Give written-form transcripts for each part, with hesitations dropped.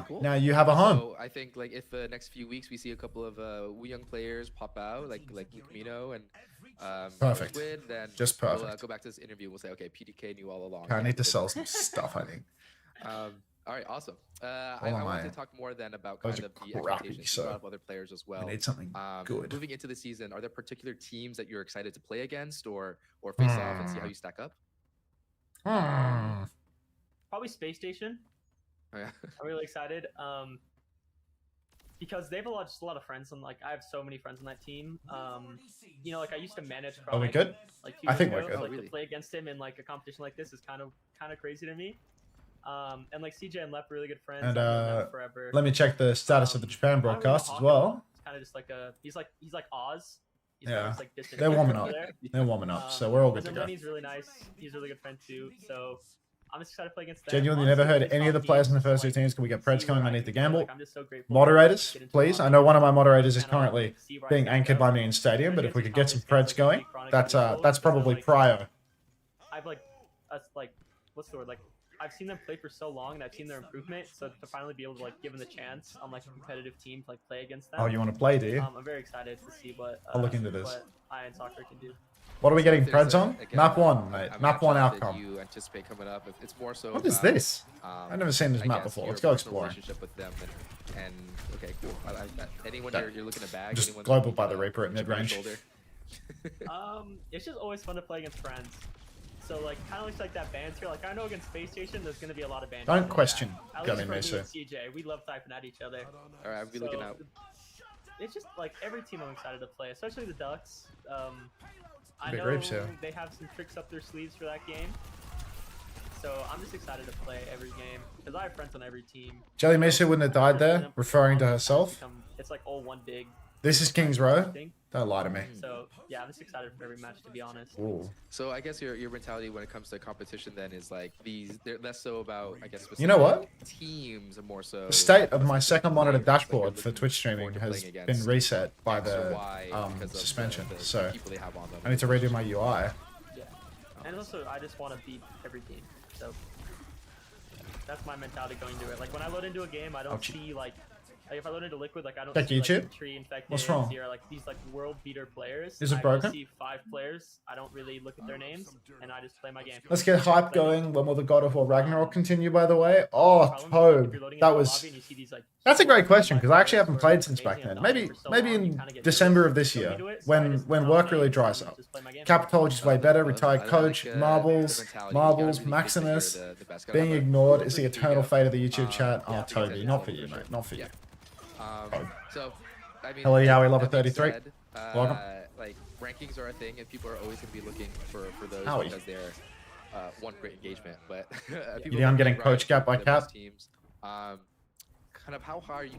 Cool. Now you have a home. So I think like if the next few weeks we see a couple of young players pop out, like Camino and Perfect. Squid, then Just we'll perfect. go back to this interview. We'll say, okay, PDK knew all along. I need to sell some stuff, I think. All right, awesome. I on, want to mate. talk more then about Those kind are of the crappy, expectations so of other players as well. We need something good. Moving into the season, are there particular teams that you're excited to play against or face off and see how you stack up? Probably Space Station. Oh, yeah. I'm really excited. Because they have just a lot of friends, and like I have so many friends on that team. You know, like I used to manage. Are we good? Like I think we're ago, good. so, like, really? to play against him in like a competition like this is kind of crazy to me. And like CJ and Lep are really good friends. And I've known them forever. let me check the status of the Japan broadcast as well. It's kind of just like he's like Oz. He's Yeah. just, like, distant They're warming over up. there. They're warming up, so we're all good to go. He's really nice. He's a really good friend too. So I'm just excited to play against them. Genuinely never heard Honestly, any of the top players in the teams, first two like, teams. Can we get Preds see coming? where I I need to can go. gamble. Like, I'm just so grateful to Moderators, get into please. the I know one of my moderators is and, currently see where I being stack anchored up. by me in Stadium, but if we could get some Especially Preds going, that's probably prio. I've like, what's the word? Like, I've seen them play for so long, and I've seen their improvement. So to finally be able to like give them the chance on like a competitive team to like play against them. Oh, you want to play, do you? I'm very excited to see what I'll look into this. what Iron Soccer can do. What are we getting If there's Preds on? again, Map 1, mate. a Map 1 matchup that outcome. you anticipate coming up. It's more so. What is about, this? I've never seen this I map guess, before. your Let's go personal exploring. Relationship with them and okay, cool. Anyone Okay. you're looking to bag? Just anyone global that by you the wanna Reaper at chip on your mid-range. shoulder? It's just always fun to play against friends. So like kind of looks like that banter. Like I know against Space Station, there's gonna be a lot of banter. Don't question At Gummy least for me Mesa. and CJ, we love typing at each other. All right, I'll be looking out. It's just like every team I'm excited to play, especially the Ducks. I Big know Reaps, yeah. they have some tricks up their sleeves for that game. So I'm just excited to play every game because I have friends on every team. Jelly Mesa wouldn't have died there, referring to herself. It's like all one big This is King's Row. thing. Don't lie to me. So yeah, I'm just excited for every match to be honest. Ooh. So I guess your mentality when it comes to competition then is like they're less so about I guess You know what? teams and more so The state of my second monitor players that dashboard you're for looking Twitch streaming forward to has playing been against reset by X or the Y because of suspension. the So people they have on them. I need to redo my UI. Yeah. And also I just want to beat every game. So that's my mentality going into it. Like when I load into a game, I don't Ouchie. see like if I load into Liquid, like I don't Check see YouTube? like Tree Infected, What's wrong? Zero, like these like world beater players. Is it I broken? just see 5 players. I don't really look at their names, and I just play my game. Let's get hype going. When will the God of War Ragnarok continue, by the way? Oh, Problem is, like, if Toad. you're loading That into a was... lobby and you see these, like, That's a great question, because I actually players haven't who are played since back amazing then. and Maybe dominant for so maybe long, you in kinda get December nervous of this going year, into it, so I when just when put on work my really game dries and up. just play my game. Capitology is way better. I Retired like, coach, marbles, the mentality. marbles, You gotta really think that you're Maximus. the best. Being Gotta have a ignored little is the bit of eternal ego. fate of the YouTube chat. Yeah, Oh, Toby, because not for it's you, sure. mate. Not for you. So, I mean, Hello, Yowie, level that being 33. said, Welcome. Like rankings are a thing, and people are always going to be looking for those Howie. because they're one great engagement. But people think I'm getting rise coach capped by to their best Cap? Teams. Kind of how high are you?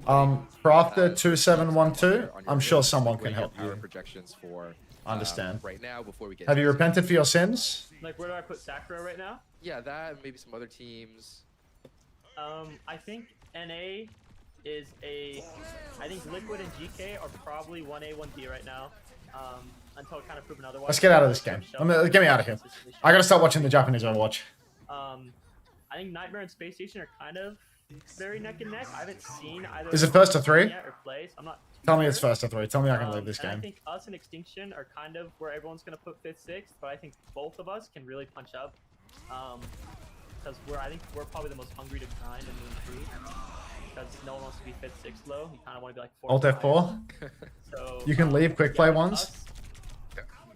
For after 2712, on your I'm sure list? someone What can are your help power you. projections for Understand. right now before we get. Have you into this. repented for your sins? Like where do I put Sakura right now? Yeah, that and maybe some other teams. I think NA is I think Liquid and GK are probably 1A, 1B right now. Until kind of proven otherwise. Let's get out of this game. Get me out of here. I gotta start watching the Japanese Overwatch. I think Nightmare and Space Station are kind of very neck and neck. I haven't seen either. Is it of them first to 3? yet or play, so I'm not too Tell me it's sure. first to 3. Tell me I can leave this And I game. think us and Extinction are kind of where everyone's gonna put 5th, 6th, but I think both of us can really punch up. Because I think we're probably the most hungry to grind and move through. Because no one wants to be 5th, 6th low. You kind of want to be like 4th. Alt F4? So You can leave quick play ones? us,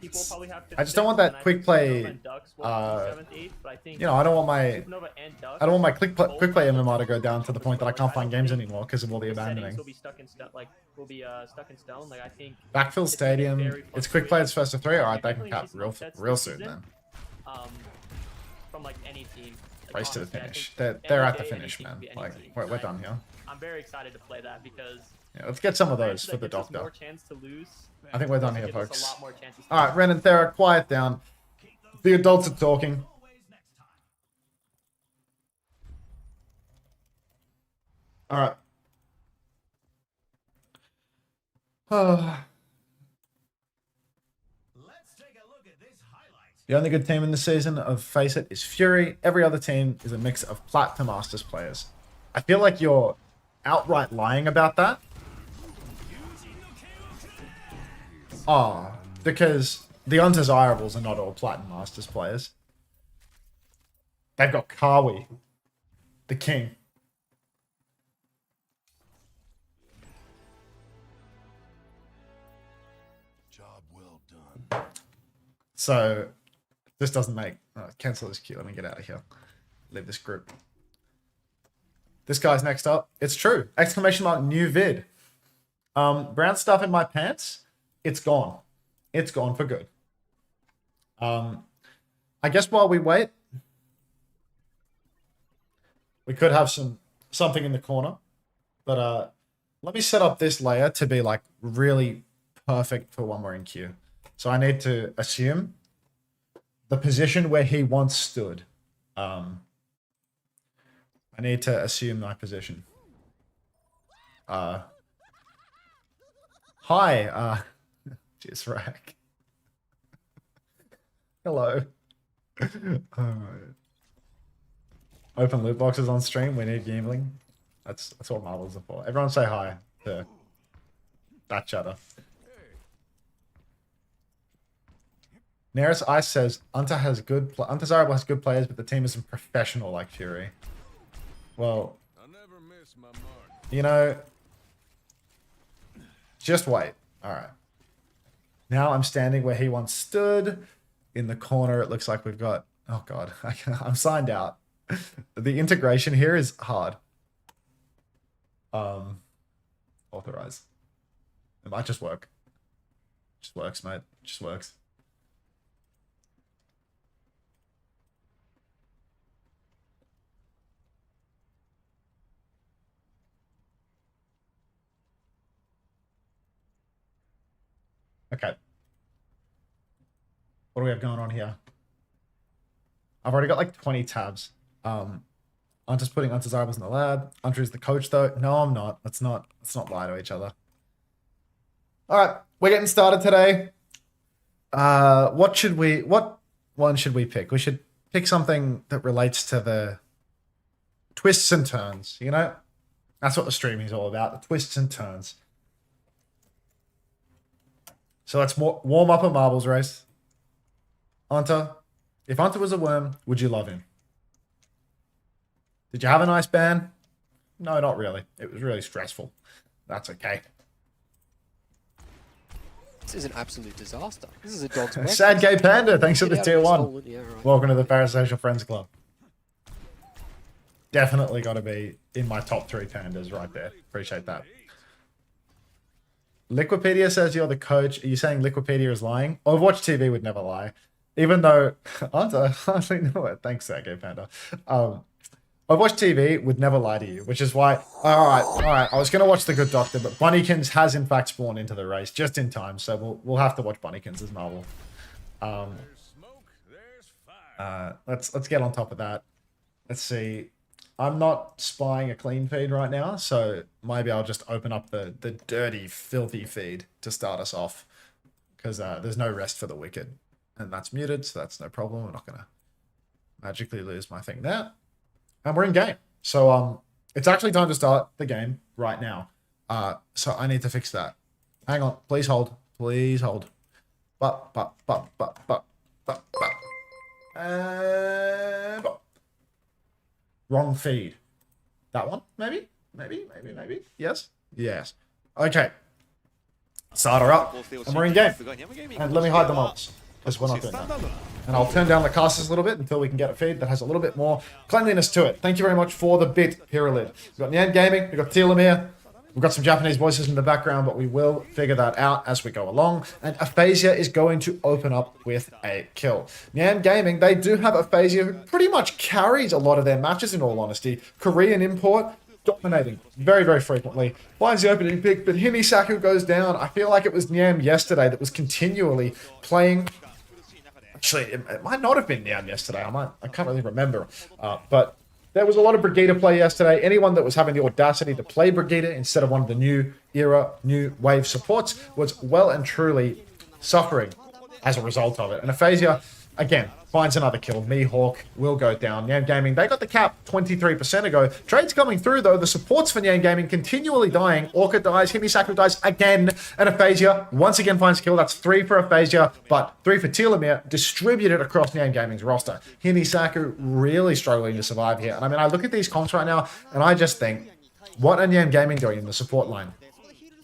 people probably have 5th, I just don't want 6th, that and I quick think play, Supernova and Ducks will be 7th, 8th, but I think You know, I don't want my Supernova and Ducks I don't want my quick both play have MMR to the go down to the point that I like, can't find don't games think anymore because of all the the settings abandoning. will be stuck in stone. Like will be stuck in stone. Like I think Backfill it's gonna be Stadium. very It's quick fluctuating. plays first to 3. All right, they can Definitely cap see some real upsets real this soon season. then. From like any team. Like, Race to the honestly, I finish. think They're any at the day, any finish, team man. can be any Like team. we're done here. I'm very excited to play that because Yeah, let's get some of those that for the gives us doctor. more chance to lose. I think we're done It here, gives us folks. a lot more chances to All right, Ren and Thera, quiet down. The adults are talking. All right. The only good team in the season of Face It is Fury. Every other team is a mix of Plat to Masters players. I feel like you're outright lying about that. Oh, because the undesirables are not all Platinum Masters players. They've got Kawi, the king. Job well done. So this doesn't make cancel this queue. Let me get out of here. Leave this group. This guy's next up. It's true. Exclamation mark new vid. Brown stuff in my pants. It's gone. It's gone for good. I guess while we wait, we could have something in the corner. But let me set up this layer to be like really perfect for when we're in queue. So I need to assume the position where he once stood. I need to assume my position. Hi. Cheers, Rack. Hello. Open loot boxes on stream. We need gambling. That's what marbles are for. Everyone say hi to that chatter. Nearest Ice says Unter has Undesirable has good players, but the team isn't professional like Fury. Well, you know, just wait. All right. Now I'm standing where he once stood. In the corner, it looks like we've got... Oh, God. I'm signed out. The integration here is hard. Authorize. It might just work. Just works, mate. Just works. Okay. What do we have going on here? I've already got like 20 tabs. Unter's putting undesirables in the lab. Unter is the coach though. No, I'm not. Let's not lie to each other. All right, we're getting started today. What one should we pick? We should pick something that relates to the twists and turns, you know? That's what the streaming is all about, the twists and turns. So let's warm up a marbles race. Unter, if Unter was a worm, would you love him? Did you have a nice ban? No, not really. It was really stressful. That's okay. This is an absolute disaster. This is a dog's breakfast. Sad Gay Panda, thanks for the tier 1. Stolen. Yeah, right. Welcome to the Parasocial Friends Club. Definitely got to be in my top 3 pandas right there. Appreciate that. Liquipedia says you're the coach. Are you saying Liquipedia is lying? Overwatch TV would never lie. Even though... I hardly know it. Thanks, Gay Panda. Overwatch TV would never lie to you, which is why... Alright. I was going to watch The Good Doctor, but Bunnykins has in fact spawned into the race just in time, so we'll have to watch Bunnykins as Marvel. Let's get on top of that. Let's see. I'm not spying a clean feed right now, so maybe I'll just open up the dirty, filthy feed to start us off, because there's no rest for the wicked. And that's muted, so that's no problem. We're not going to magically lose my thing there. And we're in game. So it's actually time to start the game right now. So I need to fix that. Hang on. Please hold. Please hold. Wrong feed. That one? Maybe? Maybe? Yes? Yes. Okay. Start her up. And we're in game. And let me hide the mobs, because we're not doing that. And I'll turn down the casters a little bit until we can get a feed that has a little bit more cleanliness to it. Thank you very much for the bit, Pyramid. We've got NyamGaming, we've got Telomere, we've got some Japanese voices in the background, but we will figure that out as we go along. And Aphasia is going to open up with a kill. NyamGaming, they do have Aphasia who pretty much carries a lot of their matches, in all honesty. Korean import, dominating very, very frequently. Finds the opening pick, but Himisaku goes down. I feel like it was Nyam yesterday that was continually playing... Actually, it might not have been Nyam yesterday. I can't really remember. But there was a lot of Brigitte play yesterday. Anyone that was having the audacity to play Brigitte instead of one of the new era, new wave supports was well and truly suffering as a result of it. And Aphasia again, finds another kill. Mihawk will go down. NyamGaming, they got the cap 23% ago. Trades coming through, though. The supports for NyamGaming continually dying. Orca dies. Himisaku dies again. And Aphasia once again finds kill. That's 3 for Aphasia, but 3 for Telomere, distributed across NyamGaming's roster. Himisaku really struggling to survive here. And I mean, I look at these comps right now, and I just think, what are NyamGaming doing in the support line?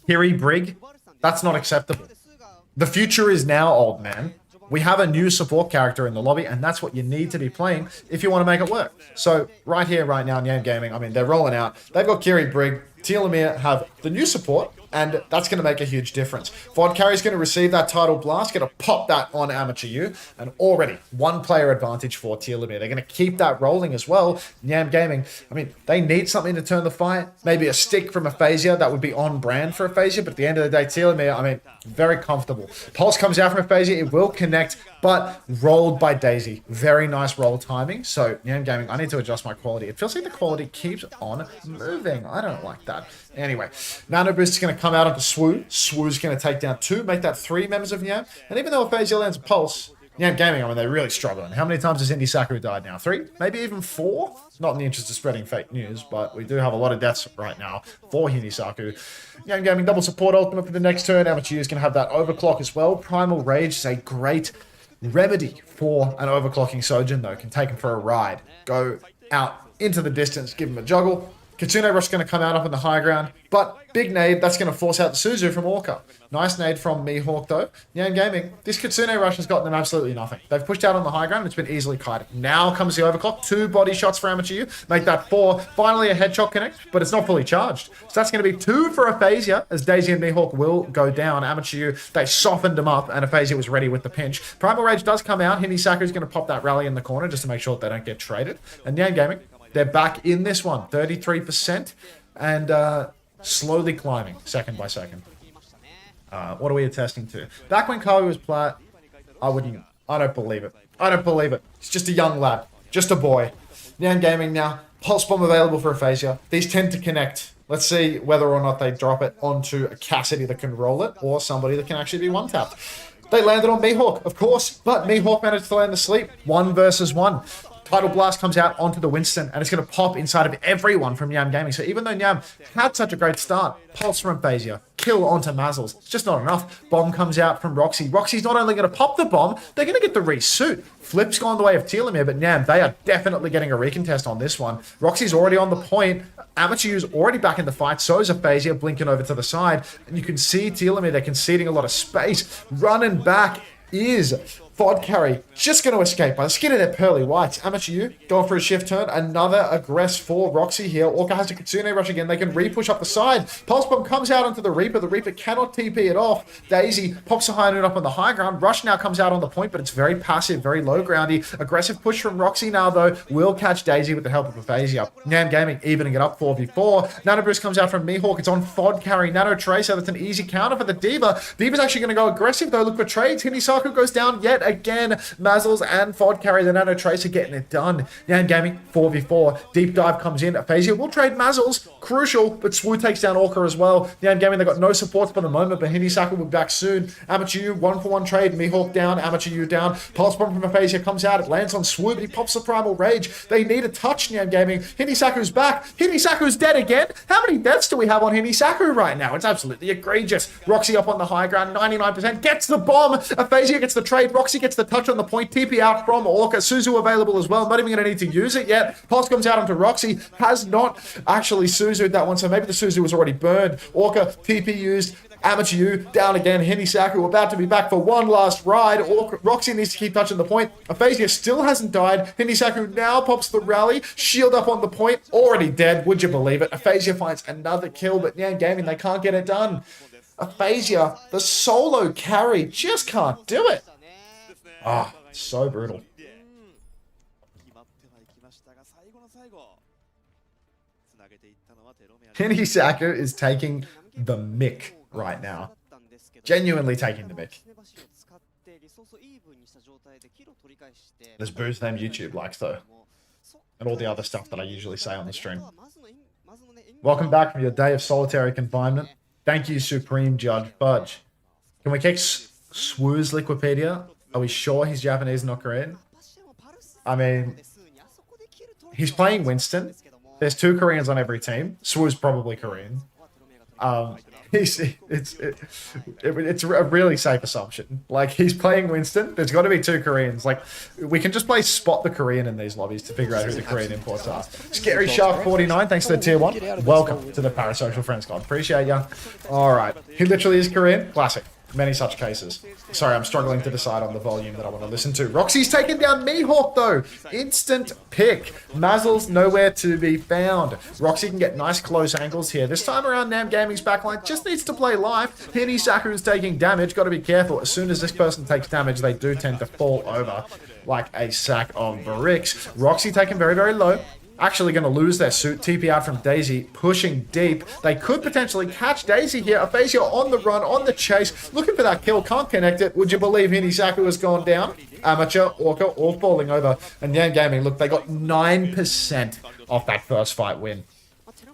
Kiri Brig? That's not acceptable. The future is now, old man. We have a new support character in the lobby, and that's what you need to be playing if you want to make it work. So, right here, right now, NyamGaming, I mean, they're rolling out. They've got Kiri Brig. Telomere have the new support, and that's going to make a huge difference. Vodcarry's going to receive that title blast, going to pop that on Amateur U, and already 1 player advantage for Telomere. They're going to keep that rolling as well. NyamGaming, I mean, they need something to turn the fight. Maybe a stick from Aphasia that would be on brand for Aphasia, but at the end of the day, Telomere, I mean, very comfortable. Pulse comes out from Aphasia, it will connect, but rolled by Daisy. Very nice roll timing. So, NyamGaming, I need to adjust my quality. It feels like the quality keeps on moving. I don't like that. Anyway, Nano Boost is going to come out onto Swoo. Swoo's going to take down 2, make that 3 members of Nyam. And even though Aphasia lands a Pulse, NyamGaming, I mean, they're really struggling. How many times has Indy Saku died now? 3? Maybe even 4? Not in the interest of spreading fake news, but we do have a lot of deaths right now for Hinisaku. NyamGaming double support ultimate for the next turn. Amateur is going to have that overclock as well. Primal Rage is a great remedy for an overclocking Sojin, though. Can take him for a ride. Go out into the distance, give him a juggle. Kitsune Rush is going to come out up on the high ground, but big nade, that's going to force out the Suzu from Orca. Nice nade from Mihawk, though. NyamGaming, this Kitsune Rush has gotten them absolutely nothing. They've pushed out on the high ground, it's been easily kited. Now comes the overclock, 2 body shots for Amateur U, make that 4. Finally a headshot connect, but it's not fully charged. So that's going to be 2 for Aphasia, as Daisy and Mihawk will go down. Amateur U, they softened them up, and Aphasia was ready with the pinch. Primal Rage does come out. Hinisaku is going to pop that rally in the corner just to make sure that they don't get traded. And NyamGaming, they're back in this one, 33%, and slowly climbing, second by second. What are we attesting to? Back when Kawi was plat, I don't believe it. I don't believe it. He's just a young lad, just a boy. NyamGaming now, Pulse Bomb available for Aphasia. These tend to connect. Let's see whether or not they drop it onto a Cassidy that can roll it, or somebody that can actually be one-tapped. They landed on Mihawk, of course, but Mihawk managed to land the sleep. 1 versus 1. Title Blast comes out onto the Winston, and it's going to pop inside of everyone from NyamGaming. So even though Nyam had such a great start, Pulse from Aphasia, kill onto Mazzles, it's just not enough. Bomb comes out from Roxy. Roxy's not only going to pop the bomb, they're going to get the resuit. Flip's gone the way of Telomere, but Nyam, they are definitely getting a recontest on this one. Roxy's already on the point. Amateur U's already back in the fight. So is Aphasia blinking over to the side. And you can see Telomere, they're conceding a lot of space. Running back is Vodcarry, just going to escape by the skin of their pearly whites. Amateur U going for a shift turn. Another aggress for Roxy here. Orca has a Kitsune Rush again. They can re-push up the side. Pulse Bomb comes out onto the Reaper. The Reaper cannot TP it off. Daisy pops a high note up on the high ground. Rush now comes out on the point, but it's very passive, very low groundy. Aggressive push from Roxy now, though, will catch Daisy with the help of Aphasia. NyamGaming evening it up 4v4. Nano Bruce comes out from Mihawk. It's on Vodcarry. Nano Tracer, that's an easy counter for the Diva. Diva's actually going to go aggressive, though. Look for trades. Hinisaku goes down yet again. Mazzles and Vodcarry, the Nano Tracer getting it done. NyamGaming 4v4. Deep Dive comes in. Aphasia will trade Mazzles. Crucial, but Swoo takes down Orca as well. NyamGaming, they've got no supports for the moment, but Hinisaku will be back soon. Amateur U, 1-for-1 trade. Mihawk down. Amateur U down. Pulse Bomb from Aphasia comes out. It lands on Swoo, but he pops the Primal Rage. They need a touch, NyamGaming. Hinisaku's back. Hinisaku's dead again. How many deaths do we have on Hinisaku right now? It's absolutely egregious. Roxy up on the high ground. 99%. Gets the bomb. Aphasia gets the trade. Roxy gets the touch on the point. TP out from Orca. Suzu available as well. Not even going to need to use it yet. Pulse comes out onto Roxy. Has not actually Suzu'd that one, so maybe the Suzu was already burned. Orca, TP used. Amateur U down again. Hinisaku about to be back for one last ride. Roxy needs to keep touching the point. Aphasia still hasn't died. Hinisaku now pops the rally. Shield up on the point. Already dead. Would you believe it? Aphasia finds another kill, but NyamGaming, they can't get it done. Aphasia, the solo carry, just can't do it. Ah, so brutal. Hinisaku is taking the mick right now. Genuinely taking the mick. There's boost name YouTube likes though. And all the other stuff that I usually say on the stream. Welcome back from your day of solitary confinement. Thank you, Supreme Judge Fudge. Can we kick Swoo's Liquipedia? Are we sure he's Japanese, not Korean? I mean, he's playing Winston. There's 2 Koreans on every team. Swoo's probably Korean. It's a really safe assumption. Like, he's playing Winston. There's got to be 2 Koreans. Like, we can just play spot the Korean in these lobbies to figure out who the Korean imports are. Scary Shark 49, thanks for the tier 1. Welcome to the Parasocial Friends Squad. Appreciate ya. All right, he literally is Korean. Classic. Many such cases. Sorry, I'm struggling to decide on the volume that I want to listen to. Roxy's taken down Mihawk, though. Instant pick. Mazel's nowhere to be found. Roxy can get nice close angles here. This time around, NyamGaming's backline just needs to play live. Hinisaku's taking damage. Got to be careful. As soon as this person takes damage, they do tend to fall over like a sack of bricks. Roxy taken very, very low. Actually going to lose their suit. TP out from Daisy, pushing deep. They could potentially catch Daisy here. Aphasia on the run, on the chase, looking for that kill, can't connect it. Would you believe Hinisaku has gone down? Amateur, Orca, all falling over. And NyamGaming, look, they got 9% off that first fight win.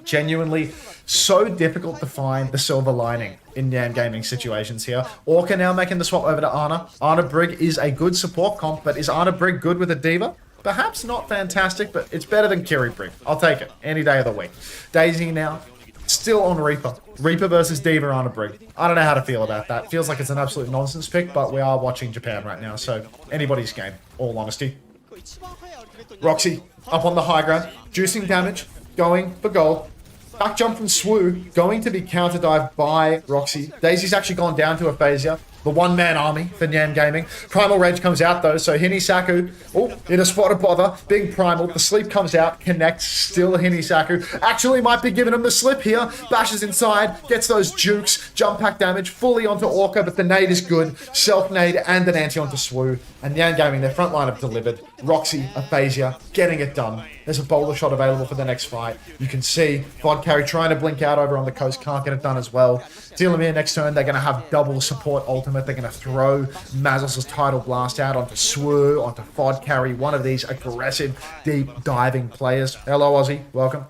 Genuinely so difficult to find the silver lining in NyamGaming situations here. Orca now making the swap over to Ana. Ana Brig is a good support comp, but is Ana Brig good with a diva? Perhaps not fantastic, but it's better than Kiri Brig. I'll take it any day of the week. Daisy now, still on Reaper. Reaper versus Diva on a Brig. I don't know how to feel about that. Feels like it's an absolute nonsense pick, but we are watching Japan right now, so anybody's game, all honesty. Roxy up on the high ground, juicing damage, going for gold. Back jump from Swoo, going to be counter dive by Roxy. Daisy's actually gone down to Aphasia. The one-man army for NyamGaming. Primal Rage comes out, though, so Hinisaku, in a spot of bother, being Primal, the sleep comes out, connects, still Hinisaku, actually might be giving him the slip here, bashes inside, gets those jukes, jump pack damage, fully onto Orca, but the nade is good, self-nade and an anti onto Swoo, and NyamGaming, their front line have delivered. Roxy, Aphasia, getting it done. There's a boulder shot available for the next fight. You can see Vod Carry trying to blink out over on the coast, can't get it done as well. Telomere next turn, they're going to have double support ultimate. They're going to throw Mazel's Tidal Blast out onto Swoo, onto Vod Carry, one of these aggressive, deep diving players. Hello, Aussie. Welcome.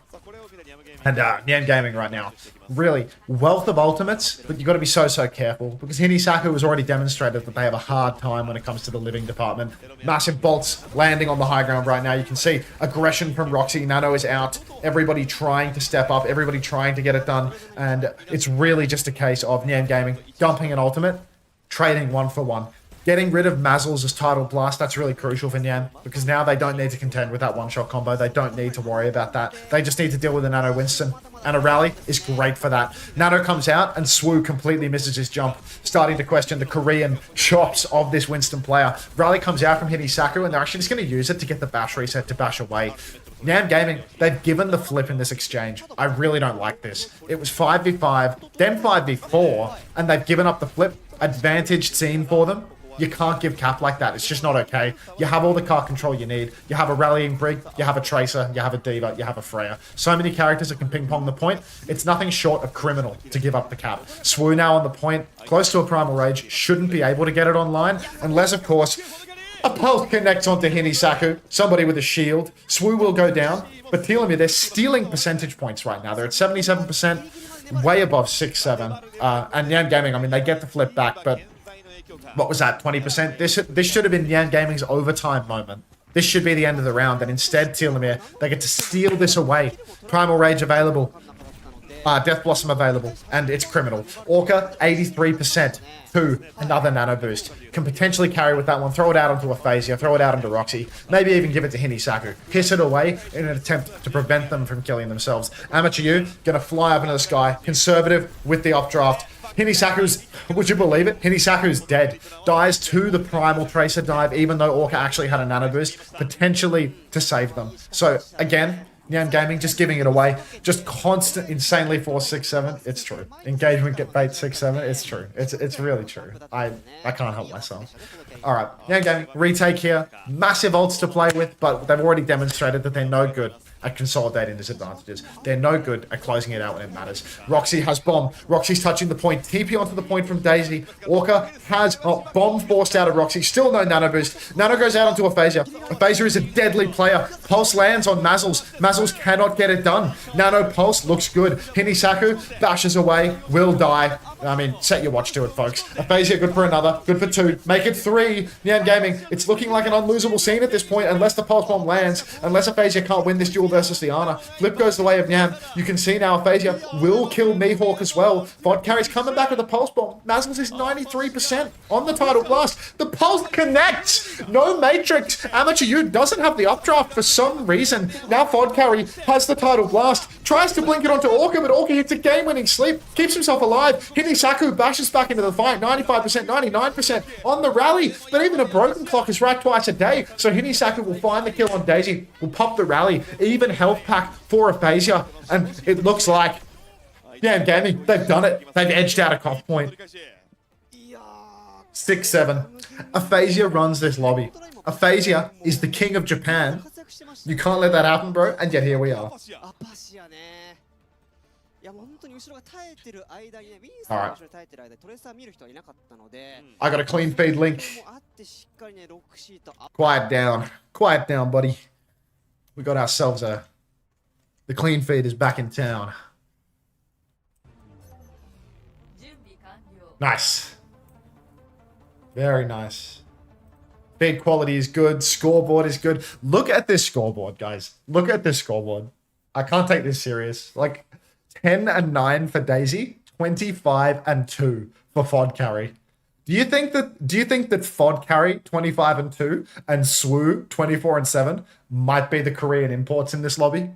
And NyamGaming right now, really, wealth of ultimates, but you've got to be so careful, because Hinisaku has already demonstrated that they have a hard time when it comes to the living department. Massive bolts landing on the high ground right now. You can see aggression from Roxy. Nano is out. Everybody trying to step up. Everybody trying to get it done. And it's really just a case of NyamGaming dumping an ultimate, trading 1 for 1. Getting rid of Mazel's Tidal Blast, that's really crucial for Nyam, because now they don't need to contend with that one-shot combo. They don't need to worry about that. They just need to deal with a Nano Winston. And a rally is great for that. Nano comes out, and Swoo completely misses his jump, starting to question the Korean chops of this Winston player. Rally comes out from Hinisaku, and they're actually just going to use it to get the bash reset to bash away. NyamGaming, they've given the flip in this exchange. I really don't like this. It was 5v5, then 5v4, and they've given up the flip. Advantaged scene for them. You can't give cap like that. It's just not okay. You have all the card control you need. You have a rallying Brig, you have a Tracer, you have a Diva, you have a Freya. So many characters that can ping pong the point. It's nothing short of criminal to give up the cap. Swoo now on the point, close to a Primal Rage, shouldn't be able to get it online, unless, of course, a Pulse connects onto Hinisaku, somebody with a shield. Swoo will go down, but Telomere, they're stealing percentage points right now. They're at 77%, way above 6-7. And NyamGaming, I mean, they get the flip back, but what was that, 20%? This should have been NyamGaming's overtime moment. This should be the end of the round, and instead, Telomere, they get to steal this away. Primal Rage available. Death Blossom available, and it's criminal. Orca, 83% to another Nano Boost. Can potentially carry with that one, throw it out onto Aphasia, throw it out onto Roxy, maybe even give it to Hinisaku. Piss it away in an attempt to prevent them from killing themselves. Amateur you, gonna fly up into the sky, conservative with the updraft. Hinisaku's, would you believe it? Hinisaku's dead. Dies to the Primal Tracer dive, even though Orca actually had a Nano Boost, potentially to save them. So, again, NyamGaming just giving it away. Just constant, insanely force 6-7. It's true. Engagement get bait 6-7. It's true. It's really true. I can't help myself. All right, NyamGaming retake here. Massive ults to play with, but they've already demonstrated that they're no good at consolidating disadvantages. They're no good at closing it out when it matters. Roxy has bomb. Roxy's touching the point. TP onto the point from Daisy. Orca has bomb forced out of Roxy. Still no nano boost. Nano goes out onto Aphasia. Aphasia is a deadly player. Pulse lands on Mazzles. Mazzles cannot get it done. Nano Pulse looks good. Hinisaku bashes away. Will die. I mean, set your watch to it, folks. Aphasia, good for another. Good for 2. Make it 3. NyamGaming, it's looking like an unlosable scene at this point, unless the Pulse Bomb lands. Unless Aphasia can't win this duel versus the Ana. Flip goes the way of Nyam. You can see now Aphasia will kill Mihawk as well. Vodcarry's coming back with the Pulse Bomb. Mazzles is 93% on the Tidal Blast. The Pulse connects! No Matrix! Amateur U doesn't have the updraft for some reason. Now Vodcarry has the Tidal Blast. Tries to blink it onto Orca, but Orca hits a game-winning sleep. Keeps himself alive. Hinisaku bashes back into the fight. 95%, 99% on the rally. But even a broken clock is right twice a day. So Hinisaku will find the kill on Daisy. Will pop the rally. Even health pack for Aphasia. And it looks like NyamGaming, they've done it. They've edged out a cough point. 6-7. Aphasia runs this lobby. Aphasia is the king of Japan. You can't let that happen, bro. And yet here we are. Alright. I got a clean feed link. Quiet down. Quiet down, buddy. We got ourselves a... The clean feed is back in town. Nice. Very nice. Feed quality is good. Scoreboard is good. Look at this scoreboard, guys. Look at this scoreboard. I can't take this serious. Like, 10-9 for Daisy. 25-2 for Vodcarry. Do you think that Vodcarry 25-2 and Swoo 24-7 might be the Korean imports in this lobby?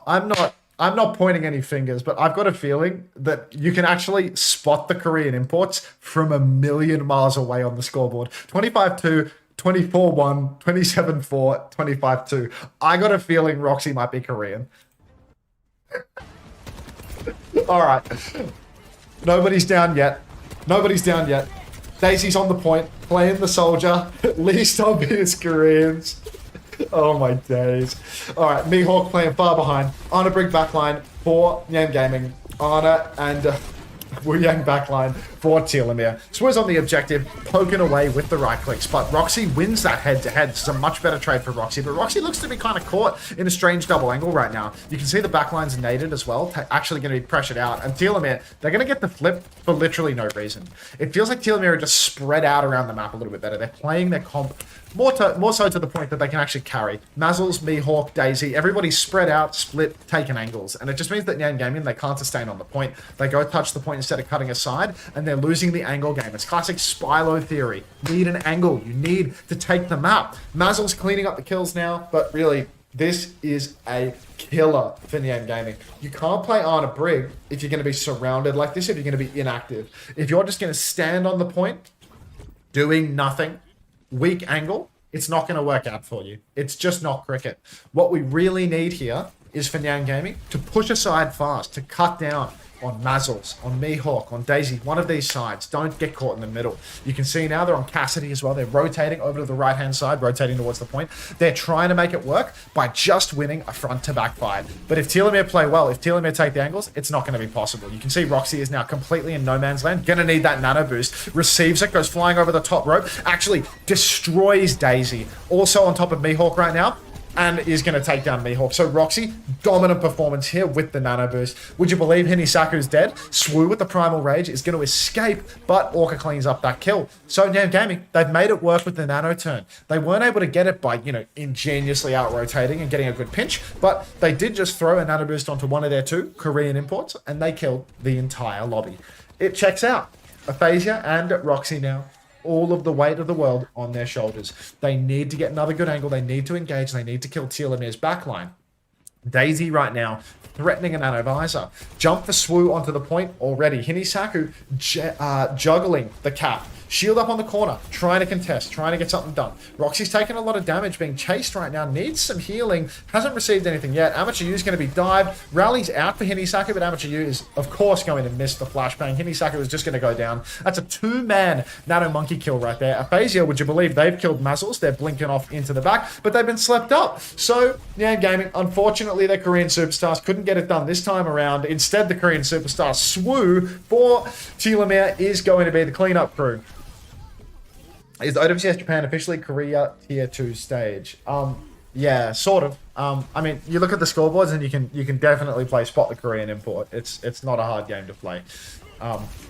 I'm not pointing any fingers, but I've got a feeling that you can actually spot the Korean imports from a million miles away on the scoreboard. 25-2, 24-1, 27-4, 25-2. I got a feeling Roxy might be Korean. All right. Nobody's down yet. Nobody's down yet. Daisy's on the point, playing the soldier. Least obvious Koreans. Oh my days. Alright, Mihawk playing far behind. Ana Brig backline for NyamGaming. Ana and Wu Yang backline for Telomere. Swoo's on the objective, poking away with the right clicks, but Roxy wins that head-to-head. This is a much better trade for Roxy, but Roxy looks to be kind of caught in a strange double angle right now. You can see the backline's naded as well, actually going to be pressured out, and Telomere, they're going to get the flip for literally no reason. It feels like Telomere are just spread out around the map a little bit better. They're playing their comp more so to the point that they can actually carry. Mazzles, Mihawk, Daisy, everybody's spread out, split, taking angles. And it just means that NyamGaming, they can't sustain on the point. They go touch the point instead of cutting aside, and they're losing the angle game. It's classic Spylo theory. Need an angle. You need to take the map. Mazzle's cleaning up the kills now, but really, this is a killer for NyamGaming. You can't play Ana Brig if you're going to be surrounded like this, if you're going to be inactive. If you're just going to stand on the point, doing nothing, weak angle, it's not going to work out for you. It's just not cricket. What we really need here is for NyamGaming to push aside fast, to cut down on Mazzles, on Mihawk, on Daisy, one of these sides. Don't get caught in the middle. You can see now they're on Cassidy as well. They're rotating over to the right-hand side, rotating towards the point. They're trying to make it work by just winning a front-to-back fight. But if Telomere play well, if Telomere take the angles, it's not going to be possible. You can see Roxy is now completely in no man's land. Going to need that nano boost. Receives it, goes flying over the top rope. Actually destroys Daisy. Also on top of Mihawk right now, and is going to take down Mihawk. So Roxy, dominant performance here with the nano boost. Would you believe Hinisaku's dead? Swoo with the primal rage is going to escape, but Orca cleans up that kill. So NyamGaming, they've made it work with the nano turn. They weren't able to get it by, ingeniously out-rotating and getting a good pinch, but they did just throw a nano boost onto one of their 2 Korean imports, and they killed the entire lobby. It checks out. Aphasia and Roxy now, all of the weight of the world on their shoulders. They need to get another good angle. They need to engage. They need to kill Telomere's backline. Daisy right now threatening an nanovisor. Jump for Swoo onto the point already. Hinisaku juggling the cap. Shield up on the corner, trying to contest, trying to get something done. Roxy's taking a lot of damage, being chased right now, needs some healing, hasn't received anything yet. Amateur U is going to be dived. Rally's out for Hinisaku, but Amateur U is, of course, going to miss the flashbang. Hinisaku is just going to go down. That's a 2-man Nano Monkey kill right there. Aphasia, would you believe they've killed Mazzles? They're blinking off into the back, but they've been slept up. So, NyamGaming, unfortunately, their Korean superstars couldn't get it done this time around. Instead, the Korean superstar Swoo for Telomere is going to be the cleanup crew. Is the OWCS Japan officially Korea Tier 2 stage? Yeah, sort of. I mean, you look at the scoreboards and you can definitely play Spot the Korean import. It's not a hard game to play.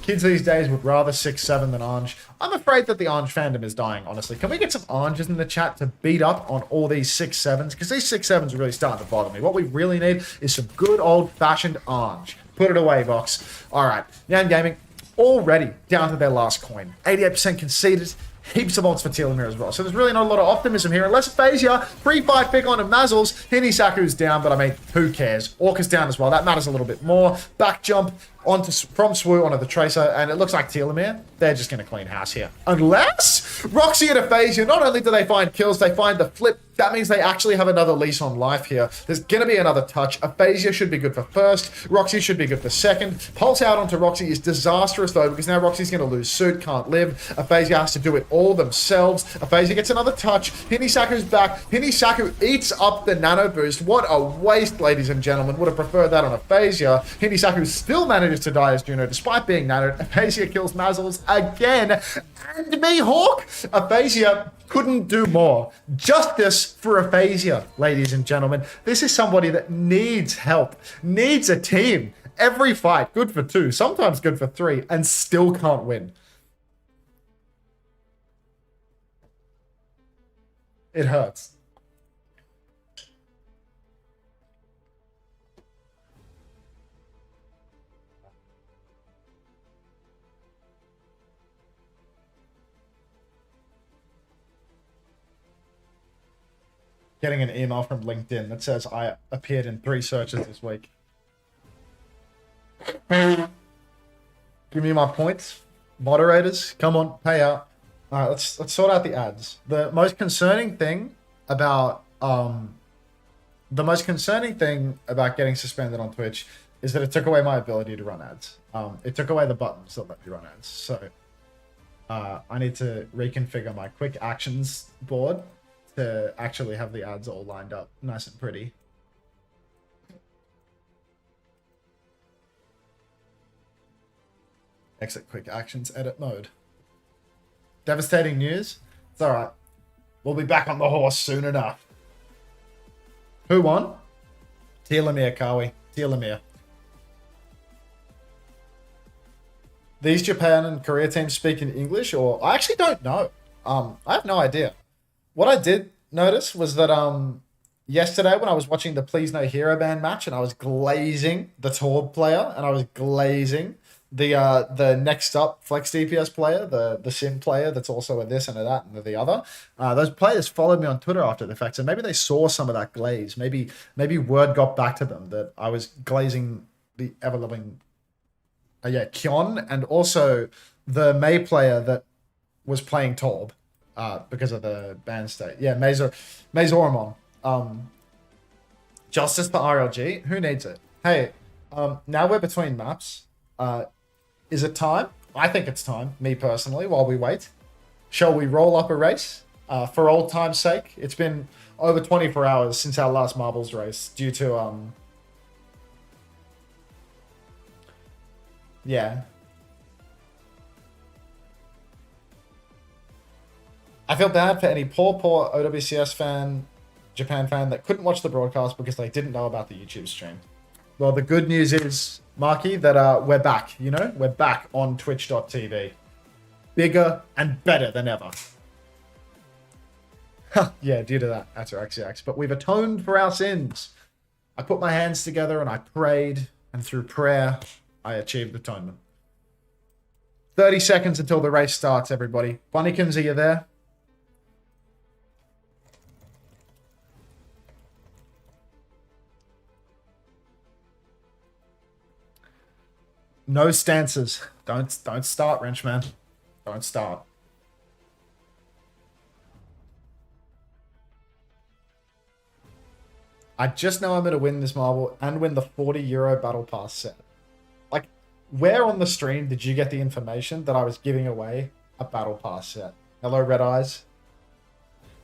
Kids these days would rather 6-7 than Orange. I'm afraid that the Orange fandom is dying, honestly. Can we get some Oranges in the chat to beat up on all these 6-7s? Because these 6-7s are really starting to bother me. What we really need is some good old-fashioned Orange. Put it away, Vox. All right, NyamGaming already down to their last coin. 88% conceded. Heaps of odds for Telomere as well. So there's really not a lot of optimism here. Unless Aphasia, free-fight pick on Mazzles. Hinisaku's down, but I mean, who cares? Orca's down as well. That matters a little bit more. Back jump from Swoo onto the Tracer, and it looks like Telomere, they're just going to clean house here. Unless Roxy and Aphasia, not only do they find kills, they find the flip. That means they actually have another lease on life here. There's going to be another touch. Aphasia should be good for first. Roxy should be good for second. Pulse out onto Roxy is disastrous, though, because now Roxy's going to lose suit, can't live. Aphasia has to do it all themselves. Aphasia gets another touch. Hinisaku's back. Hinisaku eats up the nano boost. What a waste, ladies and gentlemen. Would have preferred that on Aphasia. Hinisaku still manages to die as Juno, despite being nanoed. Aphasia kills Mazzles again. And Mihawk. Aphasia couldn't do more. Justice for Aphasia, ladies and gentlemen. This is somebody that needs help, needs a team. Every fight, good for 2, sometimes good for 3, and still can't win. It hurts. Getting an email from LinkedIn that says I appeared in 3 searches this week. Give me my points. Moderators, come on, pay out. All right, let's sort out the ads. The most concerning thing about getting suspended on Twitch is that it took away my ability to run ads. It took away the buttons that let me run ads. So I need to reconfigure my quick actions board to actually have the ads all lined up nice and pretty. Exit quick actions, edit mode. Devastating news? It's alright. We'll be back on the horse soon enough. Who won? Telomere, Kawi. Telomere. These Japan and Korea teams speak in English, or I actually don't know. I have no idea. What I did notice was that yesterday when I was watching the Please No Hero Band match and I was glazing the Torb player and I was glazing the next up Flex DPS player, the Sim player that's also a this and a that and the other. Those players followed me on Twitter after the fact, so maybe they saw some of that glaze. Maybe word got back to them that I was glazing the ever-loving Kyon, and also the Mei player that was playing Torb. Because of the ban state. Yeah, Mazoramon. Justice for RLG? Who needs it? Hey, now we're between maps. Is it time? I think it's time, me personally, while we wait. Shall we roll up a race? For old time's sake. It's been over 24 hours since our last marbles race due to, yeah. I feel bad for any poor OWCS fan, Japan fan that couldn't watch the broadcast because they didn't know about the YouTube stream. Well, the good news is, Marky, that we're back, you know? We're back on twitch.tv. Bigger and better than ever. Yeah, due to that, Ataraxiax. But we've atoned for our sins. I put my hands together and I prayed, and through prayer, I achieved atonement. 30 seconds until the race starts, everybody. Bunnykins, are you there? No stances. Don't start, Wrenchman. Don't start. I just know I'm going to win this marble and win the €40 battle pass set. Like, where on the stream did you get the information that I was giving away a battle pass set? Hello, Red Eyes.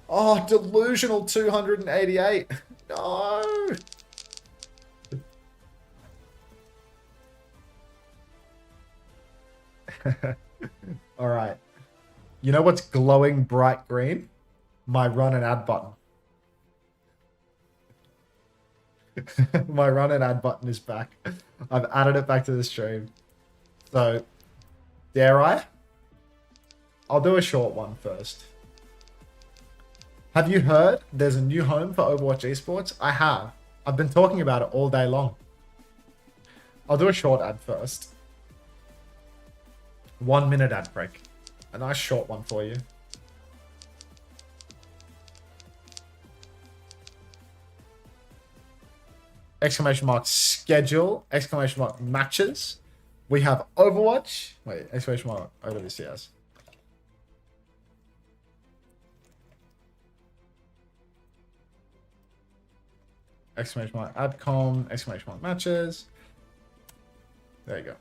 Oh, delusional 288. No. All right. You know what's glowing bright green? My run and add button. My run and add button is back. I've added it back to the stream. So, dare I? I'll do a short one first. Have you heard there's a new home for Overwatch Esports? I have. I've been talking about it all day long. I'll do a short ad first. 1 minute ad break. A nice short one for you. Exclamation mark schedule. Exclamation mark matches. We have Overwatch. Wait, exclamation mark OWCS. Exclamation mark adcom. Exclamation mark matches. There you go.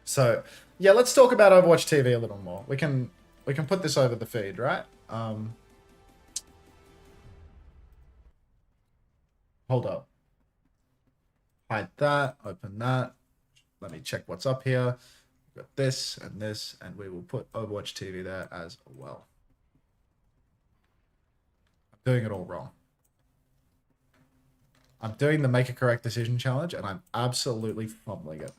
So, yeah, let's talk about Overwatch TV a little more. We can put this over the feed, right? Hold up. Hide that. Open that. Let me check what's up here. We've got this, and we will put Overwatch TV there as well. I'm doing it all wrong. I'm doing the make a correct decision challenge, and I'm absolutely fumbling it.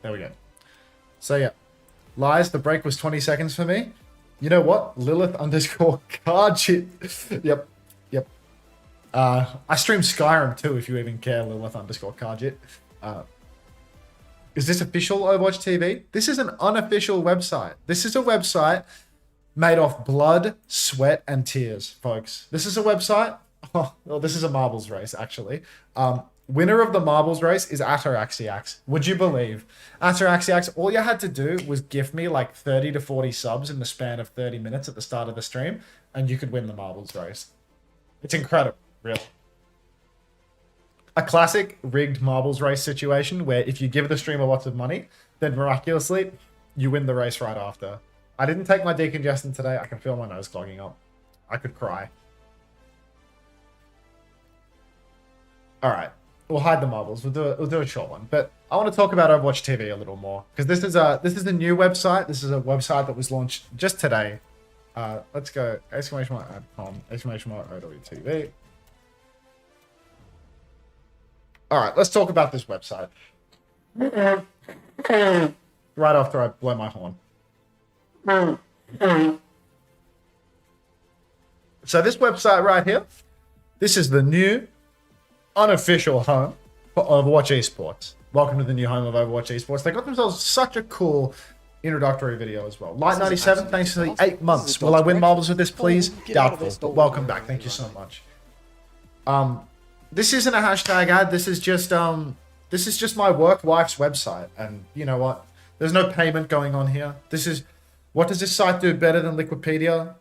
There we go. So yeah, lies. The break was 20 seconds for me. You know what? Lilith _ card shit. Yep. I stream Skyrim too, if you even care. Lilith _ card shit. Is this official Overwatch TV? This is an unofficial website. This is a website made off blood, sweat, and tears, folks. This is a website. Oh, well, this is a marbles race, actually. Winner of the marbles race is Ataraxiax. Would you believe? Ataraxiax, all you had to do was gift me like 30 to 40 subs in the span of 30 minutes at the start of the stream, and you could win the marbles race. It's incredible, really. A classic rigged marbles race situation where if you give the streamer lots of money, then miraculously, you win the race right after. I didn't take my decongestant today. I can feel my nose clogging up. I could cry. All right. We'll hide the marbles. We'll do a short one. But I want to talk about Overwatch TV a little more because this is a new website. This is a website that was launched just today. Let's go exclamation mark adcom, exclamation mark OWTV. All right, let's talk about this website. Right after I blow my horn. So this website right here, this is the new unofficial home for Overwatch Esports. Welcome to the new home of Overwatch Esports. They got themselves such a cool introductory video as well. Light97, thanks for the 8 months. Will I win marbles with this, please? Doubtful, but welcome back. Thank you so much. This isn't a hashtag ad. This is just my work wife's website. And you know what? There's no payment going on here. What does this site do better than Liquipedia?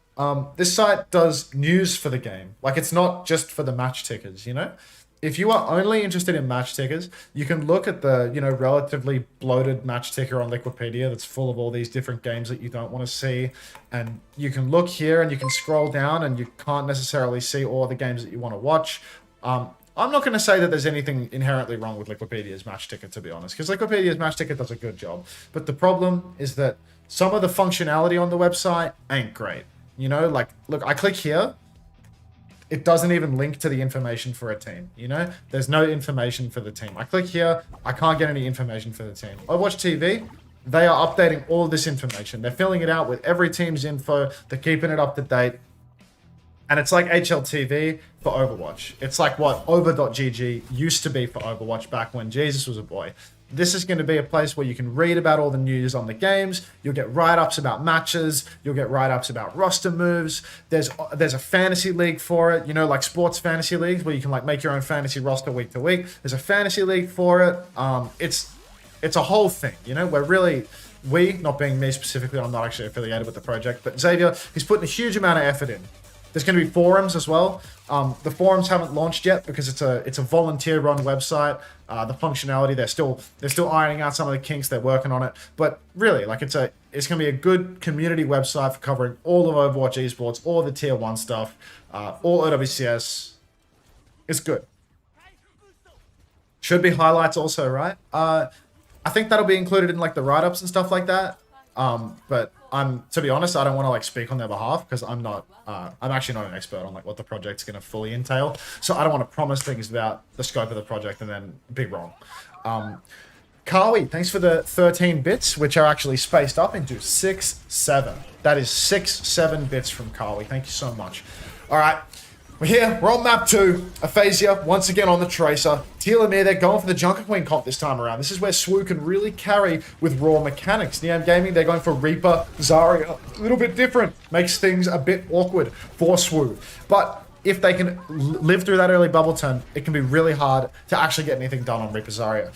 This site does news for the game. Like, it's not just for the match tickers, you know? If you are only interested in match tickers, you can look at the, relatively bloated match ticker on Liquipedia that's full of all these different games that you don't want to see. And you can look here and you can scroll down and you can't necessarily see all the games that you want to watch. I'm not going to say that there's anything inherently wrong with Liquipedia's match ticker, to be honest, because Liquipedia's match ticker does a good job. But the problem is that some of the functionality on the website ain't great. Like, look, I click here. It doesn't even link to the information for a team, There's no information for the team. I click here, I can't get any information for the team. Overwatch TV, they are updating all of this information. They're filling it out with every team's info. They're keeping it up to date. And it's like HLTV for Overwatch. It's like what over.gg used to be for Overwatch back when Jesus was a boy. This is going to be a place where you can read about all the news on the games. You'll get write-ups about matches. You'll get write-ups about roster moves. There's a fantasy league for it, like sports fantasy leagues where you can like make your own fantasy roster week to week. There's a fantasy league for it. It's a whole thing, where we, not being me specifically, I'm not actually affiliated with the project, but Xavier, he's putting a huge amount of effort in There's going to be forums as well. The forums haven't launched yet because it's a volunteer-run website. The functionality, they're still ironing out some of the kinks. They're working on it. But really, like it's going to be a good community website for covering all of Overwatch esports, all the tier 1 stuff, all OWCS. It's good. Should be highlights also, right? I think that'll be included in like the write-ups and stuff like that. But to be honest, I don't want to like speak on their behalf because I'm actually not an expert on like what the project's going to fully entail. So I don't want to promise things about the scope of the project and then be wrong. Kawi, thanks for the 13 bits, which are actually spaced up into 6, 7. That is 6, 7 bits from Kawi. Thank you so much. All right. We're here. We're on map 2. Aphasia, once again on the Tracer. Telomere, they're going for the Junker Queen comp this time around. This is where Swoo can really carry with raw mechanics. NyamGaming, they're going for Reaper, Zarya. A little bit different. Makes things a bit awkward for Swoo. But if they can live through that early bubble turn, it can be really hard to actually get anything done on Reaper Zarya.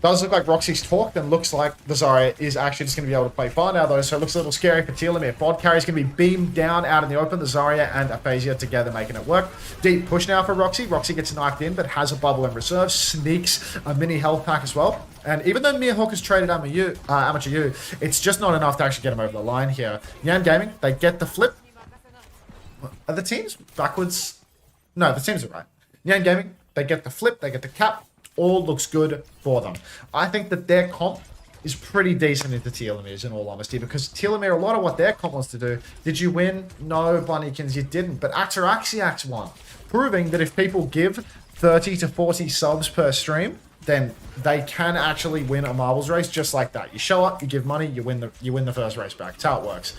Does look like Roxy's talked and looks like the Zarya is actually just going to be able to play far now though, so it looks a little scary for Telomere. Fod carry is going to be beamed down out in the open, the Zarya and Aphasia together making it work. Deep push now for Roxy. Roxy gets knifed in but has a bubble in reserve, sneaks a mini health pack as well. And even though Mihawk has traded Amateur U, it's just not enough to actually get him over the line here. NyamGaming, they get the flip. Are the teams backwards? No, the teams are right. NyamGaming, they get the flip, they get the cap. All looks good for them. I think that their comp is pretty decent into Telomere's in all honesty, because Telomere, a lot of what their comp wants to do, did you win? No, Bunnykins, you didn't. But Axaraxiax won, proving that if people give 30 to 40 subs per stream, then they can actually win a marbles race just like that. You show up, you give money, you win the first race back. That's how it works.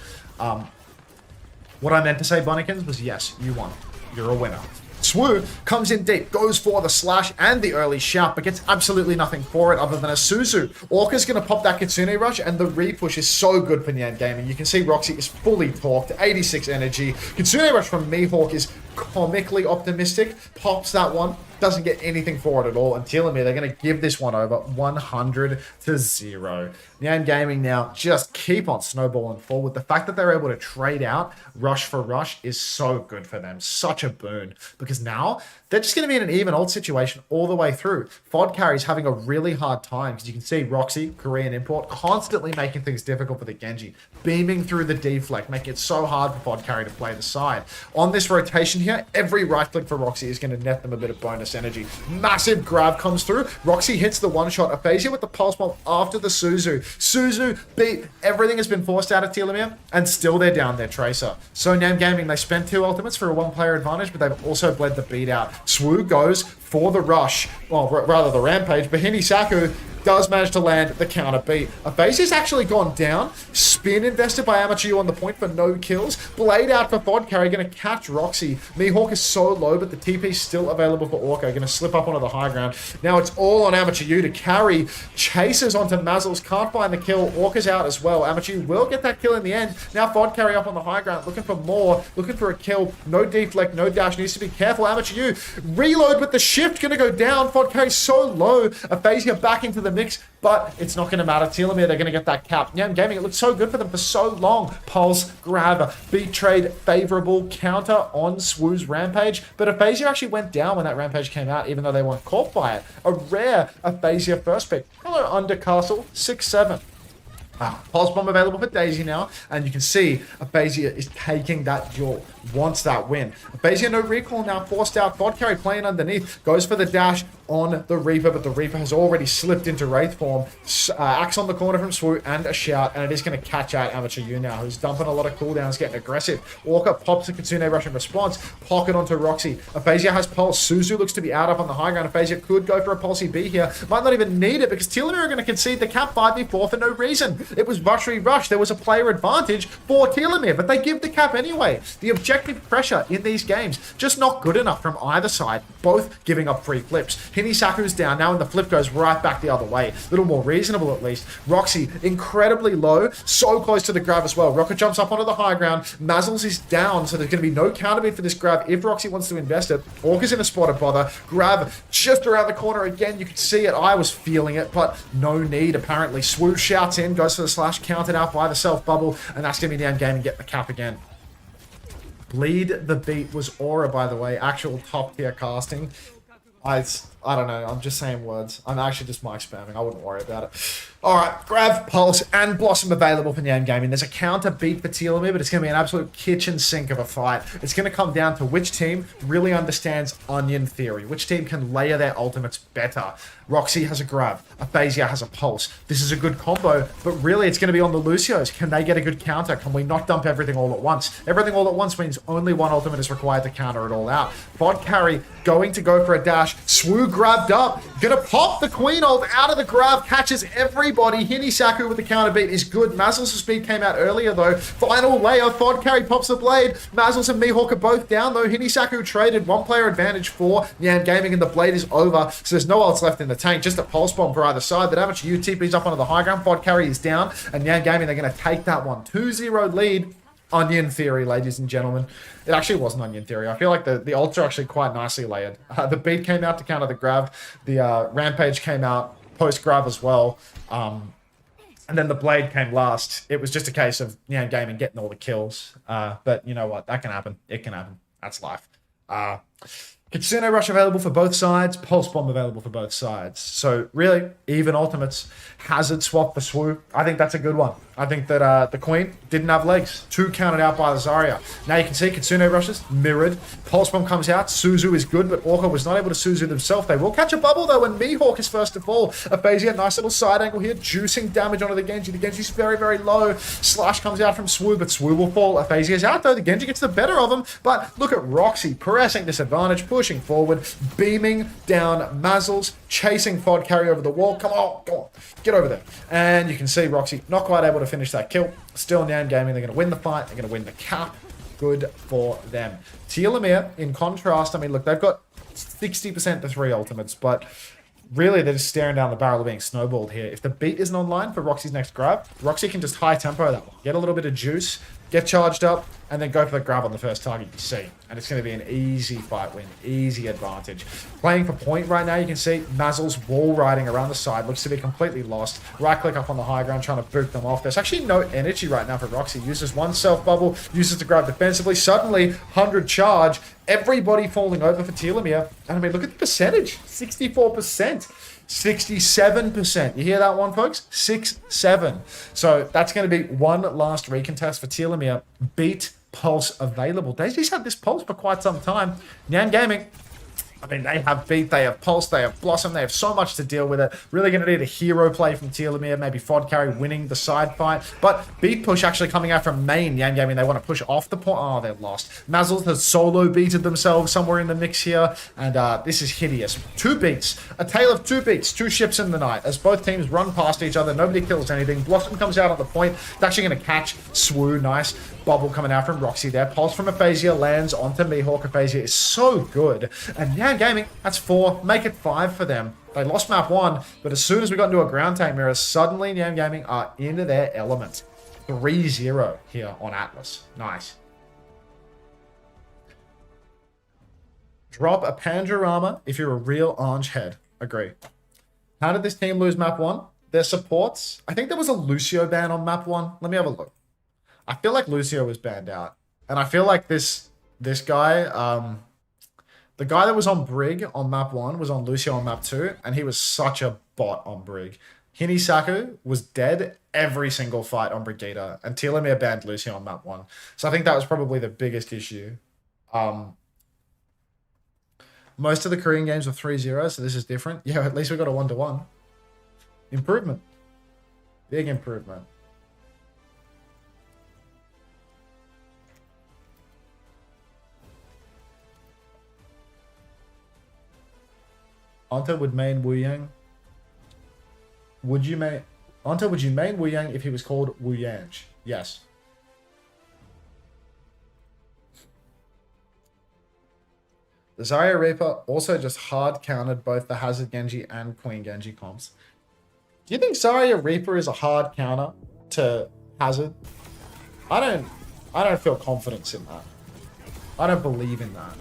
What I meant to say, Bunnykins, was yes, you won. You're a winner. Swoo comes in deep, goes for the slash and the early shout, but gets absolutely nothing for it other than a Suzu. Orca's going to pop that Kitsune Rush, and the repush is so good for NyamGaming. You can see Roxy is fully torqued, 86 energy. Kitsune Rush from Mihawk is comically optimistic, pops that one, doesn't get anything for it at all, and Telomere, they're going to give this one over 100 to 0. NyamGaming now just keep on snowballing forward. The fact that they're able to trade out rush for rush is so good for them, such a boon, because now they're just going to be in an even old situation all the way through. Fod carry's having a really hard time, because you can see Roxy, Korean import, constantly making things difficult for the Genji, beaming through the deflect, making it so hard for Fod carry to play the side. On this rotation here, every right click for Roxy is going to net them a bit of bonus energy. Massive grab comes through. Roxy hits the one shot. Aphasia with the pulse bomb after the Suzu. Suzu beat. Everything has been forced out of Telomere, and still they're down their Tracer. So NyamGaming, they spent 2 ultimates for a 1-player advantage, but they've also bled the beat out. Swoo goes for the rush, well, rather the rampage, but Hinisaku does manage to land the counter beat. Aphasia's actually gone down. Spin invested by Amateur on the point for no kills. Blade out for Fod carry, going to catch Roxy. Mihawk is so low, but the TP's still available for Orca. Going to slip up onto the high ground. Now it's all on Amateur to carry. Chases onto Mazzles, can't find the kill. Orca's out as well. Amateur will get that kill in the end. Now Fod carry up on the high ground, looking for more, looking for a kill. No deflect, no dash, needs to be careful. Amateur reload with the shift, going to go down. Fod carry so low. Aphasia back into the mix, but it's not going to matter. Telomere, they're going to get that cap. NyamGaming, it looked so good for them for so long. Pulse, grab, beat trade, favorable counter on Swoo's rampage, but Aphasia actually went down when that rampage came out, even though they weren't caught by it. A rare Aphasia first pick. Hello, Undercastle, 6-7. Pulse bomb available for Daisy now, and you can see Aphasia is taking that duel, wants that win. Aphasia no recall now, forced out. Fod carry playing underneath, goes for the dash on the Reaper, but the Reaper has already slipped into Wraith form. Axe on the corner from Swoo and a shout, and it is going to catch out Amateur U now, who's dumping a lot of cooldowns, getting aggressive. Walker pops a Kitsune Rush in response, pocket onto Roxy. Aphasia has Pulse. Suzu looks to be out up on the high ground. Aphasia could go for a Pulsey B here, might not even need it, because Telomere are going to concede the cap 5v4 for no reason. It was rush. There was a player advantage for Telomere, but they give the cap anyway. The objective pressure in these games, just not good enough from either side, both giving up free flips. Hinisaku's down now, and the flip goes right back the other way. A little more reasonable at least. Roxy, incredibly low, so close to the grab as well. Rocket jumps up onto the high ground. Mazzles is down, so there's going to be no counterbeat for this grab if Roxy wants to invest it. Orca's in a spot of bother. Grab just around the corner again. You can see it. I was feeling it, but no need apparently. Swoo shouts in, goes for the slash, countered out by the self bubble, and that's going to be NyamGaming get the cap again. Bleed the Beat was Aura, by the way. Actual top tier casting. I don't know. I'm just saying words. I'm actually just mic spamming. I wouldn't worry about it. All right. Grav, Pulse, and Blossom available for NyamGaming. There's a counter beat for Telomere, but it's going to be an absolute kitchen sink of a fight. It's going to come down to which team really understands Onion Theory. Which team can layer their ultimates better. Roxy has a Grav. Aphasia has a Pulse. This is a good combo, but really it's going to be on the Lucios. Can they get a good counter? Can we not dump everything all at once? Everything all at once means only one ultimate is required to counter it all out. Bot carry going to go for a dash. Swoo grabbed up. Gonna pop the Queen ult out of the grab. Catches everybody. Hinisaku with the counter beat is good. Mazzles' speed came out earlier though. Final layer. Fod carry pops the blade. Mazzles and Mihawk are both down though. Hinisaku traded 1 player advantage for NyamGaming and the blade is over. So there's no ults left in the tank. Just a pulse bomb for either side. The damage UTP's up onto the high ground. Fod carry is down. And NyamGaming, they're going to take that one. 2-0 lead. Onion Theory, ladies and gentlemen. It actually wasn't Onion Theory. I feel like the ults are actually quite nicely layered. The beat came out to counter the grab. The Rampage came out post-grab as well. And then the blade came last. It was just a case of NyamGaming getting all the kills. But you know what? That can happen. It can happen. That's life. Kitsune Rush available for both sides. Pulse Bomb available for both sides. So really, even ultimates. Hazard swap for Swoo. I think that's a good one. I think that the Queen didn't have legs. 2 counted out by the Zarya. Now you can see Kitsune Rushes mirrored. Pulse Bomb comes out. Suzu is good, but Orca was not able to Suzu themselves. They will catch a bubble though when Mihawk is first to fall. Aphasia, nice little side angle here. Juicing damage onto the Genji. The Genji's very, very low. Slash comes out from Swoo, but Swoo will fall. Aphasia is out though. The Genji gets the better of him. But look at Roxy pressing disadvantage, pushing forward, beaming down Mazzles, chasing Fod carry over the wall. Come on. Get over there. And you can see Roxy not quite able to finish that kill. Still NyamGaming, they're going to win the fight. They're going to win the cap. Good for them. Telomere, in contrast, I mean, look, they've got 60% to 3 ultimates, but really they're just staring down the barrel of being snowballed here. If the beat isn't online for Roxy's next grab, Roxy can just high tempo that one. Get a little bit of juice, get charged up, and then go for the grab on the first target you see. And it's going to be an easy fight win, easy advantage. Playing for point right now, you can see Mazzle's wall riding around the side. Looks to be completely lost. Right click up on the high ground, trying to boot them off. There's actually no energy right now for Roxy. Uses 1 self bubble, uses the grab defensively. Suddenly, 100 charge. Everybody falling over for Telomere. And I mean, look at the percentage. 64%. 67%. You hear that one, folks? 6-7. So that's going to be one last recontest for Telomere. Beat Pulse available. Daisy's had this Pulse for quite some time. NyamGaming, I mean, they have Beat, they have Pulse, they have Blossom, they have so much to deal with it. Really going to need a hero play from Telomere, maybe Fod carry winning the side fight. But Beat push actually coming out from main. NyamGaming, they want to push off the point. Oh, they're lost. Mazzles has solo beated themselves somewhere in the mix here. And this is hideous. 2 beats. A tale of 2 beats. 2 ships in the night. As both teams run past each other, nobody kills anything. Blossom comes out on the point. It's actually going to catch Swoo. Nice. Bubble coming out from Roxy there. Pulse from Aphasia lands onto Mihawk. Aphasia is so good. And NyamGaming, that's 4. Make it 5 for them. They lost map 1, but as soon as we got into a ground tank mirror, suddenly NyamGaming are into their element. 3-0 here on Atlas. Nice. Drop a Panjurama if you're a real orange head. Agree. How did this team lose map 1? Their supports. I think there was a Lucio ban on map 1. Let me have a look. I feel like Lucio was banned out. And I feel like this guy, the guy that was on Brig on map 1 was on Lucio on map 2, and he was such a bot on Brig. Hinisaku was dead every single fight on Brigida, and Telomere banned Lucio on map 1. So I think that was probably the biggest issue. Most of the Korean games were 3-0, so this is different. Yeah, at least we got a 1-1. Improvement. Big improvement. Unter would main Wu Yang. Would you main Unter? Would you main Wu Yang if he was called Wu Yang? Yes. The Zarya Reaper also just hard countered both the Hazard Genji and Queen Genji comps. Do you think Zarya Reaper is a hard counter to Hazard? I don't feel confidence in that. I don't believe in that.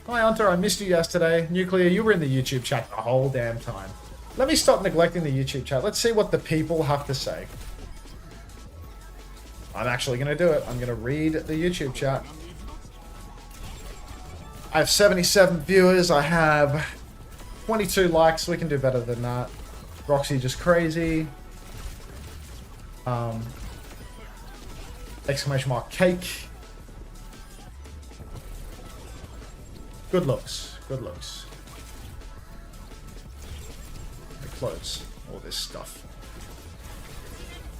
Hi, Unter, I missed you yesterday. Nuclear, you were in the YouTube chat the whole damn time. Let me stop neglecting the YouTube chat. Let's see what the people have to say. I'm actually going to do it. I'm going to read the YouTube chat. I have 77 viewers. I have 22 likes. We can do better than that. Roxy just crazy. Exclamation mark cake. Good looks. Good looks. They close all this stuff.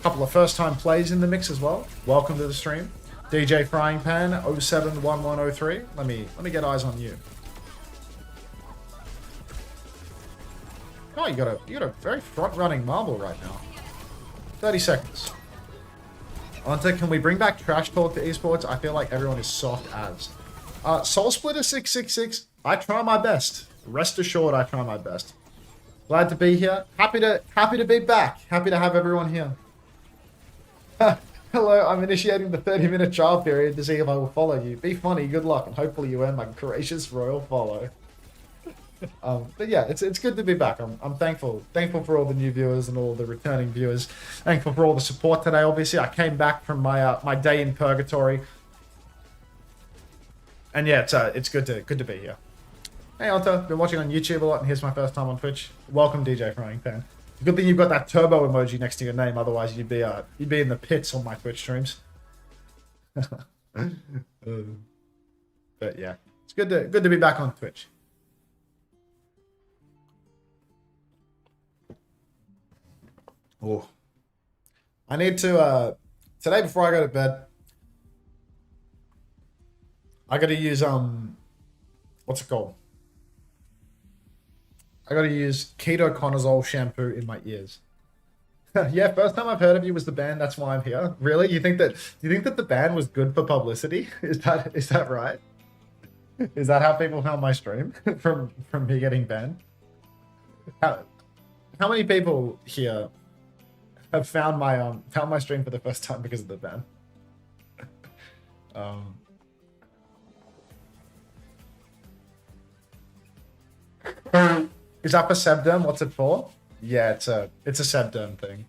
Couple of first time plays in the mix as well. Welcome to the stream. DJ Frying Pan 071103. Let me get eyes on you. Oh, you got a very front running marble right now. 30 seconds. Unter, can we bring back trash talk to esports? I feel like everyone is soft as. Soul Splitter 666. I try my best. Rest assured, I try my best. Glad to be here. Happy to be back. Happy to have everyone here. Hello, I'm initiating the 30-minute trial period to see if I will follow you. Be funny, good luck, and hopefully you earn my gracious royal follow. But yeah, it's good to be back. I'm thankful for all the new viewers and all the returning viewers. Thankful for all the support today. Obviously, I came back from my day in purgatory, and yeah, it's good to be here. Hey, Unter, been watching on YouTube a lot, and here's my first time on Twitch. Welcome, DJ Frying Pan. Good thing you've got that turbo emoji next to your name. Otherwise, you'd be in the pits on my Twitch streams. But yeah, it's good to be back on Twitch. Oh, I need to today before I go to bed. I got to use what's it called? I gotta use ketoconazole shampoo in my ears. Yeah, first time I've heard of you was the band. That's why I'm here. Really? You think that the band was good for publicity? Is that right? Is that how people found my stream from me getting banned? How many people here have found my stream for the first time because of the ban? Is that for Sebderm? What's it for? Yeah, it's a Sebderm thing.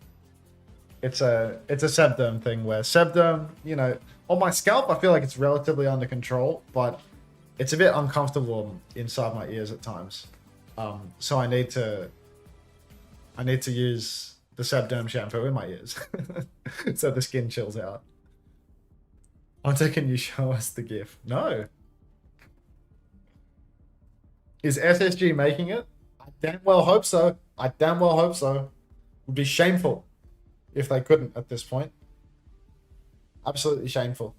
It's a Sebderm thing where Sebderm, you know, on my scalp I feel like it's relatively under control, but it's a bit uncomfortable inside my ears at times. So I need to use the Sebderm shampoo in my ears so the skin chills out. Unter, can you show us the GIF? No. Is SSG making it? I damn well hope so. Would be shameful if they couldn't at this point. Absolutely shameful.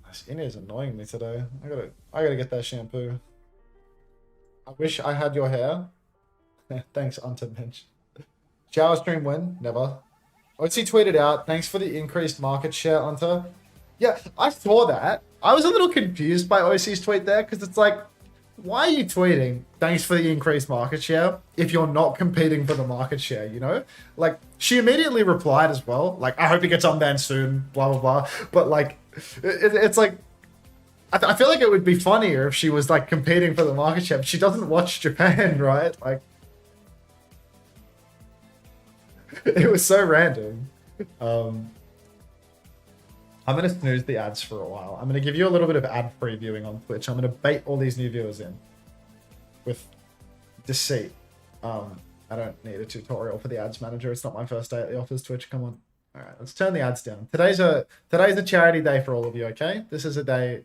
My skin is annoying me today. I gotta get that shampoo. I wish I had your hair. Thanks, Unter Bench. Shower stream win? Never. OC tweeted out, thanks for the increased market share, Unter. Yeah, I saw that. I was a little confused by OC's tweet there, because it's like, why are you tweeting, thanks for the increased market share, if you're not competing for the market share, you know? Like, she immediately replied as well, like, I hope he gets unbanned soon, blah, blah, blah. But, like, it's like, I feel like it would be funnier if she was, like, competing for the market share, but she doesn't watch Japan, right? Like, it was so random. I'm going to snooze the ads for a while. I'm going to give you a little bit of ad previewing on Twitch. I'm going to bait all these new viewers in with deceit. I don't need a tutorial for the ads manager. It's not my first day at the office, Twitch. Come on. All right, let's turn the ads down. Today's a charity day for all of you, okay? This is a day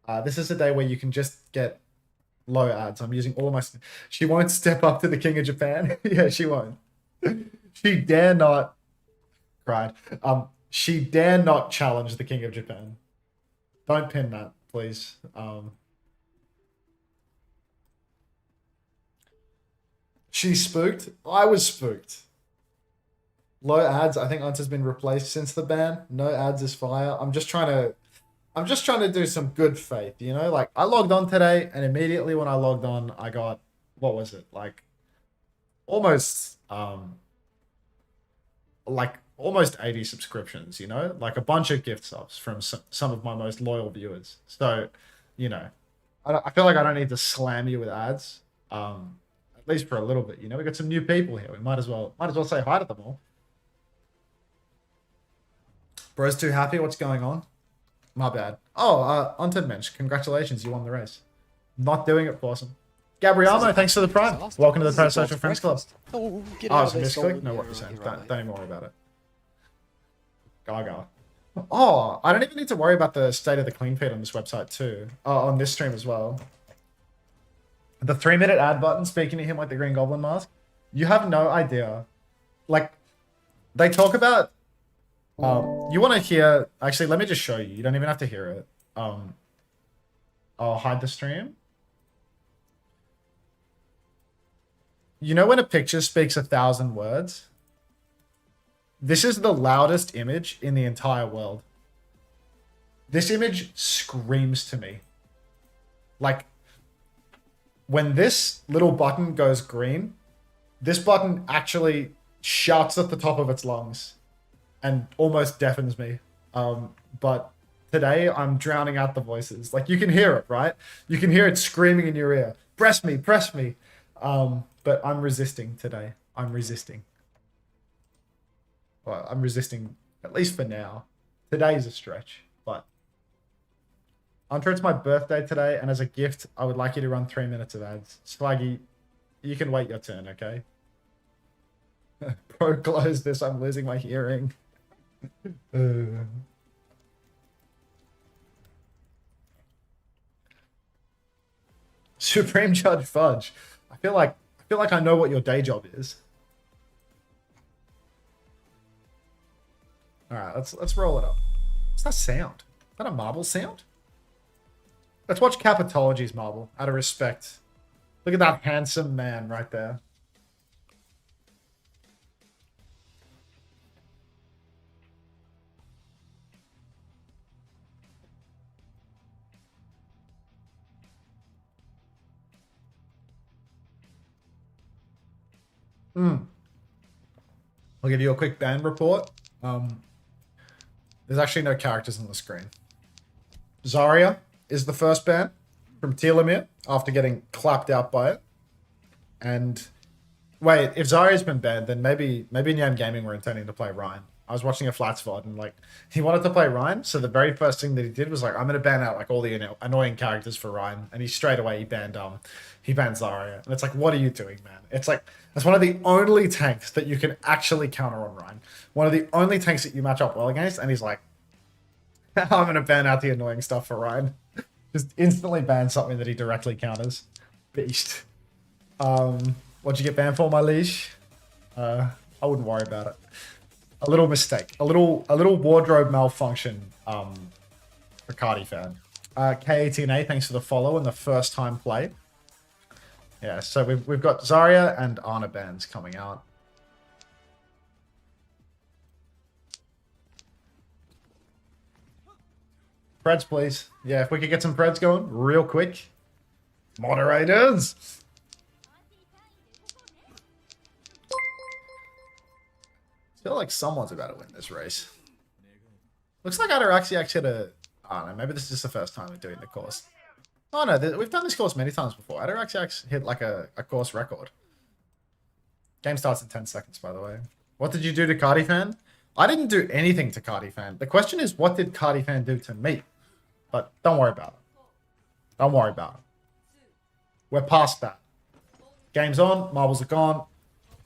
where you can just get low ads. I'm using all of my... She won't step up to the King of Japan. Yeah, she won't. She dare not... Cried. She dare not challenge the King of Japan. Don't pin that, please. She's spooked. I was spooked. Low ads. I think Unter's been replaced since the ban. No ads is fire. I'm just trying to do some good faith, you know? Like, I logged on today, and immediately when I logged on, I got, what was it? Like, almost 80 subscriptions, you know, like a bunch of gift subs from some of my most loyal viewers. So, you know, I feel like I don't need to slam you with ads, at least for a little bit. You know, we got some new people here. We might as well say hi to them all. Bro's too happy. What's going on? My bad. Oh, Unter mensch, congratulations, you won the race. Not doing it for some. Gabriamo, thanks for the prime. Disaster. Welcome to the This is a Parasocial dog's Friends Club. breakfast. Oh, get Oh, out it's of a there, misclick? Solomon. No, Yeah, what you're saying. you're right, Don't even worry about it. Gaga. Oh, I don't even need to worry about the state of the clean feed on this website too. On this stream as well. The 3-minute ad button, speaking to him like the Green Goblin mask. You have no idea. Like, they talk about... you want to hear... Actually, let me just show you. You don't even have to hear it. I'll hide the stream. You know when a picture speaks 1,000 words? This is the loudest image in the entire world. This image screams to me. Like, when this little button goes green, this button actually shouts at the top of its lungs and almost deafens me. But today, I'm drowning out the voices. Like, you can hear it, right? You can hear it screaming in your ear. Press me, press me. But I'm resisting today. I'm resisting. Well, I'm resisting, at least for now. Today's a stretch, but... Unter, it's my birthday today, and as a gift, I would like you to run 3 minutes of ads. Swaggy, you can wait your turn, okay? Bro, close this. I'm losing my hearing. Supreme Judge Fudge. I feel like I know what your day job is. All right, let's roll it up. What's that sound? Is that a marble sound? Let's watch Capitology's marble out of respect. Look at that handsome man right there. I'll give you a quick ban report. There's actually no characters on the screen. Zarya is the first ban from Telomere after getting clapped out by it. And wait, if Zarya's been banned, then maybe NyamGaming were intending to play Ryan. I was watching a flat spot and like he wanted to play Ryan, so the very first thing that he did was like, I'm gonna ban out like all the annoying characters for Ryan, and he straight away banned Zarya, and it's like, what are you doing, man? It's like that's one of the only tanks that you can actually counter on Ryan, one of the only tanks that you match up well against, and he's like, I'm gonna ban out the annoying stuff for Ryan, just instantly ban something that he directly counters. Beast. What'd you get banned for, my liege? I wouldn't worry about it. A little mistake. A little wardrobe malfunction for Cardi fan. K18A, thanks for the follow and the first time play. Yeah, so we've got Zarya and Ana bans coming out. Preds, please. Yeah, if we could get some Preds going real quick. Moderators! I feel like someone's about to win this race. Looks like OWCS hit a... I don't know, maybe this is just the first time we're doing the course. Oh no, we've done this course many times before. OWCS hit like a course record. Game starts in 10 seconds, by the way. What did you do to Cardi fan? I didn't do anything to Cardi fan. The question is, what did Cardi fan do to me? But don't worry about it. Don't worry about it. We're past that. Game's on, marbles are gone.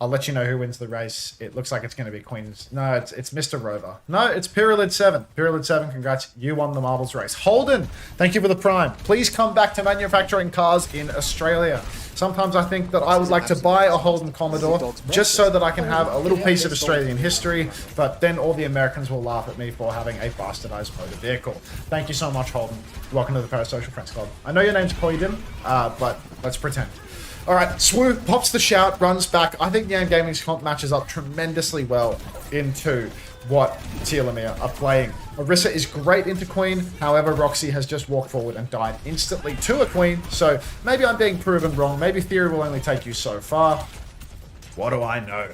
I'll let you know who wins the race. It looks like it's going to be Queens. No, it's Mr. Rover. No, it's Pyramid 7. Pyramid 7, congrats. You won the marbles race. Holden, thank you for the prime. Please come back to manufacturing cars in Australia. Sometimes I think that I would like to buy a Holden Commodore just so that I can have a little piece of Australian history, but then all the Americans will laugh at me for having a bastardized motor vehicle. Thank you so much, Holden. Welcome to the Parasocial Friends Club. I know your name's Koydin, but let's pretend. All right, Swoop pops the shout, runs back. I think NyamGaming's comp matches up tremendously well into what Telomere are playing. Orisa is great into Queen. However, Roxy has just walked forward and died instantly to a Queen. So maybe I'm being proven wrong. Maybe theory will only take you so far. What do I know?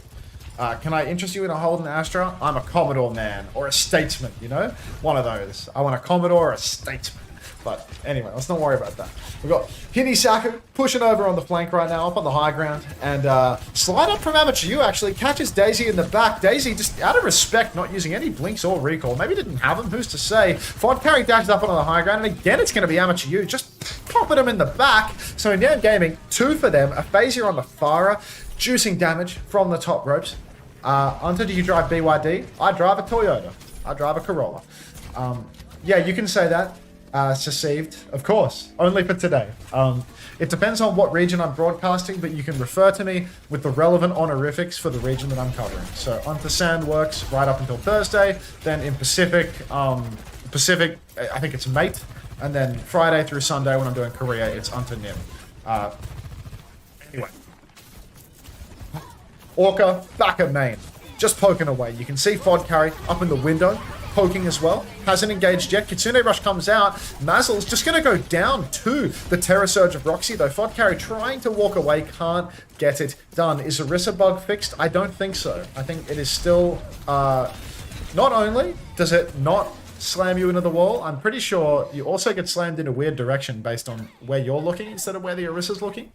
Can I interest you in a Holden Astra? I'm a Commodore man or a statesman, you know? One of those. I want a Commodore or a statesman. But anyway, let's not worry about that. We've got Hinisaku pushing over on the flank right now, up on the high ground. And slide up from Amateur actually catches Daisy in the back. Daisy, just out of respect, not using any blinks or recall. Maybe didn't have them, who's to say. Fod carry dashes up on the high ground. And again, it's going to be Amateur just popping him in the back. So in NyamGaming, 2 for them. Aphasia on the Farah, juicing damage from the top ropes. Unter, do you drive BYD? I drive a Toyota. I drive a Corolla. Yeah, you can say that. Deceived, of course, only for today. It depends on what region I'm broadcasting, but you can refer to me with the relevant honorifics for the region that I'm covering. So Unter Sand works right up until Thursday. Then in Pacific, I think it's Mate. And then Friday through Sunday when I'm doing Korea, it's Unter Nim. Anyway. Orca, back at main. Just poking away. You can see Fod carry up in the window, poking as well. Hasn't engaged yet. Kitsune Rush comes out. Mazel's just going to go down to the Terror Surge of Roxy, though. Fod carry trying to walk away, can't get it done. Is Orisa bug fixed? I don't think so. I think it is still... not only does it not slam you into the wall, I'm pretty sure you also get slammed in a weird direction based on where you're looking instead of where the Orisa's looking.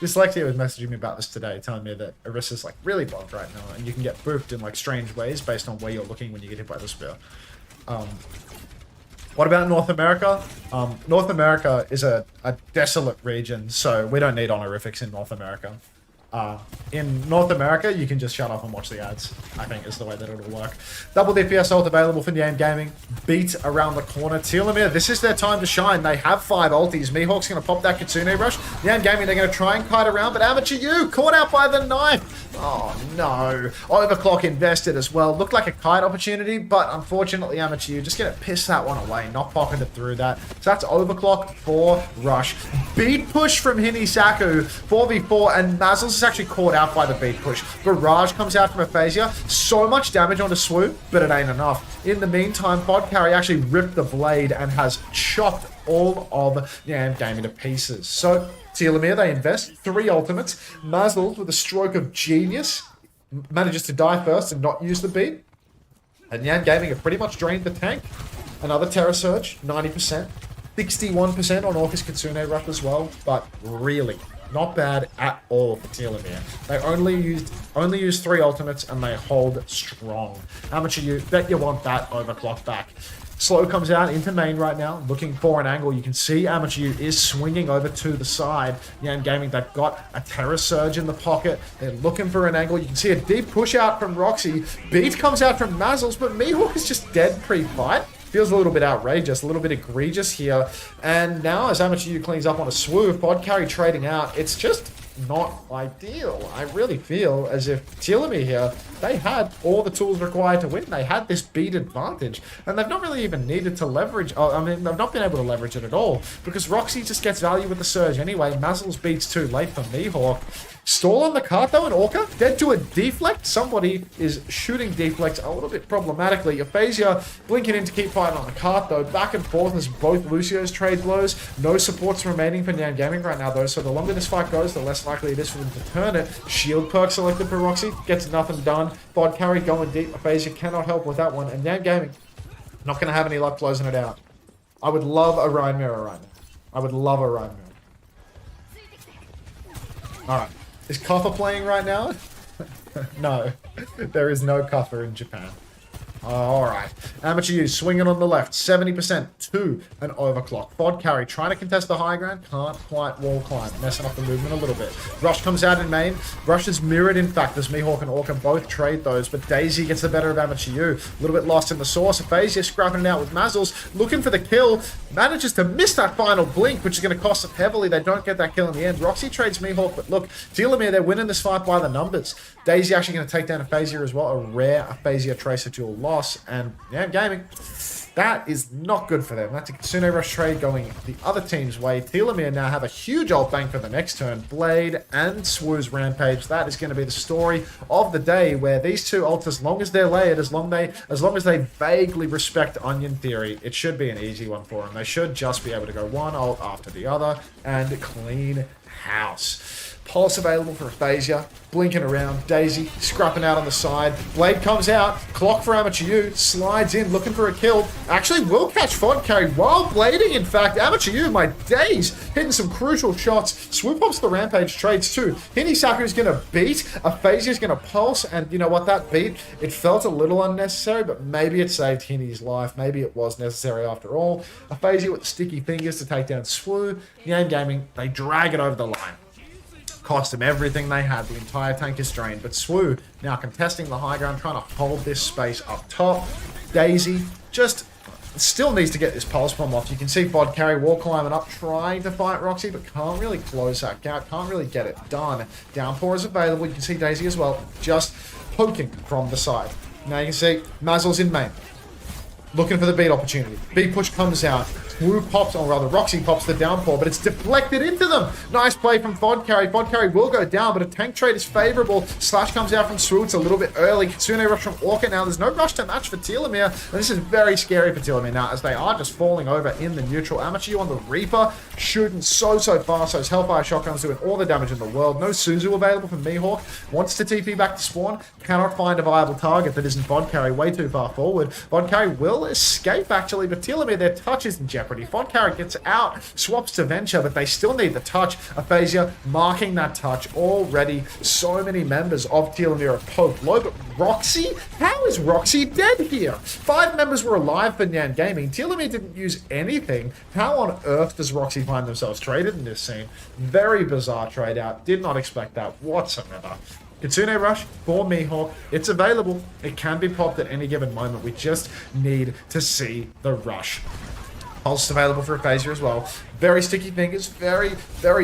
Dyslexia was messaging me about this today, telling me that Orisa's like really bugged right now, and you can get boofed in like strange ways based on where you're looking when you get hit by the spear. What about North America? North America is a desolate region, so we don't need honorifics in North America. In North America, you can just shut off and watch the ads, I think is the way that it'll work. Double DPS ult available for NyamGaming. Beat around the corner. Telomere, this is their time to shine. They have 5 ultis. Mihawk's going to pop that Kitsune Rush. NyamGaming, they're going to try and kite around, but Amateur U caught out by the knife. Oh no. Overclock invested as well. Looked like a kite opportunity, but unfortunately Amateur U just going to piss that one away. Not pocketed through that. So that's Overclock for Rush. Beat push from Hinisaku. 4v4, and Mazel's is actually caught out by the beat push. Barrage comes out from Aphasia. So much damage onto Swoop, but it ain't enough. In the meantime, Fod carry actually ripped the blade and has chopped all of NyamGaming to pieces. So Telomere, they invest 3 ultimates. Mazel, with a stroke of genius, manages to die first and not use the beat. And NyamGaming have pretty much drained the tank. Another Terror Surge, 90%. 61% on Orcus Kitsune Rush as well, but really not bad at all for Telomere. They only used 3 ultimates and they hold strong. Amateur U, bet you want that overclock back. Slow comes out into main right now, looking for an angle. You can see Amateur U is swinging over to the side. NyamGaming, they've got a Terror Surge in the pocket. They're looking for an angle. You can see a deep push out from Roxy. Beat comes out from Mazel's, but Mihawk is just dead pre-fight. Feels a little bit outrageous, a little bit egregious here. And now as Amateur U cleans up on a swoop, Fod carry trading out, it's just not ideal. I really feel as if Telomere here, they had all the tools required to win. They had this beat advantage, and they've not really even needed to leverage. I mean, they've not been able to leverage it at all because Roxy just gets value with the surge anyway. Mazel's beats too late for Mihawk. Stall on the cart though, and Orca dead to a deflect. Somebody is shooting deflects a little bit problematically. Aphasia blinking in to keep fighting on the cart though. Back and forth as both Lucio's trade blows. No supports remaining for NyamGaming right now though, so the longer this fight goes, the less likely it is for them to turn it. Shield perk selected for Roxy, gets nothing done. Fod carry going deep. Aphasia cannot help with that one, and NyamGaming not going to have any luck closing it out. I would love a Rhine Mirror right now. I would love a Rhine Mirror. Alright. Is Kuffer playing right now? No. There is no Kuffer in Japan. Alright. Amateur U swinging on the left. 70% to an overclock. Fod carry trying to contest the high ground. Can't quite wall climb. Messing up the movement a little bit. Rush comes out in main. Rush is mirrored in fact as Mihawk and Orca both trade those. But Daisy gets the better of Amateur U. A little bit lost in the source. Aphasia scrapping it out with Mazel's. Looking for the kill. Manages to miss that final blink, which is going to cost them heavily. They don't get that kill in the end. Roxy trades Mihawk, but look, Telomere, they're winning this fight by the numbers. Daisy actually going to take down Aphasia as well. A rare Aphasia Tracer duel loss. And NyamGaming, that is not good for them. That's a Kitsune Rush trade going the other team's way. Telomere now have a huge ult bank for the next turn. Blade and Swoo's Rampage. That is going to be the story of the day, where these two ults, as long as they're layered, as long as they vaguely respect Onion Theory, it should be an easy one for them. They should just be able to go one ult after the other and clean house. Pulse available for Aphasia. Blinking around. Daisy scrapping out on the side. Blade comes out. Clock for Amateur U. Slides in looking for a kill. Actually will catch Fod Carry while blading. In fact, Amateur U, my days, hitting some crucial shots. Swoop pops the Rampage trades too. Hinisaku's going to beat. Aphasia's going to pulse. And you know what? That beat, it felt a little unnecessary, but maybe it saved Hini's life. Maybe it was necessary after all. Aphasia with the sticky fingers to take down Swoo. NyamGaming, they drag it over the line. Cost them everything they had. The entire tank is drained. But Swoo now contesting the high ground, trying to hold this space up top. Daisy just still needs to get this pulse bomb off. You can see Bod Carry wall climbing up, trying to fight Roxy, but can't really close that gap. Can't really get it done. Downpour is available. You can see Daisy as well, just poking from the side. Now you can see Mazel's in main. Looking for the beat opportunity. Beat push comes out. Swoo pops, or rather Roxy pops the downpour, but it's deflected into them. Nice play from Fod Carry. Fod Carry will go down, but a tank trade is favorable. Slash comes out from Swoo. It's a little bit early. Kitsune rush from Orca now. There's no rush to match for Telomere. And this is very scary for Telomere now, as they are just falling over in the neutral. Amateur on the Reaper, shooting so fast. Those Hellfire Shotguns doing all the damage in the world. No Suzu available from Mihawk. Wants to TP back to spawn. Cannot find a viable target that isn't Fod Carry. Way too far forward. Fod Carry will escape, actually, but Telomere, their touch is in jeopardy. Fod Carry gets out, swaps to Venture, but they still need the touch. Aphasia marking that touch already. So many members of Telomere are poked low, but Roxy? How is Roxy dead here? 5 members were alive for NyamGaming. Telomere didn't use anything. How on earth does Roxy find themselves traded in this scene? Very bizarre trade out. Did not expect that whatsoever. Kitsune Rush for Mihawk. It's available. It can be popped at any given moment. We just need to see the rush. Pulse available for Aphasia as well. Very sticky fingers. Very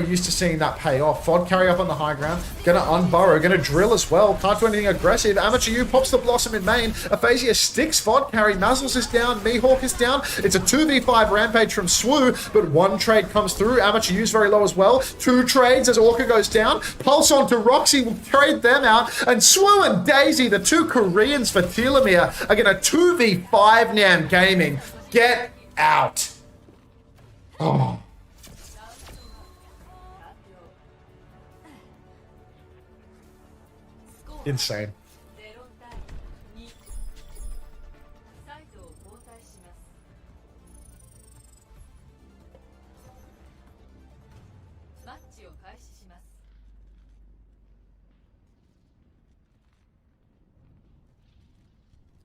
used to seeing that pay off. Fod Carry up on the high ground. Gonna unburrow. Gonna drill as well. Can't do anything aggressive. Amateur U pops the Blossom in main. Aphasia sticks Fod Carry. Mazzles is down. Mihawk is down. It's a 2v5 Rampage from Swoo, but one trade comes through. Amateur U's very low as well. 2 trades as Orca goes down. Pulse onto Roxy. Will trade them out. And Swoo and Daisy, the 2 Koreans for Telomere, are gonna 2v5 NyamGaming. Get out. Oh. Insane.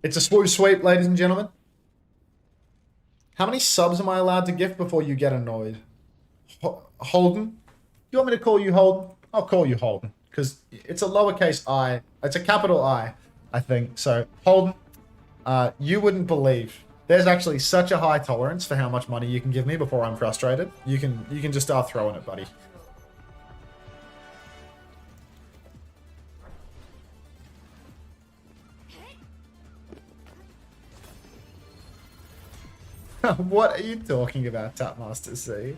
It's a Swoo sweep, ladies and gentlemen. How many subs am I allowed to gift before you get annoyed? Holden? You want me to call you Holden? I'll call you Holden. Because it's a lowercase I. It's a capital I think. So, Holden, you wouldn't believe. There's actually such a high tolerance for how much money you can give me before I'm frustrated. You can just start throwing it, buddy. What are you talking about, Tapmaster C?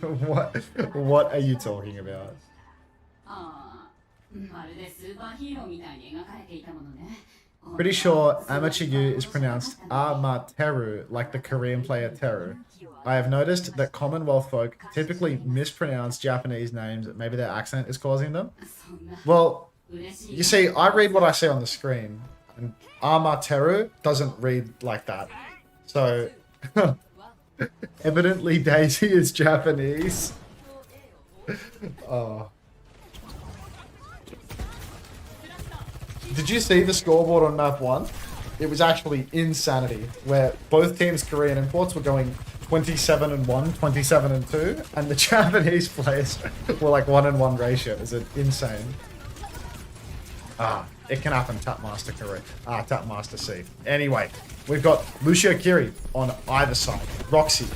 What are you talking about? Pretty sure Amateur U is pronounced Amateru, like the Korean player Teru. I have noticed that Commonwealth folk typically mispronounce Japanese names. Maybe their accent is causing them. Well, you see, I read what I see on the screen. And Amateru doesn't read like that. So, evidently Daisy is Japanese. Oh. Did you see the scoreboard on map 1? It was actually insanity, where both teams' Korean imports were going 27-1, 27-2, and the Japanese players were like 1-1 ratio. It was insane. It can happen, Tapmaster Tapmaster C. Anyway, we've got Lucio Kiri on either side. Roxy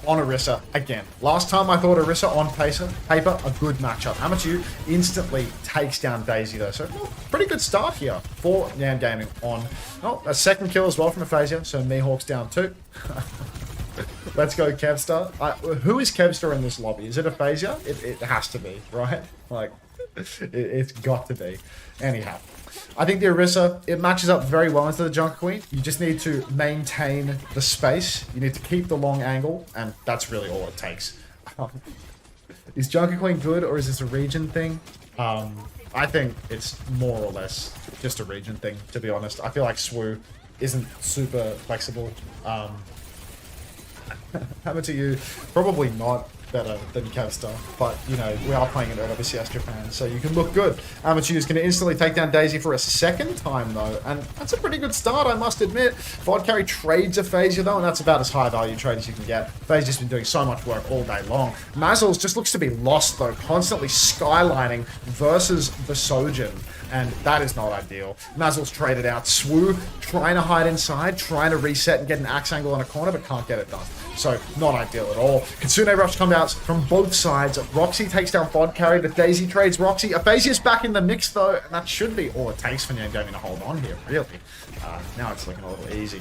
on Orisa again. Last time I thought Orisa on paper, a good matchup. Amateur instantly takes down Daisy though. So, pretty good start here for NyamGaming on a second kill as well from Aphasia. So Mihawk's down 2. Let's go Kevstar. Who is Kevstar in this lobby? Is it Aphasia? It has to be, right? Like, it's got to be. Anyhow, I think the Orisa, it matches up very well into the Junker Queen. You just need to maintain the space. You need to keep the long angle, and that's really all it takes. Is Junker Queen good, or is this a region thing? I think it's more or less just a region thing, to be honest. I feel like Swoo isn't super flexible. Hammer to you, probably not better than Hamster, but you know, we are playing in OWCS Japan, so you can look good. Amateurs can instantly take down Daisy for a second time though, and that's a pretty good start, I must admit. Vod carry trades Aphasia though, and that's about as high value trade as you can get. Aphasia's been doing so much work all day long. Mazzles just looks to be lost though, constantly skylining versus the Sojin, and that is not ideal. Mazzle's traded out. Swoo trying to hide inside, trying to reset and get an axe angle on a corner, but can't get it done. So, not ideal at all. Kitsune Rush comes out from both sides. Roxy takes down Vod carry, but Daisy trades Roxy. Aphasia's back in the mix though, and that should be all it takes for NyamGaming to hold on here, really. Now it's looking a little easy.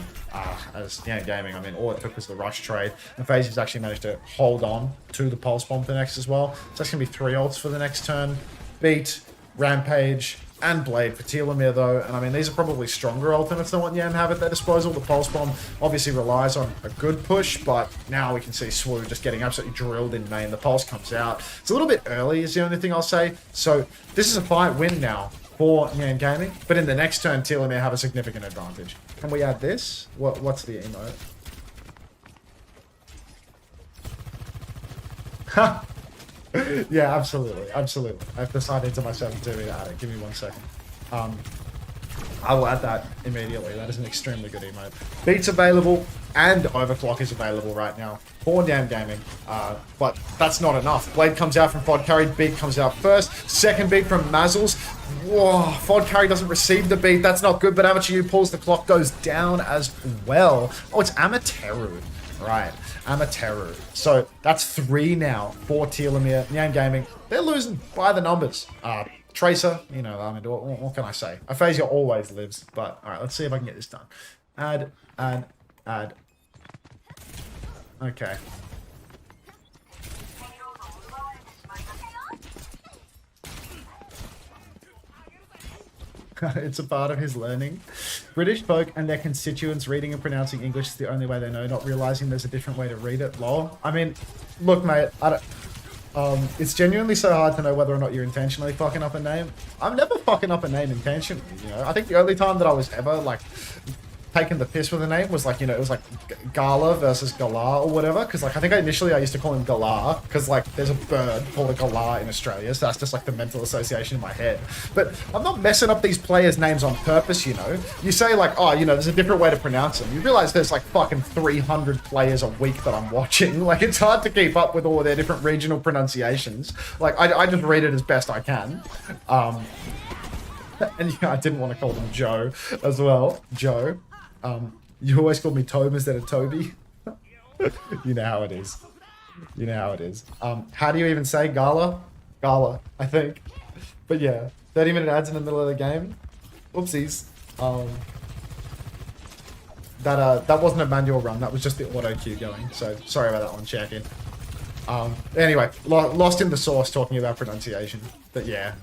As NyamGaming, I mean, all it took was the rush trade. Aphasia's actually managed to hold on to the Pulse Bomb for the next as well. So that's going to be 3 ults for the next turn. Beat, Rampage, and Blade for Telomere though, and I mean these are probably stronger alternates than what Nyam have at their disposal. The Pulse Bomb obviously relies on a good push, but now we can see Swoo just getting absolutely drilled in main. The Pulse comes out. It's a little bit early is the only thing I'll say, so this is a fight win now for NyamGaming, but in the next turn Telomere have a significant advantage. Can we add this? What's the emote? Ha! Yeah, absolutely, absolutely. I've decided to myself to add it. Give me 1 second. I will add that immediately. That is an extremely good emote. Beat's available and Overclock is available right now for NyamGaming, but that's not enough. Blade comes out from Vod carry. Beat comes out first. Second beat from Mazzles. Whoa, Vod carry doesn't receive the beat. That's not good, but Amateur U pulls the clock, goes down as well. Oh, it's Amateru. Right, Amateru. So that's 3 now for Telomere. NyamGaming, they're losing by the numbers. Tracer, you know, I mean, what can I say? Aphasia always lives, but all right, let's see if I can get this done. Add. Okay. It's a part of his learning. British folk and their constituents reading and pronouncing English is the only way they know, not realizing there's a different way to read it. Lol. I mean, look, mate, it's genuinely so hard to know whether or not you're intentionally fucking up a name. I'm never fucking up a name intentionally, you know? I think the only time that I was ever, like, taking the piss with a name was like, you know, it was like Gala versus Galar or whatever, because like I think initially I used to call him Galar because like there's a bird called a Galar in Australia, so that's just like the mental association in my head. But I'm not messing up these players' names on purpose, you know. You say like, oh, you know, there's a different way to pronounce them. You realize there's like fucking 300 players a week that I'm watching. Like it's hard to keep up with all their different regional pronunciations. Like I just read it as best I can. And yeah, I didn't want to call them Joe as well. Joe. You always called me Tobe instead of Toby. You know how it is. You know how it is. How do you even say Gala? Gala, I think. But yeah, 30-minute ads in the middle of the game. Oopsies. That wasn't a manual run. That was just the auto queue going. So sorry about that one, check-in. Anyway, lost in the sauce talking about pronunciation. But yeah,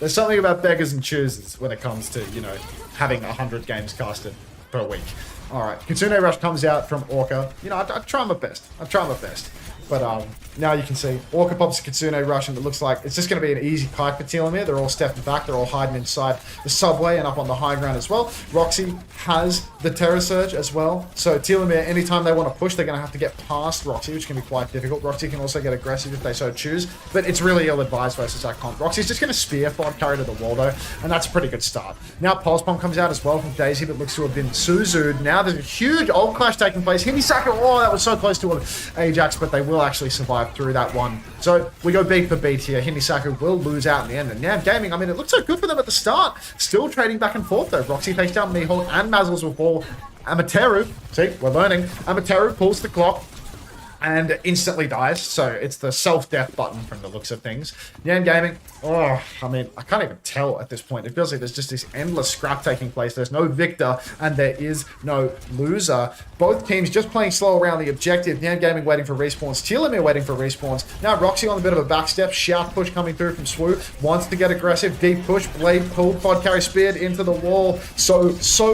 there's something about beggars and choosers when it comes to, you know, having 100 games casted per week. Alright, Kitsune Rush comes out from Orca. You know, I try my best. I try my best. But now you can see Orca pops Kitsune Rush, and it looks like it's just going to be an easy kite for Telomere. They're all stepping back. They're all hiding inside the subway and up on the high ground as well. Roxy has the Terror Surge as well. So Telomere, anytime they want to push, they're going to have to get past Roxy, which can be quite difficult. Roxy can also get aggressive if they so choose, but it's really ill-advised versus that comp. Roxy's just going to spear Vod carry to the wall, though, and that's a pretty good start. Now Pulse Bomb comes out as well from Daisy, but looks to have been Suzu'd. Now there's a huge ult clash taking place. Himisaka, oh, that was so close to an Ajax, but they will actually survive through that one. So we go beat for beat here. Himisaka will lose out in the end. And NyamGaming, I mean, it looked so good for them at the start. Still trading back and forth though. Roxy takes down Mihawk and Mazzles will fall. Amateru, see, we're learning. Amateru pulls the clock and instantly dies. So it's the self-death button from the looks of things. NyamGaming, oh, I mean, I can't even tell at this point. It feels like there's just this endless scrap taking place. There's no victor and there is no loser. Both teams just playing slow around the objective. NyamGaming waiting for respawns. Telomere waiting for respawns. Now Roxy on a bit of a backstep. Shout push coming through from Swoo. Wants to get aggressive. Deep push. Blade pulled. Vod carry speared into the wall. So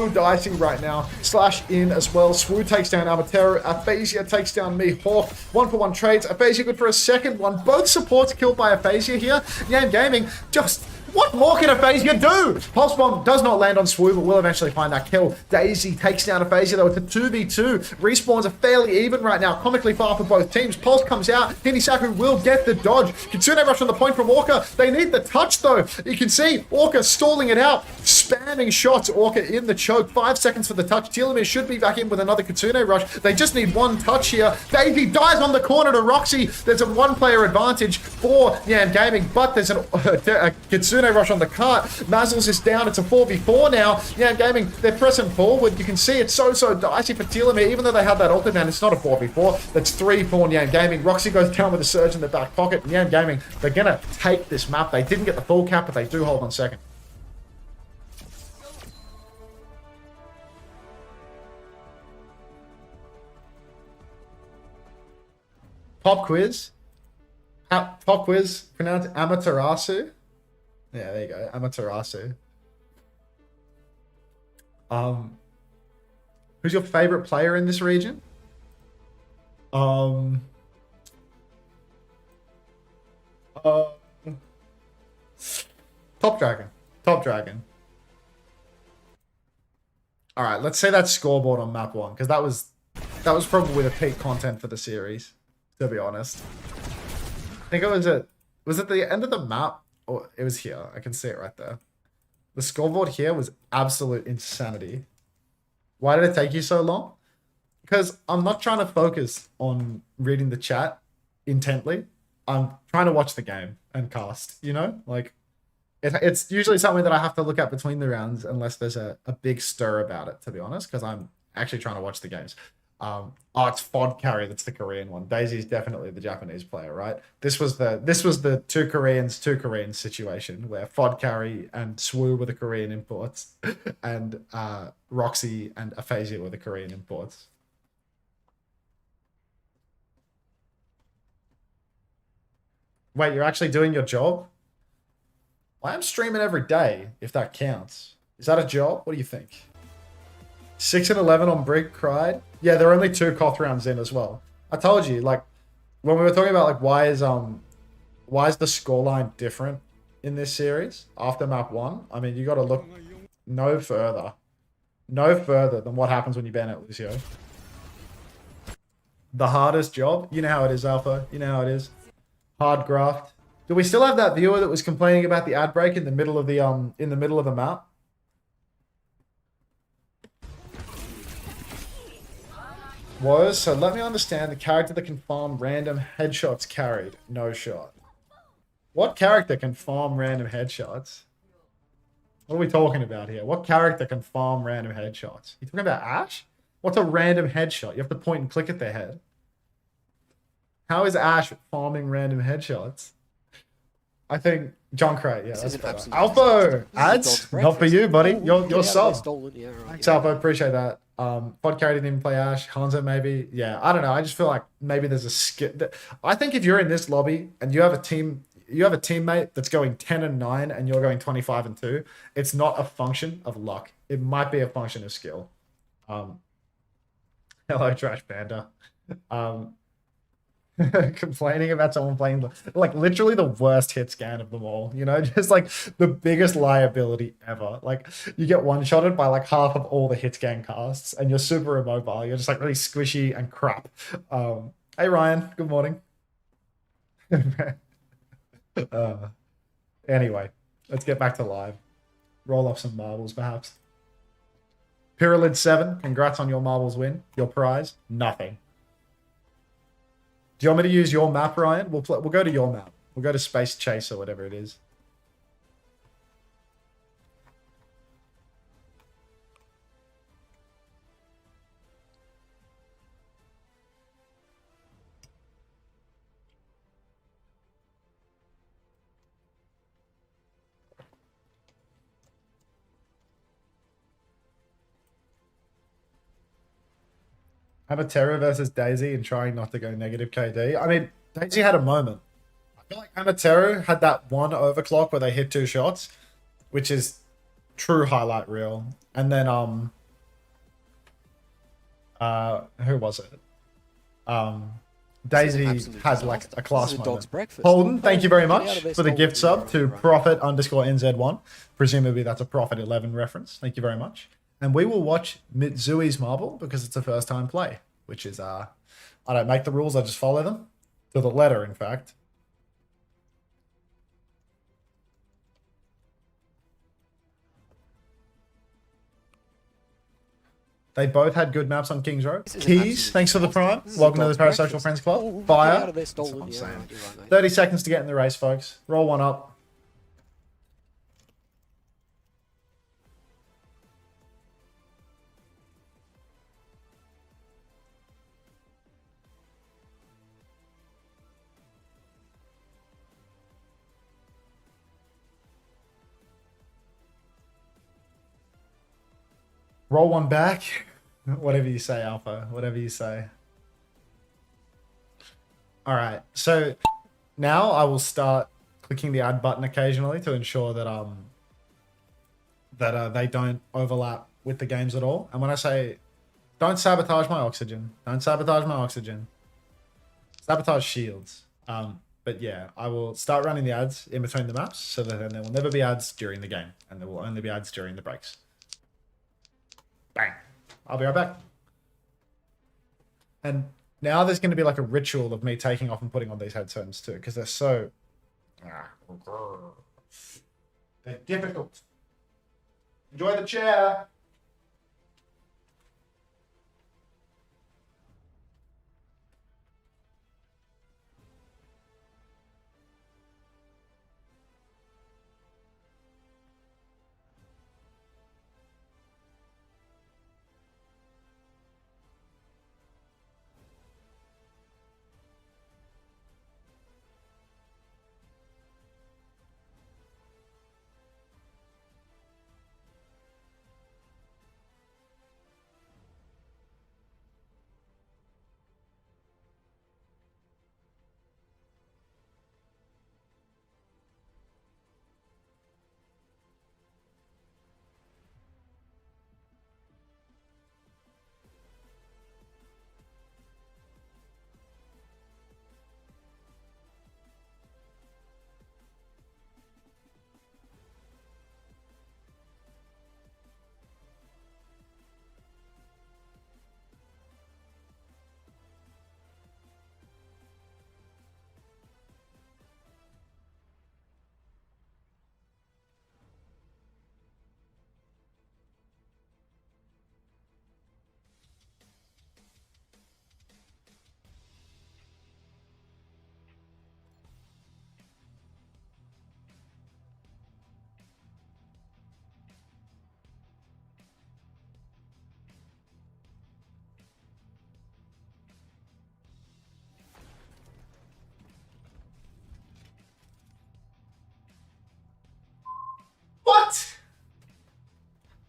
dicey right now. Slash in as well. Swoo takes down Amateru. Aphasia takes down Mihawk. 4 1-for-1 trades. Aphasia good for a second one. Both supports killed by Aphasia here. NyamGaming just... What more can Aphasia do? Pulse Bomb does not land on Swoo, but will eventually find that kill. Daisy takes down Aphasia, though. It's a 2v2. Respawns are fairly even right now. Comically far for both teams. Pulse comes out. Hinisaku will get the dodge. Kitsune rush on the point from Orca. They need the touch, though. You can see Orca stalling it out. Spamming shots. Orca in the choke. 5 seconds for the touch. Telomere should be back in with another Kitsune rush. They just need one touch here. Daisy dies on the corner to Roxy. There's a one-player advantage for NyamGaming, but there's a Kitsune rush on the cart. Mazzles is down. It's a 4v4 now. NyamGaming, they're pressing forward. You can see it's so dicey for Telomere. Even though they have that ult down, it's not a 4v4. That's 3 for NyamGaming. Roxy goes down with a surge in the back pocket. NyamGaming, they're going to take this map. They didn't get the full cap, but they do hold on second. Pop quiz. Pop quiz. Pronounced Amaterasu. Yeah, there you go. Amaterasu. Who's your favorite player in this region? Top Dragon. Top Dragon. All right, let's say that scoreboard on map 1, because that was probably the peak content for the series, to be honest. I think it was at the end of the map. Oh, it was here. I can see it right there. The scoreboard here was absolute insanity. Why did it take you so long? Because I'm not trying to focus on reading the chat intently. I'm trying to watch the game and cast, you know? Like, it's usually something that I have to look at between the rounds unless there's a big stir about it, to be honest, because I'm actually trying to watch the games. It's Fod Carry that's the Korean one. Daisy's definitely the Japanese player, right? This was the two Koreans situation where Fod Carry and Swoo were the Korean imports, and Roxy and Aphasia were the Korean imports. Wait, you're actually doing your job? I am streaming every day, if that counts. Is that a job? What do you think? 6 and 11 on Brig cried. Yeah, there are only 2 Koth rounds in as well. I told you, like, when we were talking about, like, why is the scoreline different in this series after map 1? I mean, you got to look no further than what happens when you ban at Lucio. The hardest job. You know how it is, Alpha. You know how it is. Hard graft. Do we still have that viewer that was complaining about the ad break in the middle of the map? So let me understand the character that can farm random headshots carried. No shot. What character can farm random headshots? What are we talking about here? What character can farm random headshots? You talking about Ashe? What's a random headshot? You have to point and click at their head. How is Ashe farming random headshots? I think John Cray, yeah, that's better. Alpha ads, not for you, buddy. You're sub. Thanks, Alpha. Appreciate that. Pod Carry didn't even play Ashe. Hanzo maybe. Yeah, I don't know. I just feel like maybe there's a skip. I think if you're in this lobby and you have a teammate that's going 10 and 9 and you're going 25 and 2, it's not a function of luck. It might be a function of skill. Hello, Trash Panda. Complaining about someone playing like literally the worst hit scan of them all, you know, just like the biggest liability ever. Like you get one-shotted by like half of all the hit scan casts and you're super immobile. You're just like really squishy and crap. Hey Ryan, good morning. Anyway, let's get back to live. Roll off some marbles perhaps. Pyramid 7, congrats on your marbles win. Your prize, nothing. Do you want me to use your map, Ryan? We'll go to your map. We'll go to Space Chase or whatever it is. Amatera versus Daisy and trying not to go negative KD. I mean, Daisy had a moment. I feel like Amatera had that one overclock where they hit 2 shots, which is true highlight reel. And then who was it? Daisy absolute had like disaster. a class This is a moment. dog's breakfast. Holden, thank you very Get out much of this for the hole gift with sub your to right. Prophet_NZ1. Presumably that's a Prophet 11 reference. Thank you very much. And we will watch Mitsui's Marble because it's a first time play, which is I don't make the rules, I just follow them to the letter, in fact. They both had good maps on Kings Row. This is an Keys, absolute thanks for the disaster. prime. This is a Welcome to the dog's Parasocial breakfast. Friends Club. Oh, get Fire. out of this, That's what Dolan. I'm Yeah, saying. right, you're right, mate. 30 seconds to get in the race, folks. Roll one up. Roll one back. Whatever you say, Alpha. Whatever you say. All right. So now I will start clicking the add button occasionally to ensure that they don't overlap with the games at all. And when I say don't sabotage my oxygen, don't sabotage my oxygen, sabotage shields. But yeah, I will start running the ads in between the maps so that then there will never be ads during the game and there will only be ads during the breaks. Bang. I'll be right back. And now there's going to be like a ritual of me taking off and putting on these headphones too, because they're so... They're difficult. Enjoy the chair. What?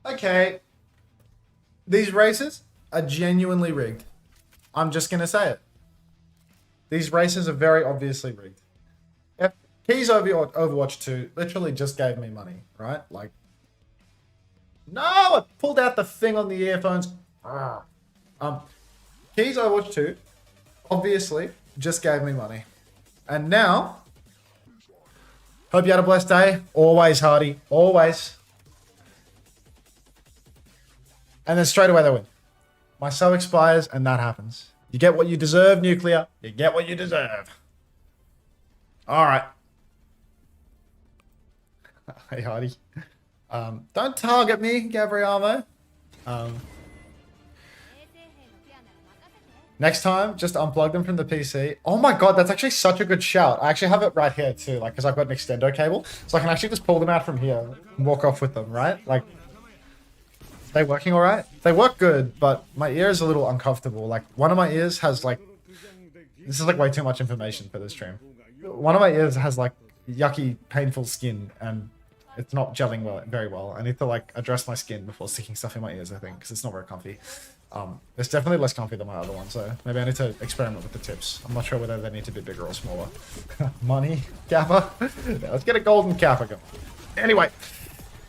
Okay. These races are genuinely rigged. I'm just going to say it. These races are very obviously rigged. Keys Overwatch 2 literally just gave me money, right? Like, no, I pulled out the thing on the earphones. Keys Overwatch 2 obviously just gave me money. And now, hope you had a blessed day. Always, Hardy. Always. And then straight away they win. My sub expires and that happens. You get what you deserve, Nuclear. You get what you deserve. All right. Hey, Hardy. Don't target me, Gabriamo. Next time, just unplug them from the PC. Oh my god, that's actually such a good shout. I actually have it right here too, like, because I've got an extendo cable. So I can actually just pull them out from here and walk off with them, right? Like, they working all right? They work good, but my ear is a little uncomfortable. Like, one of my ears has, like... This is, like, way too much information for this stream. One of my ears has, like, yucky, painful skin, and it's not gelling very well. I need to, like, address my skin before sticking stuff in my ears, I think, because it's not very comfy. It's definitely less comfy than my other one, so maybe I need to experiment with the tips. I'm not sure whether they need to be bigger or smaller. Money, Kappa. Yeah, let's get a golden Kappa going. Anyway,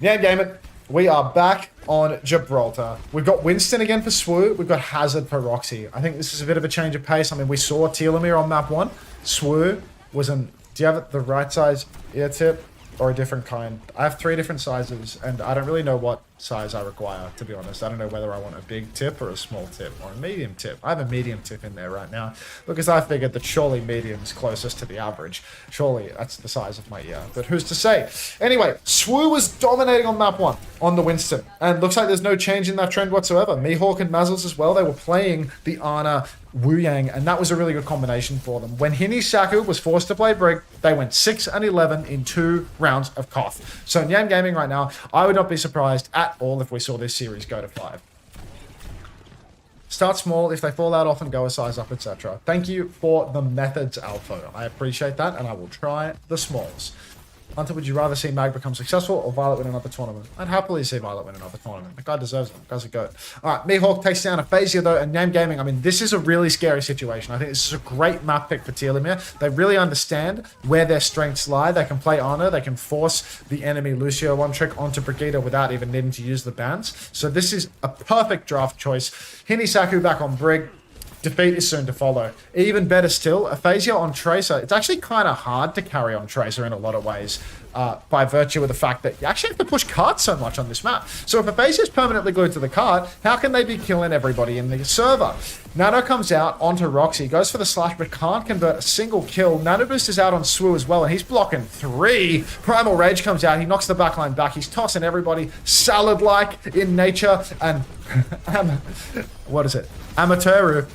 NyamGaming. We are back on Gibraltar. We've got Winston again for Swoo. We've got Hazard for Roxy. I think this is a bit of a change of pace. I mean, we saw Telomere on map 1. Swoo was an... Do you have the right size ear tip or a different kind? I have 3 different sizes, and I don't really know what size I require, to be honest. I don't know whether I want a big tip or a small tip or a medium tip. I have a medium tip in there right now because I figured that surely medium's closest to the average. Surely that's the size of my ear, but who's to say? Anyway, Swoo was dominating on map 1 on the Winston, and looks like there's no change in that trend whatsoever. Mihawk and Mazzles as well, they were playing the Ana Wu Yang, and that was a really good combination for them. When Hinisaku was forced to play Brig, they went 6 and 11 in 2 rounds of Koth. So in NyamGaming right now, I would not be surprised at all if we saw this series go to 5. Start small. If they fall out, often go a size up, etc. Thank you for the methods, Alpha. I appreciate that, and I will try the smalls. Unter, would you rather see Mag become successful or Violet win another tournament? I'd happily see Violet win another tournament. The guy deserves it. The guy's a goat. Alright, Mihawk takes down Aphasia though, and NyamGaming, I mean, this is a really scary situation. I think this is a great map pick for Telomere. They really understand where their strengths lie. They can play Honor. They can force the enemy Lucio one trick onto Brigitte without even needing to use the bans. So this is a perfect draft choice. Hinisaku back on Brig. Defeat is soon to follow. Even better still, Aphasia on Tracer. It's actually kind of hard to carry on Tracer in a lot of ways by virtue of the fact that you actually have to push cards so much on this map. So if Aphasia is permanently glued to the card, how can they be killing everybody in the server? Nano comes out onto Roxy, goes for the slash but can't convert a single kill. Nano Boost is out on Swoo as well and he's blocking 3. Primal Rage comes out, he knocks the backline back, he's tossing everybody salad-like in nature and... what is it? Amateru,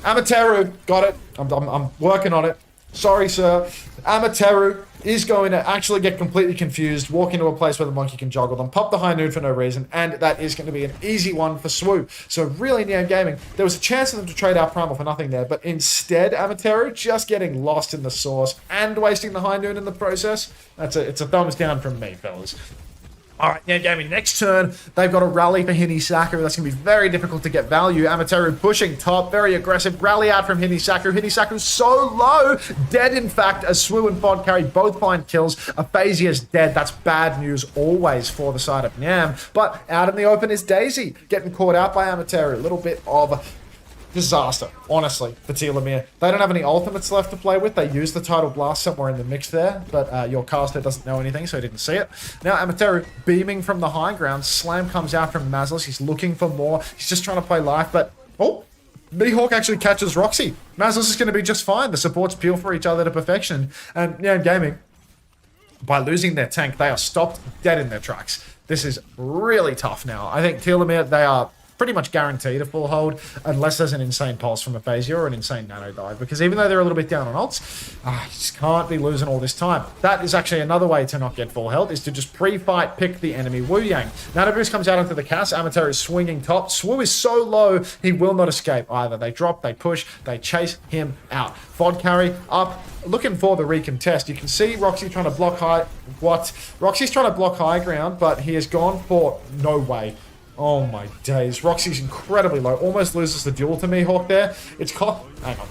got it. I'm working on it. Sorry, sir. Amateru is going to actually get completely confused, walk into a place where the monkey can joggle them, pop the high noon for no reason, and that is going to be an easy one for Swoo. So really, NyamGaming, there was a chance for them to trade out Primal for nothing there, but instead, Amateru just getting lost in the sauce and wasting the high noon in the process. It's a thumbs down from me, fellas. Alright, NyamGaming, next turn, they've got a rally for Hinisaku. That's going to be very difficult to get value. Amateru pushing top, very aggressive. Rally out from Hinisaku. Hinisaku's so low. Dead, in fact, as Swoo and Fod carry both find kills. Aphasia's dead. That's bad news always for the side of Nyam. But out in the open is Daisy, getting caught out by Amateru. A little bit of... disaster, honestly, for Telomere. They don't have any ultimates left to play with. They use the Tidal Blast somewhere in the mix there, but your caster doesn't know anything, so he didn't see it. Now, Amateru beaming from the high ground. Slam comes out from Mazzles. He's looking for more. He's just trying to play life, but... oh! Mihawk actually catches Roxy. Mazzles is going to be just fine. The supports peel for each other to perfection. And, NyamGaming, by losing their tank, they are stopped dead in their tracks. This is really tough now. I think Telomere, they are... pretty much guaranteed a full hold unless there's an insane pulse from Aphasia or an insane nano dive, because even though they're a little bit down on ults, you just can't be losing all this time. That is actually another way to not get full health, is to just pre-fight pick the enemy Wu Yang. Nano Boost comes out into the cast. Amateru is swinging top. Swoo is so low he will not escape either. They drop, they push, they chase him out. Fod carry up, looking for the recontest. You can see Roxy trying to block high... what? Roxy's trying to block high ground, but he has gone for no way. Oh my days. Roxy's incredibly low. Almost loses the duel to Mihawk there. Hang on.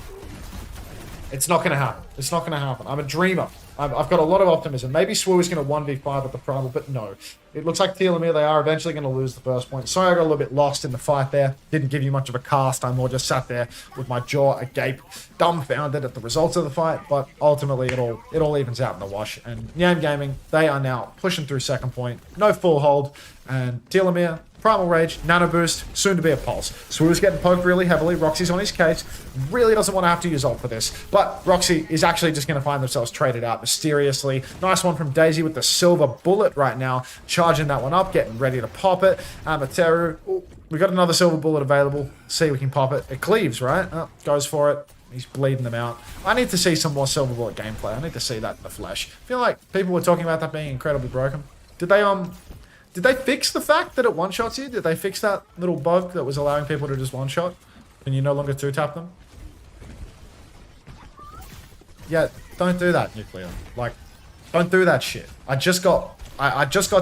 It's not going to happen. It's not going to happen. I'm a dreamer. I've got a lot of optimism. Maybe Swoo is going to 1v5 at the Primal, but no. It looks like Telomere, they are eventually going to lose the first point. Sorry I got a little bit lost in the fight there. Didn't give you much of a cast. I more just sat there with my jaw agape, dumbfounded at the results of the fight, but ultimately it all evens out in the wash. And NyamGaming, they are now pushing through second point. No full hold. And Telomere, Primal Rage, Nano Boost, soon to be a pulse. Swoo's getting poked really heavily. Roxy's on his case. Really doesn't want to have to use ult for this. But Roxy is actually just going to find themselves traded out mysteriously. Nice one from Daisy with the silver bullet right now. Charging that one up, getting ready to pop it. Amateru. Ooh, we got another silver bullet available. See if we can pop it. It cleaves, right? Oh, goes for it. He's bleeding them out. I need to see some more silver bullet gameplay. I need to see that in the flesh. I feel like people were talking about that being incredibly broken. Did they fix the fact that it one-shots you? Did they fix that little bug that was allowing people to just one-shot? Can you no longer two-tap them? Yeah, don't do that, Nuclear. Like, don't do that shit. I just got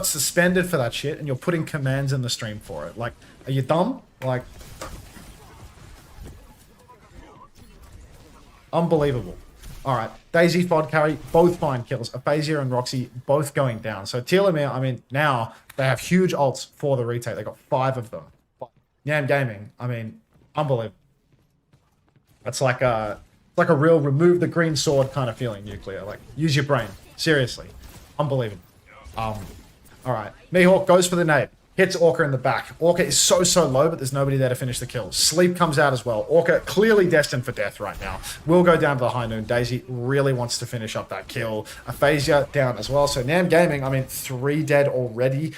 suspended for that shit, and you're putting commands in the stream for it. Like, are you dumb? Like... unbelievable. All right, Daisy, Fod carry, both find kills. Aphasia and Roxy both going down. So Telomere, I mean, now they have huge ults for the retake. They got 5 of them. NyamGaming, I mean, unbelievable. It's like a real remove the green sword kind of feeling, Nuclear. Like, use your brain. Seriously. Unbelievable. All right. Mihawk goes for the nade. Hits Orca in the back. Orca is so low, but there's nobody there to finish the kill. Sleep comes out as well. Orca clearly destined for death right now. Will go down to the high noon. Daisy really wants to finish up that kill. Aphasia down as well. So NyamGaming, I mean, 3 dead already.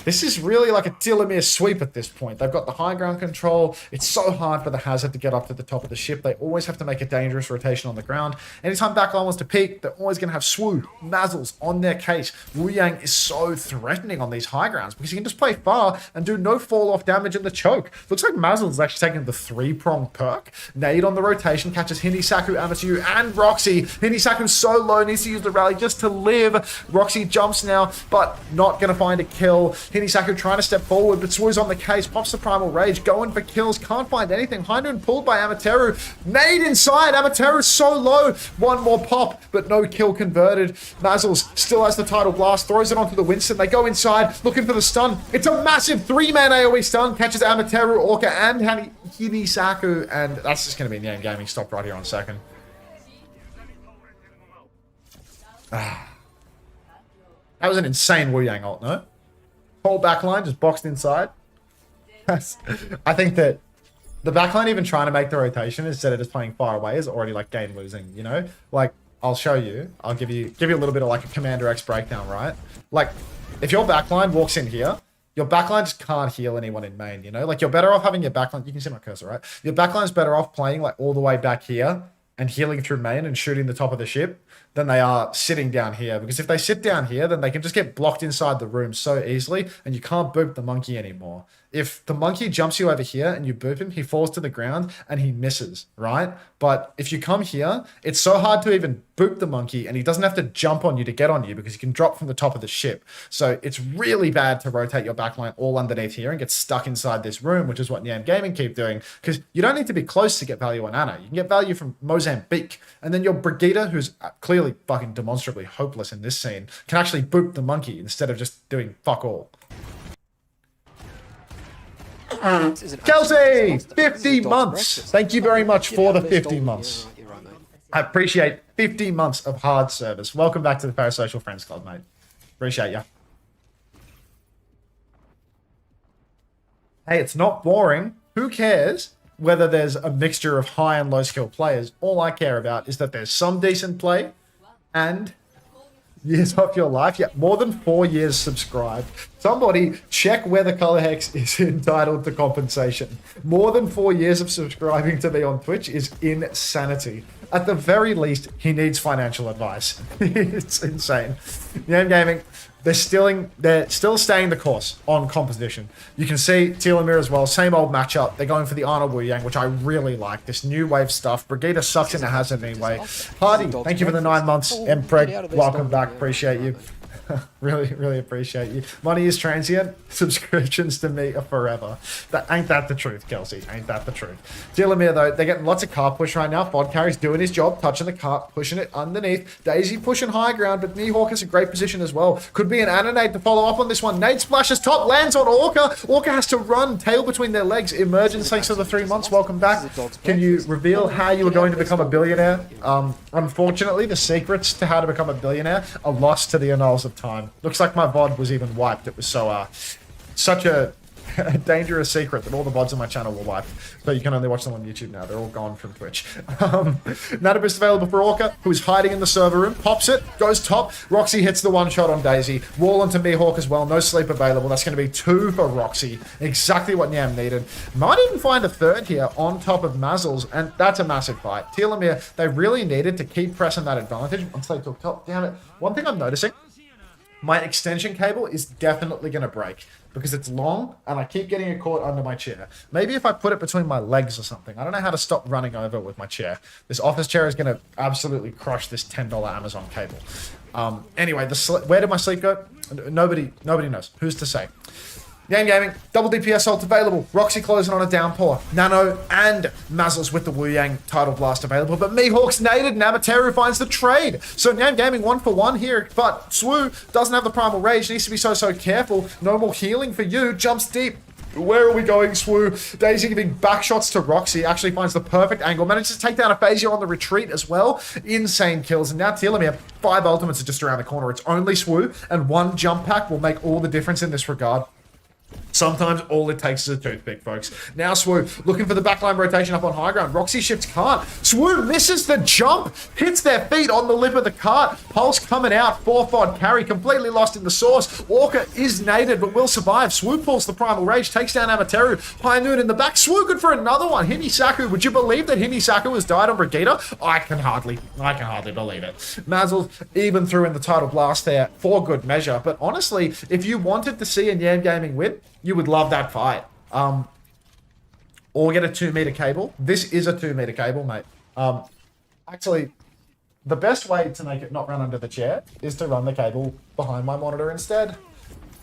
This is really like a Telomere sweep at this point. They've got the high ground control. It's so hard for the Hazard to get up to the top of the ship. They always have to make a dangerous rotation on the ground. Anytime backline wants to peek, they're always going to have Swoo, Mazzles on their case. Wu Yang is so threatening on these high grounds because he can just play far and do no fall-off damage in the choke. Looks like Mazzles is actually taking the 3-prong perk. Nade on the rotation, catches Hinisaku, Amateur, and Roxy. Hinisaku's so low, needs to use the rally just to live. Roxy jumps now, but not going to find a kill. Hinisaku trying to step forward, but Swoo's on the case, pops the Primal Rage, going for kills, can't find anything. High Noon pulled by Amateru. Nade inside, Amateru's so low. 1 more pop, but no kill converted. Mazzles still has the Tidal Blast, throws it onto the Winston. They go inside, looking for the stun. It's a massive 3-man AoE stun, catches Amateru, Orca, and Hinisaku, and that's just going to be NyamGaming. Stop right here on second. That was an insane Wu Yang ult, no? Whole backline just boxed inside. I think that the backline even trying to make the rotation instead of just playing far away is already like game losing, you know? Like, I'll show you. I'll give you a little bit of like a Commander X breakdown, right? Like, if your backline walks in here, your backline just can't heal anyone in main, you know? Like, you're better off having your backline... You can see my cursor, right? Your backline's better off playing like all the way back here and healing through main and shooting the top of the ship than they are sitting down here. Because if they sit down here, then they can just get blocked inside the room so easily, and you can't boop the monkey anymore. If the monkey jumps you over here and you boop him, he falls to the ground and he misses, right? But if you come here, it's so hard to even boop the monkey, and he doesn't have to jump on you to get on you because he can drop from the top of the ship. So it's really bad to rotate your backline all underneath here and get stuck inside this room, which is what NyamGaming keep doing, because you don't need to be close to get value on Ana. You can get value from Mozambique, and then your Brigitte, who's clearly fucking demonstrably hopeless in this scene, can actually boop the monkey instead of just doing fuck all. Kelsey, 50 months. Thank you very much for the 50 months. I appreciate 50 months of hard service. Welcome back to the Parasocial Friends Club, mate. Appreciate ya. Hey, it's not boring. Who cares whether there's a mixture of high and low skill players? All I care about is that there's some decent play and years of your life. Yeah, more than 4 years subscribed. Somebody check whether Color Hex is entitled to compensation. More than 4 years of subscribing to me on Twitch is insanity. At the very least, he needs financial advice. It's insane. NyamGaming, they're still staying the course on composition. You can see Telomere as well, same old matchup. They're going for the Arnold Wu Yang, which I really like. This new wave stuff. Brigitte sucks in the Hazard anyway. Hardy, thank you for the 9 months. Mpreg, welcome back. Appreciate you. Really appreciate you. Money is transient. Subscriptions to me are forever. Ain't that the truth, Kelsey? Ain't that the truth? Telomere, though, they're getting lots of cart push right now. Fod carry's doing his job, touching the cart, pushing it underneath. Daisy pushing high ground, but Mihawk is a great position as well. Could be an Ananade to follow up on this one. Nade splashes top, lands on Orca. Orca has to run, tail between their legs. Emergence, thanks for the 3 months. Welcome back. Can you reveal how you were going to become a billionaire? Unfortunately, the secrets to how to become a billionaire are lost to the annals of time. Looks like my VOD was even wiped. It was so such a dangerous secret that all the VODs on my channel were wiped. So you can only watch them on YouTube now. They're all gone from Twitch. Nataboost available for Orca, who is hiding in the server room. Pops it, goes top. Roxy hits the one shot on Daisy. Wall onto Mihawk as well. No sleep available. That's going to be 2 for Roxy. Exactly what Nyam needed. Might even find a 3rd here on top of Mazzles, and that's a massive fight. Telomere, they really needed to keep pressing that advantage once they took top. Damn it. One thing I'm noticing, my extension cable is definitely going to break because it's long and I keep getting it caught under my chair. Maybe if I put it between my legs or something. I don't know how to stop running over with my chair. This office chair is going to absolutely crush this $10 Amazon cable. Anyway, where did my sleep go? Nobody knows. Who's to say? NyamGaming, double DPS ult available. Roxy closing on a downpour. Nano and Mazzles with the Wu Yang title blast available. But Mihawk's naded and Amateru finds the trade. So NyamGaming 1-for-1 here. But Swu doesn't have the primal rage. Needs to be so careful. No more healing for you. Jumps deep. Where are we going, Swu? Daisy giving back shots to Roxy. Actually finds the perfect angle. Manages to take down Aphasia on the retreat as well. Insane kills. And now Telomere, 5 ultimates are just around the corner. It's only Swu. And 1 jump pack will make all the difference in this regard. Sometimes all it takes is a toothpick, folks. Now Swu looking for the backline rotation up on high ground. Roxy shifts cart. Swu misses the jump. Hits their feet on the lip of the cart. Pulse coming out. 4-fod carry. Completely lost in the source. Orca is naded but will survive. Swu pulls the primal rage. Takes down Amateru. High Noon in the back. Swu good for another one. Hinisaku. Would you believe that Hinisaku has died on Brigitte? I can hardly believe it. Mazzle even threw in the title blast there for good measure. But honestly, if you wanted to see a NyamGaming win, you would love that fight. Or get a 2-meter cable. This is a 2-meter cable, mate. Actually, the best way to make it not run under the chair is to run the cable behind my monitor instead.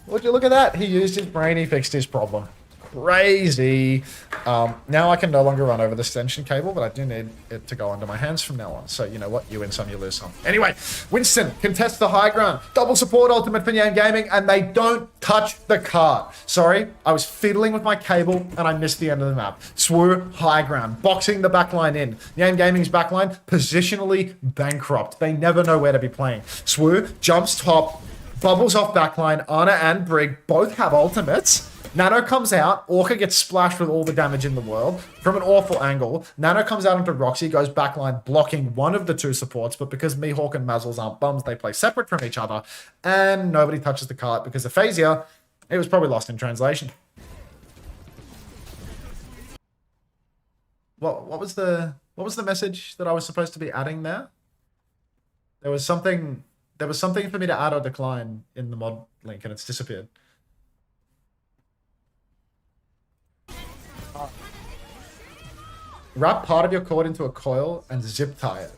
Would you look at that? He used his brain, he fixed his problem. Crazy. Now I can no longer run over the extension cable, but I do need it to go under my hands from now on. So you know what? You win some, you lose some. Anyway, Winston contests the high ground. Double support ultimate for NyamGaming, and they don't touch the cart. Sorry, I was fiddling with my cable, and I missed the end of the map. Swu high ground, boxing the backline in. NyamGaming's backline, positionally bankrupt. They never know where to be playing. Swu jumps top, bubbles off backline. Anna and Brig both have ultimates. Nano comes out. Orca gets splashed with all the damage in the world from an awful angle. Nano comes out into Roxy, goes backline, blocking one of the 2 supports. But because Mihawk and Mazzles aren't bums, they play separate from each other. And nobody touches the cart because Aphasia, it was probably lost in translation. What was the message that I was supposed to be adding there? There was something for me to add or decline in the mod link, and it's disappeared. Wrap part of your cord into a coil and zip tie it.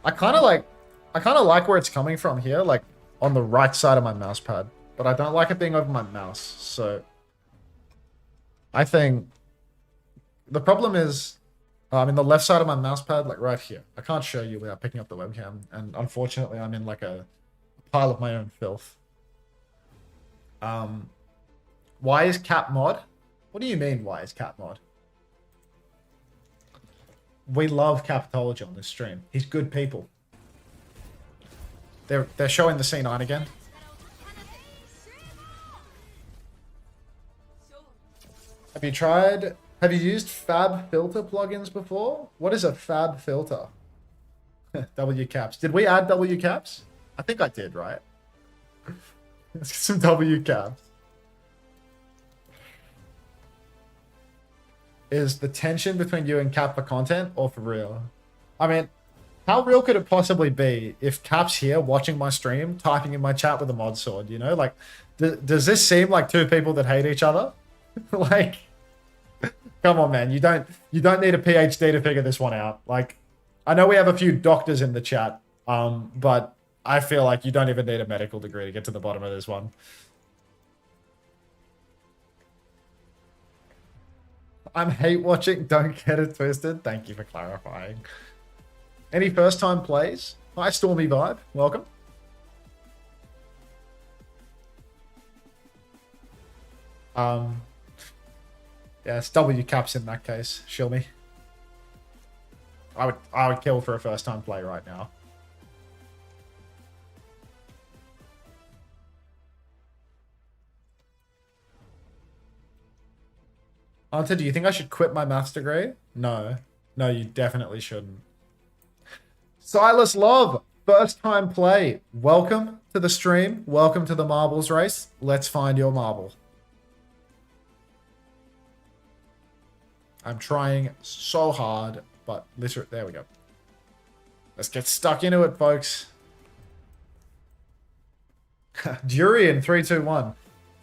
I kind of like where it's coming from here, like on the right side of my mouse pad, but I don't like it being over my mouse. So I think the problem is in the left side of my mouse pad, like right here. I can't show you without picking up the webcam, and unfortunately I'm in like a pile of my own filth. Why is Cap mod? What do you mean, why is Cap mod? We love Capitology on this stream. He's good people. They're showing the C9 again. Have you used Fab filter plugins before? What is a Fab filter? W caps. Did we add W caps? I think I did, right? Let's get some W caps. Is the tension between you and Cap for content or for real? I mean, how real could it possibly be if Cap's here watching my stream, typing in my chat with a mod sword, you know? Like, does this seem like 2 people that hate each other? Like, come on, man. You don't need a PhD to figure this one out. Like, I know we have a few doctors in the chat, but I feel like you don't even need a medical degree to get to the bottom of this one. I'm hate watching. Don't get it twisted. Thank you for clarifying. Any first time plays? Hi, Stormy Vibe. Welcome. Yeah, it's W caps in that case. Shill me. I would kill for a first time play right now. Unter, do you think I should quit my maths degree? No. No, you definitely shouldn't. Silas Love, first time play. Welcome to the stream. Welcome to the marbles race. Let's find your marble. I'm trying so hard, but literally, there we go. Let's get stuck into it, folks. Durian 321.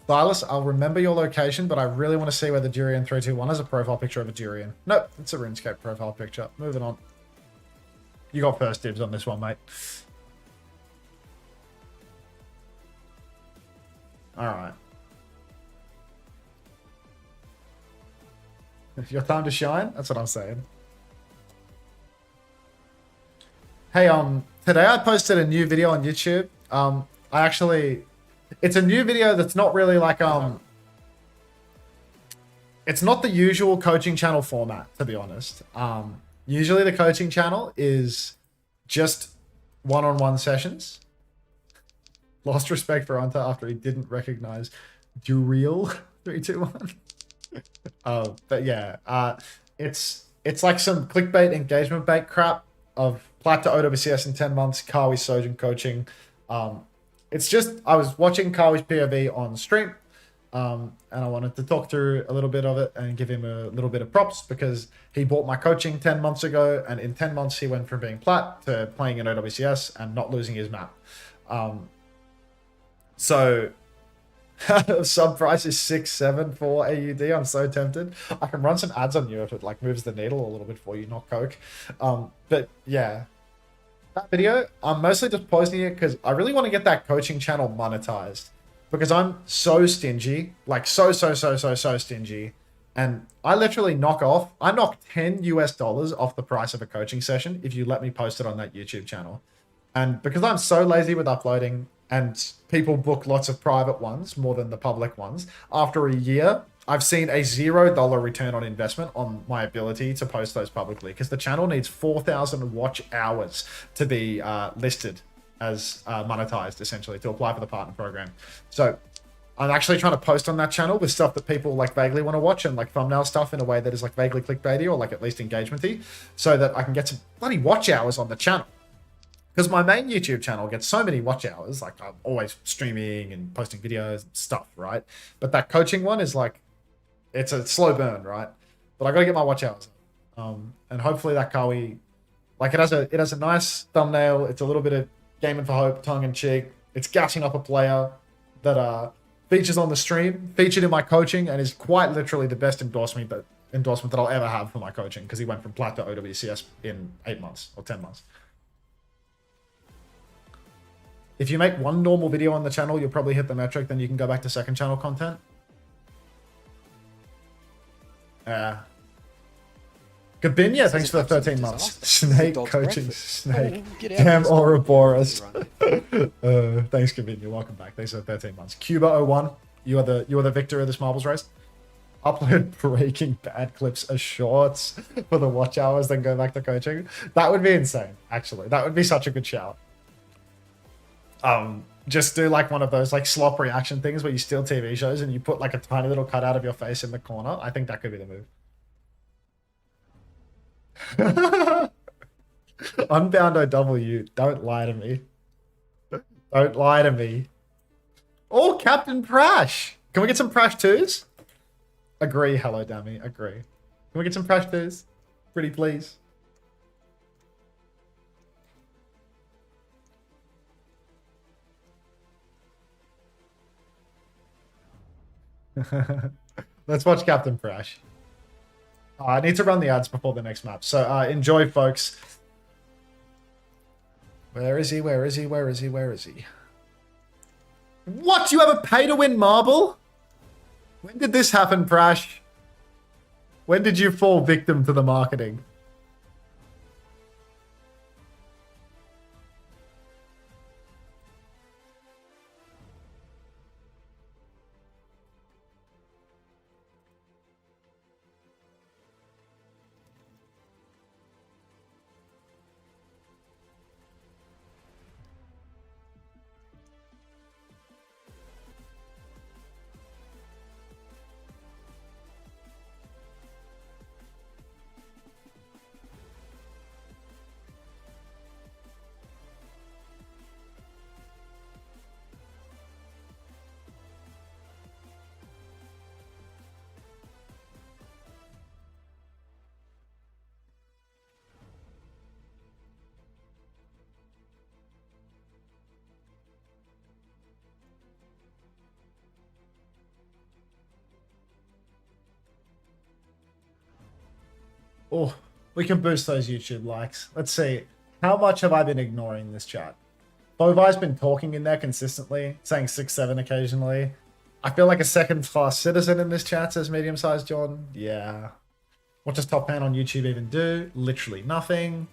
Silas, I'll remember your location, but I really want to see where the Durian 321 is. A profile picture of a Durian. Nope, it's a RuneScape profile picture. Moving on. You got first dibs on this one, mate. Alright. Your time to shine. That's what I'm saying. Hey, today I posted a new video on YouTube. It's a new video that's not really like, it's not the usual coaching channel format, to be honest. Usually the coaching channel is just one-on-one sessions. Lost respect for Unter after he didn't recognize Dureal 3, 2, 1. But yeah, it's like some clickbait engagement bait crap of plat to OWCS in 10 months, Kawi's Sojin coaching. It's just, I was watching Kawi's POV on stream, and I wanted to talk through a little bit of it and give him a little bit of props because he bought my coaching 10 months ago, and in 10 months he went from being plat to playing in OWCS and not losing his map. So sub price is 674 AUD. I'm so tempted. I can run some ads on you if it like moves the needle a little bit for you, not coke. But yeah, that video, I'm mostly just posting it because I really want to get that coaching channel monetized because I'm so stingy, like so stingy. And I literally I knock $10 off the price of a coaching session if you let me post it on that YouTube channel. And because I'm so lazy with uploading and people book lots of private ones more than the public ones, after a year, I've seen a $0 return on investment on my ability to post those publicly because the channel needs 4,000 watch hours to be listed as monetized, essentially, to apply for the partner program. So I'm actually trying to post on that channel with stuff that people like vaguely want to watch and like thumbnail stuff in a way that is like vaguely clickbaity or like at least engagement-y so that I can get some bloody watch hours on the channel. Because my main YouTube channel gets so many watch hours, like I'm always streaming and posting videos and stuff, right? But that coaching one is like, it's a slow burn, right? But I gotta get my watch hours. And hopefully that Kawi, like it has a nice thumbnail. It's a little bit of gaming for hope, tongue in cheek. It's gassing up a player that features on the stream, featured in my coaching, and is quite literally the best endorsement that I'll ever have for my coaching because he went from plat to OWCS in 8 months or 10 months. If you make one normal video on the channel, you'll probably hit the metric, then you can go back to second channel content. Gabinia, thanks for the 13 months. Snake coaching, snake. Damn Ouroboros. Thanks, Gabinia. Welcome back. Thanks for the 13 months. Cuba01, you are the victor of this marbles race. Upload Breaking Bad clips as shorts for the watch hours, then go back to coaching. That would be insane, actually. That would be such a good shout. Just do like one of those like slop reaction things where you steal TV shows and you put like a tiny little cutout of your face in the corner. I think that could be the move. Unbound OW, don't lie to me. Don't lie to me. Oh, Captain Prash. Can we get some Prash 2s? Agree, hello Dammy, agree. Can we get some Prash 2s? Pretty please. Let's watch Captain Prash. I need to run the ads before the next map. So enjoy, folks. Where is he? Where is he? Where is he? Where is he? What? You have a pay-to-win marble? When did this happen, Prash? When did you fall victim to the marketing? Oh, we can boost those YouTube likes. Let's see. How much have I been ignoring this chat? Bovai's been talking in there consistently, saying 6-7 occasionally. I feel like a second-class citizen in this chat, says medium-sized John. Yeah. What does top pan on YouTube even do? Literally nothing.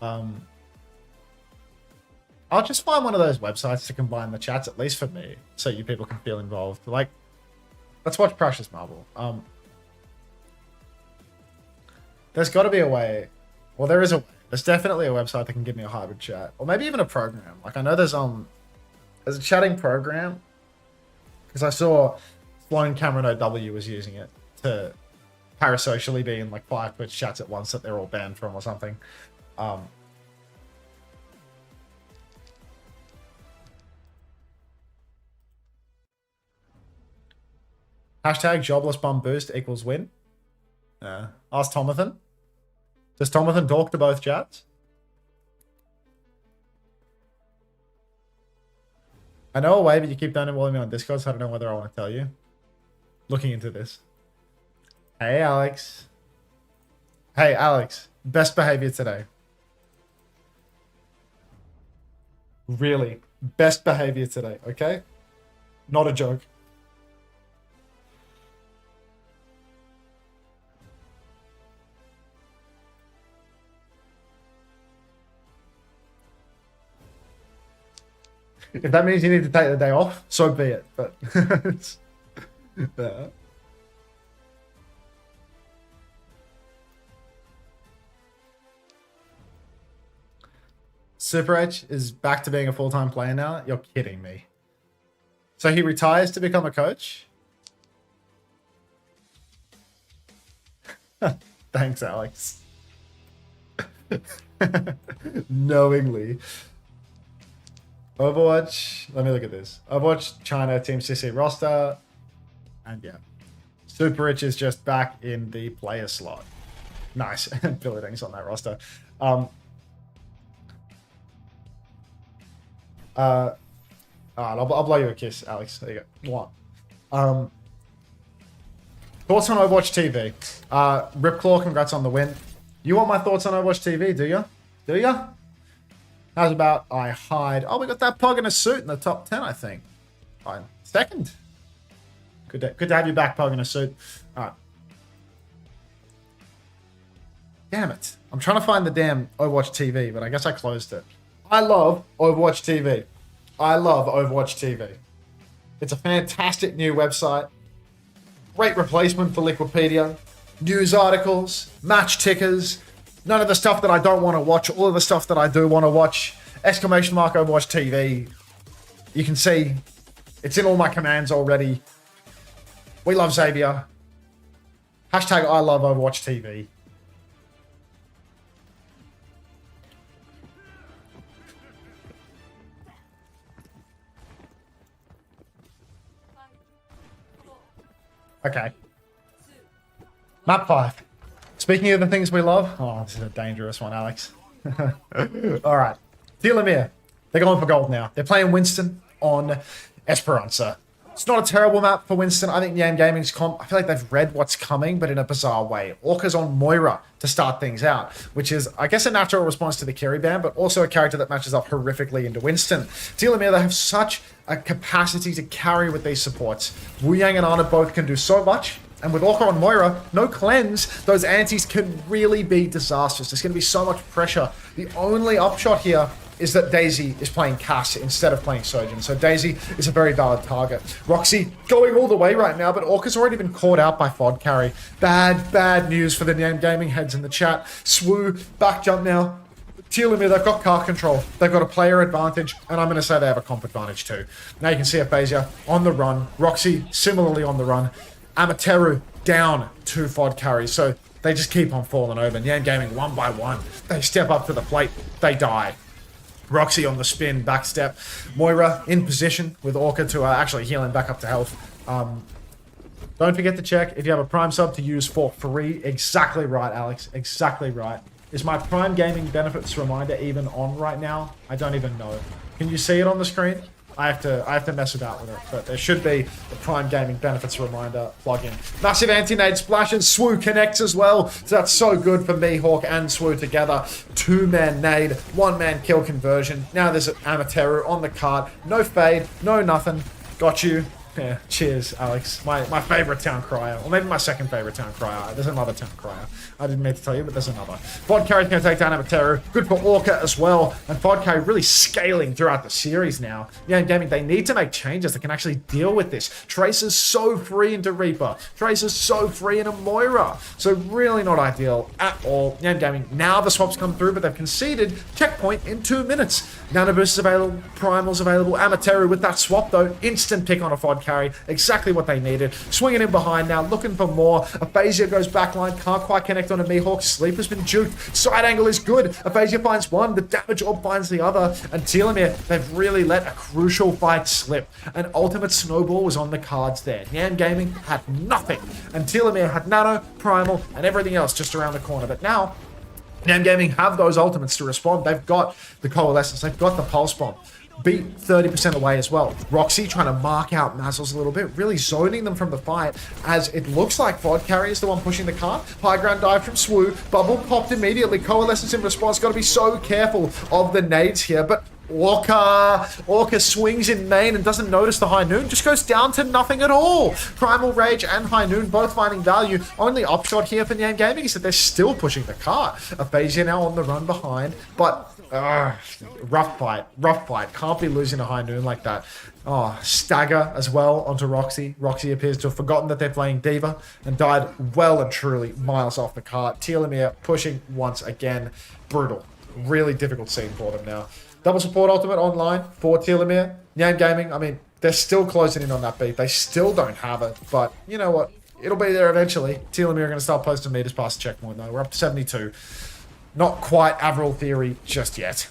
I'll just find one of those websites to combine the chats, at least for me, so you people can feel involved. Like, let's watch Precious Marble. There's got to be a way. Well, there is a way. There's definitely a website that can give me a hybrid chat, or maybe even a program. Like, I know there's a chatting program, because I saw Sloan Cameron OW was using it to parasocially be in like 5 Twitch chats at once that they're all banned from or something. Hashtag jobless bum boost equals win. Ask Tomathan. Does Tomathan talk to both chats? I know a way, but you keep downloading me on Discord, so I don't know whether I want to tell you. Looking into this. Hey, Alex. Hey, Alex. Best behavior today. Really. Best behavior today, okay? Not a joke. If that means you need to take the day off, so be it. But yeah. Super H is back to being a full-time player now. You're kidding me. So he retires to become a coach? Thanks, Alex. Knowingly. Overwatch, let me look at this. Overwatch, China, Team CC roster. And yeah. Super Rich is just back in the player slot. Nice. Billings on that roster. Alright, I'll blow you a kiss, Alex. There you go. One. Thoughts on Overwatch TV? Ripclaw, congrats on the win. You want my thoughts on Overwatch TV, do you? Do you? How's about I hide? Oh, we got that Pog in a suit in the top 10, I think. Fine. Second. Good to have you back, Pog in a suit. Alright. Damn it. I'm trying to find the damn Overwatch TV, but I guess I closed it. I love Overwatch TV. I love Overwatch TV. It's a fantastic new website. Great replacement for Liquipedia. News articles, match tickers, none of the stuff that I don't want to watch, all of the stuff that I do want to watch. Exclamation mark Overwatch TV. You can see it's in all my commands already. We love Xavier. Hashtag I love Overwatch TV. Okay. Map 5. Speaking of the things we love... Oh, this is a dangerous one, Alex. Alright. Telomere. They're going for gold now. They're playing Winston on Esperanza. It's not a terrible map for Winston. I think NyamGaming's comp... I feel like they've read what's coming, but in a bizarre way. Orca's on Moira to start things out, which is, I guess, a natural response to the carry ban, but also a character that matches up horrifically into Winston. Telomere, they have such a capacity to carry with these supports. Wu Yang and Ana both can do so much. And with Orca on Moira, no cleanse, those antis can really be disastrous. There's going to be so much pressure. The only upshot here is that Daisy is playing Cass instead of playing Surgeon. So Daisy is a very valid target. Roxy going all the way right now, but Orca's already been caught out by FOD carry. Bad news for the NyamGaming heads in the chat. Swoo, back jump now. Telomere, they've got car control. They've got a player advantage, and I'm going to say they have a comp advantage too. Now you can see Aphasia on the run. Roxy similarly on the run. Amateru down 2 FOD carries, so they just keep on falling over. NyamGaming one by one. They step up to the plate, they die. Roxy on the spin, backstep. Moira in position with Orca to actually heal him back up to health. Don't forget to check if you have a Prime sub to use for free. Exactly right, Alex. Exactly right. Is my Prime Gaming benefits reminder even on right now? I don't even know. Can you see it on the screen? I have to mess about with it, but there should be the Prime Gaming benefits reminder plugin. Massive anti-nade splashes. Swoo connects as well. So that's so good for me, Hawk, and Swoo together. 2-man nade, 1-man kill conversion. Now there's an Amateru on the cart. No fade, no nothing. Got you. Yeah, cheers, Alex. My favorite town crier. Or maybe my second favorite town crier. There's another town crier. I didn't mean to tell you, but there's another. Fod Carry's going to take down Hamster. Good for Orca as well. And Fod Carry really scaling throughout the series now. NyamGaming, they need to make changes that can actually deal with this. Tracer's so free into Reaper. Tracer's so free into Moira. So really not ideal at all. NyamGaming, now the swaps come through, but they've conceded checkpoint in 2 minutes. Nano Boost is available. Primal's available. Amateru with that swap, though. Instant pick on a Fod Carry. Exactly what they needed. Swinging in behind now, looking for more. Aphasia goes backline. Can't quite connect on a Mihawk. Sleeper's been juked. Side angle is good. Aphasia finds one. The damage orb finds the other. And Telomere, they've really let a crucial fight slip. An ultimate snowball was on the cards there. NyamGaming had nothing. And Telomere had Nano, Primal, and everything else just around the corner. But now, NyamGaming have those ultimates to respond. They've got the Coalescence. They've got the Pulse Bomb. Beat 30% away as well. Roxy trying to mark out Mazzles a little bit, really zoning them from the fight, as it looks like Fod Carry is the one pushing the cart. High ground dive from Swoo. Bubble popped immediately. Coalescence in response. Got to be so careful of the nades here, but Orca swings in main and doesn't notice the High Noon, just goes down to nothing at all. Primal Rage and High Noon both finding value. Only upshot here for NyamGaming is that they're still pushing the cart. Aphasia now on the run behind, but rough fight. Can't be losing a High Noon like that. Oh, stagger as well onto Roxy. Roxy appears to have forgotten that they're playing Diva and died well and truly miles off the cart. Telomere pushing once again. Brutal. Really difficult scene for them now. Double support ultimate online for Telomere. NyamGaming, I mean, they're still closing in on that beat. They still don't have it, but you know what? It'll be there eventually. Telomere are going to start posting meters past the checkpoint though. We're up to 72. Not quite Avril Theory just yet.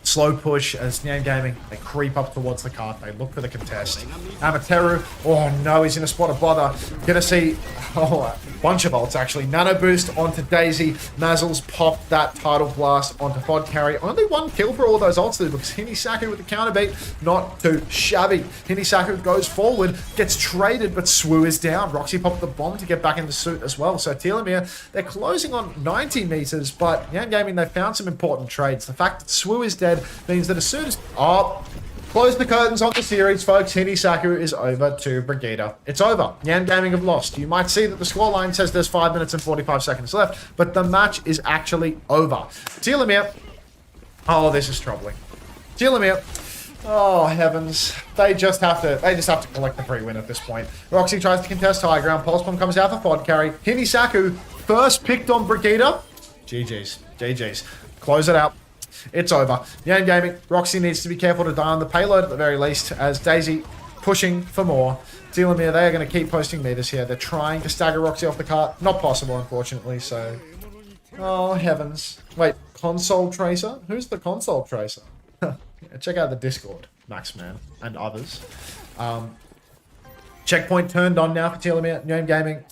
Slow push as NyamGaming, they creep up towards the cart. They look for the contest. Amateru, oh no, he's in a spot of bother. Gonna see, a bunch of ults actually. Nano Boost onto Daisy. Mazzles popped that Tidal Blast onto Fod Carry. Only one kill for all those ults though, because Hinisaku with the counter beat, not too shabby. Hinisaku goes forward, gets traded, but Swoo is down. Roxy popped the bomb to get back in the suit as well. So Telomere, they're closing on 90 meters, but NyamGaming, they found some important trades. The fact that Swoo is dead means that as soon as... close the curtains on the series, folks. Hinisaku is over to Brigida. It's over. NyamGaming have lost. You might see that the scoreline says there's 5 minutes and 45 seconds left, but the match is actually over. Telomere... oh, this is troubling. Telomere... oh, heavens. They just have to collect the free win at this point. Roxy tries to contest high ground. Pulse Bomb comes out for Fod Carry. Hinisaku first picked on Brigida. GG's. Close it out. It's over. NyamGaming, Roxy needs to be careful to die on the payload at the very least, as Daisy pushing for more. Telomere, they are going to keep posting meters here. They're trying to stagger Roxy off the cart. Not possible, unfortunately, so... oh, heavens. Wait, Console Tracer? Who's the Console Tracer? Check out the Discord, Maxman, and others. Checkpoint turned on now for Telomere. NyamGaming.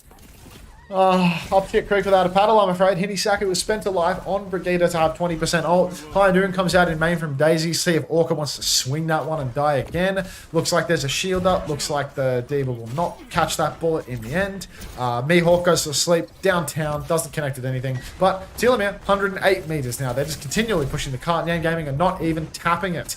Up shit creek without a paddle, I'm afraid. Hinisaku was spent alive on Brigida to have 20% ult. High Noon comes out in main from Daisy. See if Orca wants to swing that one and die again. Looks like there's a shield up. Looks like the Diva will not catch that bullet in the end. Mihawk goes to sleep downtown. Doesn't connect with anything. But Telomere, 108 meters now. They're just continually pushing the cart. NyamGaming are not even tapping it.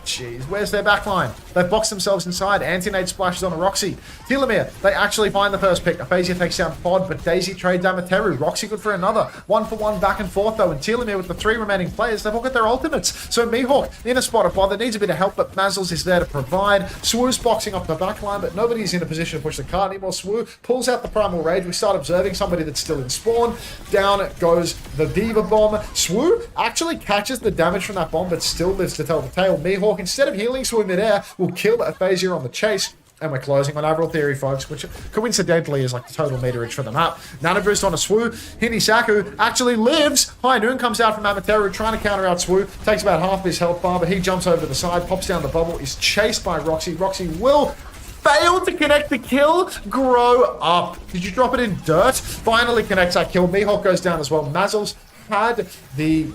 Jeez, where's their backline? They've boxed themselves inside. Anti-nade splashes on a Roxy. Telomere, they actually find the first pick. Aphasia takes down Fod, but Daisy trades Amateru. Roxy good for another. 1-for-1 back and forth though, and Telomere with the 3 remaining players, they've all got their ultimates. So Mihawk in a spot of bother, needs a bit of help, but Mazzles is there to provide. Swoo's boxing up the backline, but nobody's in a position to push the cart anymore. Swoo pulls out the Primal Rage. We start observing somebody that's still in spawn. Down goes the Diva Bomb. Swoo actually catches the damage from that bomb, but still lives to tell the tale. Mihawk, instead of healing Swoo midair, will kill Aphasia on the chase. And we're closing on Avril Theory, folks, which coincidentally is like the total meterage for the map. Nano Boost on a Swoo. Hinisaku actually lives. High Noon comes out from Amateru, trying to counter out Swoo. Takes about half his health bar, but he jumps over to the side, pops down the bubble, is chased by Roxy. Roxy will fail to connect the kill. Grow up. Did you drop it in dirt? Finally connects that kill. Mihawk goes down as well. Mazzles had the...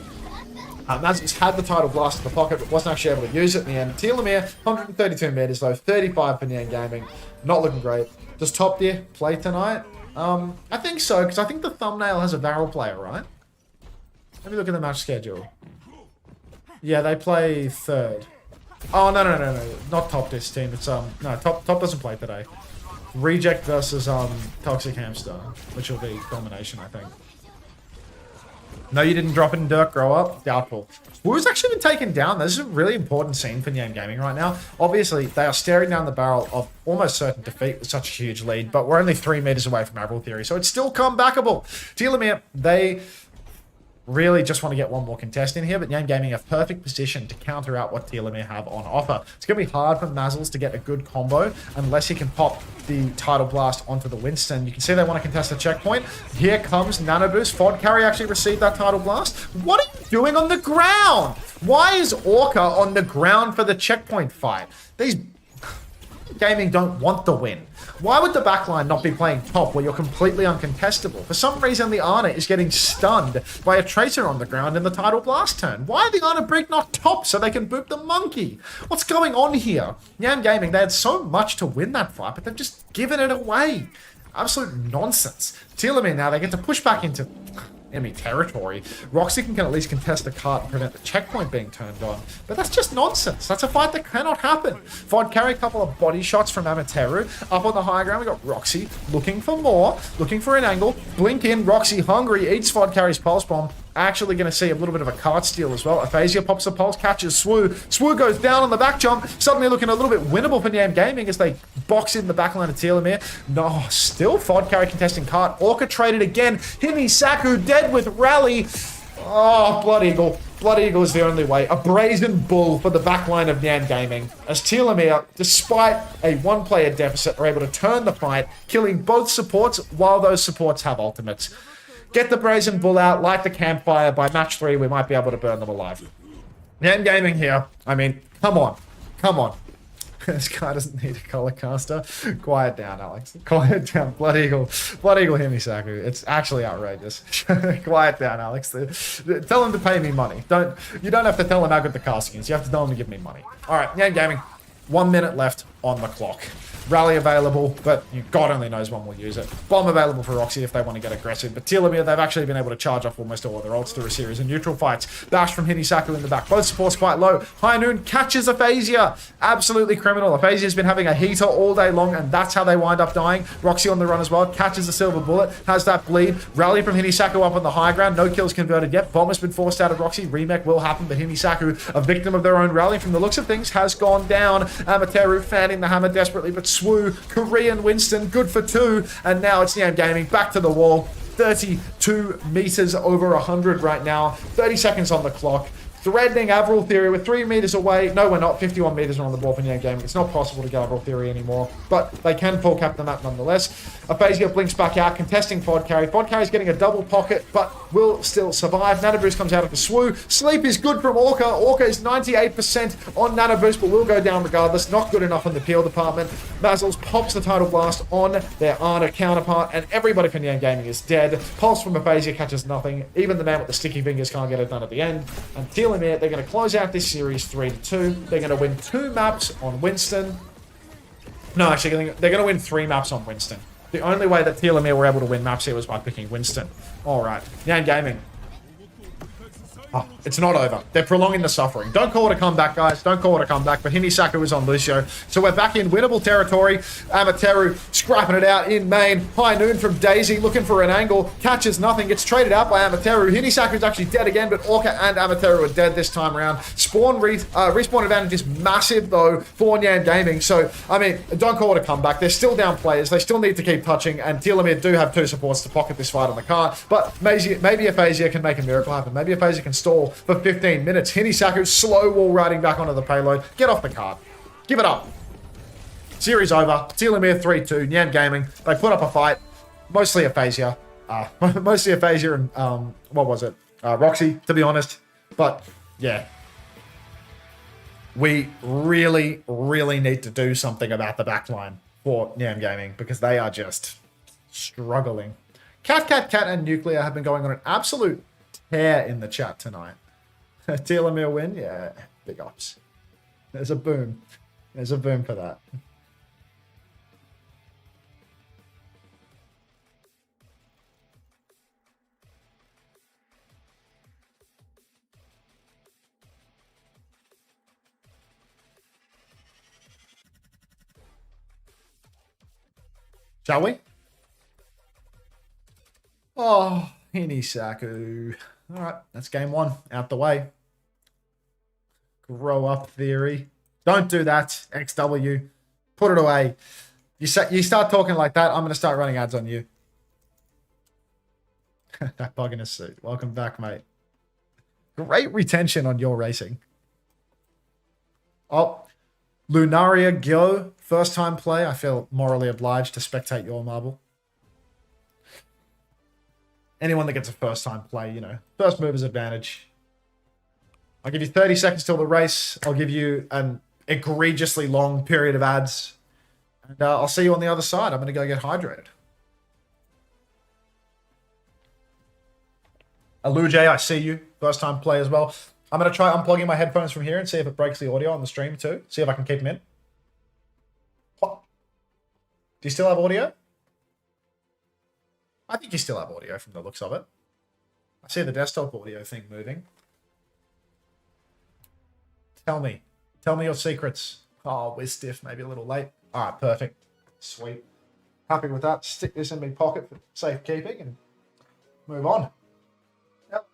Mazzles had the Tidal Blast in the pocket, but wasn't actually able to use it in the end. Telomere, 132 meters though, 35 for NyamGaming. Not looking great. Does Top Tier play tonight? I think so, because I think the thumbnail has a Varel player, right? Let me look at the match schedule. Yeah, they play third. Oh, no. Not top this team. It's, no, top doesn't play today. Reject versus, Toxic Hamster, which will be domination, I think. No, you didn't drop it in Dirk, grow up. Doubtful. Wu's actually been taken down. This is a really important scene for NyamGaming right now. Obviously, they are staring down the barrel of almost certain defeat with such a huge lead, but we're only 3 meters away from Avril Theory, so it's still comebackable. Telomere, they really just want to get one more contest in here, but NyamGaming have perfect position to counter out what Telomere have on offer. It's going to be hard for Mazzles to get a good combo unless he can pop the Tidal Blast onto the Winston. You can see they want to contest the checkpoint. Here comes Nano Boost. Fod Carry actually received that Tidal Blast. What are you doing on the ground? Why is Orca on the ground for the checkpoint fight? These gaming don't want the win. Why would the backline not be playing top where you're completely uncontestable? For some reason, the Ana is getting stunned by a Tracer on the ground in the Tidal Blast turn. Why are the Ana Brig not top so they can boop the monkey? What's going on here? NyamGaming, they had so much to win that fight, but they've just given it away. Absolute nonsense. Telomere now, they get to push back into enemy territory. Roxy can at least contest the cart and prevent the checkpoint being turned on. But that's just nonsense. That's a fight that cannot happen. Fod carry a couple of body shots from Amateru. Up on the high ground, we got Roxy looking for more, looking for an angle. Blink in, Roxy hungry, eats Fod carry's pulse bomb. Actually going to see a little bit of a card steal as well. Aphasia pops the pulse, catches Swoo. Swoo goes down on the back jump. Suddenly looking a little bit winnable for NyamGaming as they box in the backline of Telomere. No, still Fod carry contesting card. Orca traded again. Himi Saku dead with Rally. Oh, Blood Eagle. Blood Eagle is the only way. A brazen bull for the backline of NyamGaming. As Telomere, despite a one-player deficit, are able to turn the fight, killing both supports while those supports have ultimates. Get the brazen bull out, light the campfire. By match 3, we might be able to burn them alive. NyamGaming here. I mean, come on. Come on. This guy doesn't need a color caster. Quiet down, Alex. Quiet down. Blood Eagle. Blood Eagle Himisaku. It's actually outrageous. Quiet down, Alex. Tell him to pay me money. You don't have to tell him how good the casting is. You have to tell him to give me money. Alright, NyamGaming. 1 minute left on the clock. Rally available, but God only knows when we'll use it. Bomb available for Roxy if they want to get aggressive. But Telomere, they've actually been able to charge off almost all of their ults through a series of neutral fights. Dash from Hinisaku in the back. Both supports quite low. High Noon catches Aphasia. Absolutely criminal. Aphasia's been having a heater all day long, and that's how they wind up dying. Roxy on the run as well. Catches the silver bullet. Has that bleed. Rally from Hinisaku up on the high ground. No kills converted yet. Bomb has been forced out of Roxy. Remake will happen, but Hinisaku, a victim of their own rally from the looks of things, has gone down. Amateru fanning the hammer desperately, but Swoo, Korean Winston, good for 2. And now it's NyamGaming back to the wall. 32 meters over 100 right now. 30 seconds on the clock. Threatening Avril Theory. We're 3 meters away. No, we're not. 51 meters are on the ball for NyamGaming. It's not possible to get Avril Theory anymore, but they can pull cap the map nonetheless. Aphasia blinks back out, contesting Fod carry. Fod carry's getting a double pocket, but will still survive. Nanoboost comes out of the Swoo. Sleep is good from Orca. Orca is 98% on Nanoboost, but will go down regardless. Not good enough in the peel department. Mazzles pops the Tidal Blast on their Ana counterpart, and everybody for NyamGaming is dead. Pulse from Aphasia catches nothing. Even the man with the sticky fingers can't get it done at the end. And Telomere, they're going to close out this series 3-2. They're going to win 2 maps on Winston. No, actually, they're going to win 3 maps on Winston. The only way that Telomere were able to win maps here was by picking Winston. Alright, NyamGaming. Oh, it's not over. They're prolonging the suffering. Don't call it a comeback, guys. Don't call it a comeback. But Hinisaku is on Lucio. So we're back in winnable territory. Amateru scrapping it out in main. High Noon from Daisy looking for an angle. Catches nothing. Gets traded out by Amateru. Hinisaku's actually dead again, but Orca and Amateru are dead this time around. Respawn advantage is massive, though, for NyamGaming. So, I mean, don't call it a comeback. They're still down players. They still need to keep touching. And Telomere do have 2 supports to pocket this fight on the card. But maybe Aphasia can make a miracle happen. Maybe Aphasia can stall for 15 minutes. Hinisaku slow wall riding back onto the payload. Get off the card. Give it up. Series over. Telomere 3-2. NyamGaming. They put up a fight. Mostly Aphasia. Mostly Aphasia and, what was it? Roxy, to be honest. But, yeah. We really, really need to do something about the backline for NyamGaming because they are just struggling. Cat, and Nuclear have been going on an absolute tear in the chat tonight. Telomere win? Yeah, big ups. There's a boom. There's a boom for that. Shall we? Oh, Hinisaku. Alright, that's game 1. Out the way. Grow up theory. Don't do that. XW. Put it away. You start talking like that, I'm going to start running ads on you. That bug in a suit. Welcome back, mate. Great retention on your racing. Oh, Lunaria Gyo. First time play. I feel morally obliged to spectate your marble. Anyone that gets a first time play, you know, first mover's advantage. I'll give you 30 seconds till the race. I'll give you an egregiously long period of ads. And I'll see you on the other side. I'm going to go get hydrated. Aluje, I see you. First time play as well. I'm going to try unplugging my headphones from here and see if it breaks the audio on the stream too. See if I can keep them in. What? Do you still have audio? I think you still have audio from the looks of it. I see the desktop audio thing moving. Tell me. Tell me your secrets. Oh, we're stiff. Maybe a little late. All right, perfect. Sweet. Happy with that. Stick this in my pocket for safekeeping and move on. Yep.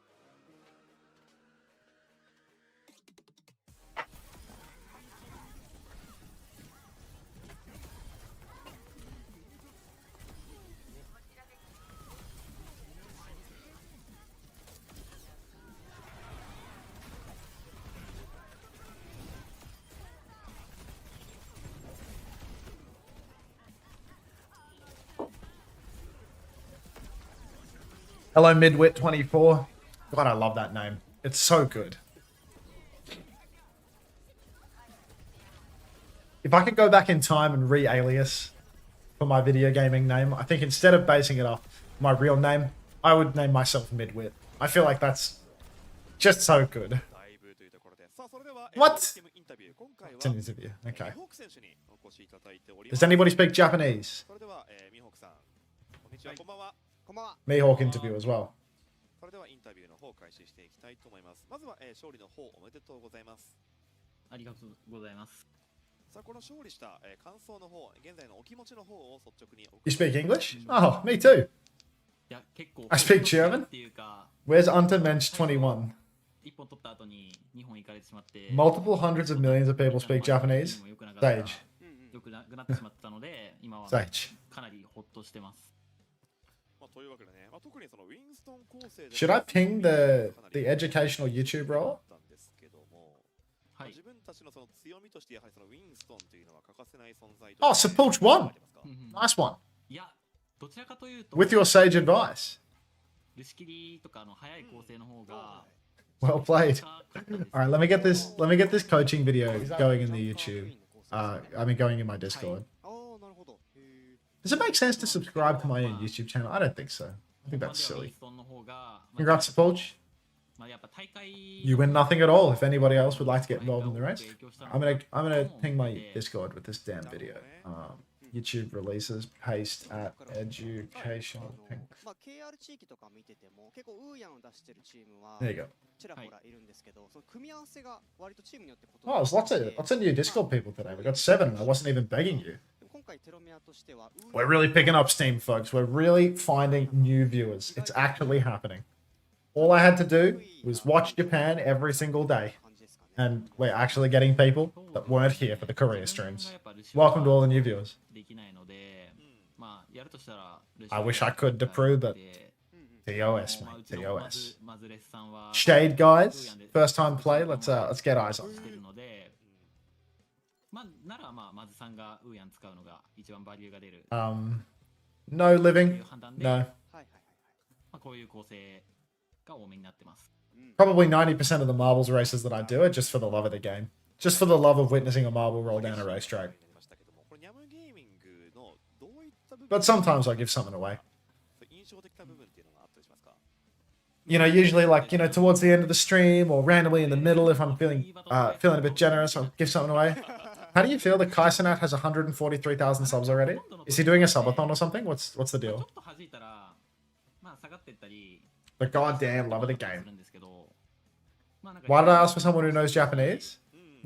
Hello, Midwit24. God, I love that name. It's so good. If I could go back in time and re-alias for my video gaming name, I think instead of basing it off my real name, I would name myself Midwit. I feel like that's just so good. What? It's an interview. Okay. Does anybody speak Japanese? Mihawk interview as well. You speak English? Oh, me too. I speak German. Where's Unter Mensch 21? Multiple hundreds of millions of people speak Japanese. Sage. Sage. Should I ping the educational YouTube role? Oh, Sepulch won. Nice one. With your sage advice. Well played. All right, let me get this coaching video going in the YouTube. Going in my Discord. Does it make sense to subscribe to my own YouTube channel? I don't think so. I think that's silly. Congrats, Sepulch. You win nothing at all. If anybody else would like to get involved in the race, I'm gonna ping my Discord with this damn video. YouTube releases, paste at educational ping. There you go. Oh, there's lots of new Discord people today. We got 7 and I wasn't even begging you. We're really picking up steam, folks. We're really finding new viewers. It's actually happening. All I had to do was watch Japan every single day. And we're actually getting people that weren't here for the Korea streams. Welcome to all the new viewers. I wish I could approve, but TOS, mate. TOS. Shade, guys. First time play. Let's get eyes on. No living. No. Probably 90% of the marbles races that I do are just for the love of the game. Just for the love of witnessing a marble roll down a racetrack. But sometimes I give something away. You know, usually like, you know, towards the end of the stream or randomly in the middle if I'm feeling a bit generous, I'll give something away. How do you feel that Kaisenat has 143,000 subs already? Is he doing a subathon or something? What's the deal? The goddamn love of the game. Why did I ask for someone who knows Japanese?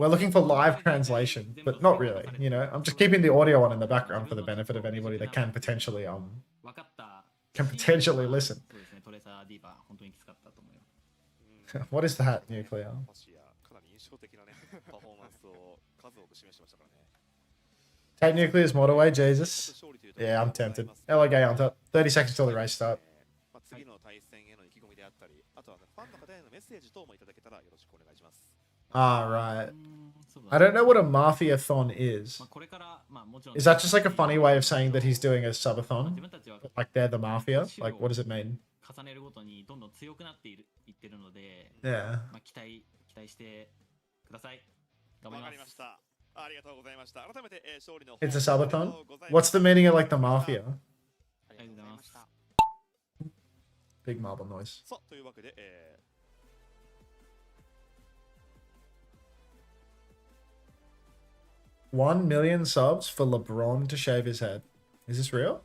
We're looking for live translation, but not really. You know, I'm just keeping the audio on in the background for the benefit of anybody that can potentially listen. What is that, Nuclear? Take Nuclear's motorway, Jesus. Yeah, I'm tempted. Hello, gay Unter. 30 seconds till the race start. Ah, right. I don't know what a Mafia-thon is. Is that just like a funny way of saying that he's doing a subathon? Like they're the Mafia? Like, what does it mean? Yeah. It's a subathon? What's the meaning of like the Mafia? Big marble noise. 1 million subs for LeBron to shave his head. Is this real?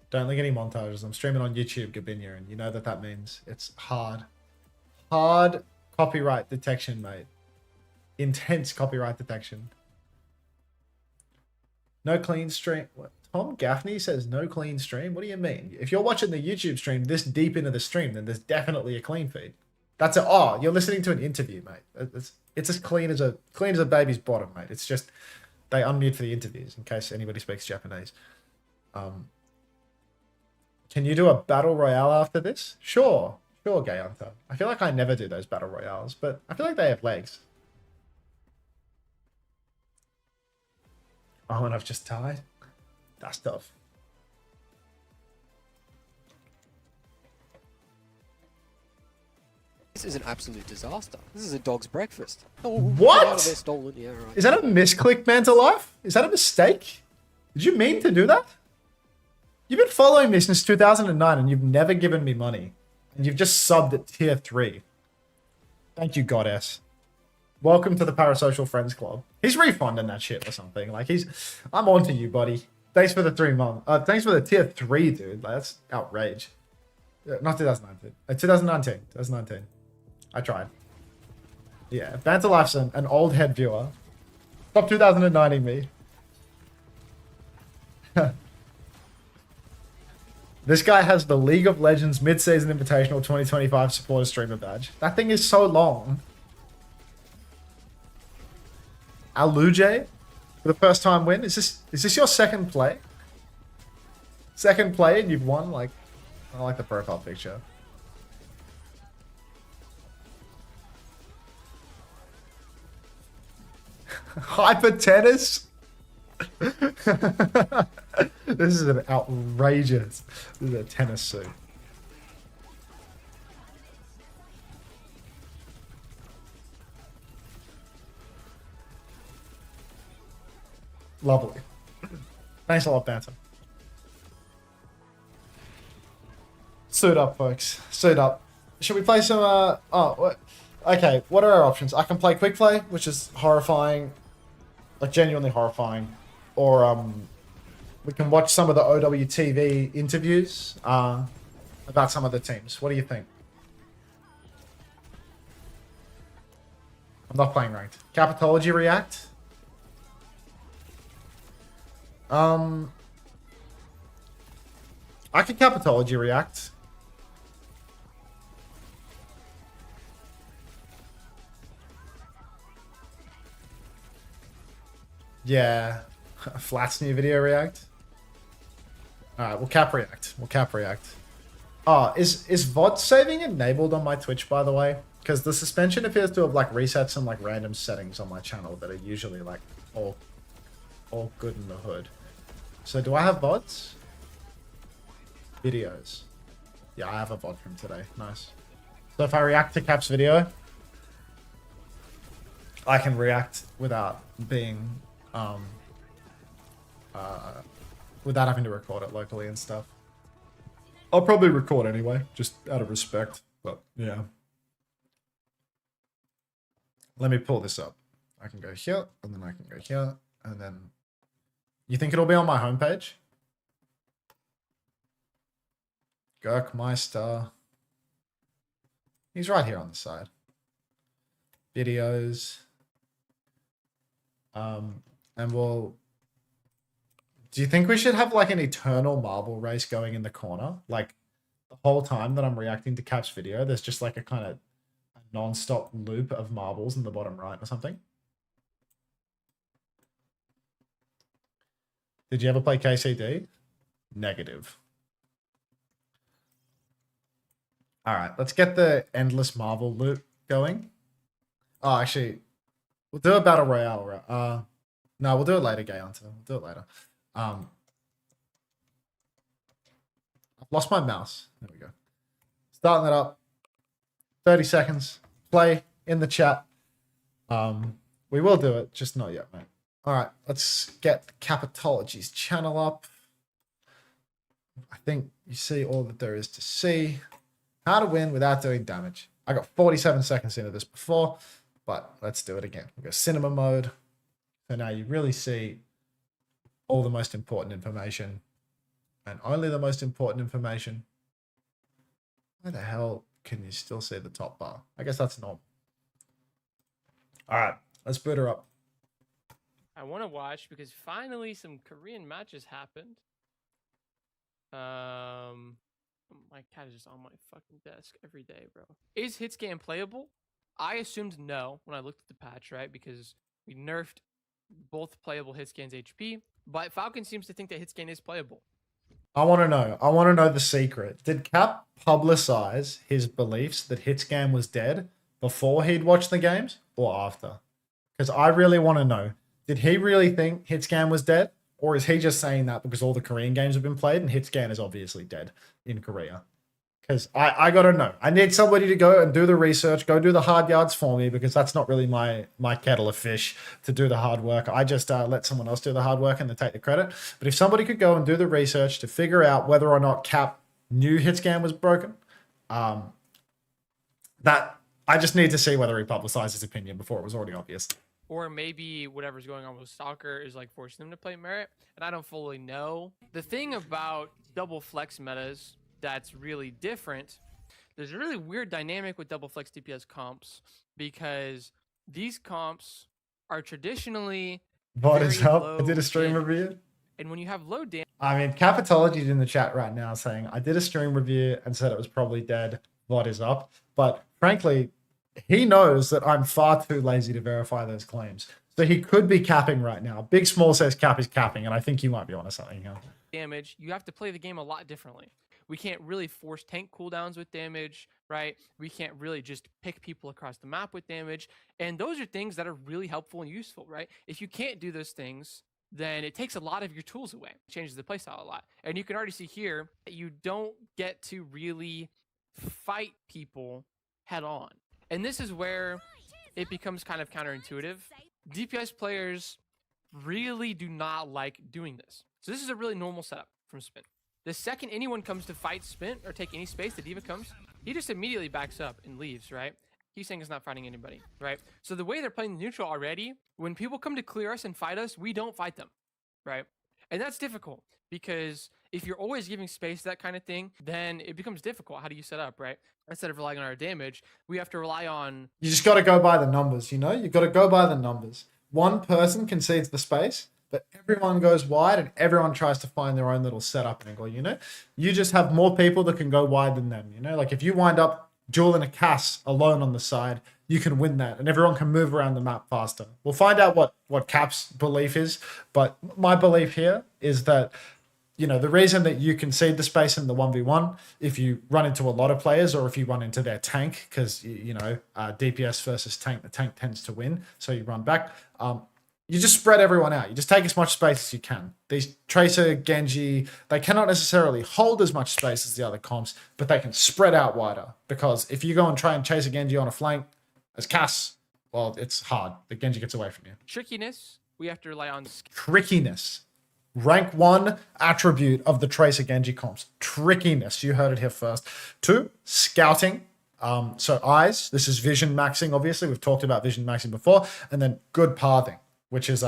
Don't link any montages. I'm streaming on YouTube, Gabinia, and you know that means it's hard. Hard copyright detection, mate. Intense copyright detection. No clean stream. What? Tom Gaffney says no clean stream? What do you mean? If you're watching the YouTube stream this deep into the stream, then there's definitely a clean feed. That's a you're listening to an interview, mate. It's as clean as a baby's bottom, mate. It's just they unmute for the interviews in case anybody speaks Japanese. Can you do a battle royale after this? Sure, Gay Hunter. I feel like I never do those battle royales, but I feel like they have legs. Oh, and I've just died. That's tough. This is an absolute disaster. This is a dog's breakfast. Oh, what? Out of there, stolen. Yeah, right. Is that a misclick, Mantalife? Is that a mistake? Did you mean to do that? You've been following me since 2009 and you've never given me money. And you've just subbed at tier 3. Thank you, Goddess. Welcome to the Parasocial Friends Club. He's refunding that shit or something. Like I'm on to you, buddy. Thanks for the 3 months. Thanks for the tier 3, dude. Like, that's outrage. Not 2019. 2019. I tried. Yeah, Bantalife's an old head viewer. Stop 2019 me. This guy has the League of Legends Mid-Season Invitational 2025 Supporter Streamer badge. That thing is so long. Aluje for the first time win. Is this your second play? Second play and you've won? Like, I like the profile picture. Hyper tennis. This is an outrageous. This is a tennis suit. Lovely. Thanks a lot, Bantam. Suit up, folks. Suit up. Should we play some, okay, what are our options? I can play quick play, which is horrifying. Like, genuinely horrifying. Or, we can watch some of the OWTV interviews, about some of the teams. What do you think? I'm not playing ranked. Capitology React? I can Capitology React. Yeah. Flat's new video React. Alright, we'll cap React. Oh, is VOD saving enabled on my Twitch, by the way? Because the suspension appears to have like reset some like random settings on my channel that are usually like all good in the hood. So do I have VODs? Videos. Yeah, I have a VOD from today. Nice. So if I react to Cap's video, I can react without being without having to record it locally and stuff. I'll probably record anyway, just out of respect, but yeah. Let me pull this up. I can go here, and then I can go here, and then... You think it'll be on my homepage? Gurkmeister. He's right here on the side. videos. And we'll... Do you think we should have like an eternal marble race going in the corner? Like the whole time that I'm reacting to Cap's video, there's just like a kind of non-stop loop of marbles in the bottom right or something. Did you ever play KCD? Negative. All right, let's get the endless marble loop going. Oh, actually, we'll do a battle royale. No, we'll do it later, Gay Hunter. We'll do it later. I've lost my mouse. There we go. Starting that up. 30 seconds. Play in the chat. We will do it, just not yet, mate. All right, let's get Capitology's channel up. I think you see all that there is to see. How to win without doing damage. I got 47 seconds into this before, but let's do it again. We go cinema mode. So now you really see all the most important information and only the most important information. Where the hell can you still see the top bar? I guess that's normal. All right, let's boot her up. I want to watch because finally some Korean matches happened. My cat is just on my fucking desk every day, bro. Is Hitscan playable? I assumed no when I looked at the patch, right? Because we nerfed both playable Hitscan's HP, but Falcon seems to think that Hitscan is playable. I want to know. I want to know the secret. Did Cap publicize his beliefs that Hitscan was dead before he'd watched the games or after? Because I really want to know. Did he really think Hitscan was dead? Or is he just saying that because all the Korean games have been played and Hitscan is obviously dead in Korea? Because I got to know. I need somebody to go and do the research, go do the hard yards for me, because that's not really my kettle of fish to do the hard work. I just let someone else do the hard work and they take the credit. But if somebody could go and do the research to figure out whether or not Cap knew Hitscan was broken, that I just need to see whether he publicized his opinion before it was already obvious. Or maybe whatever's going on with Stalker is like forcing them to play Merit, and I don't fully know. The thing about double flex metas that's really different, there's a really weird dynamic with double flex DPS comps, because these comps are traditionally What is very up? low I did a stream damage. review. And when you have low damage, I mean, Capitology's in the chat right now saying, I did a stream review and said it was probably dead. What is up? But frankly, he knows that I'm far too lazy to verify those claims. So he could be capping right now. Big Small says Cap is capping, and I think you might be onto something here. damage, you have to play the game a lot differently. We can't really force tank cooldowns with damage, right? We can't really just pick people across the map with damage. And those are things that are really helpful and useful, right? If you can't do those things, then it takes a lot of your tools away. It changes the playstyle a lot. And you can already see here that you don't get to really fight people head on. And this is where it becomes kind of counterintuitive. DPS players really do not like doing this. So this is a really normal setup from Spin. The second anyone comes to fight Spin or take any space, the D.Va comes, he just immediately backs up and leaves, right? He's saying he's not fighting anybody, right? So the way they're playing the neutral already, when people come to clear us and fight us, we don't fight them, right? And that's difficult because if you're always giving space, that kind of thing, then it becomes difficult. How do you set up, right? Instead of relying on our damage, we have to rely on... You just got to go by the numbers, you know? You've got to go by the numbers. One person concedes the space, but everyone goes wide and everyone tries to find their own little setup angle, you know? You just have more people that can go wide than them, you know? Like if you wind up dueling a Cass alone on the side, you can win that and everyone can move around the map faster. We'll find out what Cap's belief is, but my belief here is that, you know, the reason that you concede the space in the 1v1, if you run into a lot of players or if you run into their tank, because, you know, DPS versus tank, the tank tends to win, so you run back. You just spread everyone out. You just take as much space as you can. These Tracer, Genji, they cannot necessarily hold as much space as the other comps, but they can spread out wider. Because if you go and try and chase a Genji on a flank as Cass, well, it's hard. The Genji gets away from you. Trickiness, we have to rely on... Trickiness. Rank 1 attribute of the Tracer Genji comps. Trickiness. You heard it here first. 2, scouting. So eyes. This is vision maxing, obviously. We've talked about vision maxing before. And then good pathing, which is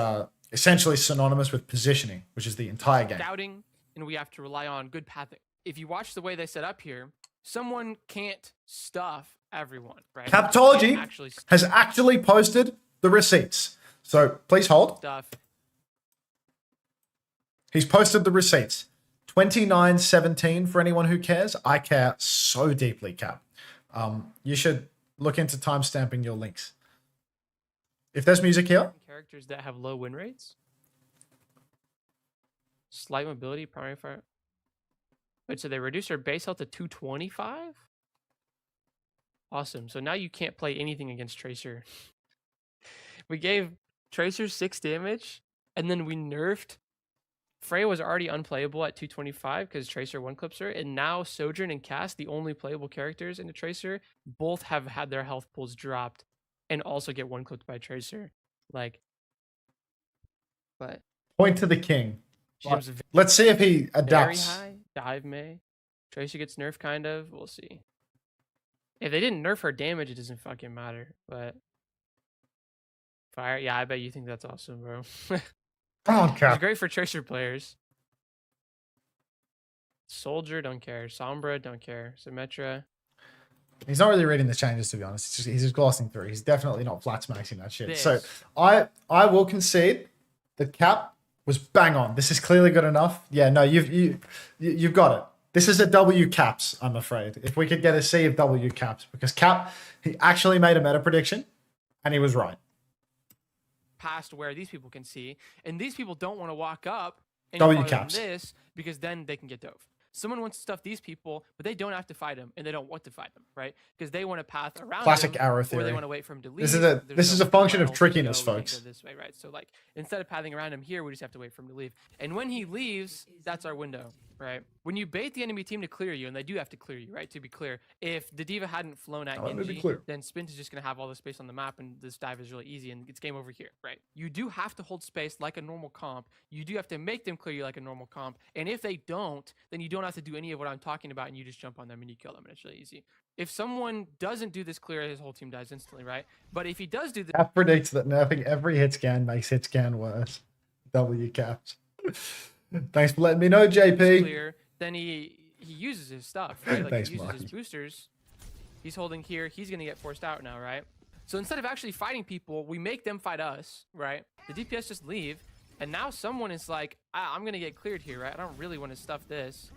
essentially synonymous with positioning, which is the entire game. Scouting, and we have to rely on good pathing. If you watch the way they set up here, someone can't stuff everyone, right? Captology Actually has actually posted the receipts. So please hold. stuff. He's posted the receipts. 29.17 for anyone who cares. I care so deeply, Cap. You should look into timestamping your links. If there's music here, Characters that have low win rates. Slight mobility, primary fire. Wait, so they reduced their base health to 225? Awesome. So now you can't play anything against Tracer. We gave Tracer 6 damage, and then we nerfed. Freya was already unplayable at 225 because Tracer one clips her, and now Sojourn and Cass, the only playable characters in the Tracer, both have had their health pools dropped and also get one clipped by Tracer. Like, but point to the king. Jim's Let's see if he very adapts. high. Dive May. Tracer gets nerfed, kind of. We'll see. If they didn't nerf her damage, it doesn't fucking matter. But fire, yeah, I bet you think that's awesome, bro. Come on, It's Cap. great for Tracer players. Soldier, don't care. Sombra, don't care. Symmetra. He's not really reading the changes, to be honest. He's just glossing through. He's definitely not flat smashing that shit. So This. I will concede that Cap was bang on. This is clearly good enough. Yeah, no, you've got it. This is a W Caps, I'm afraid. If we could get a C of W Caps, because Cap, he actually made a meta prediction, and he was right. Past where these people can see, and these people don't want to walk up any W farther than caps. this because then they can get dove. Someone wants to stuff these people, but they don't have to fight them, and they don't want to fight them, right? Because they want to path around Classic him, arrow or theory. they want to wait for him to leave. This is a- There's this is no a function of else to trickiness, go, we can't folks. go this way, right? So like instead of pathing around him here, we just have to wait for him to leave. And when he leaves, that's our window, right? When you bait the enemy team to clear you, and they do have to clear you, right? To be clear, if the D.Va hadn't flown at Let me be Genji, clear. then Spint is just going to have all the space on the map, and this dive is really easy, and it's game over here, right? You do have to hold space like a normal comp. You do have to make them clear you like a normal comp, and if they don't, then you don't have to do any of what I'm talking about, and you just jump on them and you kill them, and it's really easy. If someone doesn't do this clear, his whole team dies instantly, right? But if he does do this Cap predicts that nerfing every hit scan makes hit scan worse. W Caps. Thanks for letting me know, JP. clear, then he uses his stuff, right? Like Thanks, he uses Marky. his boosters. He's holding here. He's going to get forced out now, right? So instead of actually fighting people, we make them fight us, right? The DPS just leave. And now someone is like, I'm going to get cleared here, right? I don't really want to stuff this.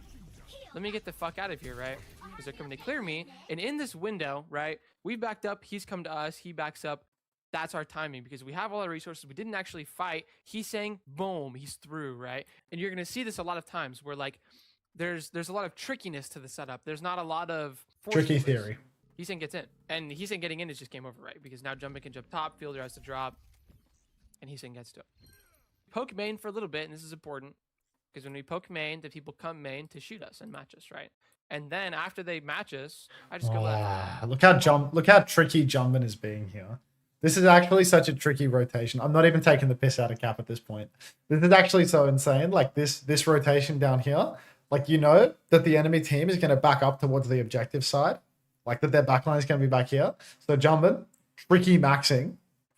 Let me get the fuck out of here, right? Because they're coming to clear me. And in this window, right, we backed up. He's come to us. He backs up. That's our timing because we have all our resources. We didn't actually fight. He's saying, boom, he's through, right? And you're going to see this a lot of times where, like, there's a lot of trickiness to the setup. There's not a lot of Tricky forcefulness. theory. He's gets in. And he's getting in is just game over, right? Because now jumping can jump top, fielder has to drop, and he's gets to it. Poke main for a little bit, and this is important. Because when we poke main, the people come main to shoot us and match us, right? And then after they match us, I just go left. Ah, look how tricky Jumpin is being here. This is actually such a tricky rotation. I'm not even taking the piss out of Cap at this point. This is actually so insane. Like this rotation down here, like you know that the enemy team is going to back up towards the objective side, like that their backline is going to be back here. So Jumpin, tricky maxing,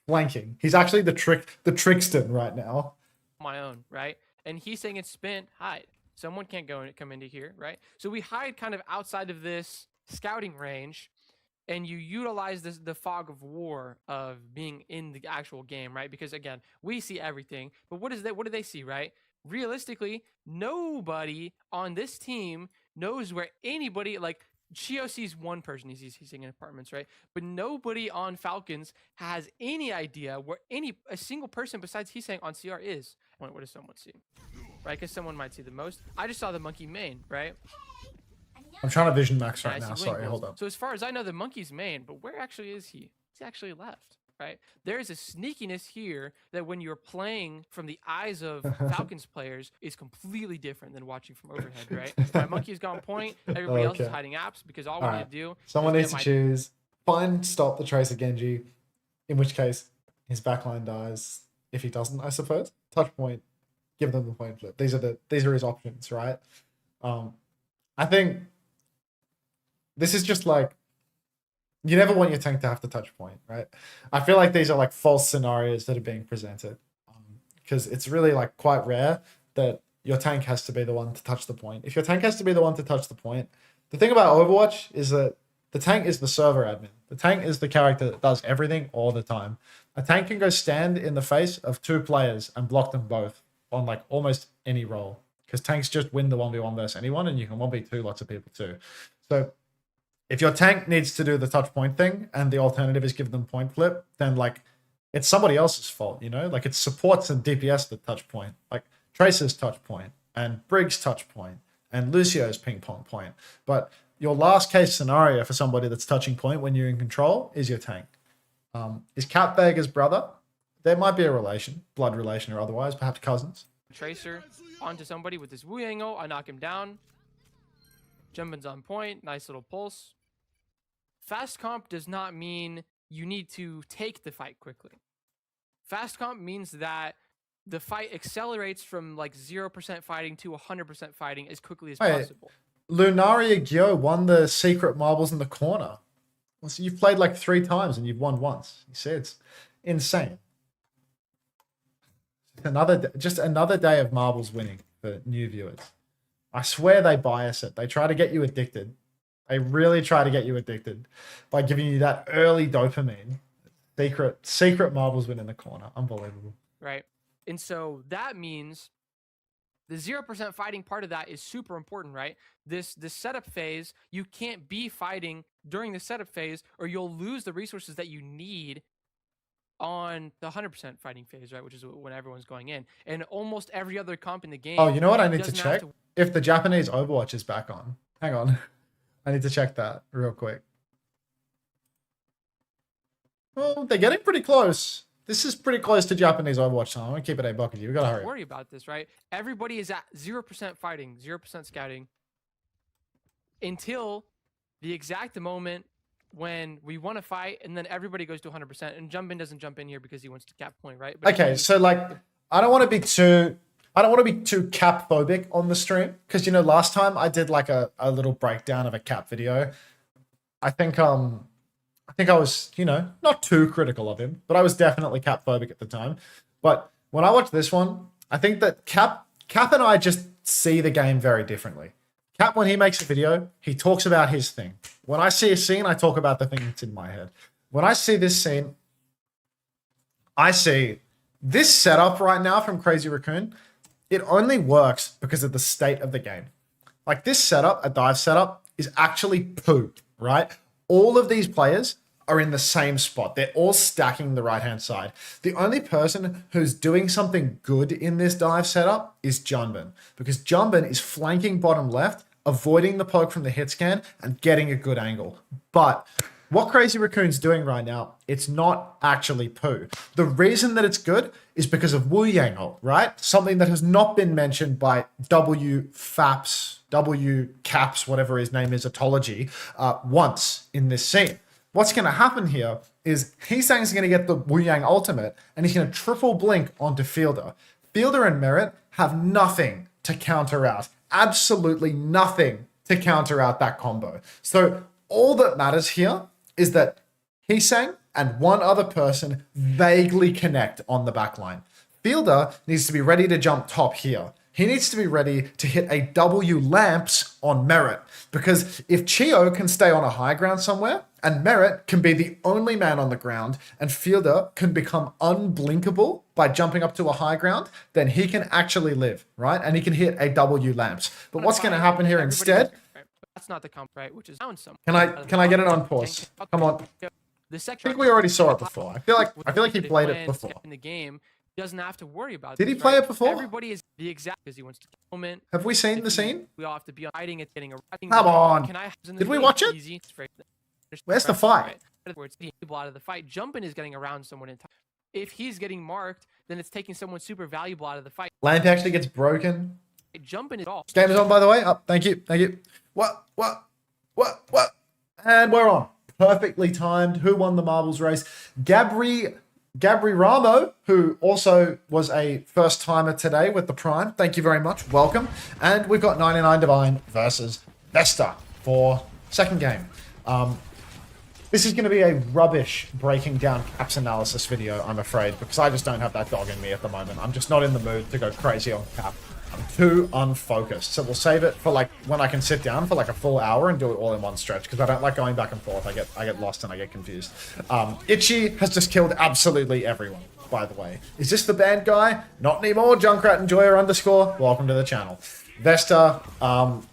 flanking. He's actually the trickster right now. My own, right? And he's saying it's spent, hide. Someone can't come into here, right? So we hide kind of outside of this scouting range, and you utilize the fog of war of being in the actual game, right? Because again, we see everything, but what do they see, right? Realistically, nobody on this team knows where anybody, like Chio sees one person, he's seeing in apartments, right? But nobody on Falcons has any idea where a single person besides he's saying on CR is. What does someone see? Right? Because someone might see the most. I just saw the monkey main, right? I'm trying to vision max And right I now. see Sorry, Winkles. hold up. So as far as I know, the monkey's main, but where actually is he? He's actually left, right? There is a sneakiness here that when you're playing from the eyes of Falcons players is completely different than watching from overhead, right? My monkey's gone point. Everybody else is Okay. hiding apps because all we Alright. need to do Someone is needs to get choose. Find stop the Tracer Genji, in which case his backline dies. If he doesn't, I suppose. Touch point, give them the point flip. These are his options, right? I think this is just like you never want your tank to have to touch point, right? I feel like these are like false scenarios that are being presented because it's really like quite rare that your tank has to be the one to touch the point. If your tank has to be the one to touch the point, the thing about Overwatch is that The tank is the server admin. The tank is the character that does everything all the time. A tank can go stand in the face of 2 players and block them both on like almost any role. Because tanks just win the 1v1 versus anyone, and you can 1v2 lots of people too. So if your tank needs to do the touch point thing and the alternative is give them point flip, then like it's somebody else's fault, you know? Like it's supports and DPS the touch point. Like Tracer's touch point and Briggs' touch point and Lucio's ping pong point. But your last case scenario for somebody that's touching point when you're in control is your tank. Is Cat Vega's brother? There might be a relation, blood relation or otherwise, perhaps cousins. Tracer onto somebody with this Wu angle. I knock him down. Jumpin's on point. Nice little pulse. Fast comp does not mean you need to take the fight quickly. Fast comp means that the fight accelerates from like 0% fighting to 100% fighting as quickly as possible. Lunaria Gyo won the secret marbles in the corner. Well, so you've played like 3 times and you've won once. You see, it's insane. Just another day of marbles winning for new viewers. I swear they bias it. They try to get you addicted. They really try to get you addicted by giving you that early dopamine. Secret marbles win in the corner. Unbelievable. Right. And so that means the 0% fighting part of that is super important, right? This setup phase, you can't be fighting during the setup phase or you'll lose the resources that you need on the 100% fighting phase, right? Which is when everyone's going in. And almost every other comp in the game. Oh, you know what I need to check? If the Japanese Overwatch is back on. Hang on. I need to check that real quick. Well, they're getting pretty close. This is pretty close to Japanese Overwatch time. I'm going to keep it $8 with you. We got to hurry. Don't worry about this, right? Everybody is at 0% fighting, 0% scouting until the exact moment when we want to fight, and then everybody goes to 100%. And Jumpin doesn't jump in here because he wants to cap point, right? But okay, so like, I don't want to be too cap phobic on the stream because, you know, last time I did like a little breakdown of a cap video. I think I was, you know, not too critical of him, but I was definitely cap phobic at the time. But when I watch this one, I think that Cap and I just see the game very differently. Cap, when he makes a video, he talks about his thing. When I see a scene, I talk about the thing that's in my head. When I see this scene, I see this setup right now from Crazy Raccoon. It only works because of the state of the game. Like this setup, a dive setup, is actually poo, right? All of these players are in the same spot. They're all stacking the right-hand side. The only person who's doing something good in this dive setup is Junbin, because Junbin is flanking bottom left, avoiding the poke from the hit scan, and getting a good angle. But what Crazy Raccoon's doing right now, it's not actually poo. The reason that it's good is because of Wu Yang ult, right? Something that has not been mentioned by WCAPS, whatever his name is, Atology, once in this scene. What's going to happen here is Heesang's going to get the Wu Yang ultimate, and he's going to triple blink onto Fielder. Fielder and Merit have nothing to counter out. Absolutely nothing to counter out that combo. So all that matters here is that Heesang and one other person vaguely connect on the backline. Fielder needs to be ready to jump top here. He needs to be ready to hit a W lamps on Merit, because if Chio can stay on a high ground somewhere and Merit can be the only man on the ground and Fielder can become unblinkable by jumping up to a high ground, then he can actually live, right? And he can hit a W lamps. But what's going to happen here instead? That's not the comp, right? Which is down some. Can I get it on pause? Come on. The I think we already saw it before. I feel like he played it before. In the game, he doesn't have to worry about. Did he play it before? Everybody is the exact because he wants to moment. Have we seen the scene? We all have to be hiding it, getting a. Come on. Did we watch it? Easy. Where's the fight? Where it's people out of the fight. Jumping is getting around someone in time. If he's getting marked, then it's taking someone super valuable out of the fight. Lamp actually gets broken. Jumping is all. Game is on, by the way. Oh, thank you. What? And we're on. Perfectly timed. Who won the marbles race? Gabri Ramo, who also was a first timer today with the Prime. Thank you very much. Welcome. And we've got 99 Divine versus Vesta for second game. This is going to be a rubbish breaking down caps analysis video, I'm afraid, because I just don't have that dog in me at the moment. I'm just not in the mood to go crazy on cap. too unfocused. So we'll save it for like when I can sit down for like a full hour and do it all in one stretch, because I don't like going back and forth. I get lost and I get confused. Itchy has just killed absolutely everyone, by the way. Is this the bad guy? Not anymore. Junkrat Enjoyer _ welcome to the channel. Vesta,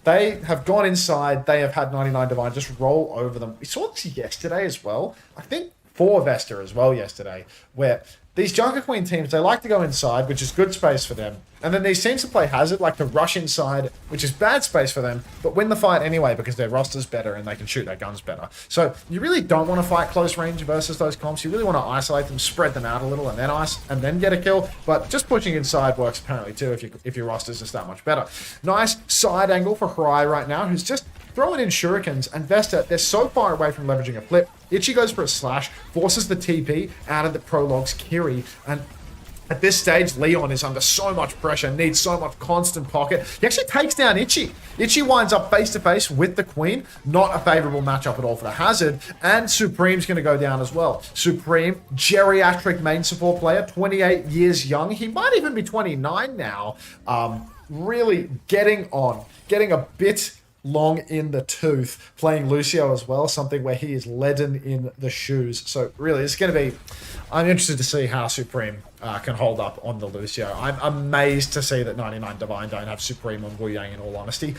they have gone inside. They have had 99 Divine just roll over them. We saw this yesterday as well. I think for Vesta as well yesterday, where these Junker Queen teams, they like to go inside, which is good space for them. And then these teams that play Hazard like to rush inside, which is bad space for them, but win the fight anyway because their roster's better and they can shoot their guns better. So you really don't want to fight close range versus those comps. You really want to isolate them, spread them out a little, and then get a kill. But just pushing inside works apparently too if your roster's just that much better. Nice side angle for Harai right now, who's just throwing in shurikens, and Vesta, they're so far away from leveraging a flip. Itchy goes for a slash, forces the TP out of the Prologue's Kiri, and at this stage, Leon is under so much pressure, needs so much constant pocket. He actually takes down Itchy. Itchy winds up face-to-face with the Queen. Not a favorable matchup at all for the Hazard. And Supreme's going to go down as well. Supreme, geriatric main support player, 28 years young. He might even be 29 now. Really getting a bit long in the tooth, playing Lucio as well, something where he is leaden in the shoes. So really, it's going to be... I'm interested to see how Supreme can hold up on the Lucio. I'm amazed to see that 99 Divine don't have Supreme on Wu Yang, in all honesty.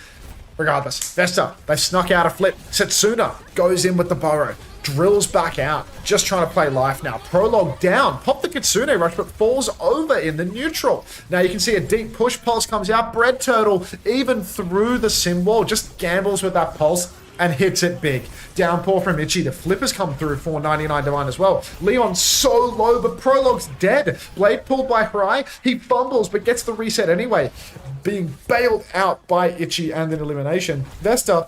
Regardless, Vesta, they've snuck out a flip. Setsuna goes in with the burrow, drills back out, just trying to play life now. Prologue down, pop the Kitsune rush, but falls over in the neutral. Now you can see a deep push, pulse comes out. Bread Turtle, even through the sim wall, just gambles with that pulse and hits it big. Downpour from Itchy. The flippers come through for 99 Divine as well. Leon so low, but Prologue's dead. Blade pulled by Harai. He fumbles, but gets the reset anyway. Being bailed out by Itchy and an elimination. Vesta,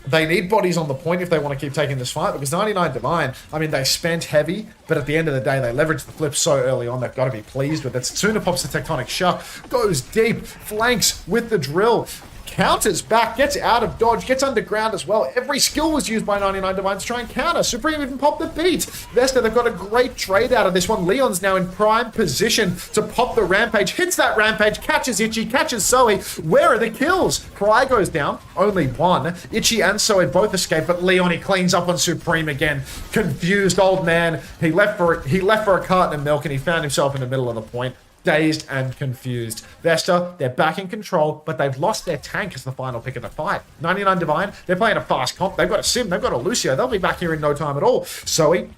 they need bodies on the point if they want to keep taking this fight, because 99 Divine, I mean, they spent heavy, but at the end of the day, they leveraged the flip so early on, they've got to be pleased with it. Setsuna pops the Tectonic Shock, goes deep, flanks with the drill, counters back, gets out of dodge, gets underground as well. Every skill was used by 99 Divine to try and counter. Supreme even popped the beat. Vesta, they've got a great trade out of this one. Leon's now in prime position to pop the Rampage. Hits that Rampage, catches Itchy, catches Zoe. Where are the kills? Cry goes down, only one. Itchy and Zoe both escape, but Leon, he cleans up on Supreme again. Confused old man. He left for a carton of milk and he found himself in the middle of the point. Dazed and confused. Vesta, they're back in control, but they've lost their tank as the final pick of the fight. 99 Divine, they're playing a fast comp. They've got a Sim, they've got a Lucio. They'll be back here in no time at all. Zoe,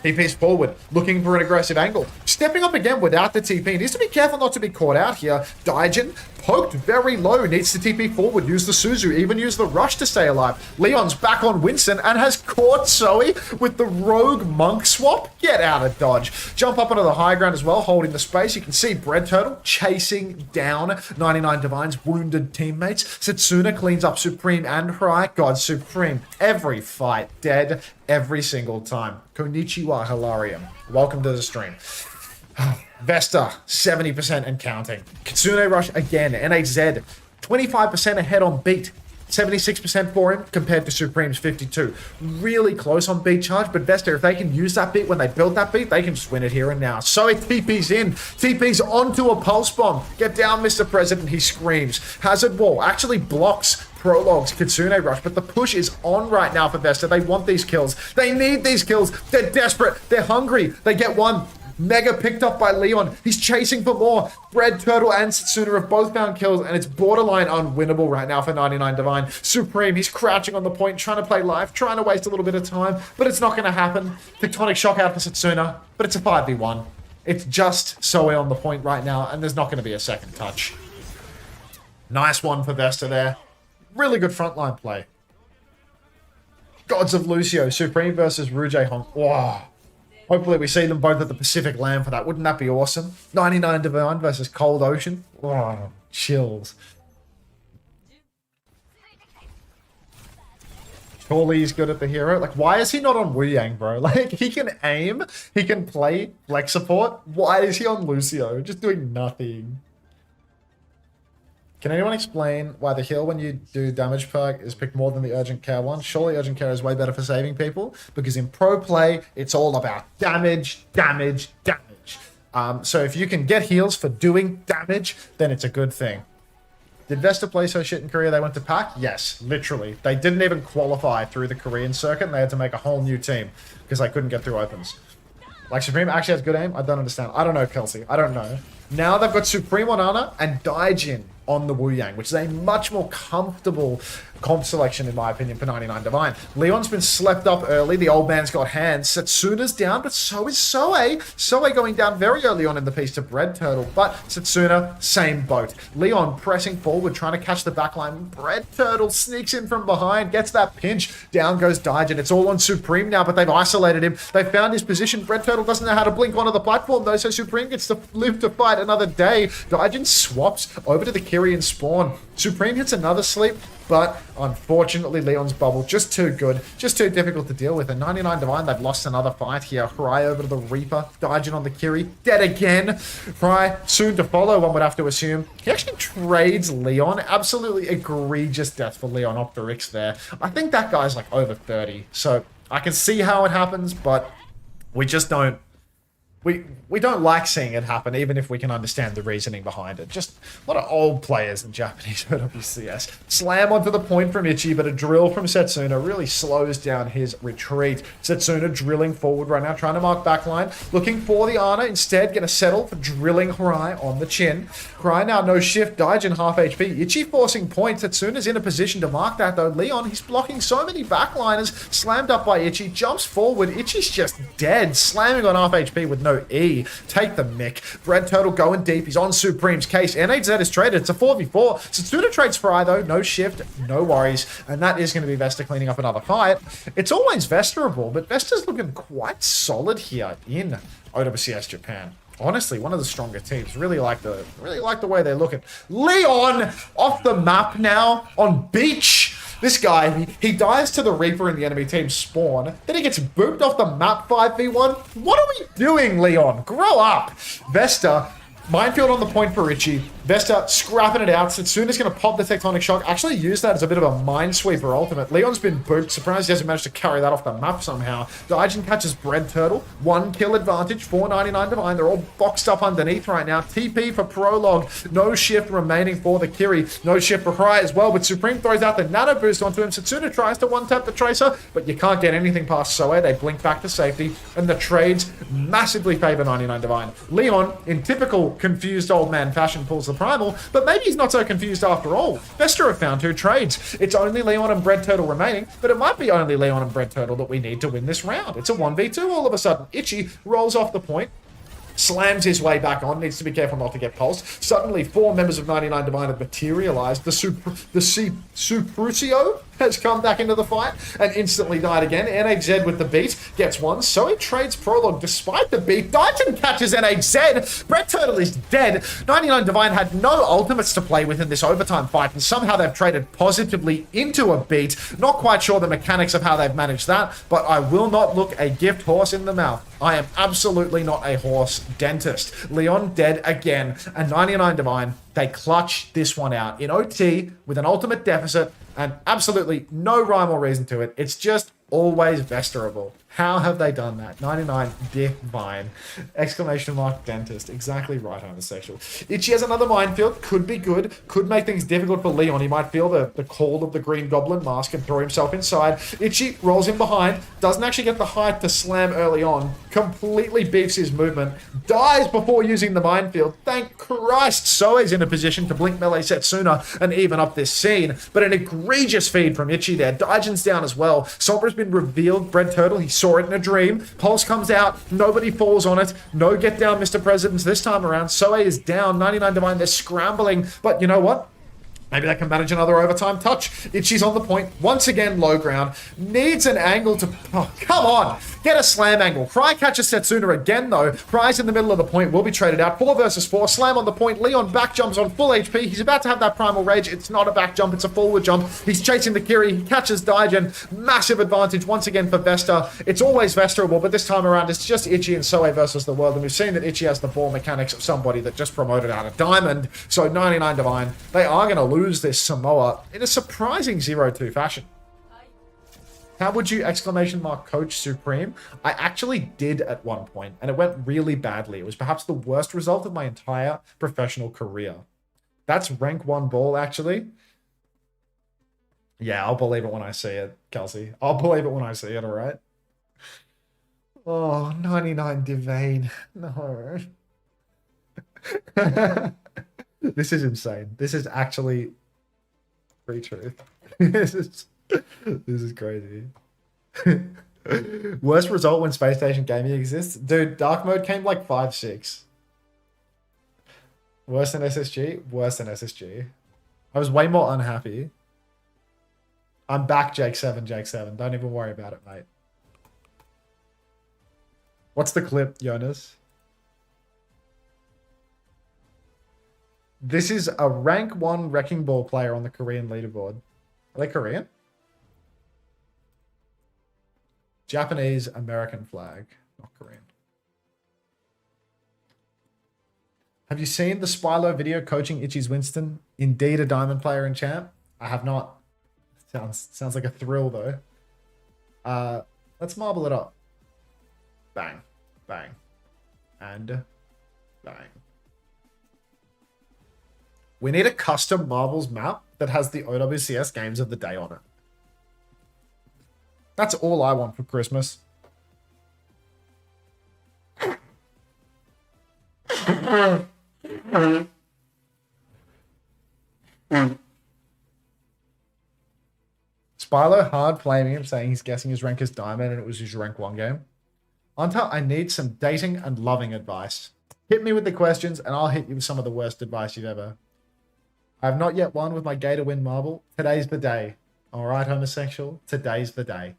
TP's forward, looking for an aggressive angle. Stepping up again without the TP. Needs to be careful not to be caught out here. Daijin, poked very low, needs to TP forward, use the Suzu, even use the rush to stay alive. Leon's back on Winston and has caught Zoe with the rogue monk swap. Get out of dodge. Jump up onto the high ground as well, holding the space. You can see Bread Turtle chasing down 99 Divine's wounded teammates. Setsuna cleans up Supreme and Harai. God, Supreme, every fight, dead every single time. Konnichiwa, Hilarium. Welcome to the stream. Vesta, 70% and counting. Kitsune Rush again. NHZ, 25% ahead on beat. 76% for him compared to Supreme's 52. Really close on beat charge, but Vesta, if they can use that beat when they build that beat, they can just win it here and now. So it TP's in. TP's onto a pulse bomb. Get down, Mr. President, he screams. Hazard Wall actually blocks Prologue's Kitsune Rush, but the push is on right now for Vesta. They want these kills. They need these kills. They're desperate. They're hungry. They get one. Mega picked up by Leon. He's chasing for more. Bread Turtle and Setsuna have both found kills, and it's borderline unwinnable right now for 99 Divine. Supreme, he's crouching on the point, trying to play live, trying to waste a little bit of time, but it's not going to happen. Tectonic Shock out for Setsuna, but it's a 5v1. It's just Zoe on the point right now, and there's not going to be a second touch. Nice one for Vesta there. Really good frontline play. Gods of Lucio, Supreme versus Rujay Hong. Wow. Hopefully we see them both at the Pacific Land for that. Wouldn't that be awesome? 99 Divine versus Cold Ocean. Wow. Chills. Surely he's good at the hero. Like, why is he not on Wu Yang, bro? Like, he can aim. He can play flex support. Why is he on Lucio? Just doing nothing. Can anyone explain why the heal when you do damage perk is picked more than the urgent care one? Surely urgent care is way better for saving people, because in pro play, it's all about damage, damage, damage. So if you can get heals for doing damage, then it's a good thing. Did Vesta play so shit in Korea they went to PAC? Yes, literally. They didn't even qualify through the Korean circuit, and they had to make a whole new team because they couldn't get through opens. Like, Supreme actually has good aim? I don't understand. I don't know, Kelsey. I don't know. Now they've got Supreme on Ana and Daijin on the Wu Yang, which is a much more comfortable comp selection, in my opinion, for 99 Divine. Leon's been slept up early. The old man's got hands. Setsuna's down, but so is Soe. Soe going down very early on in the piece to Bread Turtle, but Setsuna, same boat. Leon pressing forward, trying to catch the backline. Bread Turtle sneaks in from behind, gets that pinch. Down goes Daijin. It's all on Supreme now, but they've isolated him. They've found his position. Bread Turtle doesn't know how to blink onto the platform, though, so Supreme gets to live to fight another day. Daijin swaps over to the Kyrian spawn. Supreme hits another sleep, but unfortunately Leon's bubble just too good, just too difficult to deal with. And 99 Divine, they've lost another fight here. Fry over to the Reaper, Daijin on the Kiri, dead again. Fry soon to follow, one would have to assume. He actually trades Leon. Absolutely egregious death for Leon off the Rix there. I think that guy's like over 30, so I can see how it happens, but we just don't. We don't like seeing it happen, even if we can understand the reasoning behind it. Just a lot of old players in Japanese OWCS. Slam onto the point from Ichi, but a drill from Setsuna really slows down his retreat. Setsuna drilling forward right now, trying to mark backline. Looking for the Ana, instead going to settle for drilling Harai on the chin. Harai now no shift, Daijin half HP. Ichi forcing points. Setsuna's in a position to mark that though. Leon, he's blocking so many backliners. Slammed up by Ichi, jumps forward. Ichi's just dead, slamming on half HP with no E. Take the mick. Bread Turtle going deep. He's on Supreme's case. NHZ is traded. It's a 4v4. Setsuna trades Fry though. No shift. No worries. And that is going to be Vesta cleaning up another fight. It's always Vesterable, but Vesta's looking quite solid here in OWCS Japan. Honestly, one of the stronger teams. Really like the way they're looking. Leon off the map now on Beach. This guy, he dies to the Reaper in the enemy team spawn. Then he gets booped off the map 5v1. What are we doing, Leon? Grow up. Vesta, minefield on the point for Richie. Vesta scrapping it out. Setsuna's going to pop the Tectonic Shock. Actually use that as a bit of a Minesweeper ultimate. Leon's been booped. Surprised he hasn't managed to carry that off the map somehow. Daijin catches Bread Turtle. 1 kill advantage. 499 Divine. They're all boxed up underneath right now. TP for Prologue. No shift remaining for the Kiri. No shift for Cry as well. But Supreme throws out the Nano Boost onto him. Setsuna tries to one-tap the Tracer, but you can't get anything past Soe. They blink back to safety. And the trades massively favor 99 Divine. Leon, in typical confused old man fashion, pulls the Primal, but maybe he's not so confused after all. Vesta have found 2 trades. It's only Leon and Bread Turtle remaining, but it might be only Leon and Bread Turtle that we need to win this round. It's a 1v2 all of a sudden. Ichi rolls off the point, slams his way back on, needs to be careful not to get pulsed. Suddenly, 4 members of 99 Divine have materialized. The Suprucio has come back into the fight and instantly died again. NHZ with the beat gets one, so he trades Prologue despite the beat. Daijin catches NHZ. Bread Turtle is dead. 99 Divine had no ultimates to play with in this overtime fight, and somehow they've traded positively into a beat. Not quite sure the mechanics of how they've managed that, but I will not look a gift horse in the mouth. I am absolutely not a horse dentist. Leon dead again, and 99 Divine, they clutch this one out in OT with an ultimate deficit and absolutely no rhyme or reason to it. It's just always Vesterable. How have they done that? 99 Divine. Exclamation mark dentist. Exactly right, homosexual. Ichi has another minefield. Could be good. Could make things difficult for Leon. He might feel the call of the Green Goblin mask and throw himself inside. Ichi rolls in behind. Doesn't actually get the height to slam early on. Completely beefs his movement. Dies before using the minefield. Thank Christ. Soe's in a position to blink melee Setsuna and even up this scene. But an egregious feed from Ichi there. Daijin's down as well. Sombra's been revealed. Bread Turtle, he saw it in a dream. Pulse comes out. Nobody falls on it. No get down, Mr. President, this time around. Soe is down. 99 Divine, they're scrambling. But you know what? Maybe they can manage another overtime touch. Ichi's on the point. Once again, low ground. Needs an angle to... Oh, come on. Get a slam angle. Fry catches Setsuna again, though. Fry's in the middle of the point. Will be traded out. 4 versus 4. Slam on the point. Leon back jumps on full HP. He's about to have that primal rage. It's not a back jump. It's a forward jump. He's chasing the Kiri. He catches Daijin. Massive advantage once again for Vesta. It's always Vesterable, but this time around it's just Ichi and Soe versus the world. And we've seen that Ichi has the ball mechanics of somebody that just promoted out of Diamond. So 99 Divine, they are going to lose this Samoa in a surprising 0-2 fashion. How would you exclamation mark coach Supreme? I actually did at one point, and it went really badly. It was perhaps the worst result of my entire professional career. That's rank 1 ball, actually. Yeah, I'll believe it when I see it, Kelsey. I'll believe it when I see it, all right? Oh, 99 Devane. No. This is insane. This is actually free truth. this is crazy. Worst result when Space Station Gaming exists? Dude, Dark Mode came like 5-6. Worse than SSG? Worse than SSG. I was way more unhappy. I'm back, Jake 7. Don't even worry about it, mate. What's the clip, Jonas? This is a rank 1 Wrecking Ball player on the Korean leaderboard. Are they Korean? Japanese American flag, not Korean. Have you seen the Spylo video coaching Itchy's Winston? Indeed a diamond player in champ? I have not. Sounds like a thrill though. Let's marble it up. Bang, bang, and bang. We need a custom marbles map that has the OWCS games of the day on it. That's all I want for Christmas. Spylo hard flaming him, saying he's guessing his rank is diamond and it was his rank 1 game. Unter, I need some dating and loving advice. Hit me with the questions and I'll hit you with some of the worst advice you've ever. I have not yet won with my Gator win marble. Today's the day. All right, homosexual. Today's the day.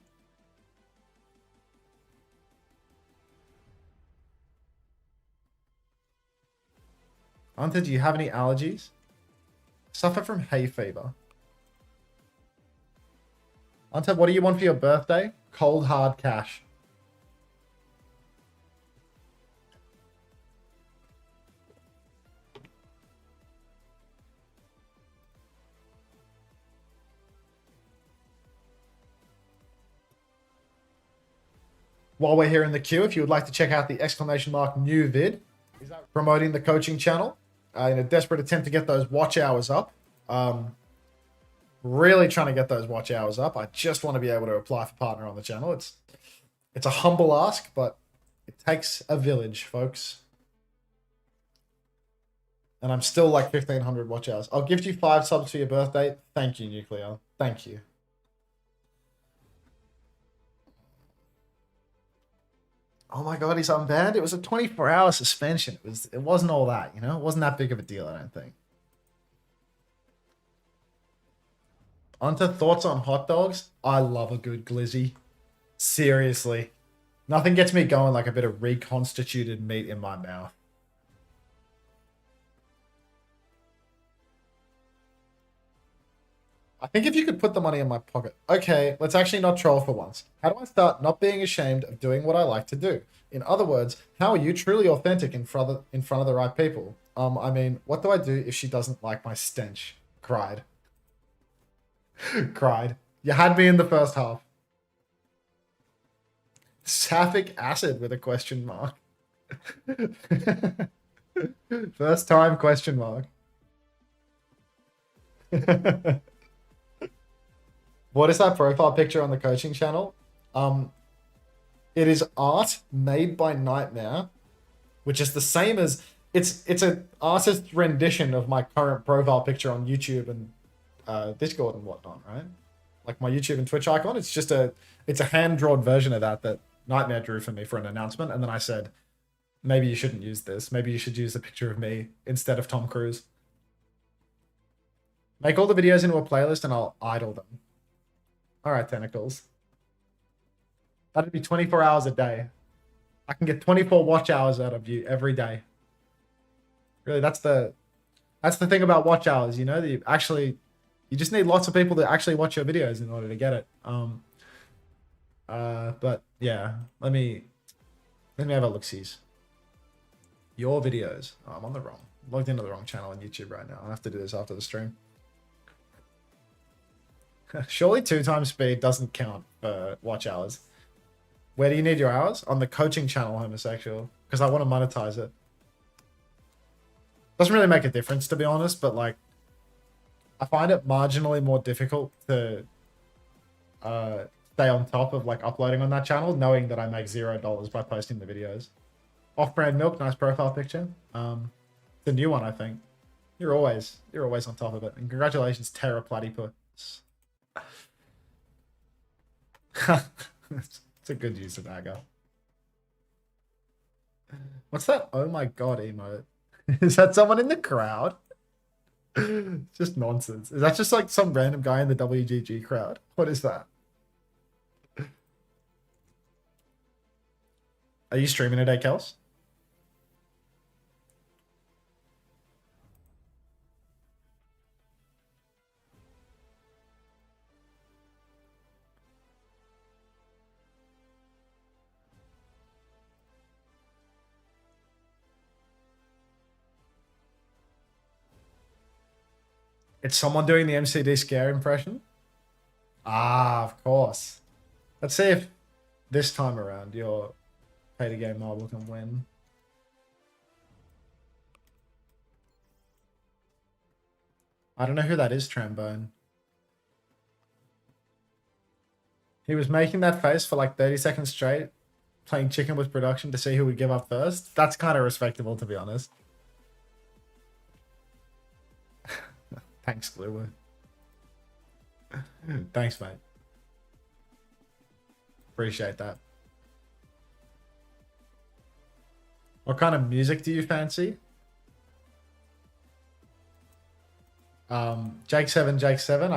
Unter, do you have any allergies? Suffer from hay fever. Unter, what do you want for your birthday? Cold hard cash. While we're here in the queue, if you would like to check out the exclamation mark new vid, promoting the coaching channel in a desperate attempt to get those watch hours up. Really trying to get those watch hours up. I just want to be able to apply for partner on the channel. It's a humble ask, but it takes a village, folks. And I'm still like 1,500 watch hours. I'll give you 5 subs for your birthday. Thank you, Nuclear. Thank you. Oh my god, he's unbanned. It was a 24-hour suspension. It wasn't all that, you know? It wasn't that big of a deal, I don't think. Unter, thoughts on hot dogs? I love a good glizzy. Seriously. Nothing gets me going like a bit of reconstituted meat in my mouth. I think if you could put the money in my pocket. Okay, let's actually not troll for once. How do I start not being ashamed of doing what I like to do? In other words, how are you truly authentic in front of the right people? I mean, what do I do if she doesn't like my stench? Cried. Cried. You had me in the first half. Sapphic acid with a question mark. First time question mark. What is that profile picture on the coaching channel? It is art made by Nightmare, which is the same as it's an artist's rendition of my current profile picture on YouTube and Discord and whatnot, right? Like my YouTube and Twitch icon. It's just a hand-drawn version of that Nightmare drew for me for an announcement, and then I said, maybe you shouldn't use this. Maybe you should use a picture of me instead of Tom Cruise. Make all the videos into a playlist and I'll idle them. All right, Tentacles. That'd be 24 hours a day. I can get 24 watch hours out of you every day. Really, that's the thing about watch hours, you know? You just need lots of people to actually watch your videos in order to get it. But yeah, let me have a look-sees. Your videos. Oh, I'm logged into the wrong channel on YouTube right now. I'll have to do this after the stream. Surely 2 times speed doesn't count for watch hours. Where do you need your hours? On the coaching channel, homosexual. Because I want to monetize it. Doesn't really make a difference, to be honest, but like, I find it marginally more difficult to stay on top of like uploading on that channel, knowing that I make $0 by posting the videos. Off-brand milk, nice profile picture. The new one, I think. You're always on top of it. And congratulations, Terra Platypus. It's a good use of dagger. What's that? Oh my god emote. Is that someone in the crowd? Just nonsense. Is that just like some random guy in the WGG crowd? What is that? Are you streaming today, Kels? It's someone doing the MCD scare impression? Ah, of course. Let's see if this time around your pay-to-game marble can win. I don't know who that is, Trombone. He was making that face for like 30 seconds straight, playing chicken with production to see who would give up first. That's kind of respectable, to be honest. Thanks, Glue. Thanks, mate. Appreciate that. What kind of music do you fancy? Jake7,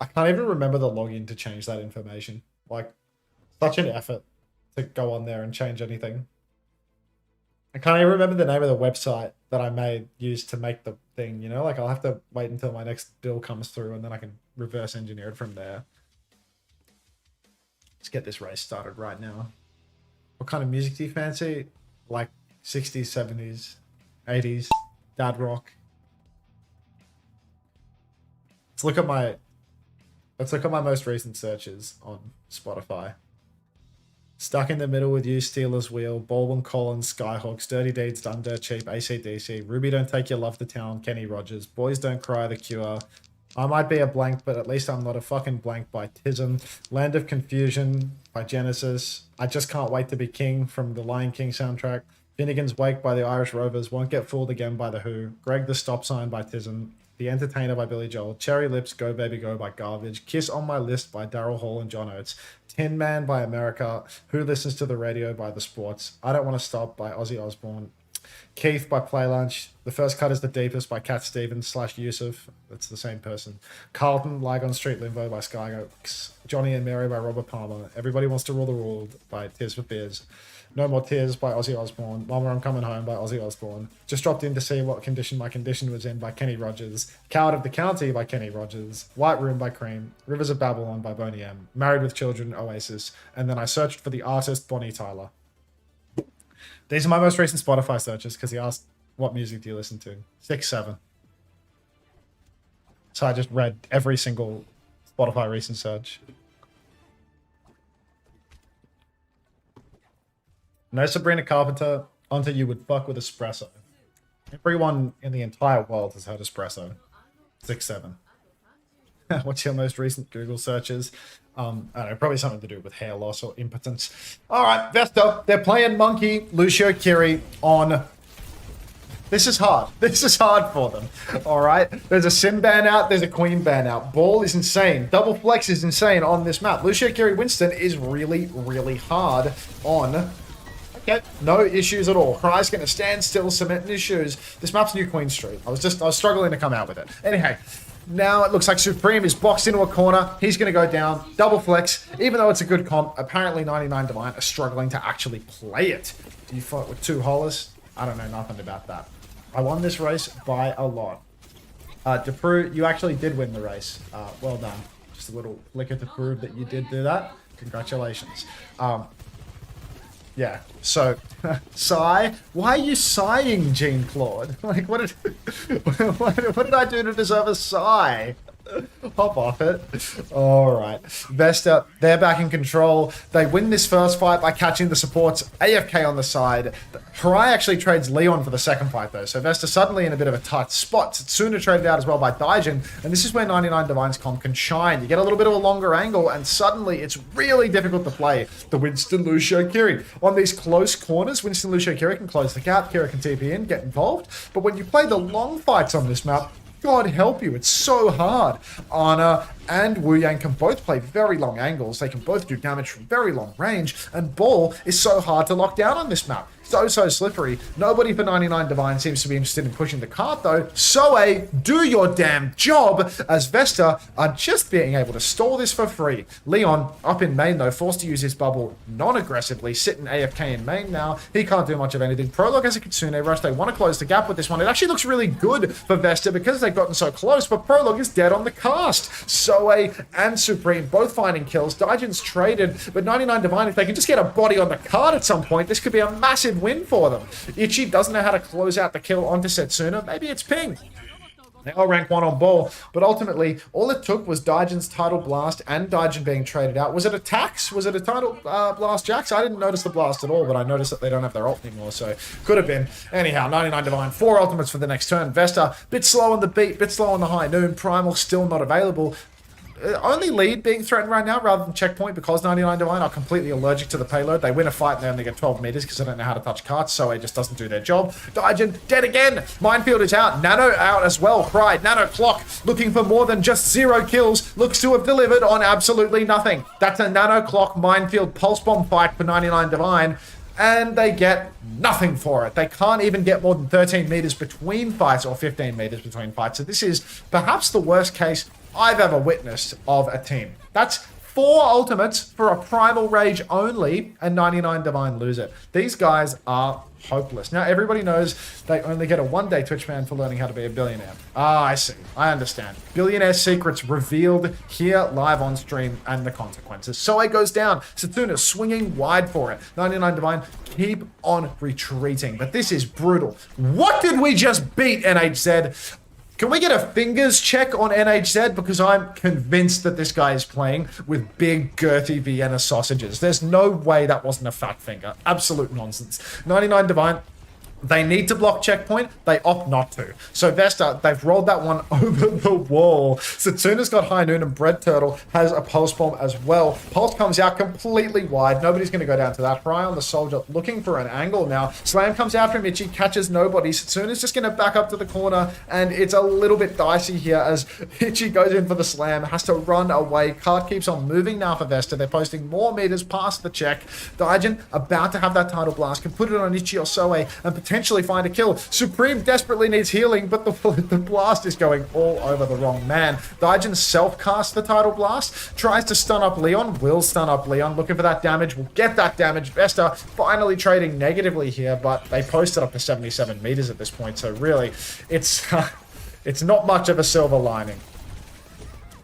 I can't even remember the login to change that information. Like, such an effort to go on there and change anything. I can't even remember the name of the website that I used to make the thing, you know? Like, I'll have to wait until my next bill comes through and then I can reverse engineer it from there. Let's get this race started right now. What kind of music do you fancy? Like 60s, 70s, 80s, dad rock. Let's look at my most recent searches on Spotify. Stuck in the Middle with You, Steelers Wheel, Baldwin Collins, Skyhawks, Dirty Deeds Done Dirt Cheap, AC/DC, Ruby Don't Take Your Love to Town, Kenny Rogers, Boys Don't Cry, The Cure, I Might Be a Blank, but at least I'm not a fucking blank by Tism, Land of Confusion by Genesis, I Just Can't Wait to Be King from the Lion King soundtrack, Finnegan's Wake by the Irish Rovers, Won't Get Fooled Again by The Who, Greg the Stop Sign by Tism, The Entertainer by Billy Joel, Cherry Lips, Go Baby Go by Garbage, Kiss on My List by Daryl Hall and John Oates, Tin Man by America, Who Listens to the Radio by The Sports, I Don't Want to Stop by Ozzy Osbourne, Keith by Play Lunch, The First Cut is the Deepest by Cat Stevens / Yusuf, that's the same person, Carlton, Lygon Street Limbo by Skyhawks, Johnny and Mary by Robert Palmer, Everybody Wants to Rule the World by Tears for Fears, No More Tears by Ozzy Osbourne, Mama I'm Coming Home by Ozzy Osbourne, Just Dropped In to See What Condition My Condition Was In by Kenny Rogers, Coward of the County by Kenny Rogers, White Room by Cream, Rivers of Babylon by Boney M, Married with Children, Oasis, and then I searched for the artist Bonnie Tyler. These are my most recent Spotify searches because he asked, what music do you listen to? 6, 7. So I just read every single Spotify recent search. No Sabrina Carpenter, Unter You Would Fuck with Espresso. Everyone in the entire world has heard Espresso. 6, 7. What's your most recent Google searches? I don't know, probably something to do with hair loss or impotence. Alright, Vesta, they're playing Monkey, Lucio Kiri on... This is hard. This is hard for them. Alright, there's a Sim ban out, there's a Queen ban out. Ball is insane. Double Flex is insane on this map. Lucio Kiri Winston is really, really hard on... Okay, no issues at all. Cry's gonna stand still, cement in his shoes. This map's New Queen Street. I was struggling to come out with it. Anyway, now it looks like Supreme is boxed into a corner. He's gonna go down. Double Flex. Even though it's a good comp, apparently 99 Divine are struggling to actually play it. Do you fight with 2 Hollis? I don't know nothing about that. I won this race by a lot. DePru, you actually did win the race. Well done. Just a little flicker to prove that you did do that. Congratulations. Yeah, so, sigh? Why are you sighing, Jean-Claude? Like, what did I do to deserve a sigh? Hop off it. Alright. Vesta, they're back in control. They win this first fight by catching the supports AFK on the side. Harai actually trades Leon for the second fight though, so Vesta suddenly in a bit of a tight spot. Tsuna traded out as well by Daijin, and this is where 99 Divine's comp can shine. You get a little bit of a longer angle, and suddenly it's really difficult to play the Winston, Lucio, Kiri. On these close corners, Winston, Lucio, Kiri can close the gap, Kiri can TP in, get involved, but when you play the long fights on this map, God help you, it's so hard. Ana and Wu Yang can both play very long angles. They can both do damage from very long range. And Ball is so hard to lock down on this map. So slippery. Nobody for 99 Divine seems to be interested in pushing the cart though. Soe, do your damn job, as Vesta are just being able to stall this for free. Leon, up in main though, forced to use his bubble non-aggressively, sitting AFK in main now. He can't do much of anything. Prologue has a Kitsune rush. They want to close the gap with this one. It actually looks really good for Vesta because they've gotten so close, but Prologue is dead on the cast. Soe and Supreme both finding kills. Daijin's traded, but 99 Divine, if they can just get a body on the card at some point, this could be a massive win for them. Ichi doesn't know how to close out the kill onto Setsuna. Maybe it's Ping. They are rank 1 on Ball, but ultimately, all it took was Daijin's Tidal Blast and Daijin being traded out. Was it a Tax? Was it a Tidal Blast Jax? I didn't notice the blast at all, but I noticed that they don't have their ult anymore, so could have been. Anyhow, 99 Divine, 4 ultimates for the next turn. Vesta, bit slow on the beat, bit slow on the high noon. Primal still not available. Only lead being threatened right now rather than checkpoint because 99 Divine are completely allergic to the payload. They win a fight and they only get 12 meters because they don't know how to touch carts, so it just doesn't do their job. Daijin dead again. Minefield is out. Nano out as well. Cried. Nano Clock looking for more than just 0 kills. Looks to have delivered on absolutely nothing. That's a Nano Clock Minefield Pulse Bomb fight for 99 Divine. And they get nothing for it. They can't even get more than 13 meters between fights or 15 meters between fights. So this is perhaps the worst case I've ever witnessed of a team. That's 4 ultimates for a Primal Rage only, and 99 Divine lose it. These guys are hopeless. Now, everybody knows they only get a 1-day Twitch ban for learning how to be a billionaire. Ah, I see. I understand. Billionaire secrets revealed here live on stream and the consequences. So it goes down. Setsuna swinging wide for it. 99 Divine keep on retreating, but this is brutal. What did we just beat, NHZ? Can we get a fingers check on NHZ? Because I'm convinced that this guy is playing with big, girthy Vienna sausages. There's no way that wasn't a fat finger. Absolute nonsense. 99 Divine, they need to block checkpoint. They opt not to. So Vesta, they've rolled that one over the wall. Setsuna's got High Noon and Bread Turtle has a Pulse Bomb as well. Pulse comes out completely wide. Nobody's going to go down to that. Fry on the Soldier looking for an angle now. Slam comes out from Ichi, catches nobody. Setsuna's just going to back up to the corner, and it's a little bit dicey here as Ichi goes in for the slam, has to run away. Cart keeps on moving now for Vesta. They're posting more meters past the check. Daijin about to have that Tidal Blast, can put it on Ichi or Soe and potentially find a kill. Supreme desperately needs healing, but the blast is going all over the wrong man. Daijin self-casts the Tidal Blast, tries to stun up Leon, will stun up Leon, looking for that damage, will get that damage. Vesta finally trading negatively here, but they posted up to 77 meters at this point, so really, it's not much of a silver lining.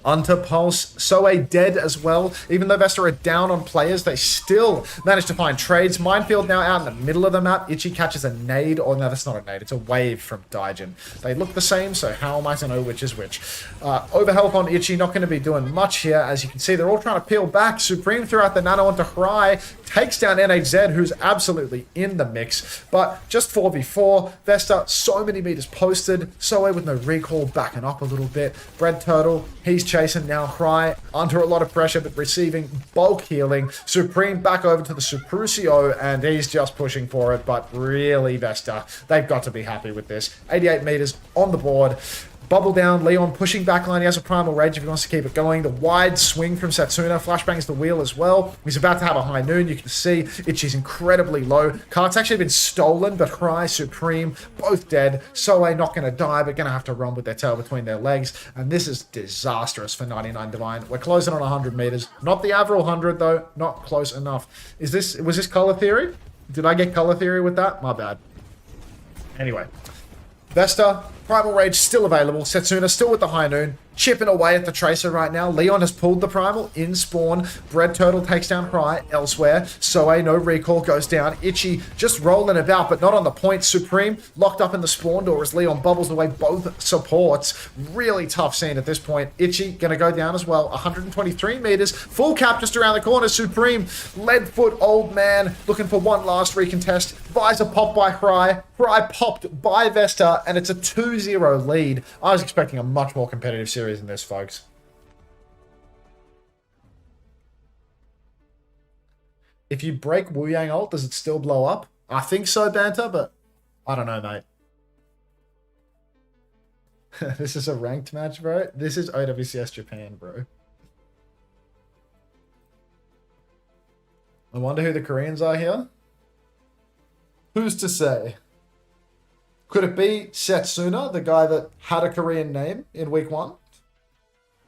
Unter Pulse, Soe dead as well. Even though Vesta are down on players, they still manage to find trades. Minefield now out in the middle of the map. Ichi catches a nade, or no, that's not a nade, it's a wave from Daijin. They look the same, so how am I to know which is which? Overhealth on Ichi, not going to be doing much here. As you can see, they're all trying to peel back. Supreme threw out the nano onto Harai, takes down NHZ, who's absolutely in the mix. But just 4v4, Vesta, so many meters posted. Soe with no recall, backing up a little bit. Bread Turtle, he's chasing now. Cry under a lot of pressure, but receiving bulk healing. Supreme back over to the Suprucio, and he's just pushing for it. But really, Vesta, they've got to be happy with this. 88 meters on the board. Bubble down, Leon pushing backline. He has a Primal Rage if he wants to keep it going. The wide swing from Setsuna. Flashbangs the wheel as well. He's about to have a High Noon. You can see Ichi's incredibly low. Cart's actually been stolen, but Cry, Supreme, both dead. Soe not going to die, but going to have to run with their tail between their legs. And this is disastrous for 99 Divine. We're closing on 100 meters. Not the Avril 100, though. Not close enough. Was this color theory? Did I get color theory with that? My bad. Anyway. Vesta, Primal Rage still available. Setsuna still with the High Noon. Chipping away at the Tracer right now. Leon has pulled the Primal in spawn. Bread Turtle takes down Cry elsewhere. Soe, no recall, goes down. Itchy just rolling about, but not on the point. Supreme locked up in the spawn door as Leon bubbles away both supports. Really tough scene at this point. Itchy gonna go down as well. 123 meters. Full cap just around the corner. Supreme, Leadfoot, Old Man, looking for one last recontest. Visor popped by Cry. Cry popped by Vesta, and it's a 2-0 lead. I was expecting a much more competitive series than this, folks. If you break Wu Yang ult, does it still blow up? I think so, Banter, but I don't know, mate. This is a ranked match, bro. This is OWCS Japan, bro. I wonder who the Koreans are here. Who's to say? Could it be Setsuna, the guy that had a Korean name in week 1?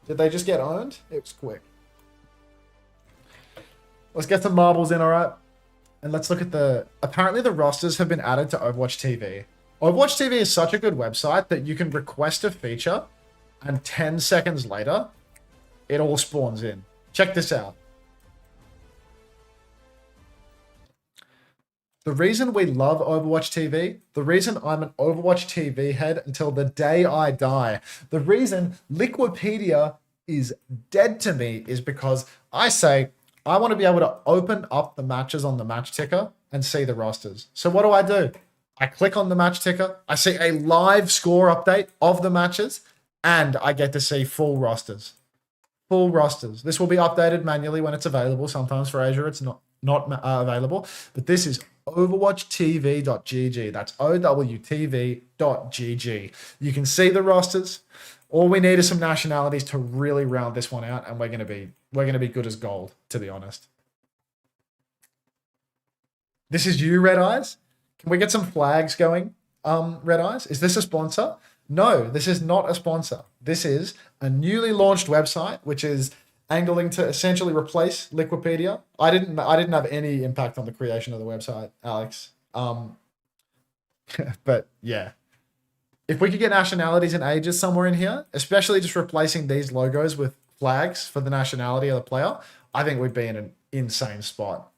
Did they just get owned? It was quick. Let's get some marbles in, alright? And let's look at the... Apparently the rosters have been added to Overwatch TV. Overwatch TV is such a good website that you can request a feature and 10 seconds later, it all spawns in. Check this out. The reason we love Overwatch TV, the reason I'm an Overwatch TV head until the day I die, the reason Liquipedia is dead to me is because I say, I want to be able to open up the matches on the match ticker and see the rosters. So what do? I click on the match ticker, I see a live score update of the matches, and I get to see full rosters. Full rosters. This will be updated manually when it's available. Sometimes for Asia it's not available, but this is overwatchtv.gg. That's OWTV.gg. You can see the rosters. All we need is some nationalities to really round this one out, and we're gonna be good as gold, to be honest. This is you, Red Eyes. Can we get some flags going, Red Eyes? Is this a sponsor? No, this is not a sponsor. This is a newly launched website, which is angling to essentially replace Liquipedia. I didn't have any impact on the creation of the website, Alex. But yeah, if we could get nationalities and ages somewhere in here, especially just replacing these logos with flags for the nationality of the player, I think we'd be in an insane spot.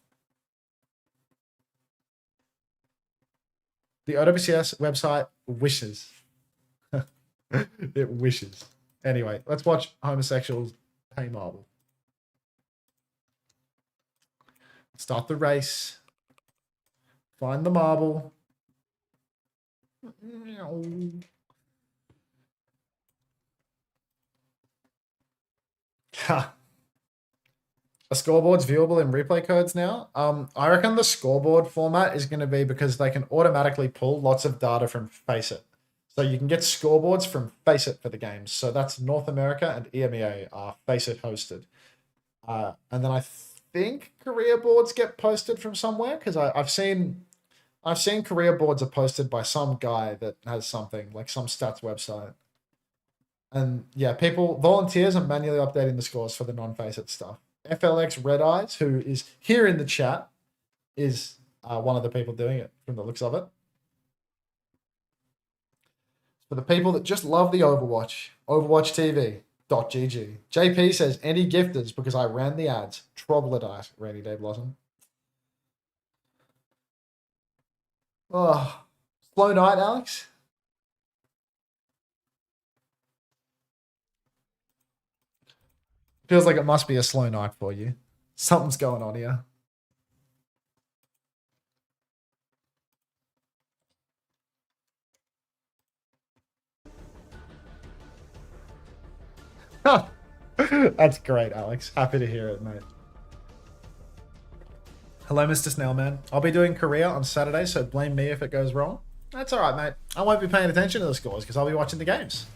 The OWCS website wishes. It wishes. Anyway, let's watch homosexuals pay marble. Start the race. Find the marble. A scoreboard's viewable in replay codes now. I reckon the scoreboard format is going to be because they can automatically pull lots of data from Faceit. So you can get scoreboards from Faceit for the games. So that's North America and EMEA are Faceit hosted. And then I think career boards get posted from somewhere because I've seen career boards are posted by some guy that has something like some stats website. And yeah, volunteers are manually updating the scores for the non-Faceit stuff. FLX Red Eyes, who is here in the chat, is one of the people doing it from the looks of it. For the people that just love the Overwatch, OverwatchTV.gg. JP says, any gifters because I ran the ads. Troglodyte, Randy Day Blossom. Oh, slow night, Alex. Feels like it must be a slow night for you. Something's going on here. That's great, Alex. Happy to hear it, mate. Hello, Mr. Snailman. I'll be doing Korea on Saturday, so blame me if it goes wrong. That's all right, mate. I won't be paying attention to the scores because I'll be watching the games.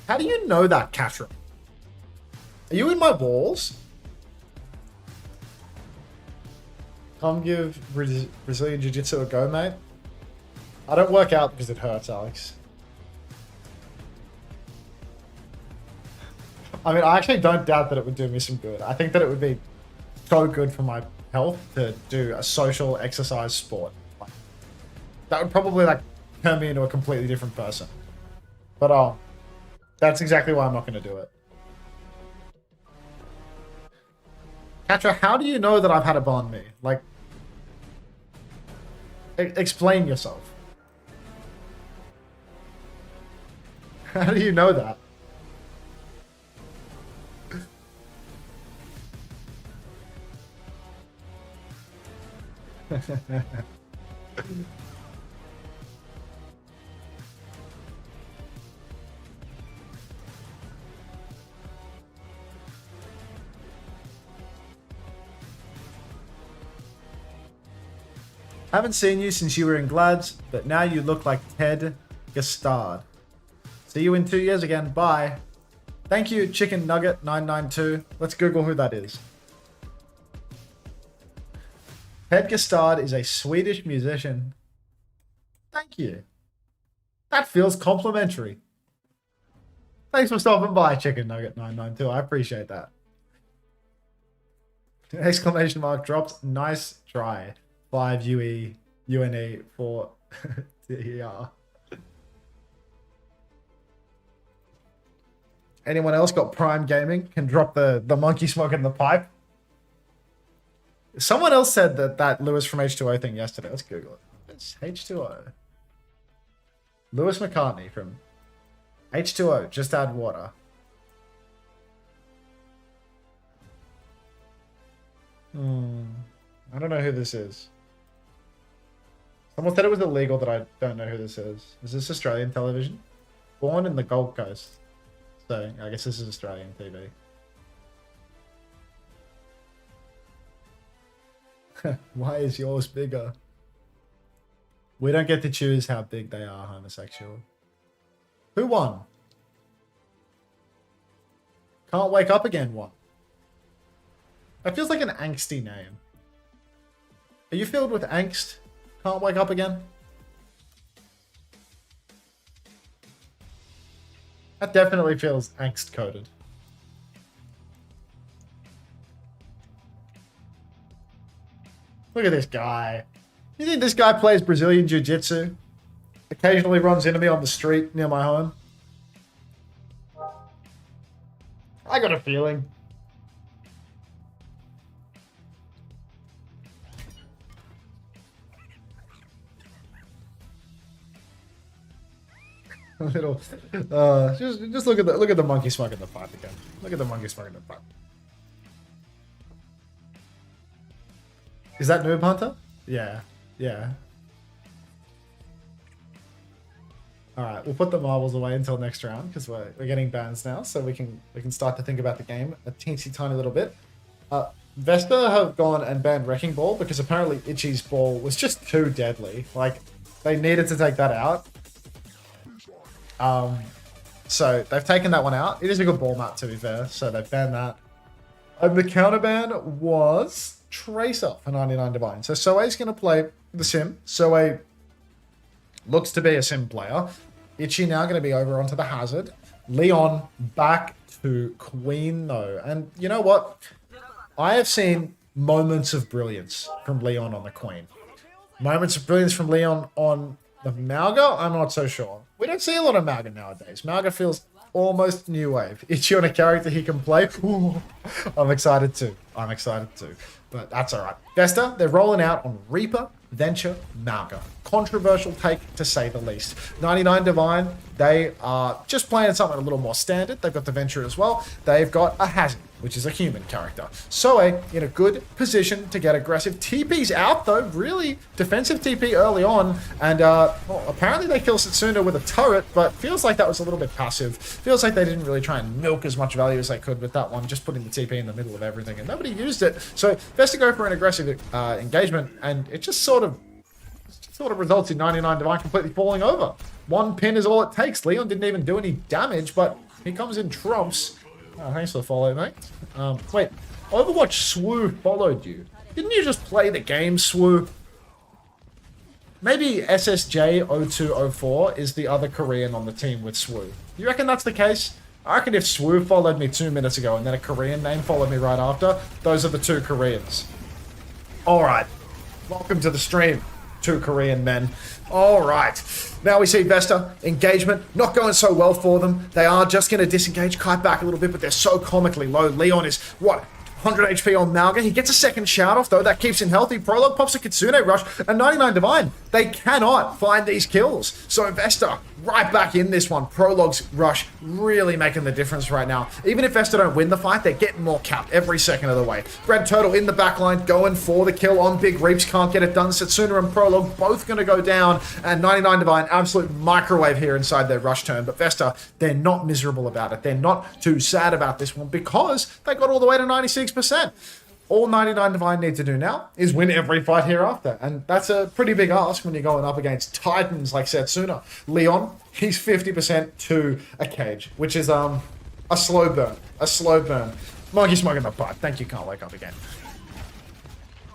How do you know that, Catherine? Are you in my walls? Come give Brazilian Jiu-Jitsu a go, mate. I don't work out because it hurts, Alex. I mean, I actually don't doubt that it would do me some good. I think that it would be so good for my health to do a social exercise sport. Like, that would probably like turn me into a completely different person. But that's exactly why I'm not going to do it. Katra, how do you know that I've had a bond me? Like, explain yourself. How do you know that? Haven't seen you since you were in Glads, but now you look like Ted Gastard. See you in 2 years again. Bye. Thank you, Chicken Nugget 992. Let's Google who that is. Ted Gastard is a Swedish musician. Thank you. That feels complimentary. Thanks for stopping by, Chicken Nugget 992. I appreciate that. Exclamation mark drops. Nice try. 5 UE UNE 4 TER. Anyone else got Prime Gaming? Can drop the monkey smoke in the pipe? Someone else said that Lewis from H2O thing yesterday. Let's Google it. It's H2O. Lewis McCartney from H2O. Just add water. I don't know who this is. Someone said it was illegal that I don't know who this is. Is this Australian television? Born in the Gold Coast. So, I guess this is Australian TV. Why is yours bigger? We don't get to choose how big they are, homosexual. Who won? Can't Wake Up Again won. That feels like an angsty name. Are you filled with angst? Can't Wake Up Again? That definitely feels angst-coded. Look at this guy. You think this guy plays Brazilian Jiu-Jitsu? Occasionally runs into me on the street near my home? I got a feeling. A little, just look at the monkey smoking the pipe again. Look at the monkey smoking the pipe. Is that Noob Hunter? Yeah, yeah. All right, we'll put the marbles away until next round because we're getting bans now, so we can start to think about the game a teensy tiny little bit. Vesta have gone and banned Wrecking Ball because apparently Itchy's ball was just too deadly. Like, they needed to take that out. So they've taken that one out. It is a good ball map, to be fair, so they've banned that. And the counter ban was Tracer for 99 Divine. So Soe's going to play the Sim. Soe looks to be a Sim player. Itchy now going to be over onto the Hazard. Leon back to Queen, though. And you know what? I have seen moments of brilliance from Leon on the Queen. Moments of brilliance from Leon on the Malga? I'm not so sure. We don't see a lot of Malga nowadays. Malga feels almost new wave. Itchy on a character he can play. Ooh, I'm excited too. I'm excited too. But that's alright. Vesta, they're rolling out on Reaper, Venture, Malga. Controversial take, to say the least. 99 Divine, they are just playing something a little more standard. They've got the Venture as well. They've got a Hazard, which is a human character. Soe in a good position to get aggressive. TP's out though, really defensive TP early on. And well, apparently they kill Setsuna with a turret, but feels like that was a little bit passive. Feels like they didn't really try and milk as much value as they could with that one, just putting the TP in the middle of everything, and nobody used it. So Vesta go for an aggressive engagement, and it just sort of results in 99 Divine completely falling over. One pin is all it takes. Leon didn't even do any damage, but he comes in trumps. Oh, thanks for the follow, mate. Wait, Overwatch Swoo followed you. Didn't you just play the game, Swoo? Maybe SSJ0204 is the other Korean on the team with Swoo. You reckon that's the case? I reckon if Swoo followed me 2 minutes ago and then a Korean name followed me right after, those are the 2 Koreans. Alright. Welcome to the stream, 2 Korean men. Alright. Now we see Vesta. Engagement. Not going so well for them. They are just going to disengage, kite back a little bit, but they're so comically low. Leon is, what, 100 HP on Malga. He gets a second shout off, though. That keeps him healthy. Prologue pops a Kitsune Rush, and 99 Divine. They cannot find these kills. So Vesta right back in this one. Prologue's Rush really making the difference right now. Even if Vesta don't win the fight, they're getting more capped every second of the way. Red Turtle in the backline going for the kill on Big Reaps. Can't get it done. Setsuna and Prologue both going to go down. And 99 Divine, absolute microwave here inside their rush turn. But Vesta, they're not miserable about it. They're not too sad about this one because they got all the way to 96%. All 99 Divine need to do now is win every fight hereafter. And that's a pretty big ask when you're going up against titans like Setsuna. Leon, he's 50% to a cage, which is a slow burn. A slow burn. Monkey smoking the butt. Thank you, can't wake up again.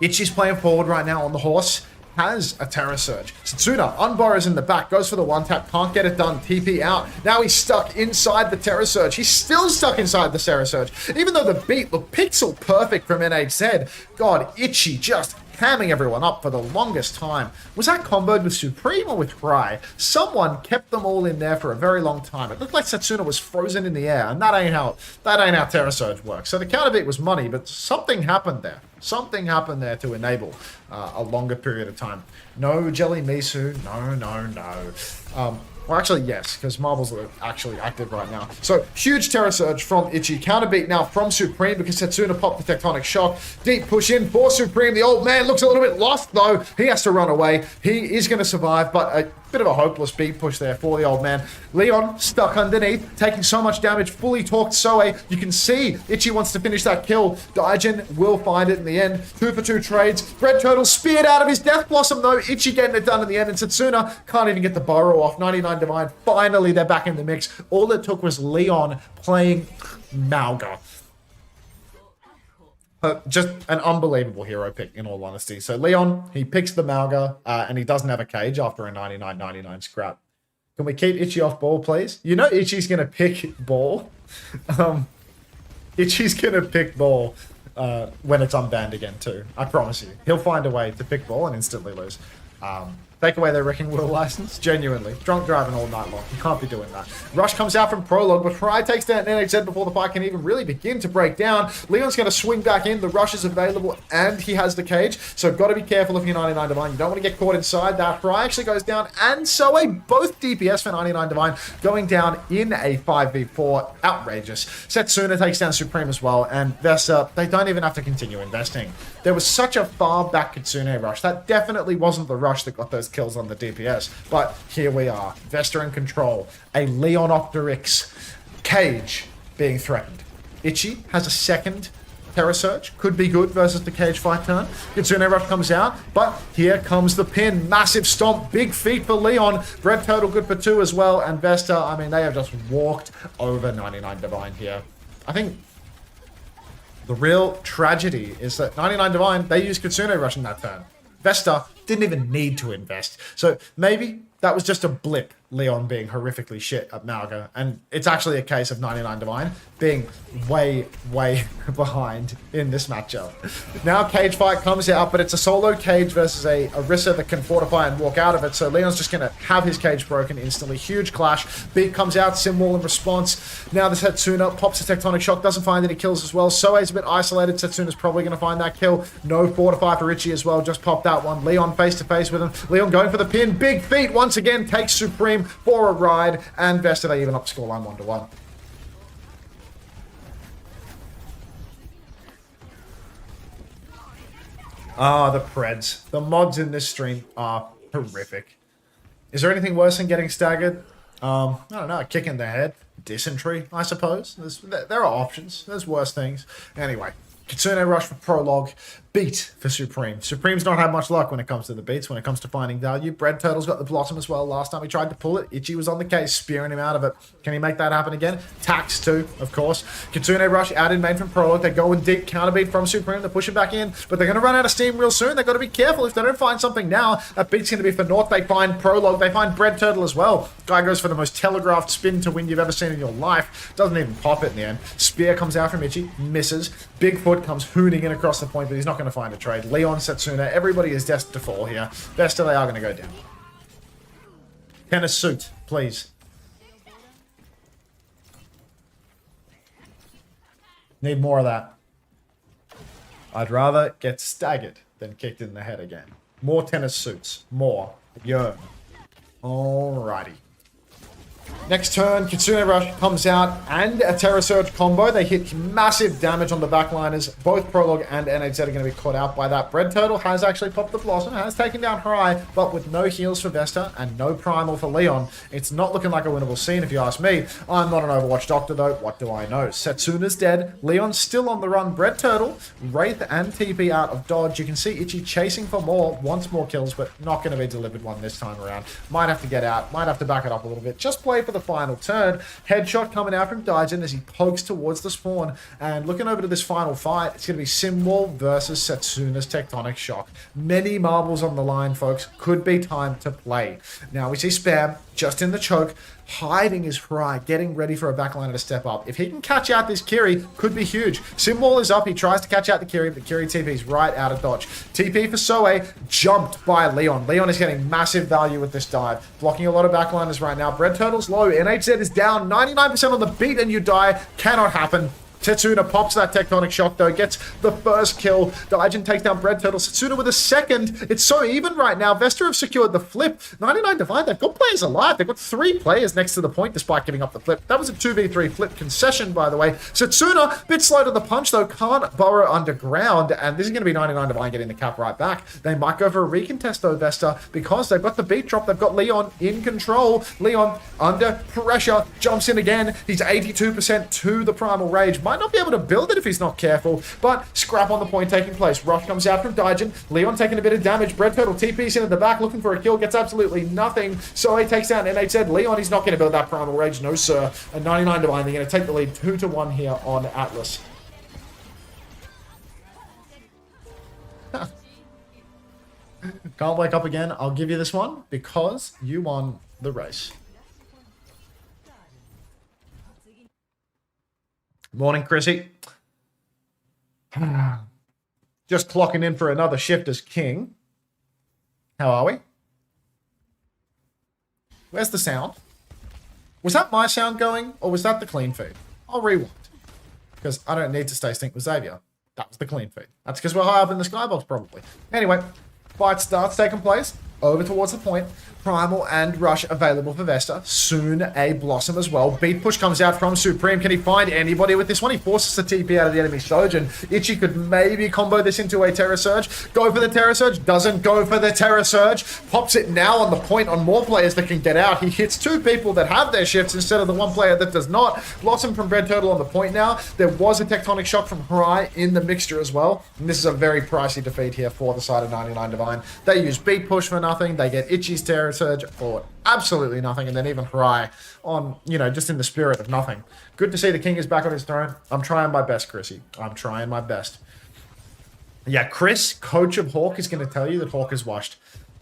Ichi's playing forward right now on the horse. Has a Terror Surge. Setsuna unburrows in the back, goes for the one tap, can't get it done, TP out. Now he's stuck inside the Terror Surge. He's still stuck inside the Terror Surge. Even though the beat looked pixel perfect from NHZ, God, Ichi just hamming everyone up for the longest time. Was that comboed with Supreme or with Cry? Someone kept them all in there for a very long time. It looked like Setsuna was frozen in the air, and that ain't how Terror Surge works. So the counter beat was money, but something happened there. Something happened there to enable a longer period of time. No Jelly Misu. No. Well, actually, yes, because Marbles are actually active right now. So, huge Terror Surge from Ichi. Counterbeat now from Supreme because Setsuna popped the Tectonic Shock. Deep push in for Supreme. The old man looks a little bit lost, though. He has to run away. He is going to survive, but a bit of a hopeless beat push there for the old man. Leon stuck underneath, taking so much damage. Fully torqued Soe. You can see Ichi wants to finish that kill. Daijin will find it in the end. 2 for 2 trades. Red Turtle speared out of his Death Blossom, though. Ichi getting it done in the end, and Setsuna can't even get the burrow off. 99 Divine. Finally, they're back in the mix. All it took was Leon playing Malga. Just an unbelievable hero pick, in all honesty. So Leon, he picks the Malga, and he doesn't have a cage after a 99-99 scrap. Can we keep Ichi off ball, please? You know Ichi's going to pick ball. Ichi's going to pick ball when it's unbanned again, too. I promise you. He'll find a way to pick ball and instantly lose. Take away their Wrecking Wheel license, genuinely. Drunk driving all night long. You can't be doing that. Rush comes out from Prologue, but Fry takes down NHZ before the fight can even really begin to break down. Leon's going to swing back in. The Rush is available, and he has the cage. So got to be careful if you're 99 Divine. You don't want to get caught inside that. Fry actually goes down, and Soe, both DPS for 99 Divine, going down in a 5v4. Outrageous. Setsuna takes down Supreme as well, and Vesta, they don't even have to continue investing. There was such a far back Kitsune Rush. That definitely wasn't the Rush that got those kills on the DPS. But here we are. Vesta in control. A Leon Octorix cage being threatened. Ichi has a second Terror Surge. Could be good versus the cage fight turn. Kitsune Rush comes out, but here comes the pin. Massive stomp. Big feet for Leon. Red Turtle good for 2 as well. And Vesta, I mean, they have just walked over 99 Divine here. I think the real tragedy is that 99 Divine, they used Kitsune Rush in that turn. Vesta didn't even need to invest. So maybe that was just a blip, Leon being horrifically shit at Malga. And it's actually a case of 99 Divine being way behind in this matchup. Now cage fight comes out, but it's a solo cage versus a Orisa that can fortify and walk out of it. So Leon's just going to have his cage broken instantly. Huge clash. Beat comes out, Simwall in response. Now the Setsuna pops a Tectonic Shock, doesn't find any kills as well. Soe's a bit isolated. Setsuna's probably going to find that kill. No fortify for Richie as well. Just popped that one. Leon face to face with him. Leon going for the pin. Big feet once again takes Supreme for a ride, and Vesta, they even up scoreline 1-1. Ah, the Preds. The mods in this stream are horrific. Is there anything worse than getting staggered? I don't know, a kick in the head, dysentery, I suppose. There are options. There's worse things. Anyway, Kitsune Rush for Prologue. Beat for Supreme. Supreme's not had much luck when it comes to the beats, when it comes to finding value. Bread Turtle's got the Blossom as well. Last time he tried to pull it, Itchy was on the case, spearing him out of it. Can he make that happen again? Tax too, of course. Kitsune Rush out in main from Prologue. They're going deep, counter beat from Supreme. They're pushing back in, but they're going to run out of steam real soon. They've got to be careful. If they don't find something now, that beat's going to be for North. They find Prologue. They find Bread Turtle as well. Guy goes for the most telegraphed spin to win you've ever seen in your life. Doesn't even pop it in the end. Spear comes out from Itchy, misses. Bigfoot comes hooning in across the point, but he's not going to find a trade. Leon, Setsuna, everybody is destined to fall here. Vesta, they are going to go down. Tennis suit, please. Need more of that. I'd rather get staggered than kicked in the head again. More tennis suits. More. Yearn. Alrighty. Next turn, Kitsune Rush comes out and a Terra Surge combo. They hit massive damage on the backliners. Both Prologue and NHZ are going to be caught out by that. Bread Turtle has actually popped the Blossom, has taken down Harai, but with no heals for Vesta and no Primal for Leon, it's not looking like a winnable scene if you ask me. I'm not an Overwatch doctor though, what do I know? Setsuna's dead, Leon's still on the run. Bread Turtle, Wraith and TP out of dodge. You can see Itchy chasing for more, wants more kills, but not going to be delivered one this time around. Might have to get out, might have to back it up a little bit. Just play for the final turn. Headshot coming out from Daijin as he pokes towards the spawn. And looking over to this final fight, it's going to be Simwall versus Setsuna's Tectonic Shock. Many marbles on the line, folks. Could be time to play. Now we see Spam just in the choke, hiding his fry, getting ready for a backliner to step up. If he can catch out this Kiri, could be huge. Simwall is up. He tries to catch out the Kiri, but Kiri TP's right out of dodge. TP for Soe, jumped by Leon. Leon is getting massive value with this dive. Blocking a lot of backliners right now. Bread Turtle's low. NHZ is down 99% on the beat and you die. Cannot happen. Setsuna pops that Tectonic Shock though, gets the first kill. Daijin takes down Bread Turtle. Setsuna with a second. It's so even right now. Vesta have secured the flip. 99 Divine, they've got players alive. They've got 3 players next to the point despite giving up the flip. That was a 2v3 flip concession, by the way. Setsuna, bit slow to the punch though, can't burrow underground, and this is going to be 99 Divine getting the cap right back. They might go for a recontest though, Vesta, because they've got the beat drop. They've got Leon in control. Leon under pressure, jumps in again. He's 82% to the Primal Rage. Might not be able to build it if he's not careful, but scrap on the point taking place. Rush comes out from Daijin. Leon taking a bit of damage. Bread Turtle TP's in at the back looking for a kill, gets absolutely nothing. So he takes down NHZ. Leon, he's not going to build that Primal Rage, no sir. And 99 Divine, they're going to take the lead 2-1 here on Atlas. Can't wake up again. I'll give you this one because you won the race. Morning, Chrissy. Just clocking in for another shift as king. How are we? Where's the sound? Was that my sound going, or was that the clean feed? I'll rewind, because I don't need to stay synced with Xavier. That was the clean feed. That's because we're high up in the skybox, probably. Anyway, fight starts taking place. Over towards the point. Primal and Rush available for Vesta. Soon a Blossom as well. Beat push comes out from Supreme. Can he find anybody with this one? He forces the TP out of the enemy Shojin. Itchy could maybe combo this into a Terra Surge. Go for the Terra Surge. Doesn't go for the Terra Surge. Pops it now on the point on more players that can get out. He hits 2 people that have their shifts instead of the 1 player that does not. Blossom from Bread Turtle on the point now. There was a Tectonic Shock from Harai in the mixture as well. And this is a very pricey defeat here for the side of 99 Divine. They use Beat push for nothing. They get Itchy's Terra Surge for absolutely nothing, and then even Harai on, you know, just in the spirit of nothing. Good to see the king is back on his throne. I'm trying my best, Chrissy. I'm trying my best. Yeah, Chris, coach of Hawk, is going to tell you that Hawk is washed.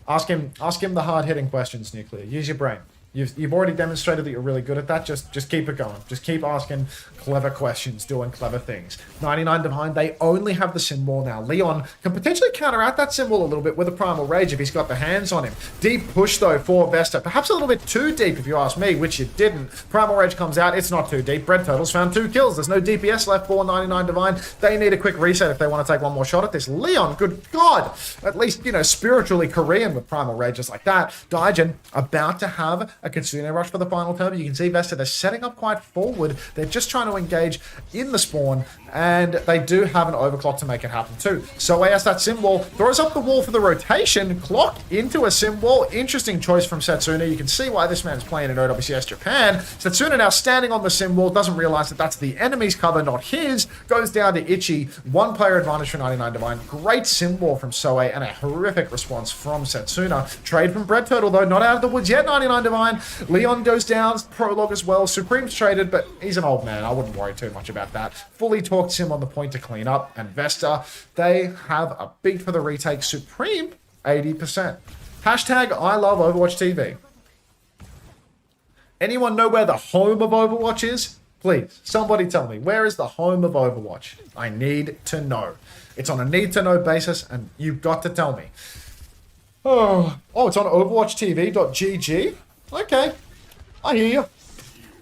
Ask him the hard-hitting questions, Nuclear. Use your brain. You've already demonstrated that you're really good at that. Just keep it going. Just keep asking clever questions, doing clever things. 99 Divine, they only have the Symbol now. Leon can potentially counteract that Symbol a little bit with a Primal Rage if he's got the hands on him. Deep push, though, for Vesta. Perhaps a little bit too deep, if you ask me, which it didn't. Primal Rage comes out. It's not too deep. Bread Turtle's found 2 kills. There's no DPS left for 99 Divine. They need a quick reset if they want to take one more shot at this. Leon, good God. At least, you know, spiritually Korean with Primal Rages like that. Daijin about to have a Kitsune rush for the final turn. You can see Vesta, they're setting up quite forward. They're just trying to engage in the spawn, and they do have an overclock to make it happen too. So as that sim wall throws up the wall for the rotation, clock into a sim wall. Interesting choice from Setsuna. You can see why this man's playing in OWCS Japan. Setsuna now standing on the sim wall, doesn't realize that that's the enemy's cover, not his. Goes down to Ichi. One player advantage for 99 Divine. Great sim wall from Soe, and a horrific response from Setsuna. Trade from Bread Turtle though, not out of the woods yet, 99 Divine. Leon goes down, prologue as well. Supreme's traded, but he's an old man. I wouldn't worry too much about that. Fully talked sim on the point to clean up, and Vesta, they have a beat for the retake. Supreme, 80%. Hashtag I love Overwatch TV. Anyone know where the home of Overwatch is? Please, somebody tell me. Where is the home of Overwatch? I need to know. It's on a need-to-know basis, and you've got to tell me. Oh, it's on overwatchtv.gg? Okay, I hear you.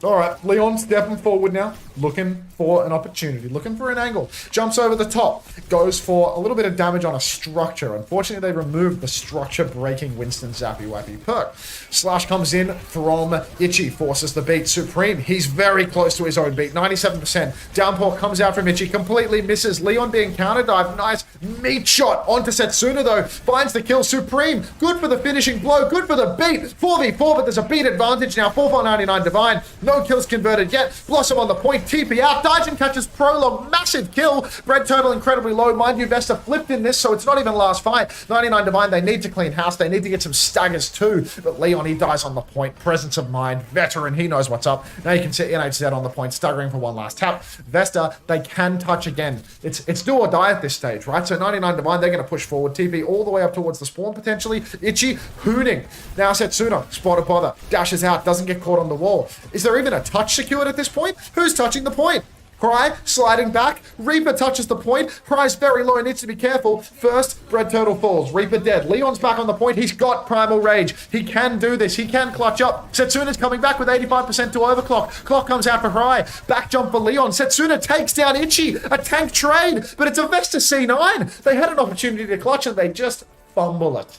All right, Leon stepping forward now, looking for an opportunity, looking for an angle. Jumps over the top, goes for a little bit of damage on a structure. Unfortunately, they removed the structure-breaking Winston Zappy Wappy perk. Slash comes in from Ichi, forces the beat. Supreme, he's very close to his own beat, 97%. Downpour comes out from Ichi, completely misses. Leon being counter-dive, nice meat shot onto Setsuna though, finds the kill. Supreme, good for the finishing blow, good for the beat. 4v4, but there's a beat advantage now, 4-4-99 Divine. No kills converted yet. Blossom on the point. TP out. Dajin catches prologue. Massive kill. Bread Turtle incredibly low. Mind you, Vesta flipped in this, so it's not even last fight. 99 Divine, they need to clean house. They need to get some staggers too. But Leon, he dies on the point. Presence of mind. Veteran, he knows what's up. Now you can see NHZ on the point, staggering for one last tap. Vesta, they can touch again. It's do or die at this stage, right? So 99 Divine, they're going to push forward. TP all the way up towards the spawn, potentially. Ichi, hooning. Now Setsuna, spotted bother. Dashes out, doesn't get caught on the wall. Is there even a touch secured at this point? Who's touching the point? Cry, sliding back. Reaper touches the point. Cry's very low, needs to be careful. First, Bread Turtle falls. Reaper dead. Leon's back on the point. He's got Primal Rage. He can do this. He can clutch up. Setsuna's coming back with 85% to overclock. Clock comes out for Cry. Back jump for Leon. Setsuna takes down Ichi. A tank trade, but it's a Vesta C9. They had an opportunity to clutch and they just fumble it.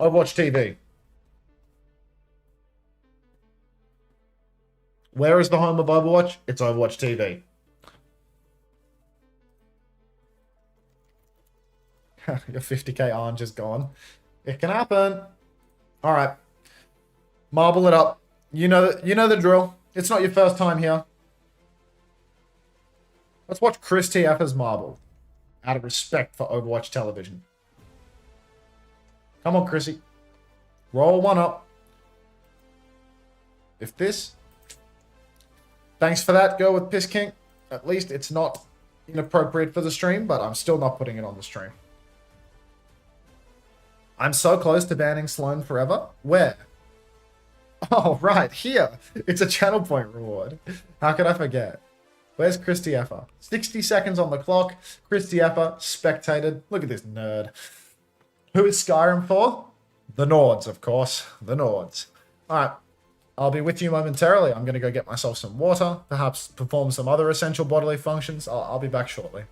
Overwatch TV. Where is the home of Overwatch? It's Overwatch TV. Your 50k orange is gone. It can happen. All right. Marble it up. You know the drill. It's not your first time here. Let's watch Chris TF's marble. Out of respect for Overwatch television. Come on, Chrissy. Roll one up. If this... Thanks for that, go with Piss King. At least it's not inappropriate for the stream, but I'm still not putting it on the stream. I'm so close to banning Sloan forever. Where? Oh, right, here. It's a channel point reward. How could I forget? Where's Christy Effa? 60 seconds on the clock. Christy Effa, spectated. Look at this nerd. Who is Skyrim for? The Nords, of course. The Nords. Alright. I'll be with you momentarily. I'm going to go get myself some water, perhaps perform some other essential bodily functions. I'll be back shortly.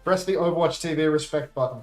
Press the Overwatch TV respect button.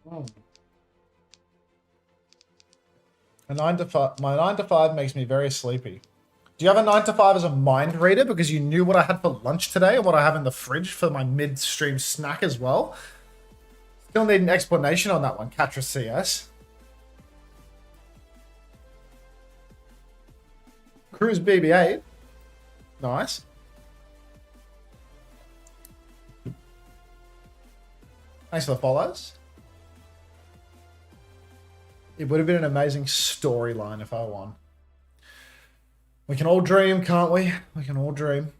A 9 to 5. My 9 to 5 makes me very sleepy. Do you have a 9 to 5 as a mind reader because you knew what I had for lunch today and what I have in the fridge for my midstream snack as well? Still need an explanation on that one, Catra CS. Cruise BB-8. Nice. Thanks for the follows. It would have been an amazing storyline if I won. We can all dream, can't we? We can all dream.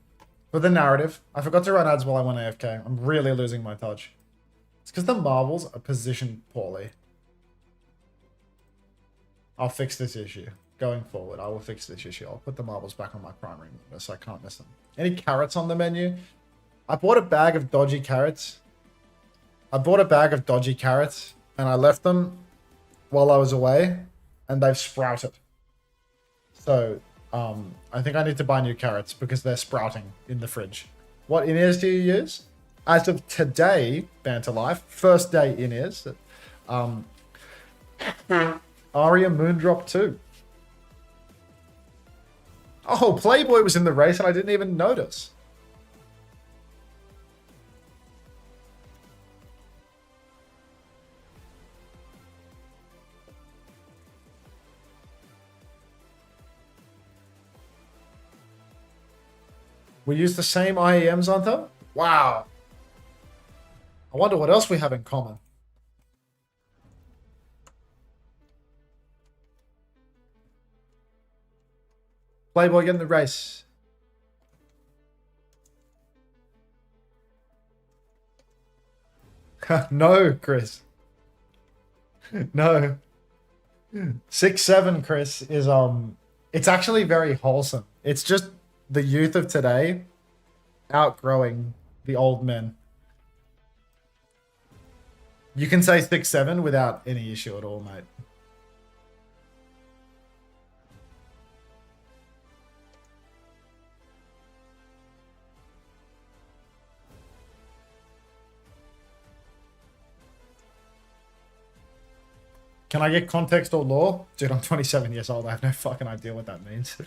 For the narrative. I forgot to run ads while I went AFK. I'm really losing my touch. It's because the marbles are positioned poorly. I'll fix this issue. Going forward, I will fix this issue. I'll put the marbles back on my primary monitor so I can't miss them. Any carrots on the menu? I bought a bag of dodgy carrots. And I left them while I was away, and they've sprouted. So, I think I need to buy new carrots because they're sprouting in the fridge. What in-ears do you use? As of today, Banter Life, first day in-ears. Aria Moondrop 2. Oh, Playboy was in the race and I didn't even notice. We use the same IEMs, Unter? Wow. I wonder what else we have in common. Playboy, get in the race. No, Chris. No. 6-7, Chris, is it's actually very wholesome. It's just the youth of today outgrowing the old men. You can say 6-7 without any issue at all, mate. Can I get context or lore? Dude, I'm 27 years old. I have no fucking idea what that means.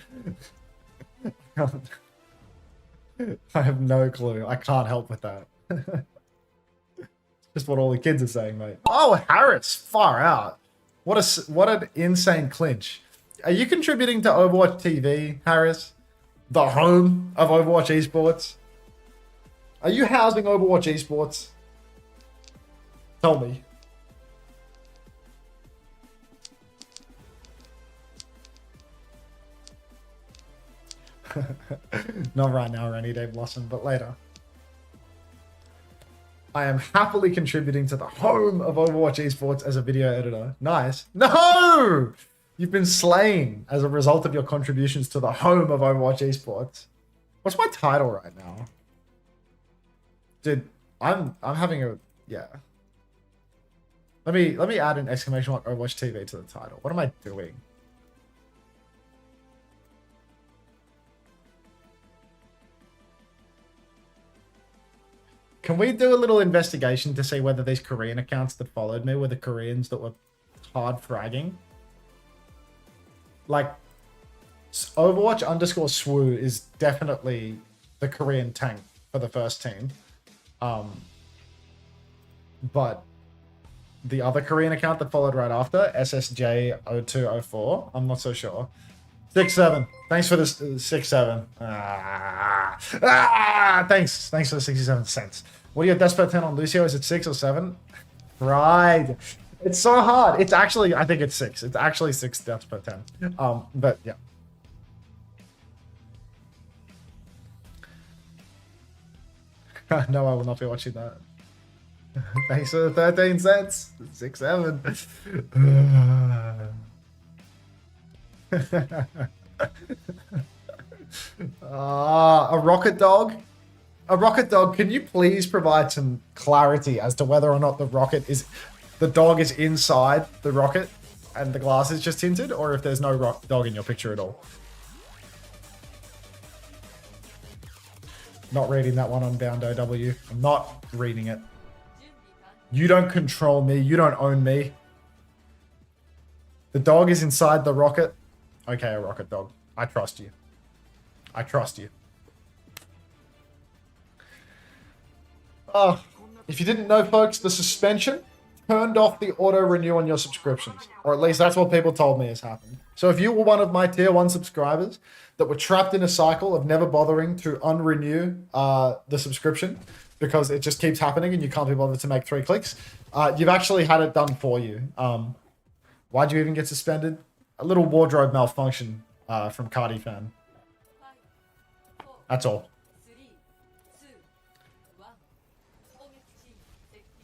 I have no clue. I can't help with that. Just what all the kids are saying, mate. Oh, Harris, far out. What an insane clinch. Are you contributing to Overwatch TV, Harris? The home of Overwatch esports? Are you housing Overwatch esports? Tell me. Not right now, Rainy Day Blossom, but later. I am happily contributing to the home of Overwatch esports as a video editor. Nice. No! You've been slain as a result of your contributions to the home of Overwatch esports. What's my title right now? Dude, I'm having a... Yeah. Let me add an exclamation mark Overwatch TV to the title. What am I doing? Can we do a little investigation to see whether these Korean accounts that followed me were the Koreans that were hard fragging? Like, Overwatch _SWU is definitely the Korean tank for the first team. But the other Korean account that followed right after, SSJ0204, I'm not so sure. 6-7. Thanks for this 6-7. Thanks for the 67 cents. What are your Desperate 10 on Lucio? Is it 6 or 7? Right. It's so hard. It's actually, I think it's 6. It's actually 6 Desperate 10. But yeah. No, I will not be watching that. Thanks for the 13 cents. 6-7. A rocket dog? A rocket dog, can you please provide some clarity as to whether or not the dog is inside the rocket and the glass is just tinted, or if there's no dog in your picture at all? Not reading that one on Bound OW. I'm not reading it. You don't control me. You don't own me. The dog is inside the rocket. Okay, a rocket dog. I trust you. I trust you. Oh, if you didn't know, folks, the suspension turned off the auto-renew on your subscriptions. Or at least that's what people told me has happened. So if you were one of my tier 1 subscribers that were trapped in a cycle of never bothering to unrenew the subscription because it just keeps happening and you can't be bothered to make 3 clicks, you've actually had it done for you. Why'd you even get suspended? A little wardrobe malfunction from Cardi fan. That's all.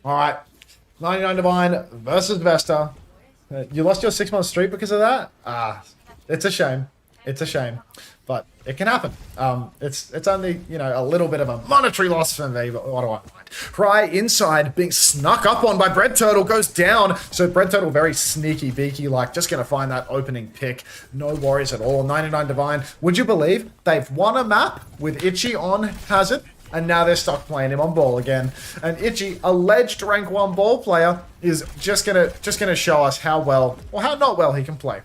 Alright. 99 Divine versus Vesta. You lost your 6-month streak because of that? It's a shame. It's a shame. But it can happen. It's only, you know, a little bit of a monetary loss for me, but what do I mind? Cry inside, being snuck up on by Bread Turtle, goes down. So Bread Turtle, very sneaky beaky, like just going to find that opening pick. No worries at all. 99 Divine. Would you believe they've won a map with Itchy on Hazard? And now they're stuck playing him on ball again. And Itchy, alleged rank 1 ball player, is just gonna show us how well, or how not well he can play.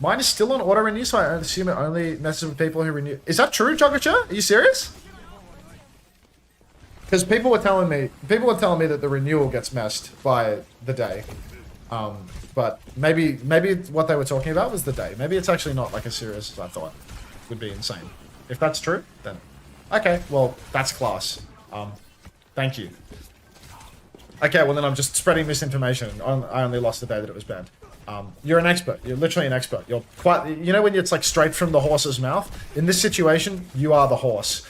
Mine is still on auto renew, so I assume it only messes with people who renew. Is that true, Jogacha? Are you serious? Because people were telling me that the renewal gets messed by the day. But maybe what they were talking about was the day. Maybe it's actually not like as serious as I thought. It would be insane. If that's true, then okay, well, that's class. Thank you. Okay, well then I'm just spreading misinformation. I only lost the day that it was banned. You're an expert. You're literally an expert. You're quite, you know when it's like straight from the horse's mouth? In this situation, you are the horse.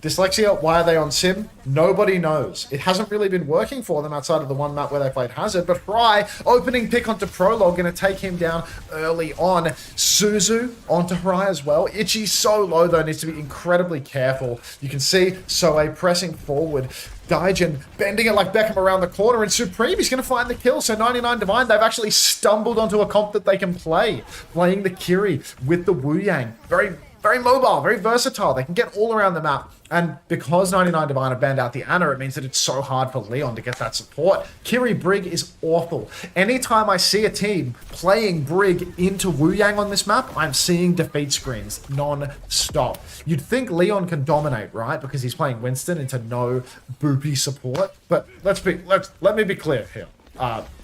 Dyslexia, why are they on sim? Nobody knows. It hasn't really been working for them outside of the one map where they played Hazard, but Fry, opening pick onto Prologue, going to take him down early on. Suzu onto Fry as well. Itchy so low though, needs to be incredibly careful. You can see Soe pressing forward. Daijin bending it like Beckham around the corner, and Supreme, he's going to find the kill. So 99 Divine, they've actually stumbled onto a comp that they can play. Playing the Kiri with the Wu Yang. Very mobile, very versatile. They can get all around the map. And because 99 Divine have banned out the Anna, it means that it's so hard for Leon to get that support. Kiri Brig is awful. Anytime I see a team playing Brig into Wu Yang on this map, I'm seeing defeat screens non-stop. You'd think Leon can dominate, right? Because he's playing Winston into no boopy support. But let me be clear here.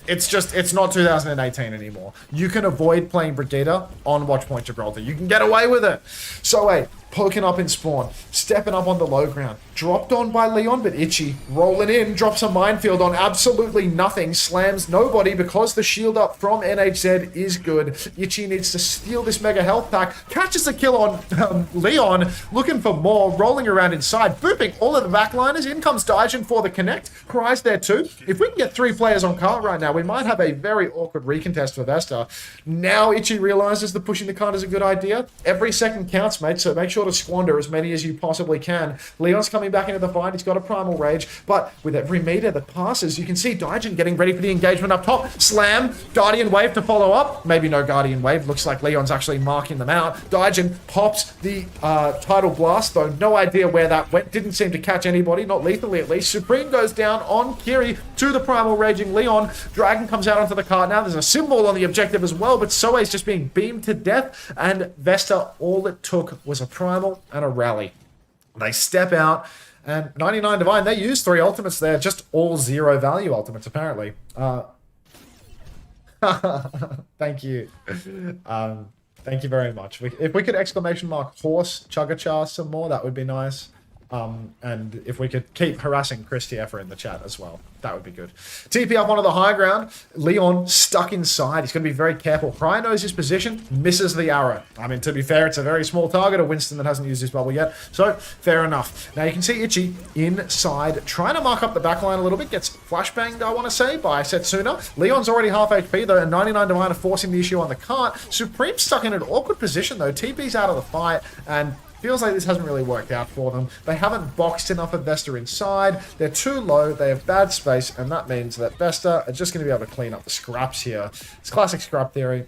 It's not 2018 anymore. You can avoid playing Brigitte on Watchpoint Gibraltar. You can get away with it. So wait, poking up in spawn, stepping up on the low ground, dropped on by Leon, but Itchy rolling in, drops a minefield on absolutely nothing, slams nobody because the shield up from NHZ is good. Itchy needs to steal this mega health pack, catches a kill on Leon, looking for more, rolling around inside, booping all of the backliners. In comes Daijin for the connect, Cries there too. If we can get 3 players on cart right now, we might have a very awkward recontest for Vesta. Now Itchy realizes that pushing the cart is a good idea. Every second counts, mate, so make sure to squander as many as you possibly can. Leon's coming back into the fight. He's got a Primal Rage, but with every meter that passes, you can see Daijin getting ready for the engagement up top. Slam, Guardian Wave to follow up. Maybe no Guardian Wave. Looks like Leon's actually marking them out. Daijin pops the Tidal Blast, though no idea where that went. Didn't seem to catch anybody, not lethally at least. Supreme goes down on Kiri to the Primal Raging Leon. Dragon comes out onto the cart now. There's a symbol on the objective as well, but Soe's just being beamed to death, and Vesta, all it took was a Primal and a rally. They step out, and 99 Divine, they use 3 ultimates there, just all 0 value ultimates apparently. Thank you. Thank you very much. If we could exclamation mark horse Chugachar some more, that would be nice. And if we could keep harassing Christy Effer in the chat as well, that would be good. TP up onto the high ground. Leon stuck inside. He's going to be very careful. Pryor knows his position, misses the arrow. I mean, to be fair, it's a very small target. A Winston that hasn't used his bubble yet. So, fair enough. Now you can see Itchy inside, trying to mark up the backline a little bit. Gets flashbanged, I want to say, by Setsuna. Leon's already half HP though, and 99 Divine are forcing the issue on the cart. Supreme's stuck in an awkward position though. TP's out of the fight, and feels like this hasn't really worked out for them. They haven't boxed enough of Vesta inside. They're too low. They have bad space, and that means that Vesta are just going to be able to clean up the scraps here. It's classic scrap theory.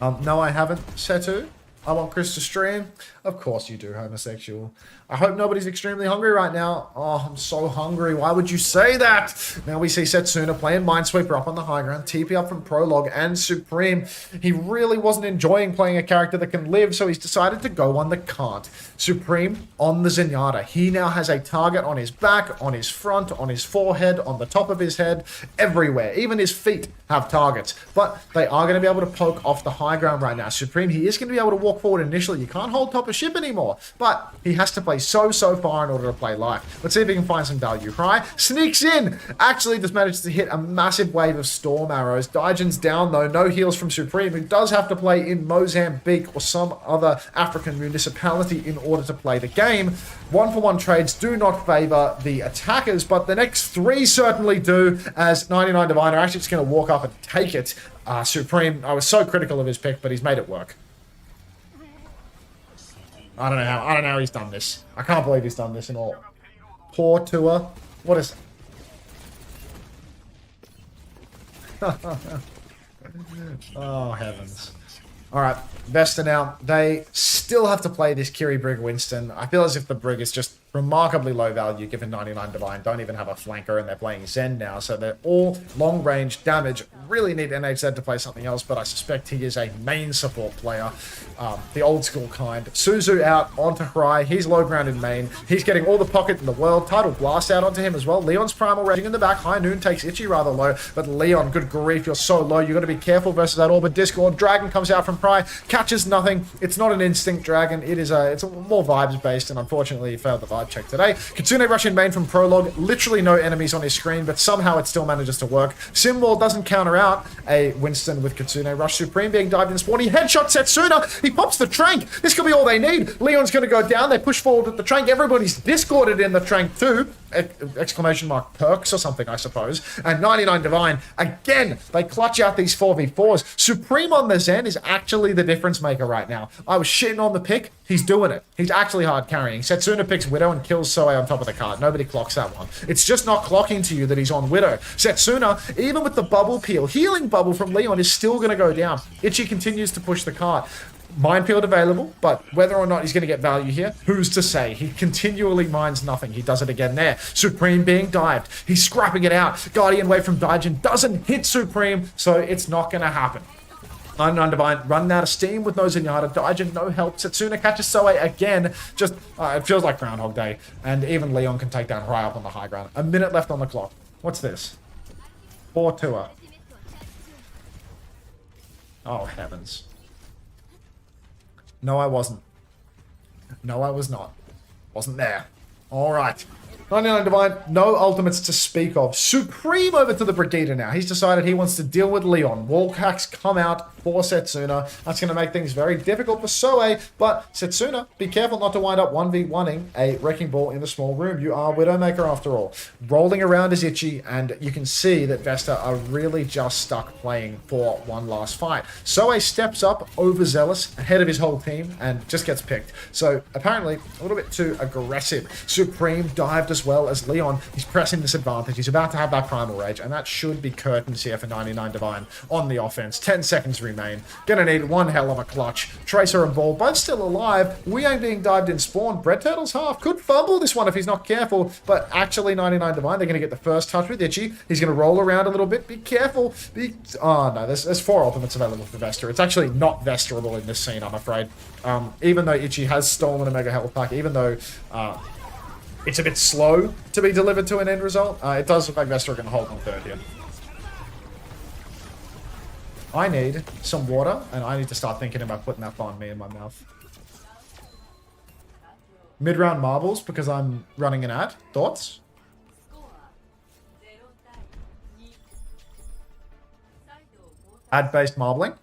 No, I haven't. Setu, I want Chris to stream. Of course you do, homosexual. I hope nobody's extremely hungry right now. Oh, I'm so hungry. Why would you say that? Now we see Setsuna playing Minesweeper up on the high ground, TP up from Prologue and Supreme. He really wasn't enjoying playing a character that can live, so he's decided to go one that can't. Supreme on the Zenyatta. He now has a target on his back, on his front, on his forehead, on the top of his head, everywhere. Even his feet have targets. But they are going to be able to poke off the high ground right now. Supreme, he is going to be able to walk forward initially. You can't hold top of ship anymore. But he has to play so far in order to play life. Let's see if he can find some value. Cry sneaks in. Actually just manages to hit a massive wave of storm arrows. Daijin's down though. No heals from Supreme, who does have to play in Mozambique or some other African municipality in order to play the game. 1-for-1 trades do not favor the attackers, but the next 3 certainly do, as 99 Divine are actually just going to walk up and take it. Supreme, I was so critical of his pick, but he's made it work. I don't know how he's done this. I can't believe he's done this in all. Poor tour. What is... Oh, heavens. Alright, Vesta now. They still have to play this Kiri Brig Winston. I feel as if the Brig is just remarkably low value given 99 Divine don't even have a flanker and they're playing Zen now, so they're all long range damage. Really need NHZ to play something else, but I suspect he is a main support player, the old school kind. Suzu out onto Hirai. He's low ground in main. He's getting all the pocket in the world. Tidal Blast out onto him as well. Leon's Primal raging in the back. High Noon takes Itchy rather low, but Leon, good grief, you're so low. You got to be careful versus that Orbit Discord. Dragon comes out from Pry, catches nothing. It's not an instinct dragon. It's a more vibes based, and unfortunately he failed the vibe check today. Kitsune rush in main from Prologue. Literally no enemies on his screen, but somehow it still manages to work. Symbol doesn't counter out a Winston with Kitsune rush. Supreme being dived in spawn. He headshot Setsuna. He pops the Trank. This could be all they need. Leon's going to go down. They push forward with the Trank. Everybody's discorded in the Trank too. Exclamation mark perks or something, I suppose. And 99 Divine, again, they clutch out these 4v4s. Supreme on the Zen is actually the difference maker right now. I was shitting on the pick. He's doing it. He's actually hard carrying. Setsuna picks Widow and kills Soe on top of the card. Nobody clocks that one. It's just not clocking to you that he's on Widow. Setsuna, even with the bubble peel, healing bubble from Leon is still going to go down. Itchy continues to push the card. Minefield available, but whether or not he's going to get value here, who's to say? He continually mines nothing. He does it again there. Supreme being dived. He's scrapping it out. Guardian Wave from Daijin doesn't hit Supreme, so it's not going to happen. 99 Divine running out of steam with no Zenyatta. Daijin no help. Setsuna catches Soe again. Just, it feels like Groundhog Day. And even Leon can take down Rai up on the high ground. A minute left on the clock. What's this? 4 tour. Oh, heavens. No, I wasn't. No, I was not. Wasn't there. All right. 99 Divine, no ultimates to speak of. Supreme over to the Brigida now. He's decided he wants to deal with Leon. Wall hacks come out for Setsuna. That's going to make things very difficult for Soe, but Setsuna, be careful not to wind up 1v1ing a Wrecking Ball in the small room. You are Widowmaker after all. Rolling around is Itchy, and you can see that Vesta are really just stuck playing for one last fight. Soe steps up, overzealous, ahead of his whole team, and just gets picked. So apparently, a little bit too aggressive. Supreme dived as well as Leon. He's pressing this advantage. He's about to have that Primal Rage, and that should be curtains here for 99 Divine on the offense. 10 seconds remain. Gonna need one hell of a clutch. Tracer and Ball both still alive. We ain't being dived in spawn. Bread Turtle's half. Could fumble this one if he's not careful, but actually 99 Divine, they're gonna get the first touch with Itchy. He's gonna roll around a little bit. Be careful. Oh no, there's 4 ultimates available for Vesta. It's actually not Vesterable in this scene, I'm afraid. Even though Itchy has stolen a Mega Health Pack, even though it's a bit slow to be delivered to an end result, it does look like Vesta are going to hold on third here. I need some water, and I need to start thinking about putting that banh mi in my mouth. Mid-round marbles, because I'm running an ad. Thoughts? Ad-based marbling.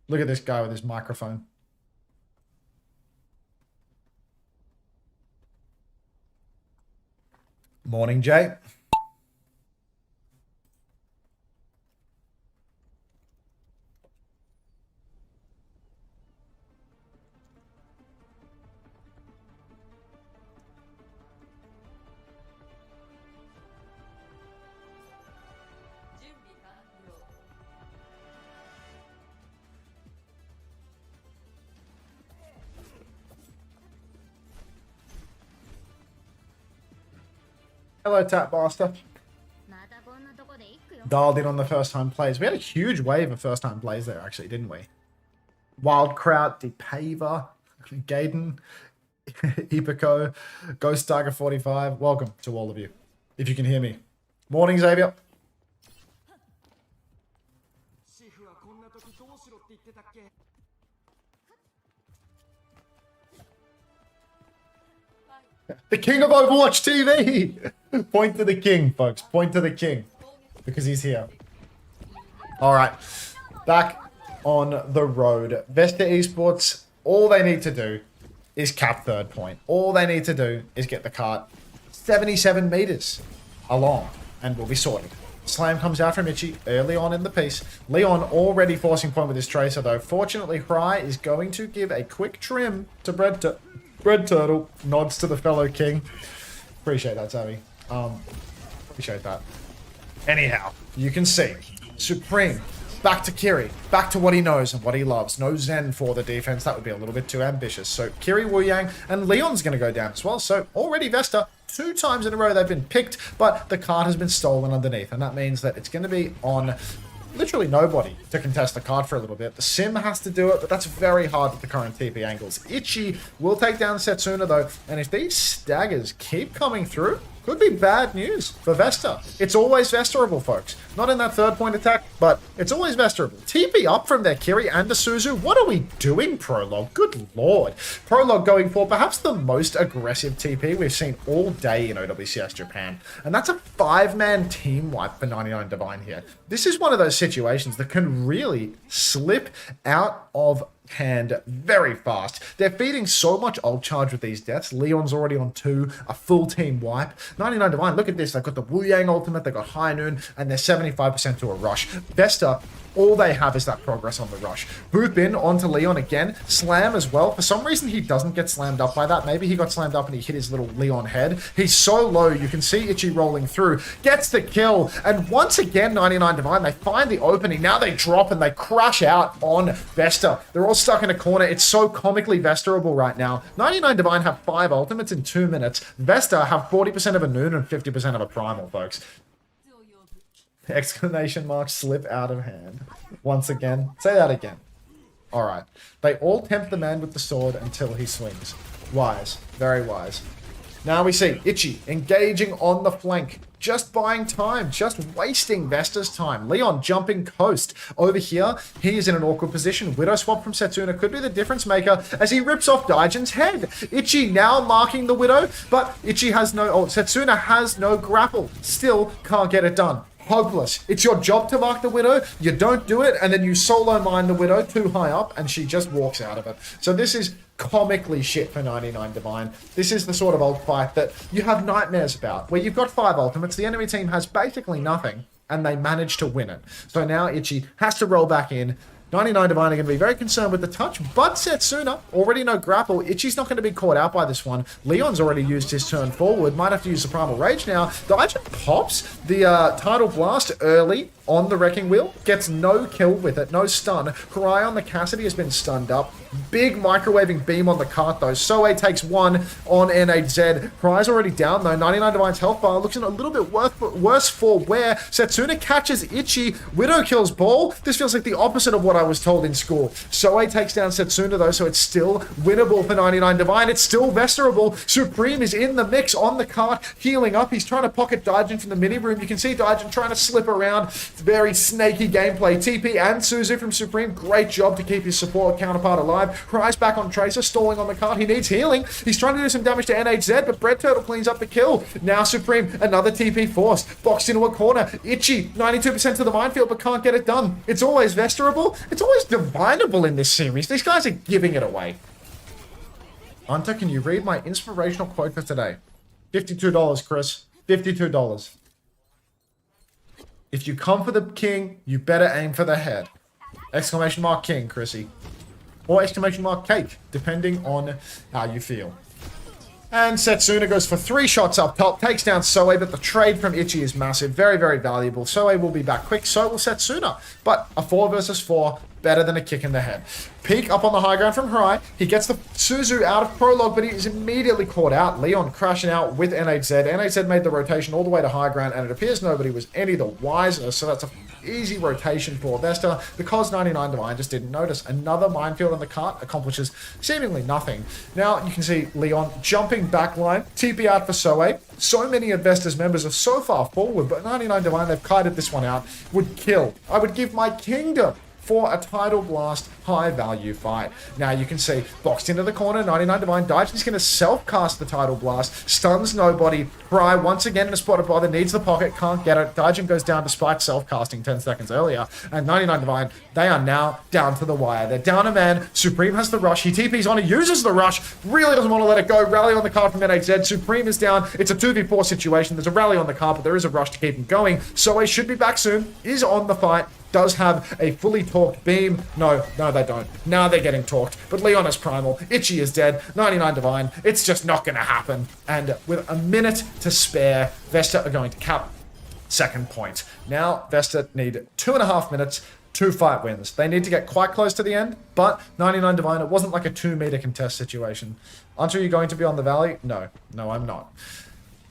Look at this guy with his microphone. Morning, Jay. Hello, Tap Master. Dialed in on the first time plays. We had a huge wave of first time plays there, actually, didn't we? Wildkraut, Depaver, Gaiden, Epico, Ghost Tiger 45. Welcome to all of you, if you can hear me. Morning, Xavier. The king of Overwatch TV! Point to the king, folks. Point to the king. Because he's here. Alright. Back on the road. Vesta Esports, all they need to do is cap third point. All they need to do is get the cart 77 meters along. And we'll be sorted. Slam comes out from Itchy early on in the piece. Leon already forcing point with his Tracer, though. Fortunately, Hry is going to give a quick trim to Bread Turtle. Nods to the fellow king. Appreciate that, Sammy. Appreciate that. Anyhow, you can see Supreme back to Kiri, back to what he knows and what he loves. No Zen for the defense. That would be a little bit too ambitious. So Kiri, Wu Yang, and Leon's going to go down as well. So already Vesta, 2 times in a row they've been picked, but the card has been stolen underneath, and that means that it's going to be on literally nobody to contest the card for a little bit. The Sim has to do it, but that's very hard with the current TP angles. Itchy will take down Setsuna, though, and if these staggers keep coming through, could be bad news for Vesta. It's always Vesterable, folks. Not in that third point attack, but it's always Vesterable. TP up from their Kiri and the Suzu. What are we doing, Prologue? Good lord. Prologue going for perhaps the most aggressive TP we've seen all day in OWCS Japan. And that's a 5-man team wipe for 99 Divine here. This is one of those situations that can really slip out of hand very fast. They're feeding so much ult charge with these deaths. Leon's already on 2, a full team wipe. 99 Divine, look at this. They've got the Wu Yang ultimate, they've got High Noon, and they're 75% to a rush. Vesta, all they have is that progress on the rush. Booth in onto Leon again. Slam as well. For some reason, he doesn't get slammed up by that. Maybe he got slammed up and he hit his little Leon head. He's so low, you can see Itchy rolling through. Gets the kill. And once again, 99 Divine, they find the opening. Now they drop and they crash out on Vesta. They're all stuck in a corner. It's so comically Vesterable right now. 99 Divine have 5 ultimates in 2 minutes. Vesta have 40% of a Noon and 50% of a Primal, folks. Exclamation mark, slip out of hand. Once again. Say that again. Alright. They all tempt the man with the sword until he swings. Wise. Very wise. Now we see Itchy engaging on the flank. Just buying time. Just wasting Vesta's time. Leon jumping coast. Over here, he is in an awkward position. Widow swap from Setsuna could be the difference maker as he rips off Daijin's head. Itchy now marking the Widow, but Itchy has no... Oh, Setsuna has no grapple. Still can't get it done. Hopeless. It's your job to mark the Widow. You don't do it, and then you solo mine the Widow too high up, and she just walks out of it. So this is comically shit for 99 Divine. This is the sort of ult fight that you have nightmares about, where you've got 5 ultimates, the enemy team has basically nothing, and they manage to win it. So now Itchy has to roll back in. 99 Divine are going to be very concerned with the touch, but Setsuna, already no grapple. Itchy's not going to be caught out by this one. Leon's already used his turn forward. Might have to use the Primal Rage now. Daijin pops the Tidal Blast early on the Wrecking Wheel. Gets no kill with it, no stun. Cry on the Cassidy has been stunned up. Big microwaving beam on the cart though. Soe takes 1 on N8Z. Cry's already down though. 99 Divine's health bar looks a little bit worse for wear. Setsuna catches Itchy. Widow kills Ball. This feels like the opposite of what I was told in school. Soe takes down Setsuna though, so it's still winnable for 99 Divine. It's still Vesterable. Supreme is in the mix on the cart, healing up. He's trying to pocket Daijin from the mini room. You can see Daijin trying to slip around. It's very snaky gameplay. TP and Suzu from Supreme. Great job to keep his support counterpart alive. Cry's back on Tracer, stalling on the cart. He needs healing. He's trying to do some damage to NHZ, but Bread Turtle cleans up the kill. Now Supreme, another TP forced. Boxed into a corner. Itchy, 92% to the minefield, but can't get it done. It's always Vesterable. It's always Divineable in this series. These guys are giving it away. Unter, can you read my inspirational quote for today? $52, Chris. $52. If you come for the king, you better aim for the head. Exclamation mark king, Chrissy. Or exclamation mark cake, depending on how you feel. And Setsuna goes for 3 shots up top, takes down Soe, but the trade from Itchy is massive. Very, very valuable. Soe will be back quick, so will Setsuna. But a 4 versus 4, better than a kick in the head. Peek up on the high ground from Harai. He gets the Suzu out of Prologue, but he is immediately caught out. Leon crashing out with NHZ. NHZ made the rotation all the way to high ground, and it appears nobody was any the wiser, so that's a easy rotation for Vesta because 99 Divine just didn't notice. Another minefield in the cart accomplishes seemingly nothing. Now you can see Leon jumping backline, TP out for Soe. So many of Vesta's members are so far forward, but 99 Divine, they've kited this one out, would kill. I would give my kingdom for a Tidal Blast high value fight. Now you can see, boxed into the corner, 99 Divine. Daiji's going to self-cast the Tidal Blast, stuns nobody. Pry once again in a spot of bother, needs the pocket, can't get it. Daijin goes down despite self-casting 10 seconds earlier. And 99 Divine, they are now down to the wire. They're down a man. Supreme has the rush. He TPs on, he uses the rush. Really doesn't want to let it go. Rally on the card from NHZ. Supreme is down. It's a 2v4 situation. There's a rally on the card, but there is a rush to keep him going. Soe should be back soon. Is on the fight. Does have a fully torqued beam. No, they don't. Now they're getting torqued. But Leon is primal. Itchy is dead. 99 Divine. It's just not going to happen. And with a minute to spare, Vesta are going to cap second point. Now, Vesta need 2.5 minutes. 2 fight wins. They need to get quite close to the end, but 99 Divine, it wasn't like a 2-meter contest situation. Unter, are you going to be on the Valley? No, I'm not.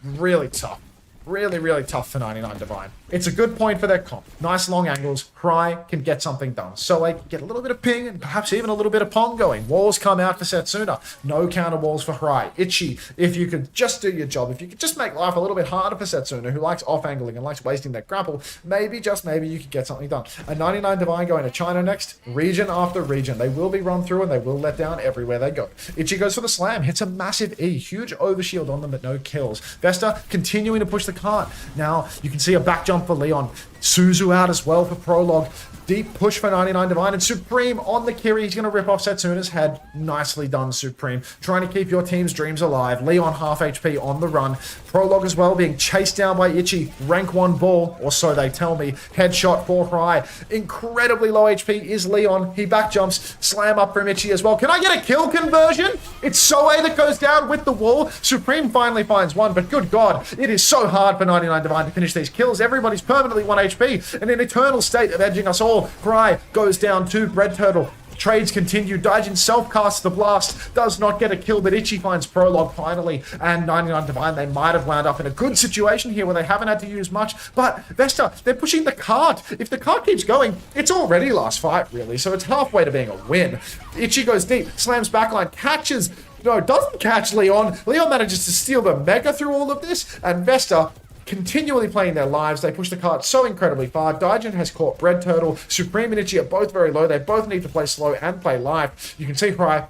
Really tough. Really tough for 99 Divine. It's a good point for their comp. Nice long angles. Cry can get something done. So I can get a little bit of ping and perhaps even a little bit of pong going. Walls come out for Setsuna. No counter walls for Harai. Itchy, if you could just do your job, if you could just make life a little bit harder for Setsuna, who likes off-angling and likes wasting that grapple, maybe, just maybe, you could get something done. A 99 Divine going to China next. Region after region. They will be run through and they will let down everywhere they go. Itchy goes for the slam. Hits a massive E. Huge overshield on them, but no kills. Vesta continuing to push the cart. Now, you can see a back jump for Leon. Suzu out as well for Prologue. Deep push for 99 Divine, and Supreme on the Kiri. He's going to rip off Setsuna's head. Nicely done, Supreme. Trying to keep your team's dreams alive. Leon half HP on the run. Prologue as well, being chased down by Itchy. Rank 1 ball, or so they tell me. Headshot for Harai. Incredibly low HP is Leon. He back jumps. Slam up from Itchy as well. Can I get a kill conversion? It's Soe that goes down with the wall. Supreme finally finds one, but good God, it is so hard for 99 Divine to finish these kills. Everybody's permanently 1 HP. In an eternal state of edging us all. Cry goes down to Bread Turtle. Trades continue. Daijin self-casts the blast. Does not get a kill, but Itchy finds Prologue finally. And 99 Divine, they might have wound up in a good situation here where they haven't had to use much. But Vesta, they're pushing the cart. If the cart keeps going, it's already last fight, really. So it's halfway to being a win. Itchy goes deep, slams backline, catches... No, doesn't catch Leon. Leon manages to steal the Mega through all of this. And Vesta... continually playing their lives. They push the cart so incredibly far. Daijin has caught Bread Turtle. Supreme and Itchy are both very low. They both need to play slow and play live. You can see Harai,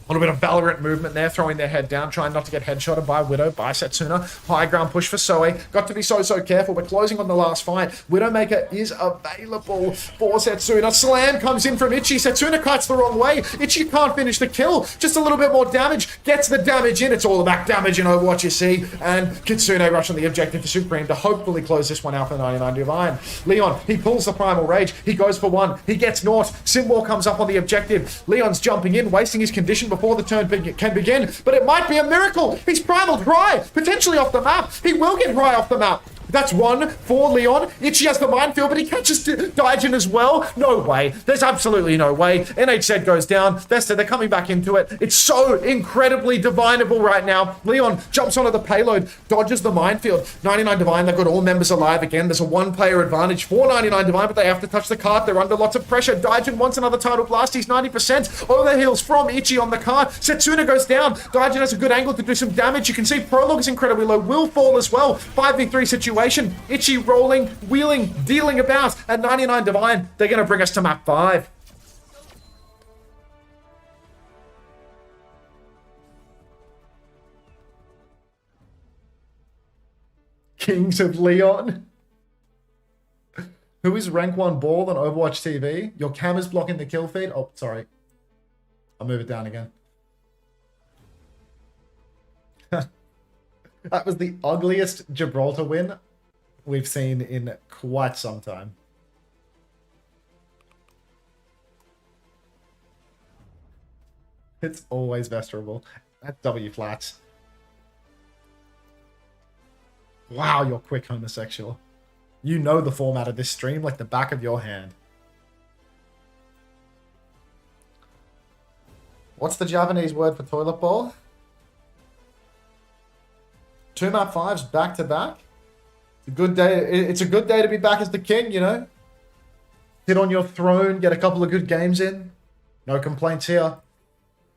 a little bit of Valorant movement there, throwing their head down, trying not to get headshotted by Widow, by Setsuna. High ground push for Soe. Got to be so careful. We're closing on the last fight. Widowmaker is available for Setsuna. Slam comes in from Itchy. Setsuna cuts the wrong way. Itchy can't finish the kill. Just a little bit more damage. Gets the damage in. It's all about damage in Overwatch, you see. And Kitsune rush on the objective for Supreme to hopefully close this one out for 99 Divine. Leon, he pulls the Primal Rage. He goes for one. He gets naught. Symbol comes up on the objective. Leon's jumping in, wasting his condition before the turn can begin, but it might be a miracle. He's primaled Harai, potentially off the map. He will get Harai off the map. That's one for Leon. Itchy has the minefield, but he catches Daijin as well. No way. There's absolutely no way. NHZ goes down. Vesta, they're coming back into it. It's so incredibly divineable right now. Leon jumps onto the payload, dodges the minefield. 99 Divine, they've got all members alive again. There's a 1-player advantage for 99 Divine, but they have to touch the cart. They're under lots of pressure. Daijin wants another Tidal Blast. He's 90%. Overheals from Itchy on the cart. Setsuna goes down. Daijin has a good angle to do some damage. You can see Prologue is incredibly low. Will fall as well. 5v3 situation. Itchy rolling, wheeling, dealing about, and 99 Divine, they're going to bring us to map 5. Kings of Leon. Who is rank 1 ball on Overwatch TV? Your cam is blocking the kill feed. Oh, sorry. I'll move it down again. That was the ugliest Gibraltar win we've seen in quite some time. It's always vesterable. That's W flats. Wow, you're quick, homosexual. You know the format of this stream like the back of your hand. What's the Japanese word for toilet bowl? 2 map 5s back to back. It's a good day. It's a good day to be back as the king, you know. Sit on your throne, get a couple of good games in. No complaints here.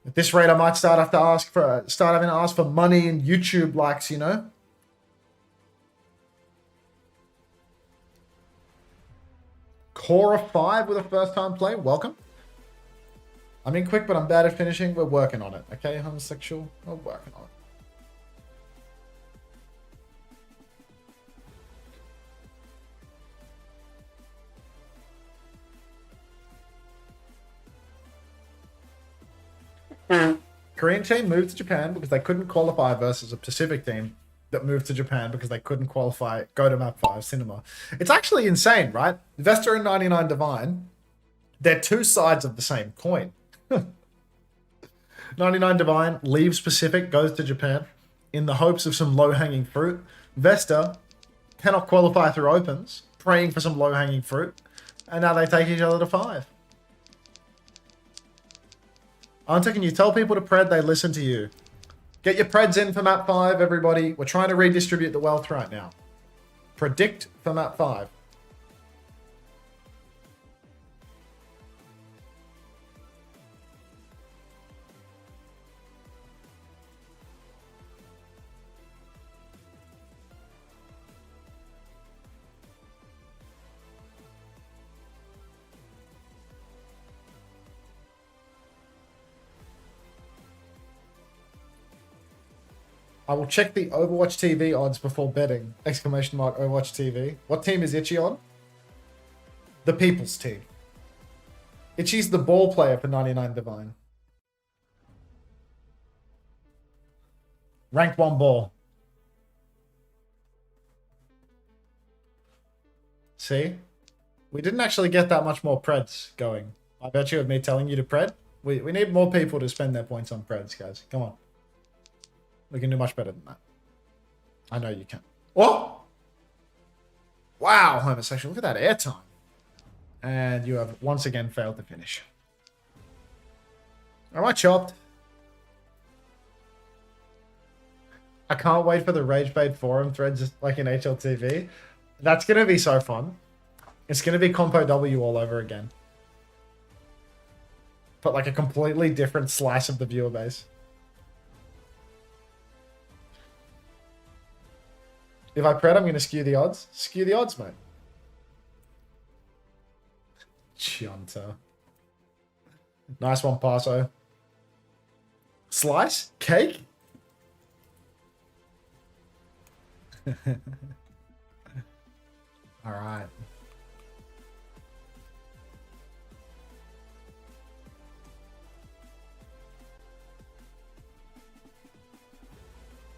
At this rate, I might start having to ask for money and YouTube likes, you know. Core of 5 with a first time play. Welcome. I'm in quick, but I'm bad at finishing. We're working on it. Okay, homosexual. We're working on it. Korean team moved to Japan because they couldn't qualify versus a Pacific team that moved to Japan because they couldn't qualify, go to map 5 cinema. It's actually insane, right? Vesta and 99 Divine, they're two sides of the same coin. 99 Divine leaves Pacific, goes to Japan in the hopes of some low-hanging fruit. Vesta cannot qualify through opens, praying for some low-hanging fruit, and now they take each other to 5. Unter, can you tell people to pred? They listen to you. Get your preds in for map 5, everybody. We're trying to redistribute the wealth right now. Predict for map 5. I will check the Overwatch TV odds before betting. Exclamation mark Overwatch TV. What team is Itchy on? The People's team. Itchy's the ball player for 99 Divine. Ranked 1 ball. See? We didn't actually get that much more preds going. I bet you of me telling you to pred. We need more people to spend their points on preds, guys. Come on. We can do much better than that. I know you can. Oh! Wow, homosexual. Look at that airtime. And you have once again failed to finish. Alright, chopped. I can't wait for the Rage Bait forum threads like in HLTV. That's going to be so fun. It's going to be Compo W all over again. But like a completely different slice of the viewer base. If I pred, I'm going to skew the odds. Skew the odds, mate. Unter. Nice one, Paso. Slice? Cake? Alright.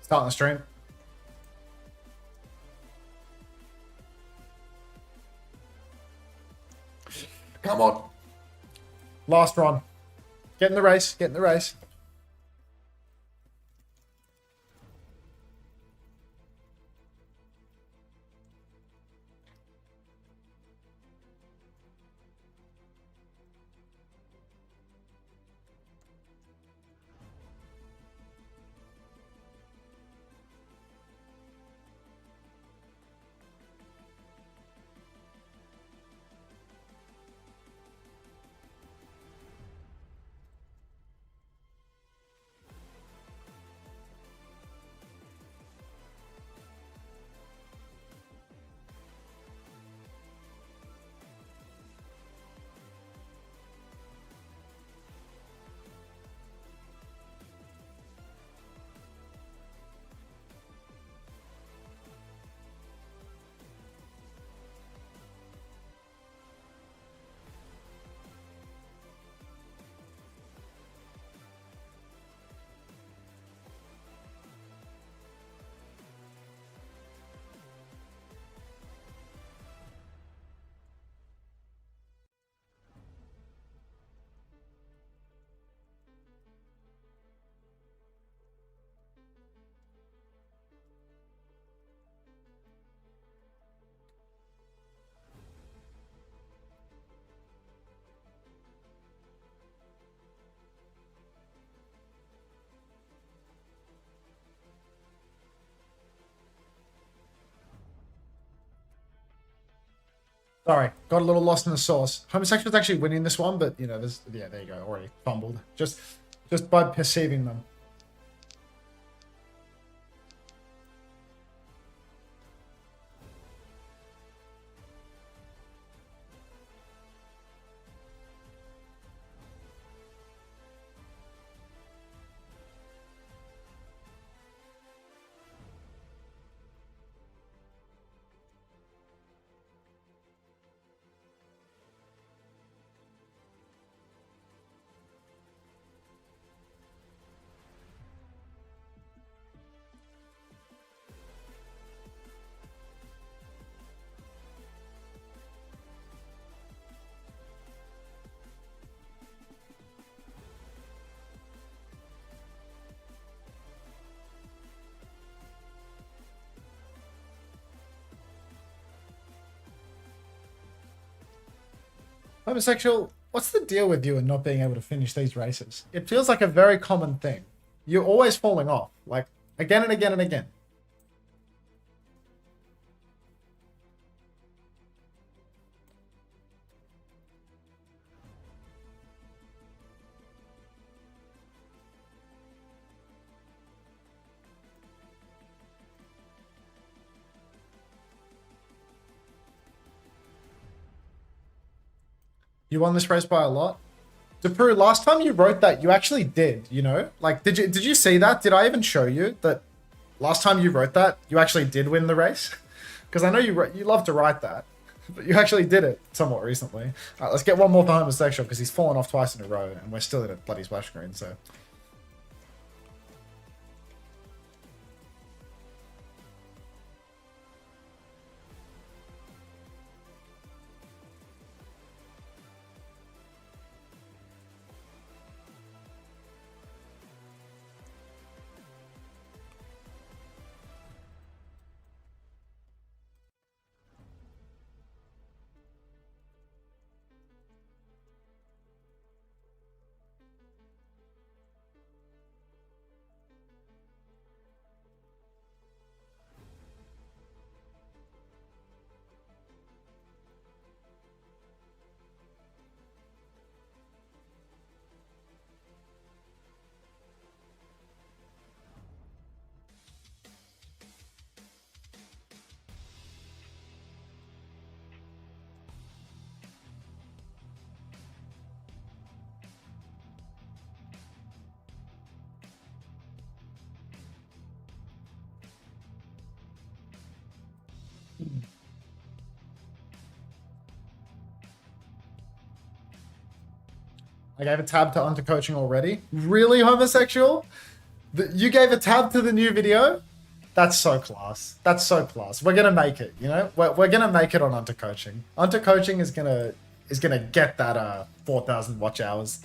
Starting the stream. Come on. Last run. Get in the race. Get in the race. Sorry, got a little lost in the sauce. Homosexual's actually winning this one, but, you know, yeah, there you go, already fumbled. Just by perceiving them. Homosexual, what's the deal with you and not being able to finish these races? It feels like a very common thing. You're always falling off, like, again and again and again. You won this race by a lot. DePru, last time you wrote that, you actually did, you know? Like, did you see that? Did I even show you that last time you wrote that, you actually did win the race? Because I know you love to write that, but you actually did it somewhat recently. All right, let's get one more for Homosexual, because he's fallen off twice in a row, and we're still in a bloody splash screen, so... I gave a tab to Unter coaching already. Really, Homosexual? You gave a tab to the new video? That's so class. That's so class. We're gonna make it, you know? We're gonna make it on Unter coaching. Unter coaching is gonna get that 4,000 watch hours.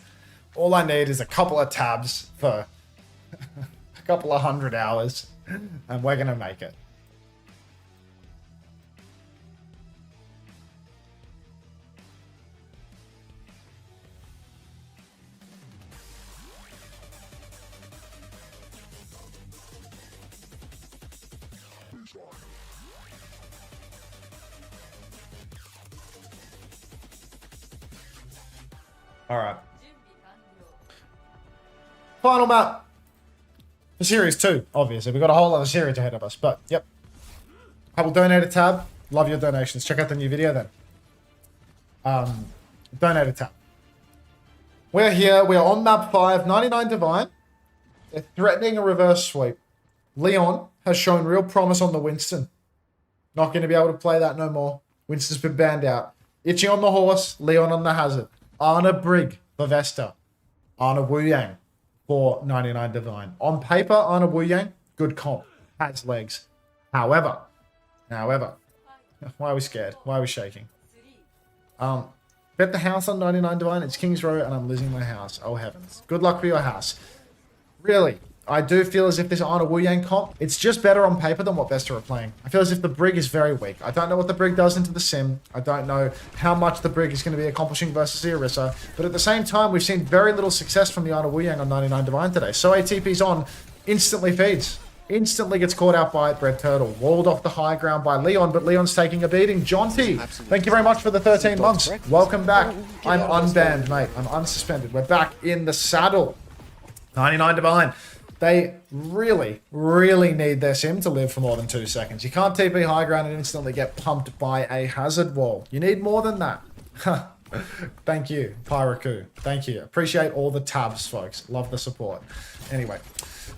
All I need is a couple of tabs for a couple of 100 hours, and we're gonna make it. All right. Final map for Series 2, obviously. We've got a whole other series ahead of us, but yep. I will donate a tab. Love your donations. Check out the new video then. Donate a tab. We're here. We're on map 5, 99 Divine. They're threatening a reverse sweep. Leon has shown real promise on the Winston. Not going to be able to play that no more. Winston's been banned out. Itchy on the horse, Leon on the hazard. Arna Brig for Vesta. Arna Wu Yang for 99 Divine. On paper, Arna Wu Yang, good comp. Has legs. However, why are we scared? Why are we shaking? Bet the house on 99 Divine. It's King's Row and I'm losing my house. Oh heavens. Good luck for your house. Really, I do feel as if this Arna Wu Yang comp, it's just better on paper than what Vesta are playing. I feel as if the Brig is very weak. I don't know what the Brig does into the sim. I don't know how much the Brig is going to be accomplishing versus the Orisa. But at the same time, we've seen very little success from the Arna Wu Yang on 99 Divine today. So ATP's on, instantly feeds. instantly gets caught out by Bread Turtle. Walled off the high ground by Leon, but Leon's taking a beating. Jonty, thank you very much for the 13 months. Welcome back. I'm unbanned, mate. I'm unsuspended. We're back in the saddle. 99 Divine. They really, really need their sim to live for more than 2 seconds. You can't TP high ground and instantly get pumped by a hazard wall. You need more than that. Thank you, Pyroku. Thank you. Appreciate all the tabs, folks. Love the support. Anyway,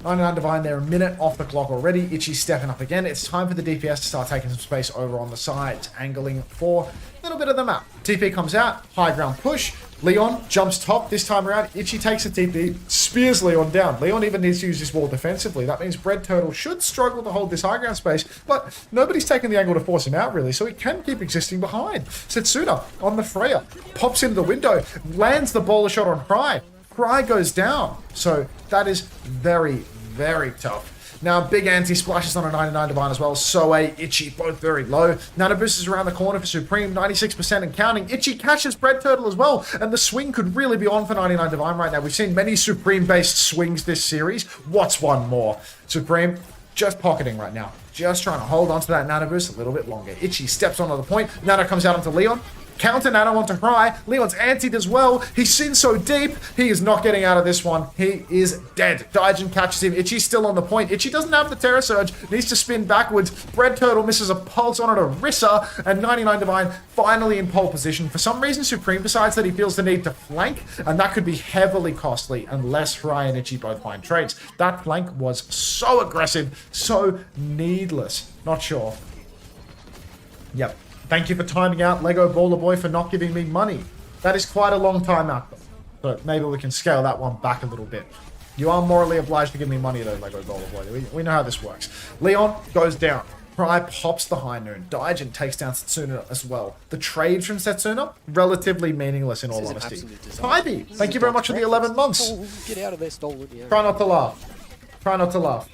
99 Divine, they're a minute off the clock already. Itchy's stepping up again. It's time for the DPS to start taking some space over on the sides, angling for a little bit of the map. TP comes out, high ground push. Leon jumps top. This time around, Itchy takes a TP, spears Leon down. Leon even needs to use this wall defensively. That means Bread Turtle should struggle to hold this high ground space, but nobody's taking the angle to force him out, really, so he can keep existing behind. Setsuna on the Freya, pops into the window, lands the bowler shot on Cry. Cry goes down, so that is very, very tough. Now, big anti-splashes on a 99 Divine as well. Soe, Itchy, both very low. Nano Boost is around the corner for Supreme, 96% and counting. Itchy catches Bread Turtle as well, and the swing could really be on for 99 Divine right now. We've seen many Supreme-based swings this series. What's one more? Supreme just pocketing right now. Just trying to hold on to that Nano Boost a little bit longer. Itchy steps onto the point. Nano comes out onto Leon. Counter Nano onto Cry. Leon's antied as well. He's in so deep. He is not getting out of this one. He is dead. Daijin catches him. Itchy's still on the point. Itchy doesn't have the Terror Surge. Needs to spin backwards. Bread Turtle misses a pulse on it, Orisa. And 99 Divine finally in pole position. For some reason, Supreme decides that he feels the need to flank. And that could be heavily costly unless Cry and Itchy both find trades. That flank was so aggressive. So needless. Not sure. Yep. Thank you for timing out Lego Baller Boy for not giving me money. That is quite a long time out, but maybe we can scale that one back a little bit. You are morally obliged to give me money though, Lego Baller Boy. We know how this works. Leon goes down. Cry pops the high noon. Daijin takes down Setsuna as well. The trade from Setsuna, relatively meaningless in all honesty. Ivy, thank you very much for the 11 months. Oh, get out of there, stolen. Yeah. Try not to laugh. Try not to laugh.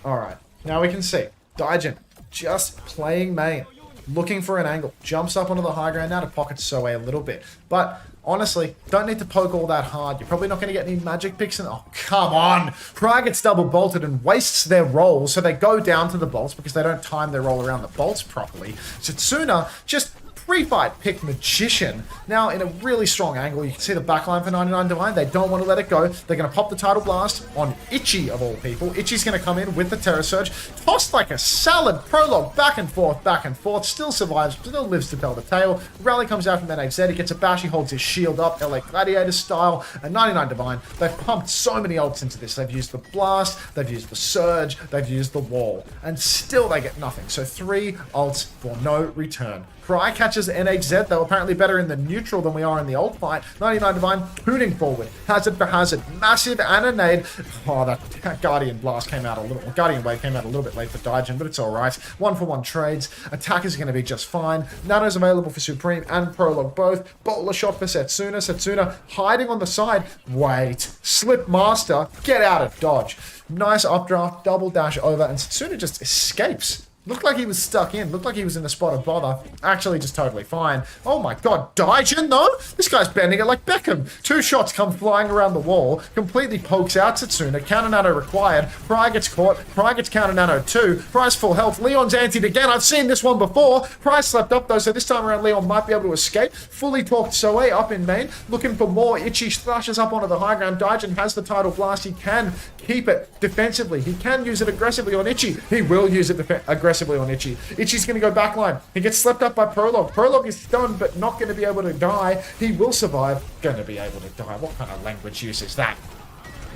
Alright. Now we can see. Daijin just playing main, looking for an angle, jumps up onto the high ground now to pocket Soe a little bit. But honestly, don't need to poke all that hard. You're probably not going to get any magic picks. Oh, come on. Cry gets double bolted and wastes their rolls, so they go down to the bolts because they don't time their roll around the bolts properly. Setsuna just pre-fight pick Magician. Now in a really strong angle, you can see the backline for 99 Divine. They don't want to let it go. They're going to pop the Tidal Blast on Itchy of all people. Itchy's going to come in with the Terror Surge. Tossed like a salad. Prologue back and forth. Still survives. Still lives to tell the tale. Rally comes out from NHZ. He gets a bash. He holds his shield up. LA Gladiator style. And 99 Divine. They've pumped so many ults into this. They've used the Blast. They've used the Surge. They've used the Wall. And still they get nothing. So 3 ults for no return. Cry catches NHZ, though apparently better in the neutral than we are in the ult fight. 99 Divine hooting forward. Hazard for hazard. Massive and a nade. Oh, that Guardian Blast came out a little... Guardian Wave came out a little bit late for Daijin, but it's alright. 1-for-1 trades. Attack is going to be just fine. Nano's available for Supreme and Prologue both. Bowler shot for Setsuna. Setsuna hiding on the side. Wait. Slip Master. Get out of dodge. Nice updraft. Double dash over. And Setsuna just escapes. Looked like he was stuck in. Looked like he was in the spot of bother. Actually, just totally fine. Oh my god, Daijin though? This guy's bending it like Beckham. 2 shots come flying around the wall. Completely pokes out Setsuna. Counter nano required. Pry gets caught. Pry gets counter nano too. Pry's full health. Leon's antied again. I've seen this one before. Pry slept up though, so this time around Leon might be able to escape. Fully talked Soe up in main. Looking for more. Itchy thrashes up onto the high ground. Daijin has the Tidal Blast. He can keep it defensively. He can use it aggressively on Itchy. He will use it aggressively on Itchy. Itchy's going to go backline. He gets slept up by Prologue. Prologue is stunned, but not going to be able to die. He will survive. Going to be able to die. What kind of language use is that?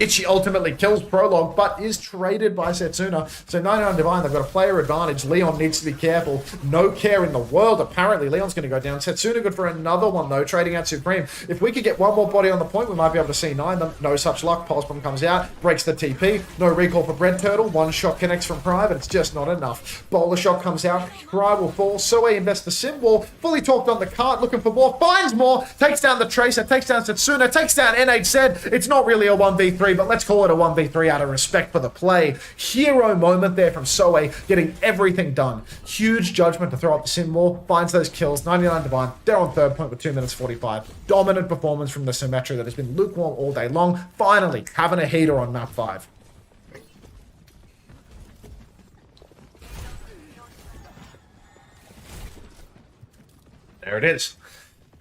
Itchy ultimately kills Prologue, but is traded by Setsuna. So 99 Divine, they've got a player advantage. Leon needs to be careful. No care in the world, apparently. Leon's going to go down. Setsuna good for another one, though, trading out Supreme. If we could get one more body on the point, we might be able to C9 them. No such luck. Pulse Bomb comes out, breaks the TP. No recall for Bread Turtle. 1 shot connects from Cry, but it's just not enough. Bowler shot comes out. Cry will fall. Soe invests the sim wall. Fully talked on the cart, looking for more. Finds more. Takes down the Tracer. Takes down Setsuna. Takes down NHZ. It's not really a 1v3. 1v3, but let's call it a 1v3 out of respect for the play. Hero moment there from Soe, getting everything done. Huge judgment to throw up the symbol, finds those kills, 99 Divine. They're on third point with 2 minutes 45. Dominant performance from the Symmetry that has been lukewarm all day long. Finally, having a heater on map 5. There it is.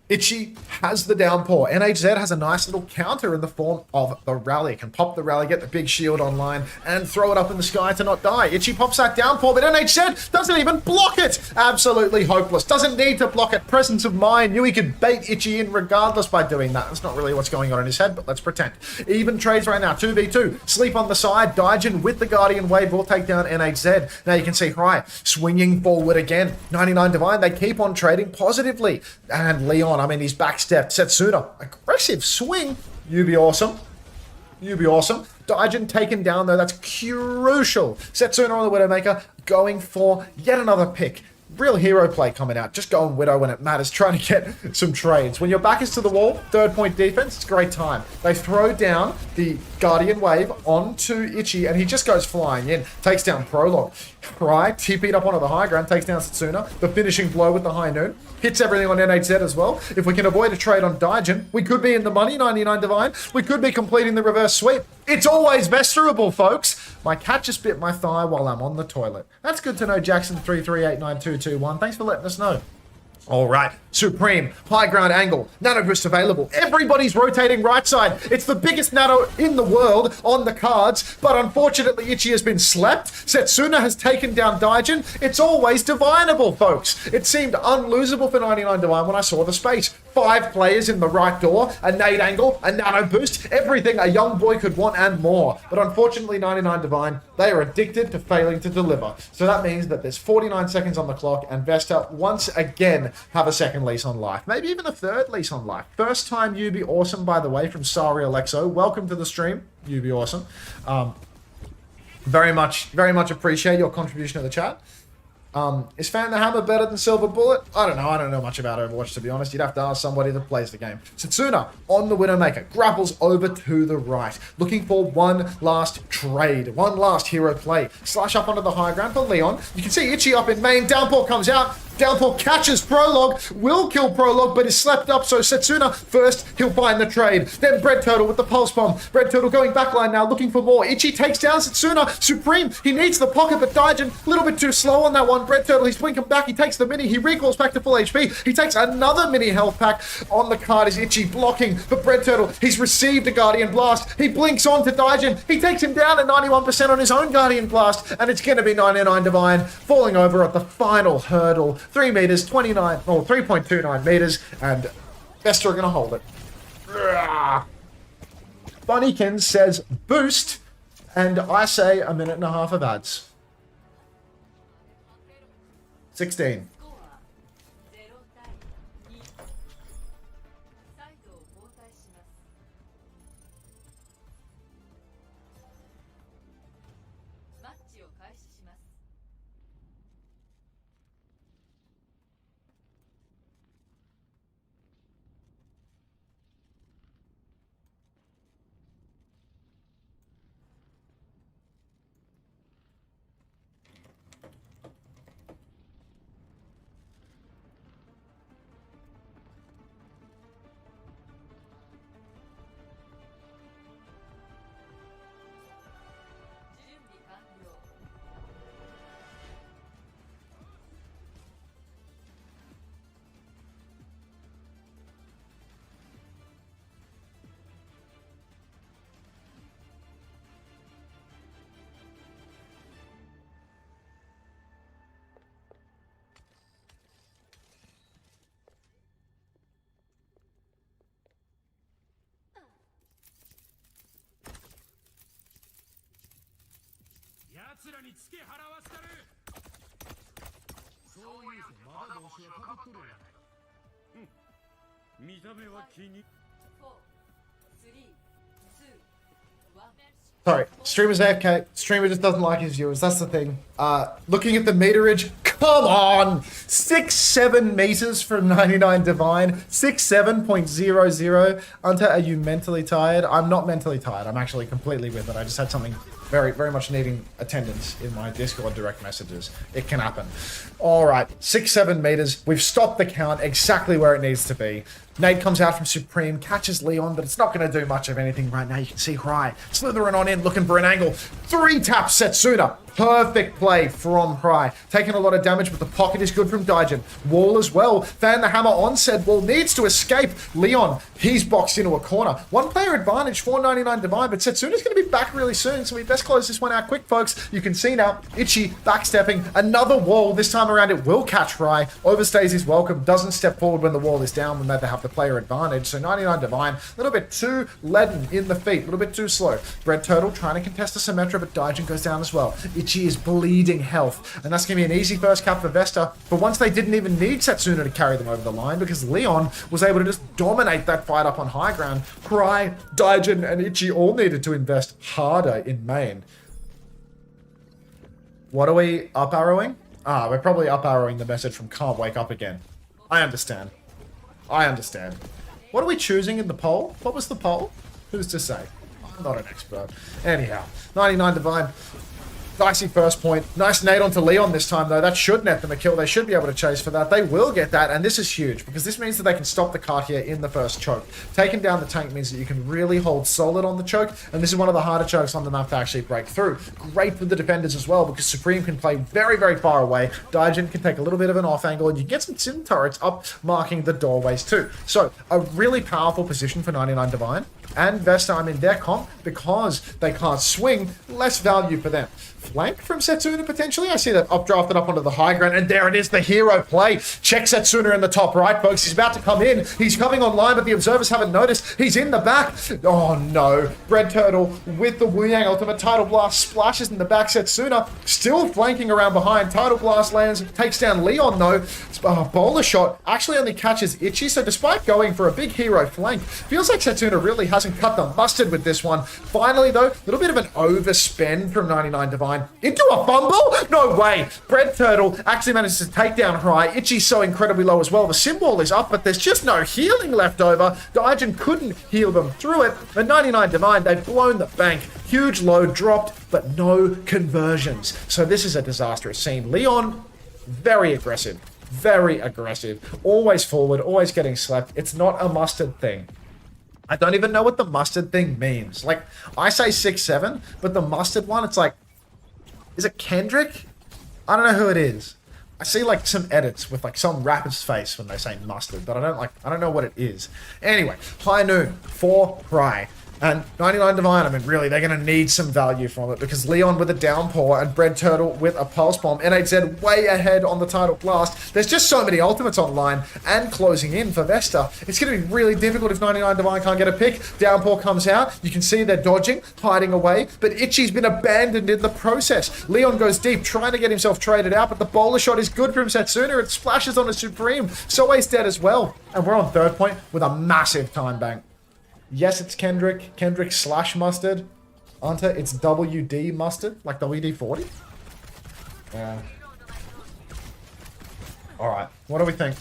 Itchy has the downpour. NHZ has a nice little counter in the form of the rally. Can pop the rally, get the big shield online, and throw it up in the sky to not die. Itchy pops that downpour, but NHZ doesn't even block it. Absolutely hopeless. Doesn't need to block it. Presence of mind. Knew he could bait Itchy in regardless by doing that. That's not really what's going on in his head, but let's pretend. Even trades right now. 2v2. Sleep on the side. Daijin with the Guardian Wave will take down NHZ. Now you can see High swinging forward again. 99 Divine. They keep on trading positively. And Leon, I mean, he's backstepped. Setsuna, aggressive swing. You be awesome. You be awesome. Daijin taken down, though. That's crucial. Setsuna on the Widowmaker going for yet another pick. Real hero play coming out. Just going Widow when it matters. Trying to get some trades. When your back is to the wall, third point defense, it's a great time. They throw down the Guardian Wave onto Itchy, and he just goes flying in. Takes down Prologue. Right, TP'd up onto the high ground, takes down Setsuna. The finishing blow with the High Noon. Hits everything on NHZ as well. If we can avoid a trade on Daijin, we could be in the money, 99 Divine. We could be completing the reverse sweep. It's always Vesterable, folks. My cat just bit my thigh while I'm on the toilet. That's good to know, Jackson33892221. Thanks for letting us know. All right, Supreme, high ground angle, nano boost available. Everybody's rotating right side. It's the biggest nano in the world on the cards, but unfortunately Itchy has been slept. Setsuna has taken down Daijin. It's always divineable, folks. It seemed unlosable for 99 Divine when I saw the space. 5 players in the right door, a nade angle, a nano boost, everything a young boy could want and more. But unfortunately 99 Divine, they are addicted to failing to deliver. So that means that there's 49 seconds on the clock and Vesta once again have a second lease on life. Maybe even a third lease on life. First time You Be Awesome, by the way, from Sari Alexo. Welcome to the stream, You Be Awesome. Very much appreciate your contribution to the chat. Is Fan the Hammer better than Silver Bullet? I don't know. I don't know much about Overwatch, to be honest. You'd have to ask somebody that plays the game. Setsuna on the Widowmaker. Grapples over to the right. Looking for one last trade. One last hero play. Slash up onto the high ground for Leon. You can see Itchy up in main. Downpour comes out. Downpour catches Prologue, will kill Prologue, but is slept up, so Setsuna first, he'll find the trade. Then Bread Turtle with the Pulse Bomb. Bread Turtle going backline now, looking for more. Itchy takes down Setsuna. Supreme, he needs the pocket, but Daijin, a little bit too slow on that one. Bread Turtle, he's blinking back, he takes the mini, he recalls back to full HP. He takes another mini health pack. On the card is Itchy blocking, but Bread Turtle, he's received a Guardian Blast. He blinks on to Daijin. He takes him down at 91% on his own Guardian Blast, and it's going to be 99 Divine, falling over at the final hurdle. 3 meters, 29, or 3.29 meters, and Vesta are going to hold it. Funnykins says boost, and I say a minute and a half of ads. 16. Sorry, streamer's AFK. Streamer just doesn't like his viewers. That's the thing. Looking at the meterage, Come on! 6-7 meters from 99 Divine. 6-7.00. Unter, are you mentally tired? I'm not mentally tired. I'm actually completely with it. I just had something very, very much needing attendance in my Discord direct messages. It can happen. All right, 6-7 meters. We've stopped the count exactly where it needs to be. Nate comes out from Supreme, catches Leon, but it's not going to do much of anything right now. You can see Hry slithering on in, looking for an angle. 3-tap Setsuna. Perfect play from Hry. Taking a lot of damage, but the pocket is good from Daijin. Wall as well. Fan the hammer on said wall. Needs to escape. Leon, he's boxed into a corner. 1 player advantage for 99 Divine, but Setsuna's going to be back really soon, so we best close this one out quick, folks. You can see now, Ichi backstepping. Another wall. This time around, it will catch Hry. Overstays his welcome. Doesn't step forward when the wall is down when they have the player advantage. So 99 Divine, a little bit too leaden in the feet. A little bit too slow. Red Turtle trying to contest the Symmetra, but Daijin goes down as well. Ichi is bleeding health, and that's going to be an easy first cap for Vesta. But once they didn't even need Setsuna to carry them over the line because Leon was able to just dominate that fight up on high ground. Hry, Daijin, and Ichi all needed to invest harder in main. What are we up arrowing? We're probably up arrowing the message from Can't Wake Up Again. I understand. What are we choosing in the poll? What was the poll? Who's to say? I'm not an expert. Anyhow, 99 Divine. Dicey first point. Nice nade onto Leon this time, though. That should net them a kill. They should be able to chase for that. They will get that, and this is huge, because this means that they can stop the cart here in the first choke. Taking down the tank means that you can really hold solid on the choke, and this is one of the harder chokes on the map to actually break through. Great for the defenders as well, because Supreme can play very, very far away. Daijin can take a little bit of an off angle, and you can get some sim turrets up marking the doorways too. So, a really powerful position for 99 Divine. And Vesta, I mean, their comp, because they can't swing, less value for them. Flank from Setsuna, potentially. I see that updrafted up onto the high ground, and there it is, the hero play. Check Setsuna in the top right, folks. He's about to come in. He's coming online, but the observers haven't noticed. He's in the back. Oh, no. Red Turtle with the Wu-Yang ultimate. Tidal Blast splashes in the back. Setsuna still flanking around behind. Tidal Blast lands, takes down Leon, though. Bowler shot actually only catches Ichi, so despite going for a big hero flank, feels like Setsuna really hasn't cut the mustard with this one. Finally, though, a little bit of an overspend from 99 Divine. Into a fumble? No way. Red Turtle actually manages to take down Hry. Ichi's so incredibly low as well. The symbol is up, but there's just no healing left over. Daijin couldn't heal them through it. But 99 Divine, they've blown the bank. Huge load dropped, but no conversions. So this is a disastrous scene. Leon, very aggressive. Very aggressive. Always forward, always getting slapped. It's not a mustard thing. I don't even know what the mustard thing means. Like, I say 6-7, but the mustard one, it's like, is it Kendrick? I don't know who it is. I see like some edits with like some rapper's face when they say mustard, but I don't know what it is. Anyway, high noon for Hry. And 99 Divine, I mean, really, they're going to need some value from it because Leon with a downpour and Red Turtle with a pulse bomb. NHZ way ahead on the Tidal Blast. There's just so many ultimates online and closing in for Vesta. It's going to be really difficult if 99 Divine can't get a pick. Downpour comes out. You can see they're dodging, hiding away, but Ichi's been abandoned in the process. Leon goes deep, trying to get himself traded out, but the bowler shot is good from Setsuna. It splashes on a Supreme. Soe's dead as well. And we're on third point with a massive time bank. Yes, it's Kendrick. Kendrick / mustard. Unter, it's WD mustard, like WD-40. Yeah. Alright, what do we think?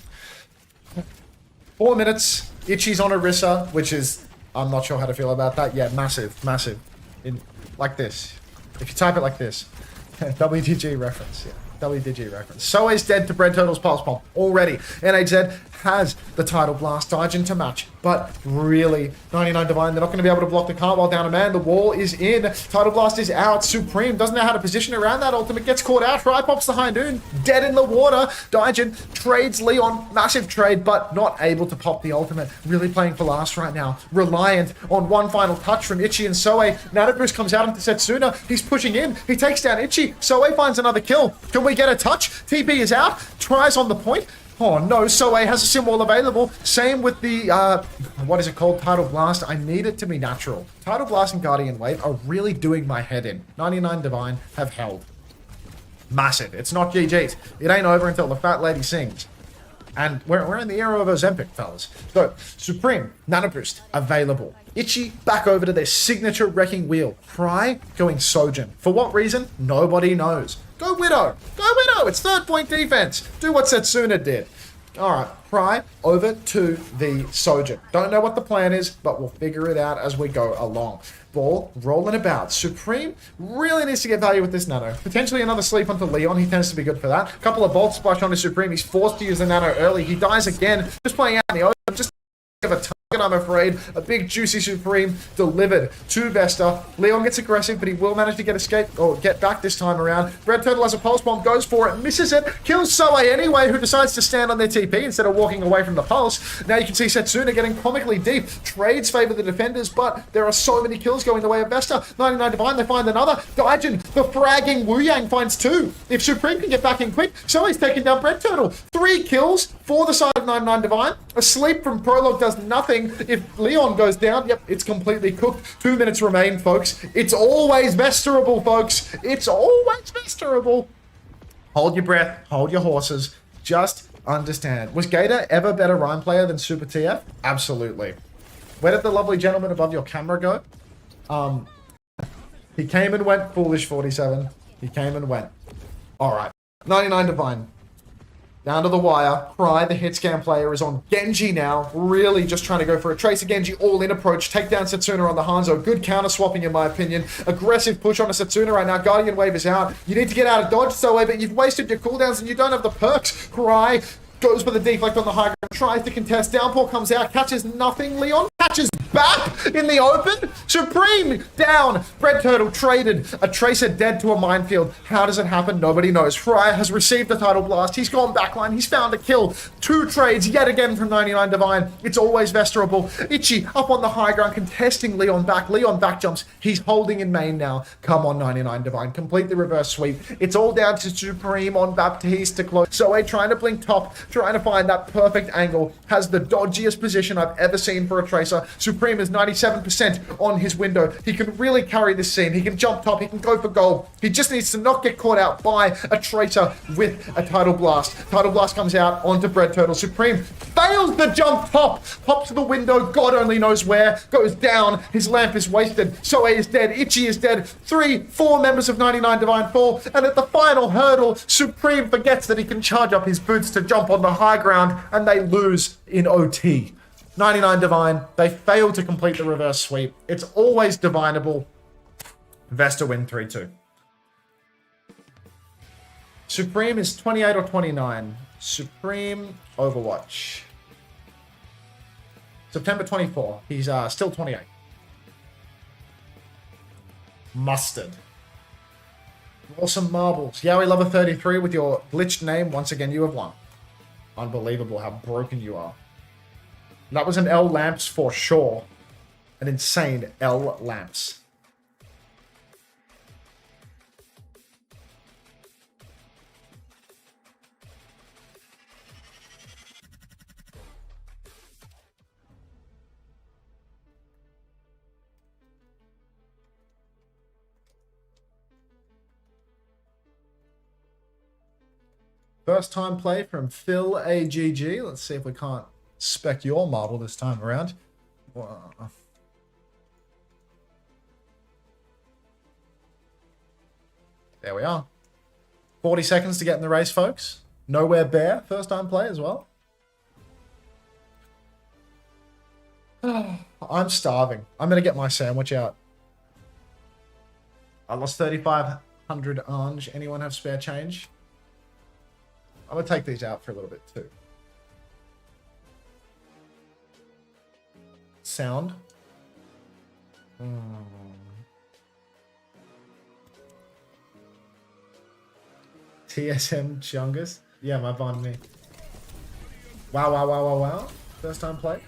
4 minutes. Ichi's on Orisa, which is... I'm not sure how to feel about that. Yeah, massive, massive. Like this. If you type it like this. WDG reference, yeah. WDG reference. Soe's dead to Red Turtle's pulse bomb already. NHZ has the Tidal Blast. Daijin to match. But really, 99 Divine, they're not going to be able to block the cart while down a man. The wall is in. Tidal Blast is out. Supreme doesn't know how to position around that ultimate. Gets caught out. Hry pops the high noon. Dead in the water. Daijin trades Leon. Massive trade, but not able to pop the ultimate. Really playing for last right now. Reliant on one final touch from Ichi and Soe. Nanoboost comes out into Setsuna. He's pushing in. He takes down Ichi. Soe finds another kill. Can we get a touch? TP is out. Tries on the point. Oh no, Soe has a sim wall available. Same with the, what is it called? Tidal Blast. I need it to be natural. Tidal Blast and Guardian Wave are really doing my head in. 99 Divine have held. Massive. It's not GG's. It ain't over until the fat lady sings. And we're in the era of Ozempic, fellas. So, Supreme, Nanoboost, available. Ichi back over to their signature wrecking wheel. Hry going Sojin. For what reason? Nobody knows. Go Widow. Go Widow. It's 3rd point defense. Do what Setsuna did. All right, Pry over to the Sojourn. Don't know what the plan is, but we'll figure it out as we go along. Ball rolling about. Supreme really needs to get value with this Nano. Potentially another sleep onto Leon. He tends to be good for that. Couple of Bolt Splash onto Supreme. He's forced to use the Nano early. He dies again. Just playing out in the open. Just of a target, I'm afraid. A big juicy Supreme delivered to Vesta. Leon gets aggressive, but he will manage to get escape or get back this time around. Red Turtle has a pulse bomb, goes for it, misses it, kills Soe anyway, who decides to stand on their TP instead of walking away from the pulse. Now you can see Setsuna getting comically deep. Trades favor the defenders, but there are so many kills going the way of Vesta. 99 Divine, they find another. Daijin, the fragging Wu Yang, finds 2. If Supreme can get back in quick, Soe's taking down Red Turtle. 3 kills for the side of 99 Divine. A sleep from Prologue does nothing. If Leon goes down, yep, it's completely cooked. 2 minutes remain, folks. It's always Vesterable, folks. It's always Vesterable. Hold your breath. Hold your horses. Just understand. Was Gator ever better Rhyme player than Super TF? Absolutely. Where did the lovely gentleman above your camera go? He came and went, Foolish 47. He came and went. Alright. 99 Divine. Down to the wire. Cry, the hit scan player, is on Genji now. Really just trying to go for a Tracer Genji all-in approach. Take down Setsuna on the Hanzo. Good counter swapping in my opinion. Aggressive push on a Setsuna right now. Guardian Wave is out. You need to get out of dodge, so but you've wasted your cooldowns and you don't have the perks. Cry goes for the deflect on the high ground. Tries to contest. Downpour comes out. Catches nothing. Leon catches back in the open. Supreme down. Red Turtle traded. A Tracer dead to a minefield. How does it happen? Nobody knows. Fryer has received the title blast. He's gone backline. He's found a kill. 2 trades yet again from 99 Divine. It's always Vesterable. Itchy up on the high ground contesting Leon back. Leon back jumps. He's holding in main now. Come on 99 Divine. Complete the reverse sweep. It's all down to Supreme on Baptiste to close. Soe trying to blink top. Trying to find that perfect angle. Has the dodgiest position I've ever seen for a Tracer. Supreme is 97% on his window. He can really carry this scene. He can jump top. He can go for gold. He just needs to not get caught out by a Tracer with a Tidal Blast. Tidal Blast comes out onto Bread Turtle. Supreme fails the jump top. Pops to the window. God only knows where. Goes down. His lamp is wasted. Soe is dead. Itchy is dead. 4 members of 99 Divine fall. And at the final hurdle, Supreme forgets that he can charge up his boots to jump on the high ground, and they lose in OT. 99 Divine, they fail to complete the reverse sweep. It's always divinable. Vesta win 3-2. Supreme is 28 or 29. Supreme Overwatch. September 24. He's still 28. Mustard. Awesome marbles. Yowie Lover 33 with your glitched name. Once again, you have won. Unbelievable how broken you are. That was an L Lamps for sure. An insane L Lamps. First time play from Phil AGG. Let's see if we can't spec your marble this time around. Wow. There we are. 40 seconds to get in the race, folks. Nowhere Bear, first time play as well. I'm starving. I'm going to get my sandwich out. I lost 3,500 Ange. Anyone have spare change? I'm going to take these out for a little bit too. Sound. TSM Chungus. Yeah, my bond me. Wow, wow, wow, wow, wow. First time play.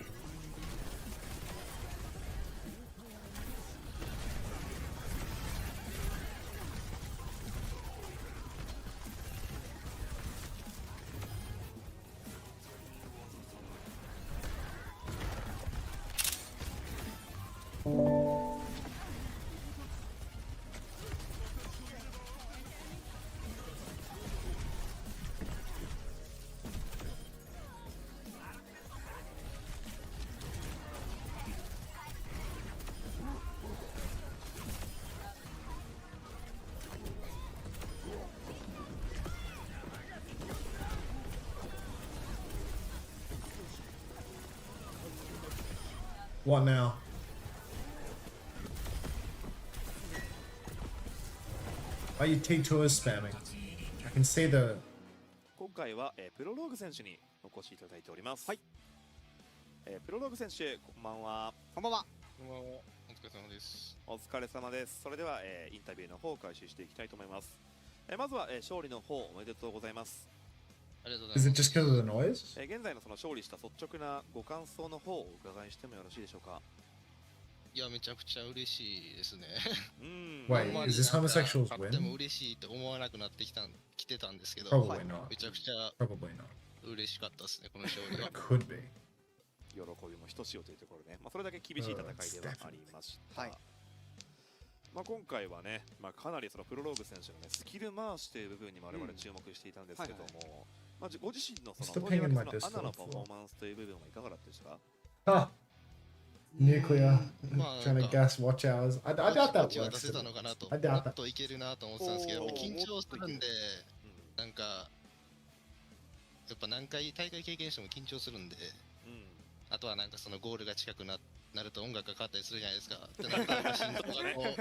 What now? Why are you T2 spamming? I can see the... 今回は、プロローグ選手にお越しいただいております。はい。プロローグ選手、こんばんは。こんばんは。こんばんは。お疲れ様です。お疲れ様です。それでは、インタビューの方を開始していきたいと思います。まずは、勝利の方おめでとうございます。ありがとうございます。Is it just because of the noise? 現在のその勝利した率直なご感想の方をお伺いしてもよろしいでしょうか。いや、めちゃくちゃ嬉しいですね。Wait, is this homosexuals 勝っても win? 嬉しいって思わなくなってきてたんですけど、 Probably not. めちゃくちゃ Probably not. 嬉しかったですね、この勝利は。Could be. 喜びもひとしおというところで、それだけ厳しい戦いではありました。はい。今回はね、かなりそのプロローグ選手のね、スキル回しという部分に我々注目していたんですけども、ご自身のそのアナのパフォーマンスという部分はいかがだったでしたか？ Ah, nuclear. Trying to gas watch hours. I doubt that 出 works. せたのかなと、 I も doubt っといけるなと思ってたんですけど、緊張するんで、なんか、やっぱ何回大会経験しても緊張するんで、あとはなんかそのゴールが近くなると音楽が変わったりするじゃないですか。ってなったら心臓がこう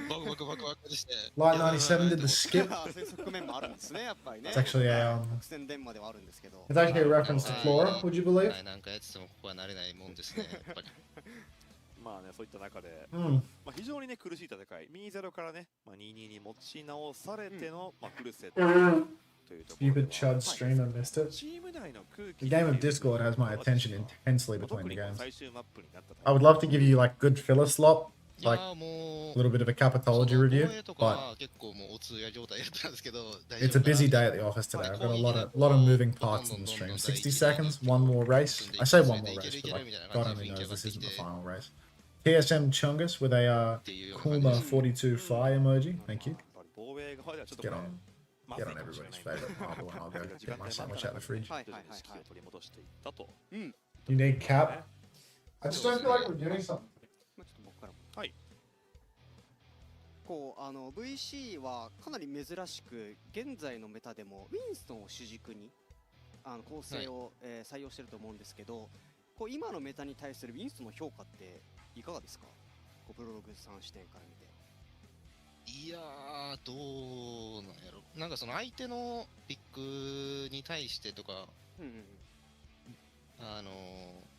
バクバクバクバクして。Light 97 did the skip. そういう側面もあるんですね、やっぱりね。It's actually a 伏線電話ではあるんですけど。it's actually a reference to Flora. Would you believe? なんかやっててもここは慣れないもんですね、やっぱり。そういった中で、非常にね苦しい戦い、2-0からね、2-2に持ち直されてのフルセット。Stupid Chud stream, I missed it. The game of Discord has my attention intensely between the games. I would love to give you like good filler slop, like a little bit of a capitology review, but it's a busy day at the office today. I've got a lot of moving parts in the stream. 60 seconds, one more race. I say one more race, but like, God only knows this isn't the final race. TSM Chungus with a Kuma 42 fire emoji. Thank you. Get on everybody's favorite marble and I'll go get my sandwich out of the fridge. You need cap? I just don't feel like we're doing something. こうVC はかなり珍しく現在のメタでもウィンストンを主軸に構成を、採用してると思うんですけど、こう今のメタに対するウィンストンの評価っていかがですか？こうプロログさん視点から見て。いやー、どうなんやろ。なんかその相手のピックに対してとか、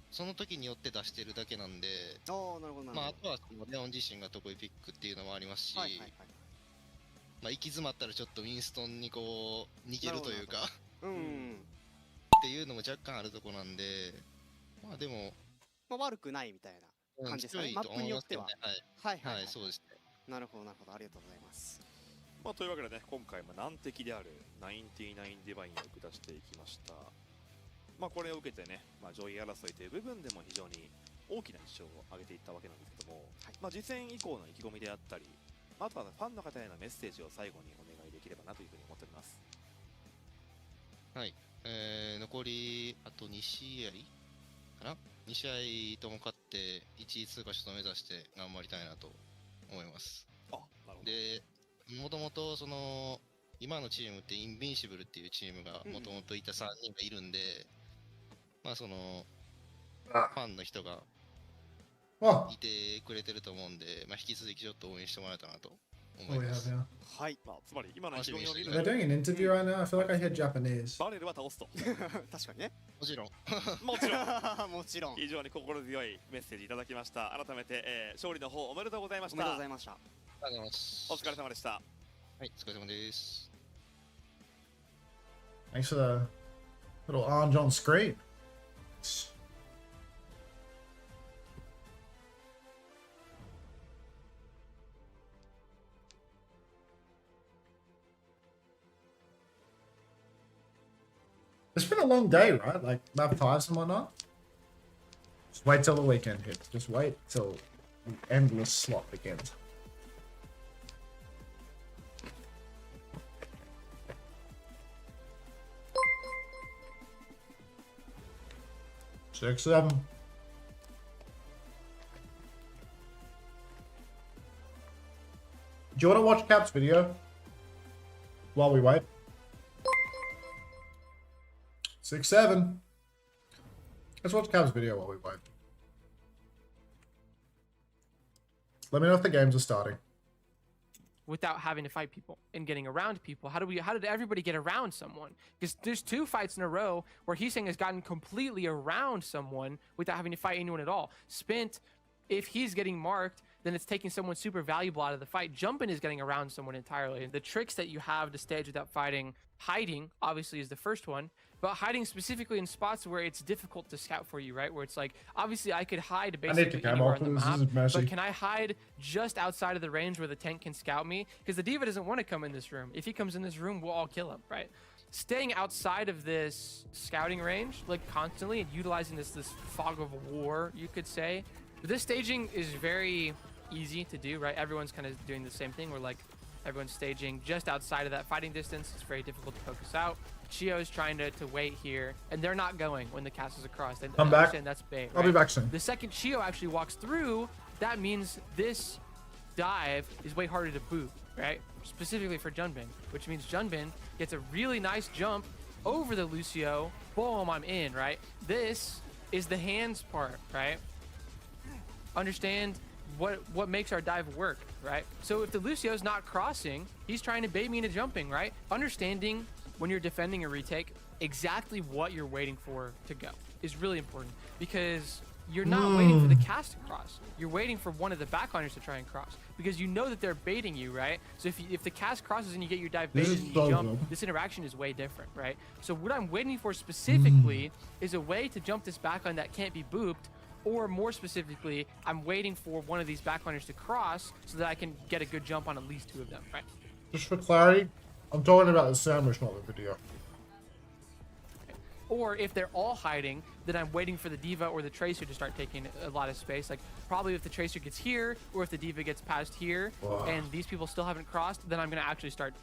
その時によって出してるだけなんで、なるほどなるほど。あとはそのレオン自身が得意ピックっていうのもありますし、行き詰まったらちょっとウィンストンにこう逃げるというか、っていうのも若干あるとこなんで、でも、悪くないみたいな感じですね。マップによっては。はい、そうですね。なるほどなるほど、ありがとうございます。というわけでね、今回も難敵である99ディバインを下していきました。これを受けてね、上位争いという部分でも非常に大きな印象を上げていったわけなんですけども、次戦以降の意気込みであったり、あとはファンの方へのメッセージを最後にお願いできればなというふうに思っております。はい、残りあと2試合かな、2試合とも勝って1位通過を目指して頑張りたいなと思います。で、もともとその今のチームってインビンシブルっていうチームがもともといた3人がいるんで、そのファンの人がいてくれてると思うんで、引き続きちょっと応援してもらえたらなと思います。はい、つまり今の意気込みを見る。They're doing an interview right now. I feel like I hear Japanese. バレルは倒すと。確かにね。もちろん。もちろん。非常に心強いメッセージいただきました。改めて、勝利の方おめでとうございました。おめでとうございました。ありがとうございます。お疲れ様でした。はい、お疲れ様です。Thanks for the little orange on screen. It's been a long day, right? Like map times and whatnot. Just wait till the weekend hits. Just wait till the endless slot begins. Six, 7. Do you want to watch Cap's video while we wait? 6, 7. Let's watch Cap's video while we wait. Let me know if the games are starting. without having to fight people and getting around people. How did everybody get around someone? Because there's 2 fights in a row where Heesang has gotten completely around someone without having to fight anyone at all. Spent, if he's getting marked, then it's taking someone super valuable out of the fight. Jumping is getting around someone entirely. The tricks that you have to stage without fighting, hiding obviously is the first one, but hiding specifically in spots where it's difficult to scout for you, right? Where it's like, obviously I could hide basically anywhere on the map, but can I hide just outside of the range where the tank can scout me? Because the D.Va doesn't want to come in this room. If he comes in this room, we'll all kill him, right? Staying outside of this scouting range, like constantly, and utilizing this fog of war, you could say. This staging is very easy to do, right? Everyone's kind of doing the same thing where like everyone's staging just outside of that fighting distance. It's very difficult to focus out. Chio's trying to wait here, and they're not going when the castle's across. They I'm back. That's bait, right? I'll be back soon. The second Chio actually walks through, that means this dive is way harder to boot, right? Specifically for Junbin, which means Junbin gets a really nice jump over the Lucio. Boom, I'm in, right? This is the hands part, right? Understand what makes our dive work, right? So if the Lucio's not crossing, he's trying to bait me into jumping, right? Understanding when you're defending a retake exactly what you're waiting for to go is really important, because you're not waiting for the cast to cross. You're waiting for one of the backliners to try and cross, because you know that they're baiting you, right? So if the cast crosses and you get your dive baited and you jump, this interaction is way different, right? So what I'm waiting for specifically is a way to jump this backline that can't be booped. Or more specifically, I'm waiting for one of these backliners to cross so that I can get a good jump on at least 2 of them, right? Just for clarity, I'm talking about the sandwich, not the video. Or if they're all hiding, then I'm waiting for the D.Va or the Tracer to start taking a lot of space. Like probably if the Tracer gets here, or if the D.Va gets past here, and these people still haven't crossed, then I'm gonna actually start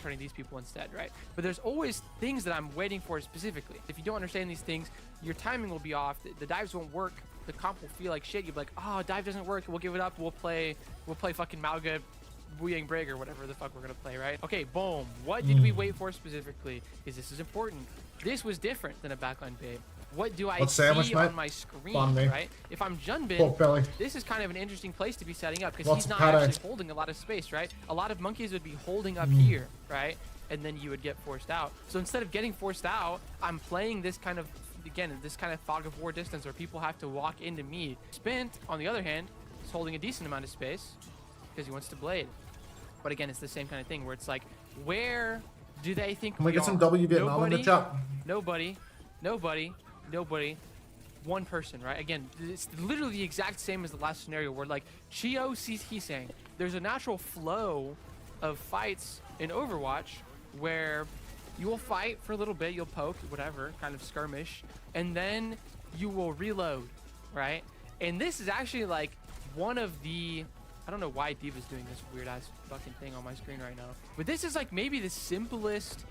turning these people instead, right? But there's always things that I'm waiting for specifically. If you don't understand these things, your timing will be off. The dives won't work. The comp will feel like shit. You'll be like, oh, dive doesn't work. We'll give it up. We'll play fucking Malga, Wuyang Brig, or whatever the fuck we're gonna play, right? Okay, boom. What did we wait for specifically? Because this is important. This was different than a backline bait. What do I see on my screen, right? If I'm Junbin, this is kind of an interesting place to be setting up, because he's not actually holding a lot of space, right? A lot of monkeys would be holding up here, right? And then you would get forced out. So instead of getting forced out, I'm playing this kind of, again, this kind of fog of war distance where people have to walk into me. Spint, on the other hand, is holding a decent amount of space because he wants to blade. But again, it's the same kind of thing where it's like, where do they think we get some W Vietnam in the chat? Nobody. One person, right? Again, it's literally the exact same as the last scenario where like Chio sees Heesang. There's a natural flow of fights in Overwatch where you will fight for a little bit, you'll poke, whatever, kind of skirmish, and then you will reload, right? And this is actually like one of the, I don't know why D.Va's doing this weird ass fucking thing on my screen right now, but this is like maybe the simplest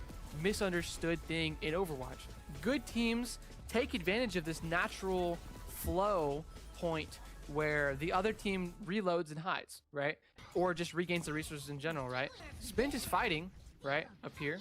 misunderstood thing in Overwatch. Good teams take advantage of this natural flow point where the other team reloads and hides, right? Or just regains the resources in general, right? Spint is fighting, right? Up here.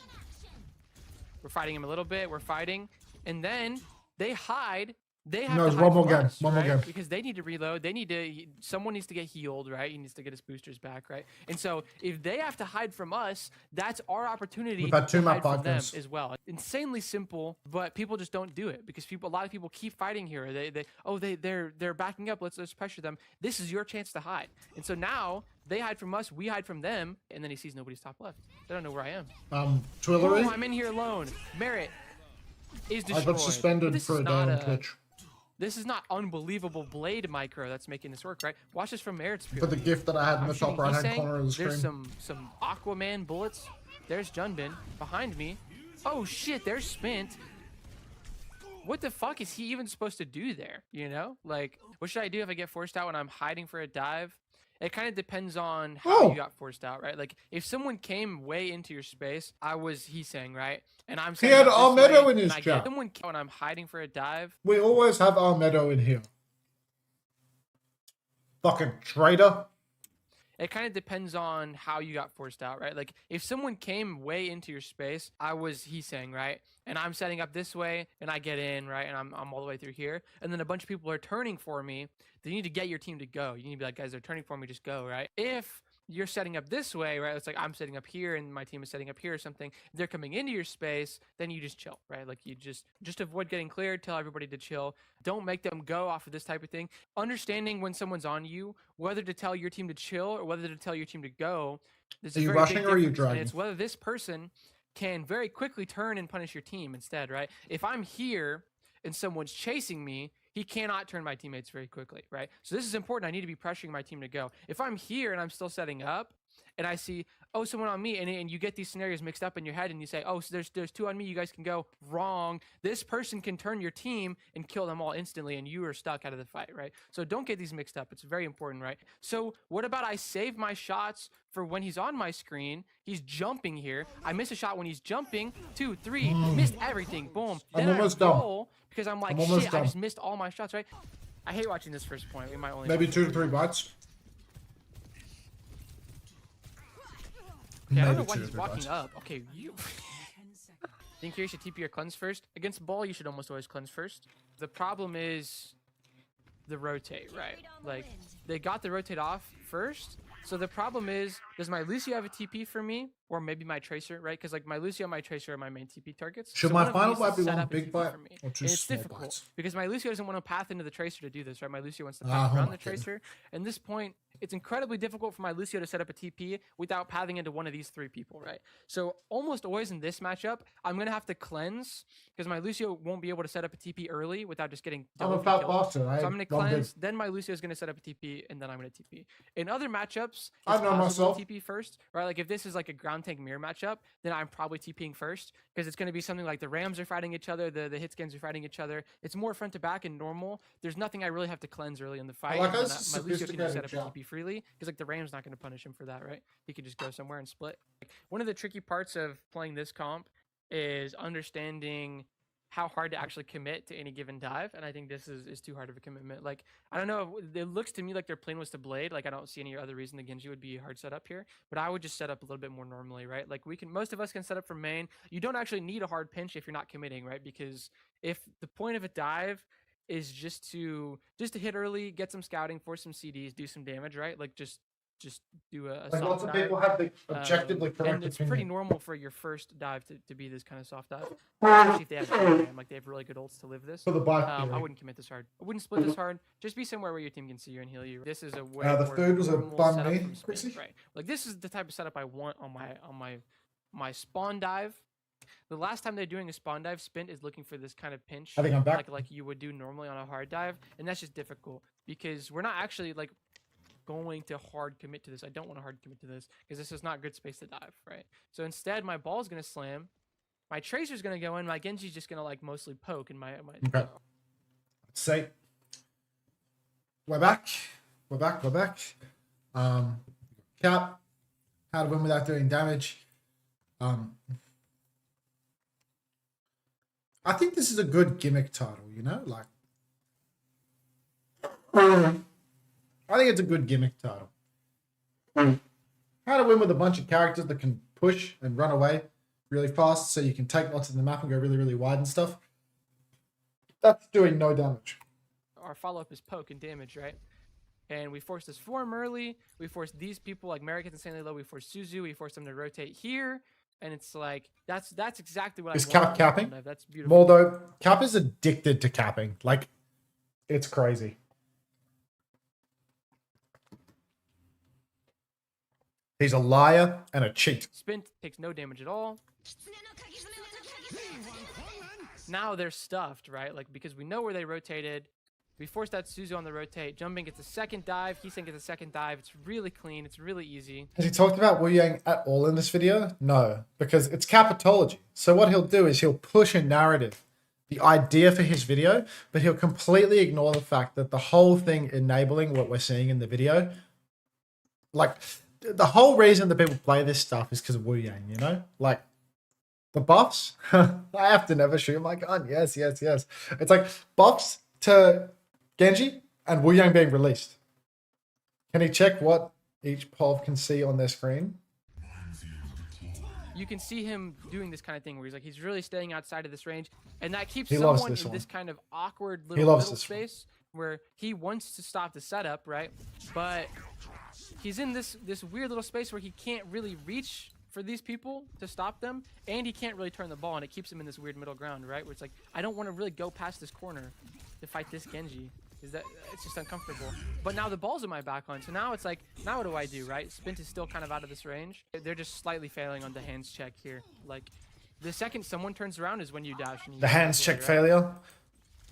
We're fighting him a little bit. We're fighting. And then they hide. They have to hide one more from game. us, One more right? game. Because they need to reload. They need to, someone needs to get healed, right? He needs to get his boosters back, right? And so if they have to hide from us, that's our opportunity We've had to 2 hide map from them fights. as well. Insanely simple, but people just don't do it because a lot of people keep fighting here. They're backing up. Let's pressure them. This is your chance to hide. And so now they hide from us, we hide from them, and then he sees nobody's top left. They don't know where I am. Twillery? Oh, I'm in here alone. Merit is destroyed. I got suspended for a day on Twitch. This is not unbelievable blade micro that's making this work, right? Watch this from Merit's view. For the gift that I had in the top right-hand corner of the screen. There's some Aquaman bullets. There's Junbin behind me. Oh shit, there's Spint. What the fuck is he even supposed to do there? You know? Like, what should I do if I get forced out when I'm hiding for a dive? It kind of depends on how you got forced out, right? Like, if someone came way into your space, I was Heesang, right? And I'm saying he had Armedo in his chat. Someone when I'm hiding for a dive. We always have Armedo in here. Fucking traitor. it kind of depends on how you got forced out, right? Like if someone came way into your space, he's saying, right? And I'm setting up this way and I get in, right? And I'm all the way through here. And then a bunch of people are turning for me. Then you need to get your team to go. You need to be like, guys, they're turning for me, just go, right? If you're setting up this way, right? It's like I'm setting up here and my team is setting up here or something. They're coming into your space, then you just chill, right? Like you just avoid getting cleared, tell everybody to chill. Don't make them go off of this type of thing. Understanding when someone's on you, whether to tell your team to chill or whether to tell your team to go. Are you rushing or are you dragging? And it's whether this person can very quickly turn and punish your team instead, right? If I'm here and someone's chasing me, he cannot turn my teammates very quickly, right? So this is important. I need to be pressuring my team to go. If I'm here and I'm still setting up and I see, oh, someone on me, and you get these scenarios mixed up in your head and you say, oh, so there's two on me, you guys can go. Wrong. This person can turn your team and kill them all instantly and you are stuck out of the fight, right? So don't get these mixed up. It's very important, right? So what about I save my shots for when he's on my screen? He's jumping here. I miss a shot when he's jumping. 2, 3, missed everything. Boom. Then I'm almost done. Because I'm like, I'm almost shit, done. I just missed all my shots, right? I hate watching this first point. We might only Maybe 2 to 3 bites. Okay, I don't know Maybe why 2 to he's 3 walking bites. up. Okay, you. Think you should TP or cleanse first? Against ball, you should almost always cleanse first. The problem is the rotate, right? Like, they got the rotate off first. So the problem is, does my Lucio have a TP for me? Or maybe my Tracer, right? Because like my Lucio and my Tracer are my main TP targets. Should So my one of them final needs to bite be set one up a big TP bite for me. or 2 And it's small difficult bites? because my Lucio doesn't want to path into the Tracer to do this, right? My Lucio wants to path who around am the I kidding? Tracer. And this point, it's incredibly difficult for my Lucio to set up a TP without pathing into one of these 3 people, right? So almost always in this matchup, I'm going to have to cleanse because my Lucio won't be able to set up a TP early without just getting I'm a dove and fat killed. bastard. I So I'm going to don't cleanse, get- then my Lucio is going to set up a TP, and then I'm going to TP. In other matchups, I it's know possible myself. to TP first, right? Like if this is like a ground tank mirror matchup, then I'm probably TPing first because it's going to be something like the Rams are fighting each other, the hit skins are fighting each other. It's more front to back and normal. There's nothing I really have to cleanse early in the fight. like and then us, my Lucio can just set up sophisticated a TP freely because like the Rams not going to punish him for that, right? He could just go somewhere and split. One of the tricky parts of playing this comp is understanding how hard to actually commit to any given dive, and I think this is too hard of a commitment. Like, I don't know, it looks to me like their plan was to blade. Like, I don't see any other reason the Genji would be a hard setup here, but I would just set up a little bit more normally, right? Like, most of us can set up from main. You don't actually need a hard pinch if you're not committing, right? Because if the point of a dive is just to hit early, get some scouting, force some CDs, do some damage, right? Like, just do a Like soft lots of dive. people have the objectively correct And it's opinion. pretty normal for your first dive to be this kind of soft dive. Especially if they have Telomere, like they have really good ults to live this. For the bike I theory. wouldn't commit this hard. I wouldn't split this hard. Just be somewhere where your team can see you and heal you. This is a way The more food was a normal bun setup me, from spin, Quixie. right? Like this is the type of setup I want on my spawn dive. The last time they're doing a spawn dive, Spin is looking for this kind of pinch, I think I'm back. like you would do normally on a hard dive, and that's just difficult because we're not actually like going to hard commit to this. I don't want to hard commit to this because this is not good space to dive, right? So instead, my ball's gonna slam, my Tracer's gonna go in, my Genji's just gonna like mostly poke, and my Okay. Say, we're back. Cap, how to win without doing damage. I think this is a good gimmick title, you know, like. I think it's a good gimmick title. How to win with a bunch of characters that can push and run away really fast, so you can take lots of the map and go really, really wide and stuff. That's doing no damage. Our follow-up is poke and damage, right? And we force this form early. We force these people like Merrick insanely low. We force Suzu. We force them to rotate here. And it's like, that's exactly what Is I Cap want. capping? That's beautiful. Moldo, Cap is addicted to capping. Like, it's crazy. He's a liar and a cheat. Spin takes no damage at all. Now they're stuffed, right? Like, because we know where they rotated. We force that Suzu on the rotate. Jumping gets a second dive. Heeseng gets a second dive. It's really clean. It's really easy. Has he talked about Wu Yang at all in this video? No, because it's capitology. So what he'll do is he'll push a narrative, the idea for his video, but he'll completely ignore the fact that the whole thing enabling what we're seeing in the video, like, the whole reason that people play this stuff is because of Wu Yang, you know? Like, the buffs, I have to never shoot my gun. Yes. It's like buffs to Genji and Wu Yang being released. Can he check what each POV can see on their screen. You can see him doing this kind of thing where he's really staying outside of this range, and that keeps He loves someone this in one. this kind of awkward He little loves middle this one. space where he wants to stop the setup, right? But he's in this weird little space where he can't really reach for these people to stop them, and he can't really turn the ball, and it keeps him in this weird middle ground, right? Where it's like, I don't want to really go past this corner to fight this Genji. It's just uncomfortable. But now the ball's in my back line, so now it's like, now what do I do, right? Spint is still kind of out of this range. They're just slightly failing on the hands check here. Like, the second someone turns around is when you dash. And you The hands check right? failure.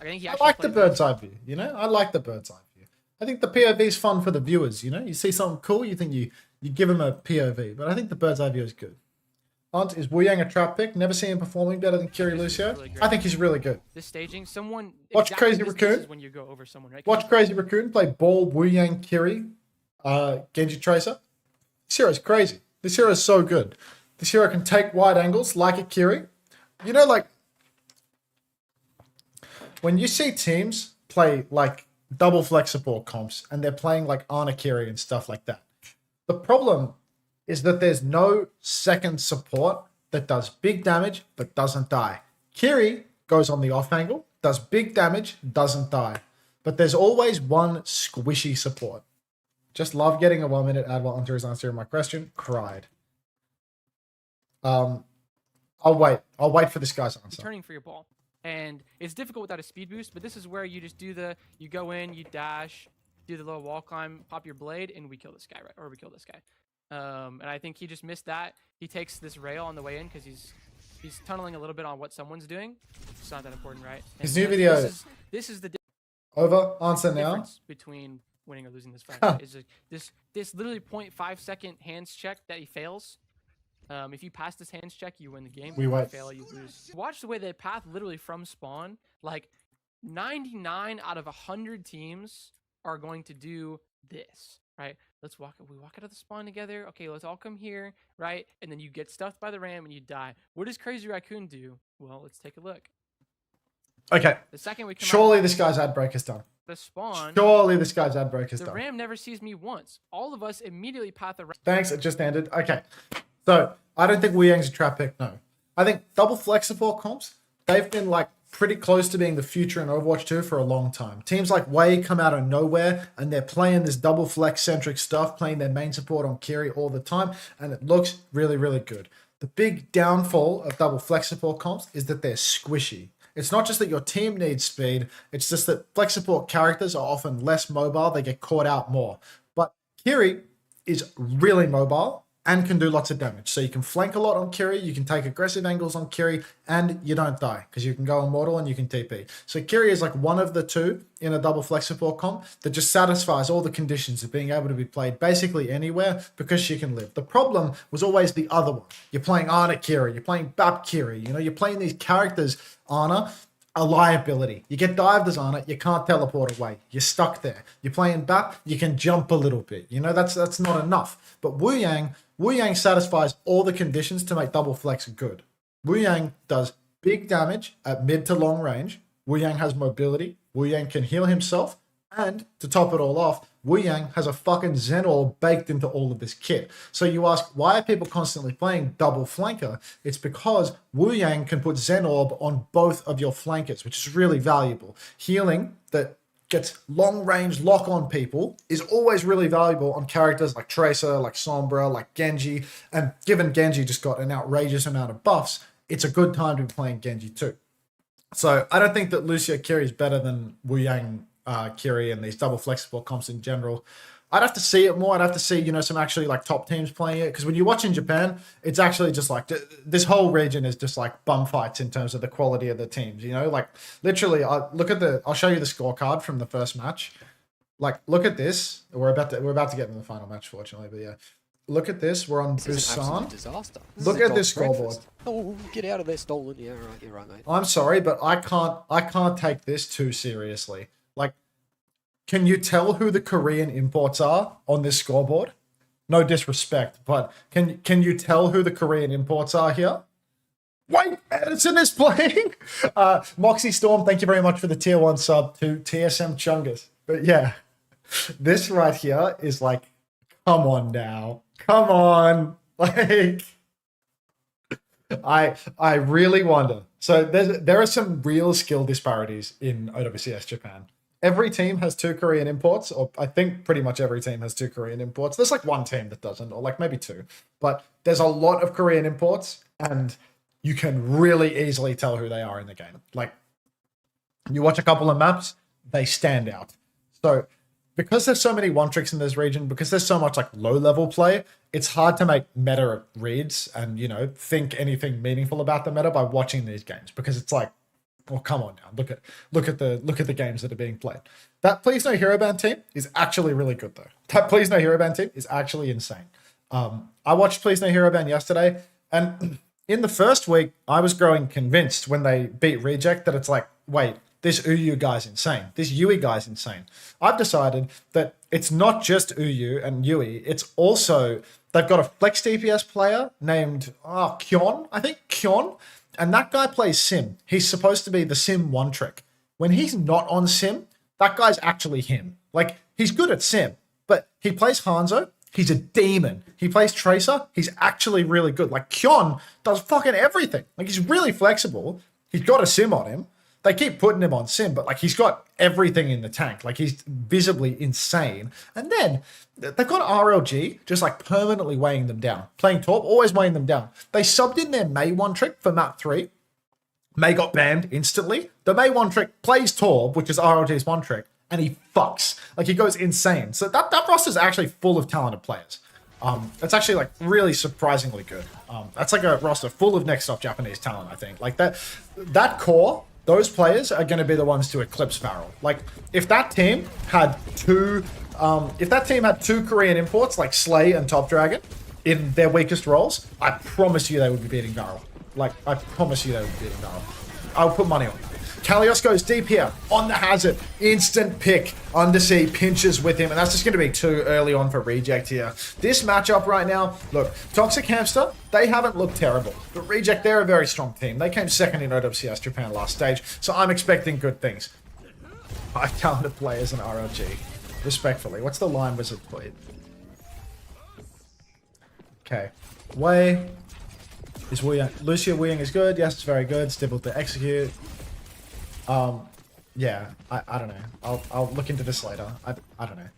I think he I actually like the played bird's eye view, you know? I like the bird's eye view. I think the POV is fun for the viewers, you know? You see something cool, you think you give them a POV, but I think the bird's eye view is good. Aunt, is Wu Yang a trap pick? Never seen him performing better than Kiri Lucio. Really I think he's really good. This staging, someone Watch Crazy this Raccoon. is when you go over someone, right? Watch Crazy Raccoon play ball Wu Yang Kiri, Genji Tracer. This hero's crazy. This hero is so good. This hero can take wide angles like a Kiri. You know, like, when you see teams play like double flex support comps and they're playing like Ana Kiri and stuff like that, the problem is that there's no second support that does big damage but doesn't die. Kiri goes on the off angle, does big damage, doesn't die. But there's always one squishy support. Just love getting a 1 minute ad while Unter is answering my question. Cried. I'll wait. I'll wait for this guy's answer. Turning for your ball. And it's difficult without a speed boost, but this is where you just do you go in, you dash, do the little wall climb, pop your blade, and we kill this guy, right? Or we kill this guy. And I think he just missed that. He takes this rail on the way in because he's tunneling a little bit on what someone's doing. It's not that important, right? And His new video. This is the Over. Answer now. difference between winning or losing this fight. Right? Is this literally 0.5 second hands check that he fails. If you pass this hands check, you win the game. We If you wait. fail, you lose. Watch the way they path literally from spawn. Like 99 out of 100 teams are going to do this, right? We walk out of the spawn together. Okay, let's all come here, right? And then you get stuffed by the ram and you die. What does Crazy Raccoon do? Well, let's take a look. Okay. The second we come Surely out this guy's ad break is done. the spawn, Surely this guy's ad break is the done. ram never sees me once. All of us immediately path around. Thanks, it just ended. Okay. So, I don't think Wu Yang's a trap pick, no. I think double flex support comps, they've been like pretty close to being the future in Overwatch 2 for a long time. Teams like Wei come out of nowhere and they're playing this double flex centric stuff, playing their main support on Kiri all the time, and it looks really, really good. The big downfall of double flex support comps is that they're squishy. It's not just that your team needs speed, it's just that flex support characters are often less mobile, they get caught out more. But Kiri is really mobile and can do lots of damage. So you can flank a lot on Kiri, you can take aggressive angles on Kiri, and you don't die because you can go immortal and you can TP. So Kiri is like one of the two in a double flex support comp that just satisfies all the conditions of being able to be played basically anywhere because she can live. The problem was always the other one. You're playing Ana Kiri, you're playing Bap Kiri, you know, you're playing these characters, Ana, a liability. You get dived as Ana, you can't teleport away. You're stuck there. You're playing Bap, you can jump a little bit. You know, that's not enough. But Wu Yang satisfies all the conditions to make double flex good. Wu Yang does big damage at mid to long range. Wu Yang has mobility. Wu Yang can heal himself. And to top it all off, Wu Yang has a fucking Zen Orb baked into all of this kit. So you ask, why are people constantly playing double flanker? It's because Wu Yang can put Zen Orb on both of your flankers, which is really valuable. Healing that gets long range lock on people is always really valuable on characters like Tracer, like Sombra, like Genji. And given Genji just got an outrageous amount of buffs, it's a good time to be playing Genji too. So I don't think that Lucio Kiri is better than Wu Yang Kiri and these double flexible comps in general. I'd have to see it more. I'd have to see, you know, some actually like top teams playing it. Because when you watch in Japan, it's actually just like this whole region is just like bum fights in terms of the quality of the teams. You know, like literally, I'll show you the scorecard from the first match. Like, look at this. We're about to get in the final match, fortunately. But yeah, look at this. We're on This is an absolute Busan. disaster. Look is a at this dog's scoreboard. breakfast. Oh, get out of there, stolen. Yeah, right. You're right, mate. I'm sorry, but I can't take this too seriously. Like, can you tell who the Korean imports are on this scoreboard? No disrespect, but can you tell who the Korean imports are here? Wait, Edison is playing. Moxie Storm, thank you very much for the tier 1 sub to TSM Chungus. But yeah, this right here is like Come on now. Come on. Like, I really wonder. So there are some real skill disparities in OWCS Japan. Every team has 2 Korean imports, or I think pretty much every team has 2 Korean imports. There's like one team that doesn't, or like maybe 2. But there's a lot of Korean imports, and you can really easily tell who they are in the game. Like, you watch a couple of maps, they stand out. So because there's so many one-tricks in this region, because there's so much like low-level play, it's hard to make meta reads and, you know, think anything meaningful about the meta by watching these games, because it's like, well, come on now. Look at the games that are being played. That Please No Hero Band team is actually really good though. That Please No Hero Band team is actually insane. I watched Please No Hero Band yesterday, and in the first week, I was growing convinced when they beat Reject that it's like, wait, this Uyu guy's insane. This Yui guy's insane. I've decided that it's not just Uyu and Yui. It's also, they've got a flex DPS player named Kyon, I think, Kyon. And that guy plays Sim. He's supposed to be the Sim one trick. When he's not on Sim, that guy's actually him. Like, he's good at Sim, but he plays Hanzo. He's a demon. He plays Tracer. He's actually really good. Like, Kyon does fucking everything. Like, he's really flexible. He's got a Sim on him. They keep putting him on Sim, but like, he's got everything in the tank. Like, he's visibly insane. And then they've got RLG just like permanently weighing them down. Playing Torp, always weighing them down. They subbed in their Mei one trick for map 3. Mei got banned instantly. The Mei one trick plays Torp, which is RLG's one trick, and he fucks. Like, he goes insane. So that roster is actually full of talented players. It's actually like really surprisingly good. That's like a roster full of next up Japanese talent, I think. Like that core, those players are going to be the ones to eclipse Farrell. Like, if that team had 2 Korean imports like Slay and Top Dragon in their weakest roles, I promise you they would be beating Farrell. Like, I promise you they would be beating Farrell. I'll put money on that. Kalios goes deep here on the hazard. Instant pick. Undersea pinches with him, and that's just going to be too early on for Reject here. This matchup right now, look, Toxic Hamster, they haven't looked terrible. But Reject, they're a very strong team. They came second in OWCS Japan last stage, so I'm expecting good things. 5 talented players in RLG. Respectfully. What's the line wizard played? Okay. Wei. Is Wu Yang. Lucio Wu Yang is good. Yes, it's very good. It's difficult to execute. Yeah, I don't know. I'll look into this later. I don't know.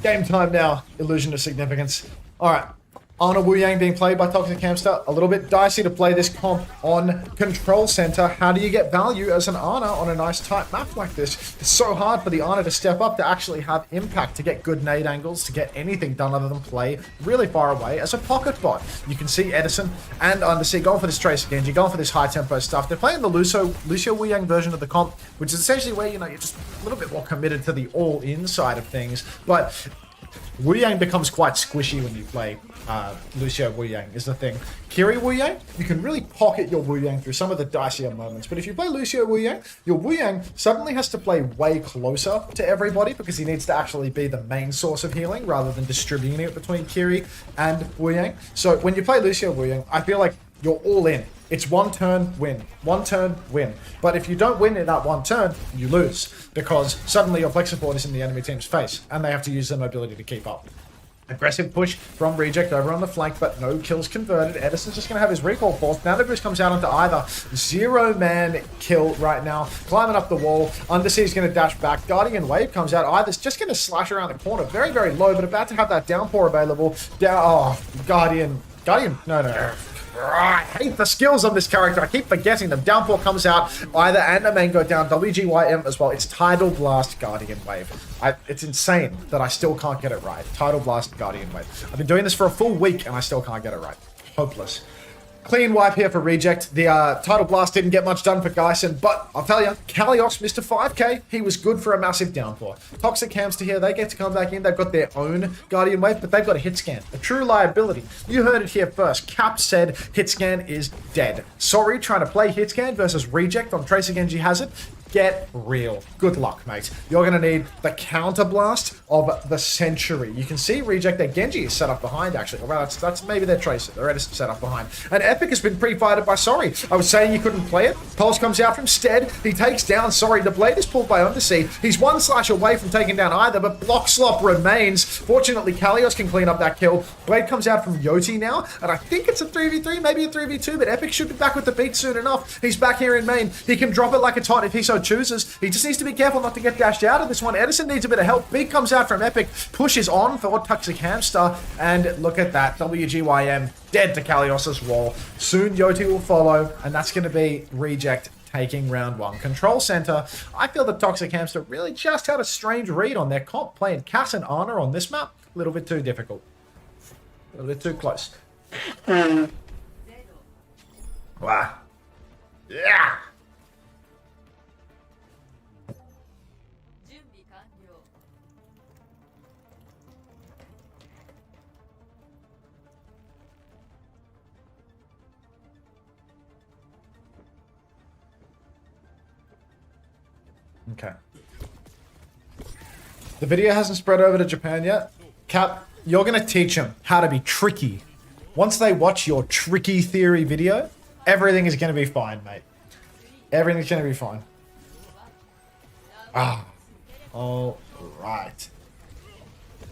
Game time now. Illusion of significance. Alright. Ana Wu Yang being played by Toxic Hamster. A little bit dicey to play this comp on Control Center. How do you get value as an Ana on a nice tight map like this? It's so hard for the Ana to step up, to actually have impact, to get good nade angles, to get anything done other than play really far away as a pocket bot. You can see Edison and Undersea going for this Tracer Genji, going for this high tempo stuff. They're playing the Lucio Wu Yang version of the comp, which is essentially where, you know, you're just a little bit more committed to the all-in side of things. But Wu Yang becomes quite squishy when you play Lucio Wu Yang, is the thing. Kiri Wu Yang, you can really pocket your Wu Yang through some of the dicier moments, but if you play Lucio Wu Yang, your Wu Yang suddenly has to play way closer to everybody because he needs to actually be the main source of healing rather than distributing it between Kiri and Wu Yang. So when you play Lucio Wu Yang, I feel like you're all in. It's one turn, win. One turn, win. But if you don't win in that one turn, you lose. Because suddenly your flex support is in the enemy team's face, and they have to use their mobility to keep up. Aggressive push from Reject over on the flank, but no kills converted. Edison's just going to have his recall forced. Now the boost comes out onto either. 0-man kill right now. Climbing up the wall. Undersea is going to dash back. Guardian Wave comes out. Either's just going to slash around the corner. Very, very low, but about to have that downpour available. Guardian. No. I hate the skills on this character. I keep forgetting them. Downpour comes out either, and the main go down. WGYM as well. It's Tidal Blast, Guardian Wave. It's insane that I still can't get it right. Tidal Blast, Guardian Wave. I've been doing this for a full week and I still can't get it right. Hopeless. Clean wipe here for Reject. The Tidal Blast didn't get much done for Geisen, but I'll tell you, Kalios missed a 5k. He was good for a massive downpour. Toxic Hamster here, they get to come back in. They've got their own Guardian Wave, but they've got a hit scan. A true liability. You heard it here first. Cap said hit scan is dead. Sorry, trying to play hit scan versus Reject on Tracer Genji Hazard. Get real. Good luck, mate. You're going to need the Counter Blast of the century. You can see Reject, their Genji is set up behind, actually. Well, that's maybe their Tracer. Their Edison set up behind. And Epic has been pre-fighted by Sorry. I was saying you couldn't play it. Pulse comes out from Stead. He takes down Sorry. The blade is pulled by Undersea. He's one slash away from taking down either, but Block Slop remains. Fortunately, Kalios can clean up that kill. Blade comes out from Yoti now, and I think it's a 3v3, maybe a 3v2, but Epic should be back with the beat soon enough. He's back here in main. He can drop it like it's hot if he so chooses. He just needs to be careful not to get dashed out of this one. Edison needs a bit of help. Beat comes out from Epic, pushes on for Toxic Hamster, and look at that. WGYM dead to Kalios' wall. Soon Yoti will follow, and that's going to be Reject taking round one. Control center. I feel that Toxic Hamster really just had a strange read on their comp, playing Cass and Honor on this map. A little bit too difficult. A little bit too close. Wow. Yeah. Okay. The video hasn't spread over to Japan yet. Cap, you're going to teach them how to be tricky. Once they watch your tricky theory video, everything is going to be fine, mate. Everything's going to be fine. Ah. All right.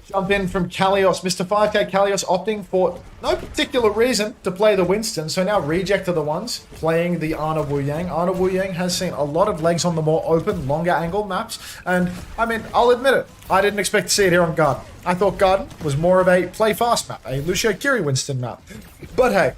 Jump in from Kalios. Mr. 5K Kalios opting for no particular reason to play the Winston. So now Reject are the ones playing the Ana Wu Yang. Ana Wu Yang has seen a lot of legs on the more open, longer angle maps. And, I mean, I'll admit it. I didn't expect to see it here on Garden. I thought Garden was more of a play fast map, a Lucio Kiri Winston map. But hey,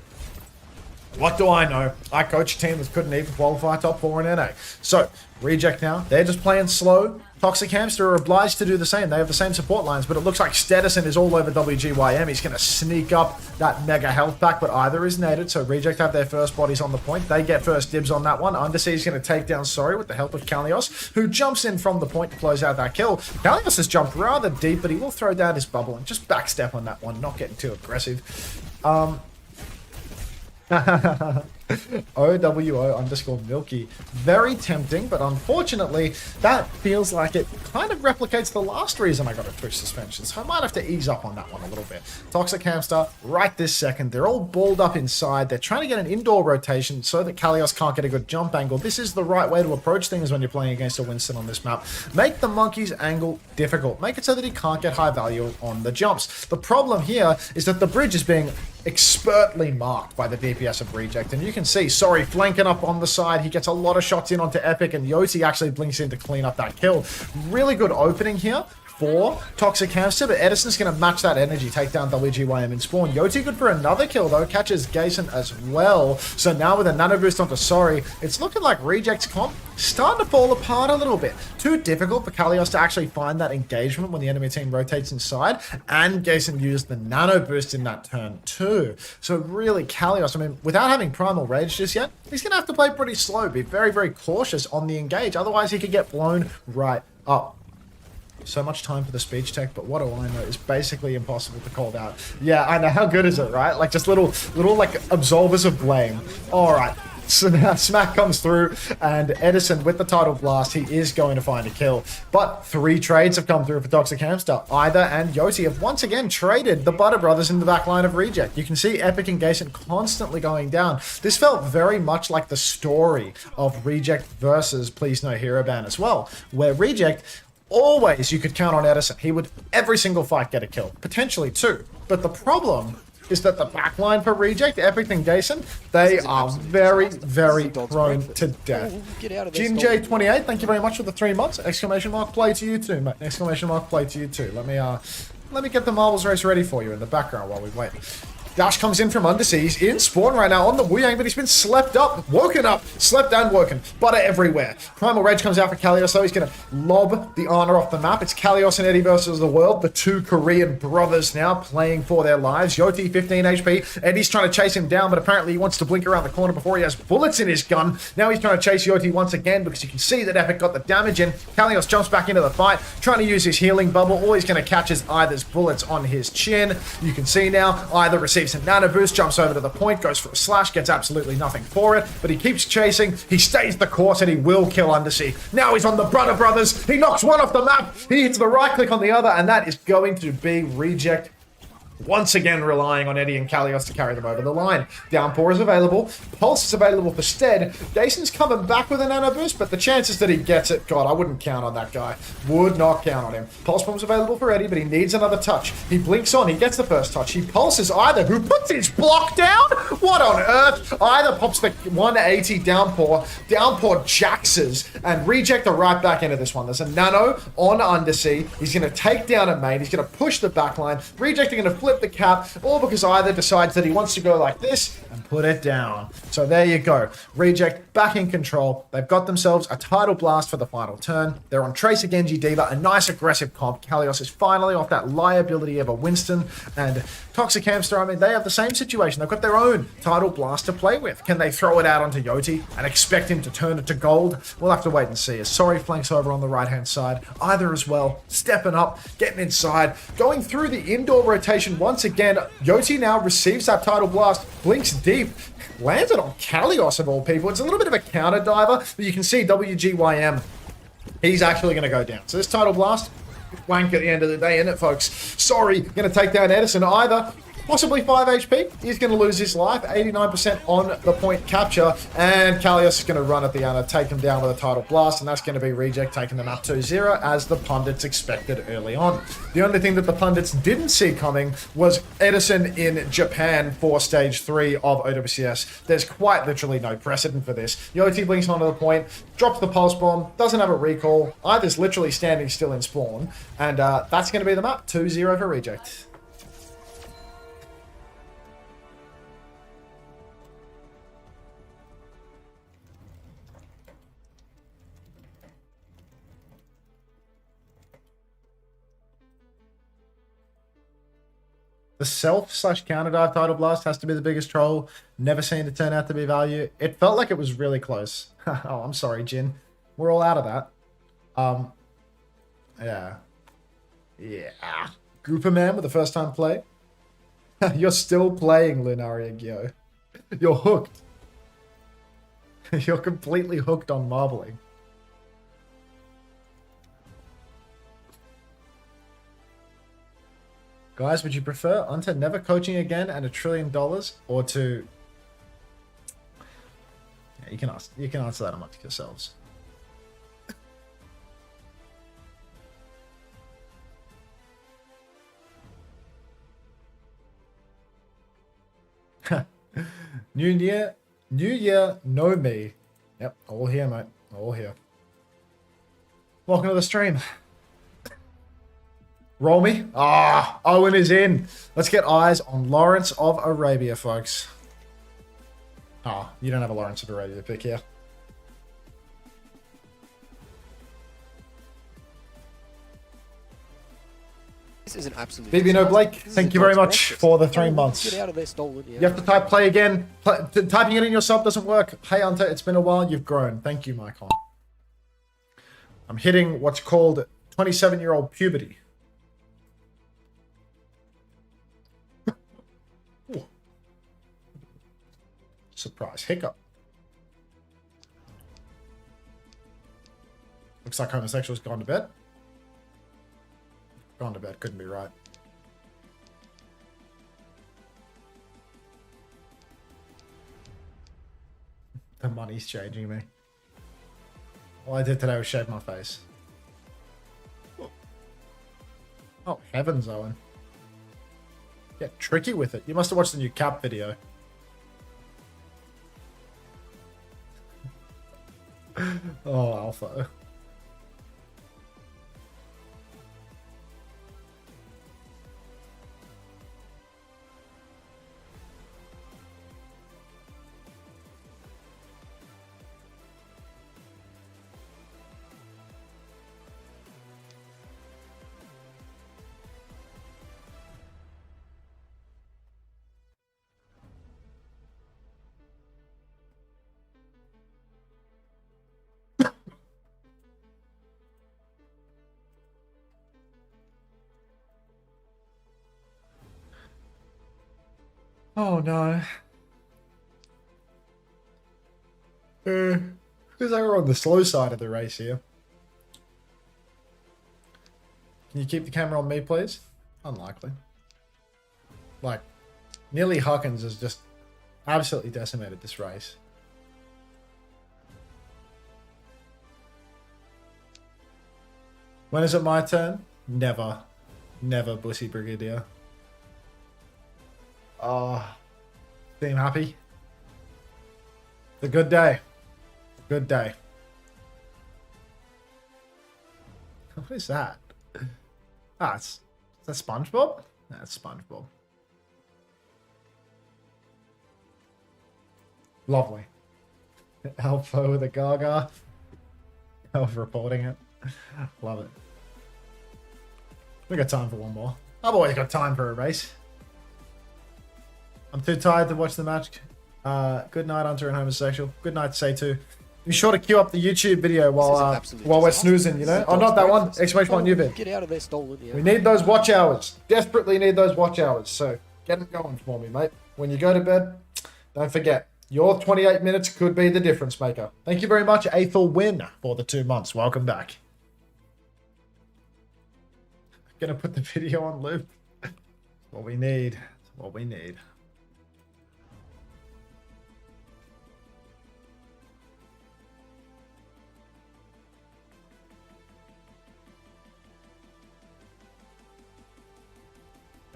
what do I know? I coach a team that couldn't even qualify top 4 in NA. So, Reject now. They're just playing slow. Toxic Hamster are obliged to do the same. They have the same support lines, but it looks like Stedison is all over WGYM. He's going to sneak up that mega health pack, but either is nated, so Reject have their first bodies on the point. They get first dibs on that one. Undersea is going to take down Sorry with the help of Kalios, who jumps in from the point to close out that kill. Kalios has jumped rather deep, but he will throw down his bubble and just backstep on that one, not getting too aggressive. OWO_Milky. Very tempting, but unfortunately, that feels like it kind of replicates the last reason I got a Twitch suspension, so I might have to ease up on that one a little bit. Toxic Hamster, right this second, they're all balled up inside. They're trying to get an indoor rotation so that Kalios can't get a good jump angle. This is the right way to approach things when you're playing against a Winston on this map. Make the monkey's angle difficult. Make it so that he can't get high value on the jumps. The problem here is that the bridge is being expertly marked by the DPS of Reject, and you can see Sorry flanking up on the side. He gets a lot of shots in onto Epic, and Yoti actually blinks in to clean up that kill. Really good opening here for Toxic Hamster, but Edison's going to match that energy, take down WGYM and spawn. Yoti good for another kill though, catches Gason as well. So now with a nano boost onto Sorry, it's looking like Reject's comp starting to fall apart a little bit. Too difficult for Kalios to actually find that engagement when the enemy team rotates inside, and Gason used the nano boost in that turn too. So really Kalios, I mean, without having Primal Rage just yet, he's going to have to play pretty slow, be very, very cautious on the engage, otherwise he could get blown right up. So much time for the speech tech, but what do I know? It's basically impossible to call out. Yeah, I know. How good is it, right? Like, just little like, absolvers of blame. All right. So now Smack comes through, and Edison with the title blast, he is going to find a kill. But 3 trades have come through for Toxic Hamster. Ida and Yoti have once again traded the Butter Brothers in the back line of Reject. You can see Epic and Gason constantly going down. This felt very much like the story of Reject versus Please No Hero Ban as well, where Reject, always you could count on Edison. He would every single fight get a kill, potentially 2. But the problem is that the backline for Reject, Epic and Gason, they are very, very prone to death. JinJ28, thank you very much for the 3 months. Exclamation mark, play to you too, mate. Exclamation mark, play to you too. Let me get the marbles race ready for you in the background while we wait. Dash comes in from Undersea. He's in spawn right now on the Wu Yang, but he's been slept up, woken up, slept and woken. Butter everywhere. Primal Rage comes out for Kalios, so he's going to lob the honor off the map. It's Kalios and Eddie versus the world, the 2 Korean brothers now playing for their lives. Yoti, 15 HP. Eddie's trying to chase him down, but apparently he wants to blink around the corner before he has bullets in his gun. Now he's trying to chase Yoti once again because you can see that Epic got the damage in. Kalios jumps back into the fight, trying to use his healing bubble. All he's going to catch is Ida's bullets on his chin. You can see now Ida receives decent nano boost, jumps over to the point, goes for a slash, gets absolutely nothing for it, but he keeps chasing, he stays the course, and he will kill Undersea. Now he's on the Brother Brothers, he knocks one off the map, he hits the right click on the other, and that is going to be reject. Once again relying on Eddie and Kalios to carry them over the line. Downpour is available. Pulse is available for Stead. Jason's coming back with a nano boost, but the chances that he gets it, God, I wouldn't count on that guy. Would not count on him. Pulse bomb's available for Eddie, but he needs another touch. He blinks on, he gets the first touch. He pulses either, who puts his block down? What on earth? Either pops the 180 Downpour. Downpour jaxes, and reject the right back into this one. There's a nano on Undersea. He's going to take down a main. He's going to push the backline. Reject are going to flip the cap, all because either decides that he wants to go like this and put it down. So there you go. Reject back in control. They've got themselves a Tidal Blast for the final turn. They're on Tracer Genji Diva, a nice aggressive comp. Kalios is finally off that liability of a Winston, and Toxic Hamster, I mean, they have the same situation. They've got their own Tidal Blast to play with. Can they throw it out onto Yoti and expect him to turn it to gold? We'll have to wait and see. As Sorry flanks over on the right-hand side, either as well, stepping up, getting inside, going through the indoor rotation once again. Yoti now receives that Tidal Blast, blinks deep, lands it on Kalios of all people. It's a little bit of a counter diver, but you can see WGYM, he's actually going to go down. So this Tidal Blast, wank at the end of the day, isn't it, folks? Sorry, going to take down Edison either. Possibly 5 HP. He's going to lose his life. 89% on the point capture. And Kalios is going to run at the Unter, take him down with a Tidal Blast. And that's going to be Reject taking them up 2-0 as the pundits expected early on. The only thing that the pundits didn't see coming was Edison in Japan for Stage 3 of OWCS. There's quite literally no precedent for this. Yoti blinks onto the point, drops the Pulse Bomb, doesn't have a recall. Either's literally standing still in spawn. And that's going to be the map. 2-0 for Reject. The self/counter dive Tidal Blast has to be the biggest troll. Never seen it turn out to be value. It felt like it was really close. Oh, I'm sorry, Jin. We're all out of that. Yeah. Yeah. Grouper Man with the first time play. You're still playing Lunaria Gyo. You're hooked. You're completely hooked on marbling. Guys, would you prefer Unter never coaching again and $1 trillion, or to... Yeah, you can answer that amongst yourselves. New year, know me. Yep, all here, mate. All here. Welcome to the stream. Roll me. Ah, Owen is in. Let's get eyes on Lawrence of Arabia, folks. Ah, you don't have a Lawrence of Arabia pick here. This is an absolute. BB No Blake, thank you very much for the 3 months. Get out of there, stolen. Yeah. You have to type play again. Typing it in your sub doesn't work. Hey, Unter, it's been a while. You've grown. Thank you, Mycon. I'm hitting what's called 27-year-old puberty. Surprise hiccup. Looks like homosexual's gone to bed. Gone to bed, couldn't be right. The money's changing me. All I did today was shave my face. Oh, heavens, Owen. Get tricky with it. You must have watched the new Cap video. Oh, Alpha. Oh no. Because they were on the slow side of the race here. Can you keep the camera on me, please? Unlikely. Like, nearly Hawkins has just absolutely decimated this race. When is it my turn? Never. Never, Bussy Brigadier. Oh, seem happy. It's a good day. Good day. What is that? Ah, is that SpongeBob? That's SpongeBob. Lovely. Alpha with a Gaga. Elf reporting it. Love it. We got time for one more. I've always got time for a race. I'm too tired to watch the match. Good night, Unter and Homosexual. Good night, Say too. Be sure to queue up the YouTube video while we're snoozing, you know? Oh, not that one. Exclamation point, new vid. Get out of there, stolen. Yeah. We need those watch hours. Desperately need those watch hours. So get it going for me, mate. When you go to bed, don't forget. Your 28 minutes could be the difference maker. Thank you very much, Aethel Win, for the 2 months. Welcome back. Gonna put the video on loop. What we need. What we need.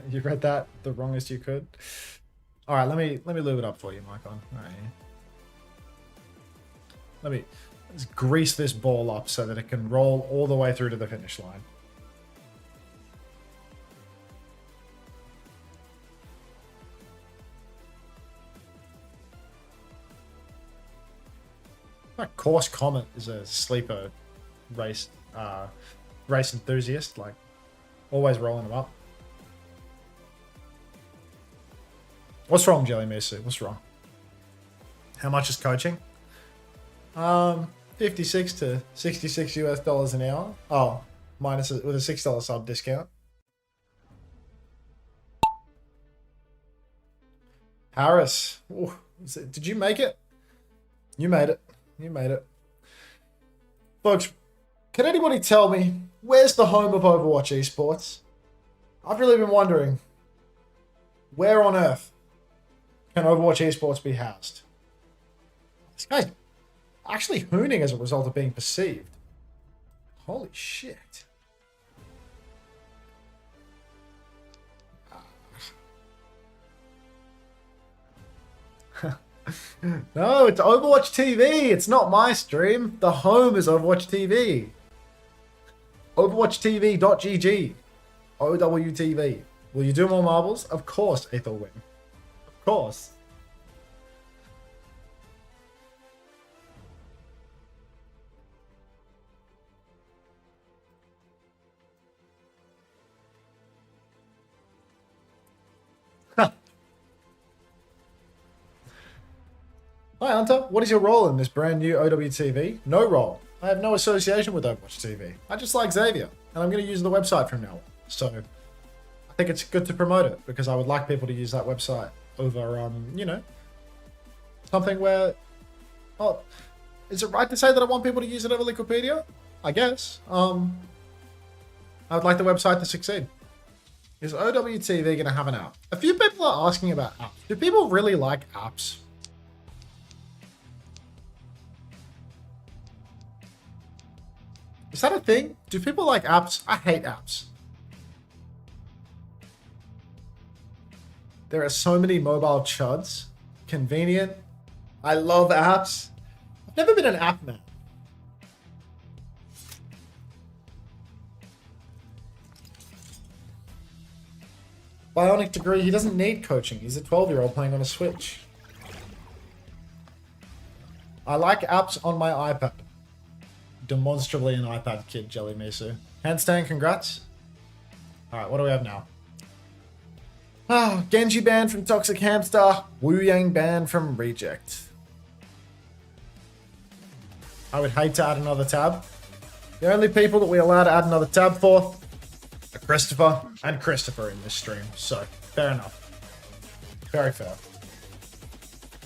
You read that the wrongest you could. All right, let me lube it up for you, Micon. All right. Let's grease this ball up so that it can roll all the way through to the finish line. Like Course Comet is a sleeper race enthusiast, like always rolling them up. What's wrong, Jelly Misu? What's wrong? How much is coaching? 56 to 66 US dollars an hour. Oh, minus with a $6 sub discount. Harris, ooh, did you make it? You made it. You made it. Folks, can anybody tell me where's the home of Overwatch Esports? I've really been wondering, where on earth can Overwatch Esports be housed? This guy's actually hooning as a result of being perceived. Holy shit. No, it's Overwatch TV. It's not my stream. The home is Overwatch TV. OverwatchTV.gg. OWTV. Will you do more marbles? Of course, Ethelwin. Of course. Hi Hunter, what is your role in this brand new OWTV? No role. I have no association with Overwatch TV. I just like Xavier, and I'm going to use the website from now on. So, I think it's good to promote it, because I would like people to use that website over, you know, something where... Oh, is it right to say that I want people to use it over Wikipedia? I guess. I would like the website to succeed. Is OWTV going to have an app? A few people are asking about apps. Do people really like apps? Is that a thing? Do people like apps? I hate apps. There are so many mobile chuds. Convenient. I love apps. I've never been an app man. Bionic Degree, he doesn't need coaching. He's a 12-year-old playing on a Switch. I like apps on my iPad. Demonstrably an iPad kid, Jelly Misu. Handstand, congrats. Alright, what do we have now? Ah, Genji banned from Toxic Hamster. Wu Yang banned from Reject. I would hate to add another tab. The only people that we allow to add another tab for are Christopher and Christopher in this stream. So, fair enough. Very fair.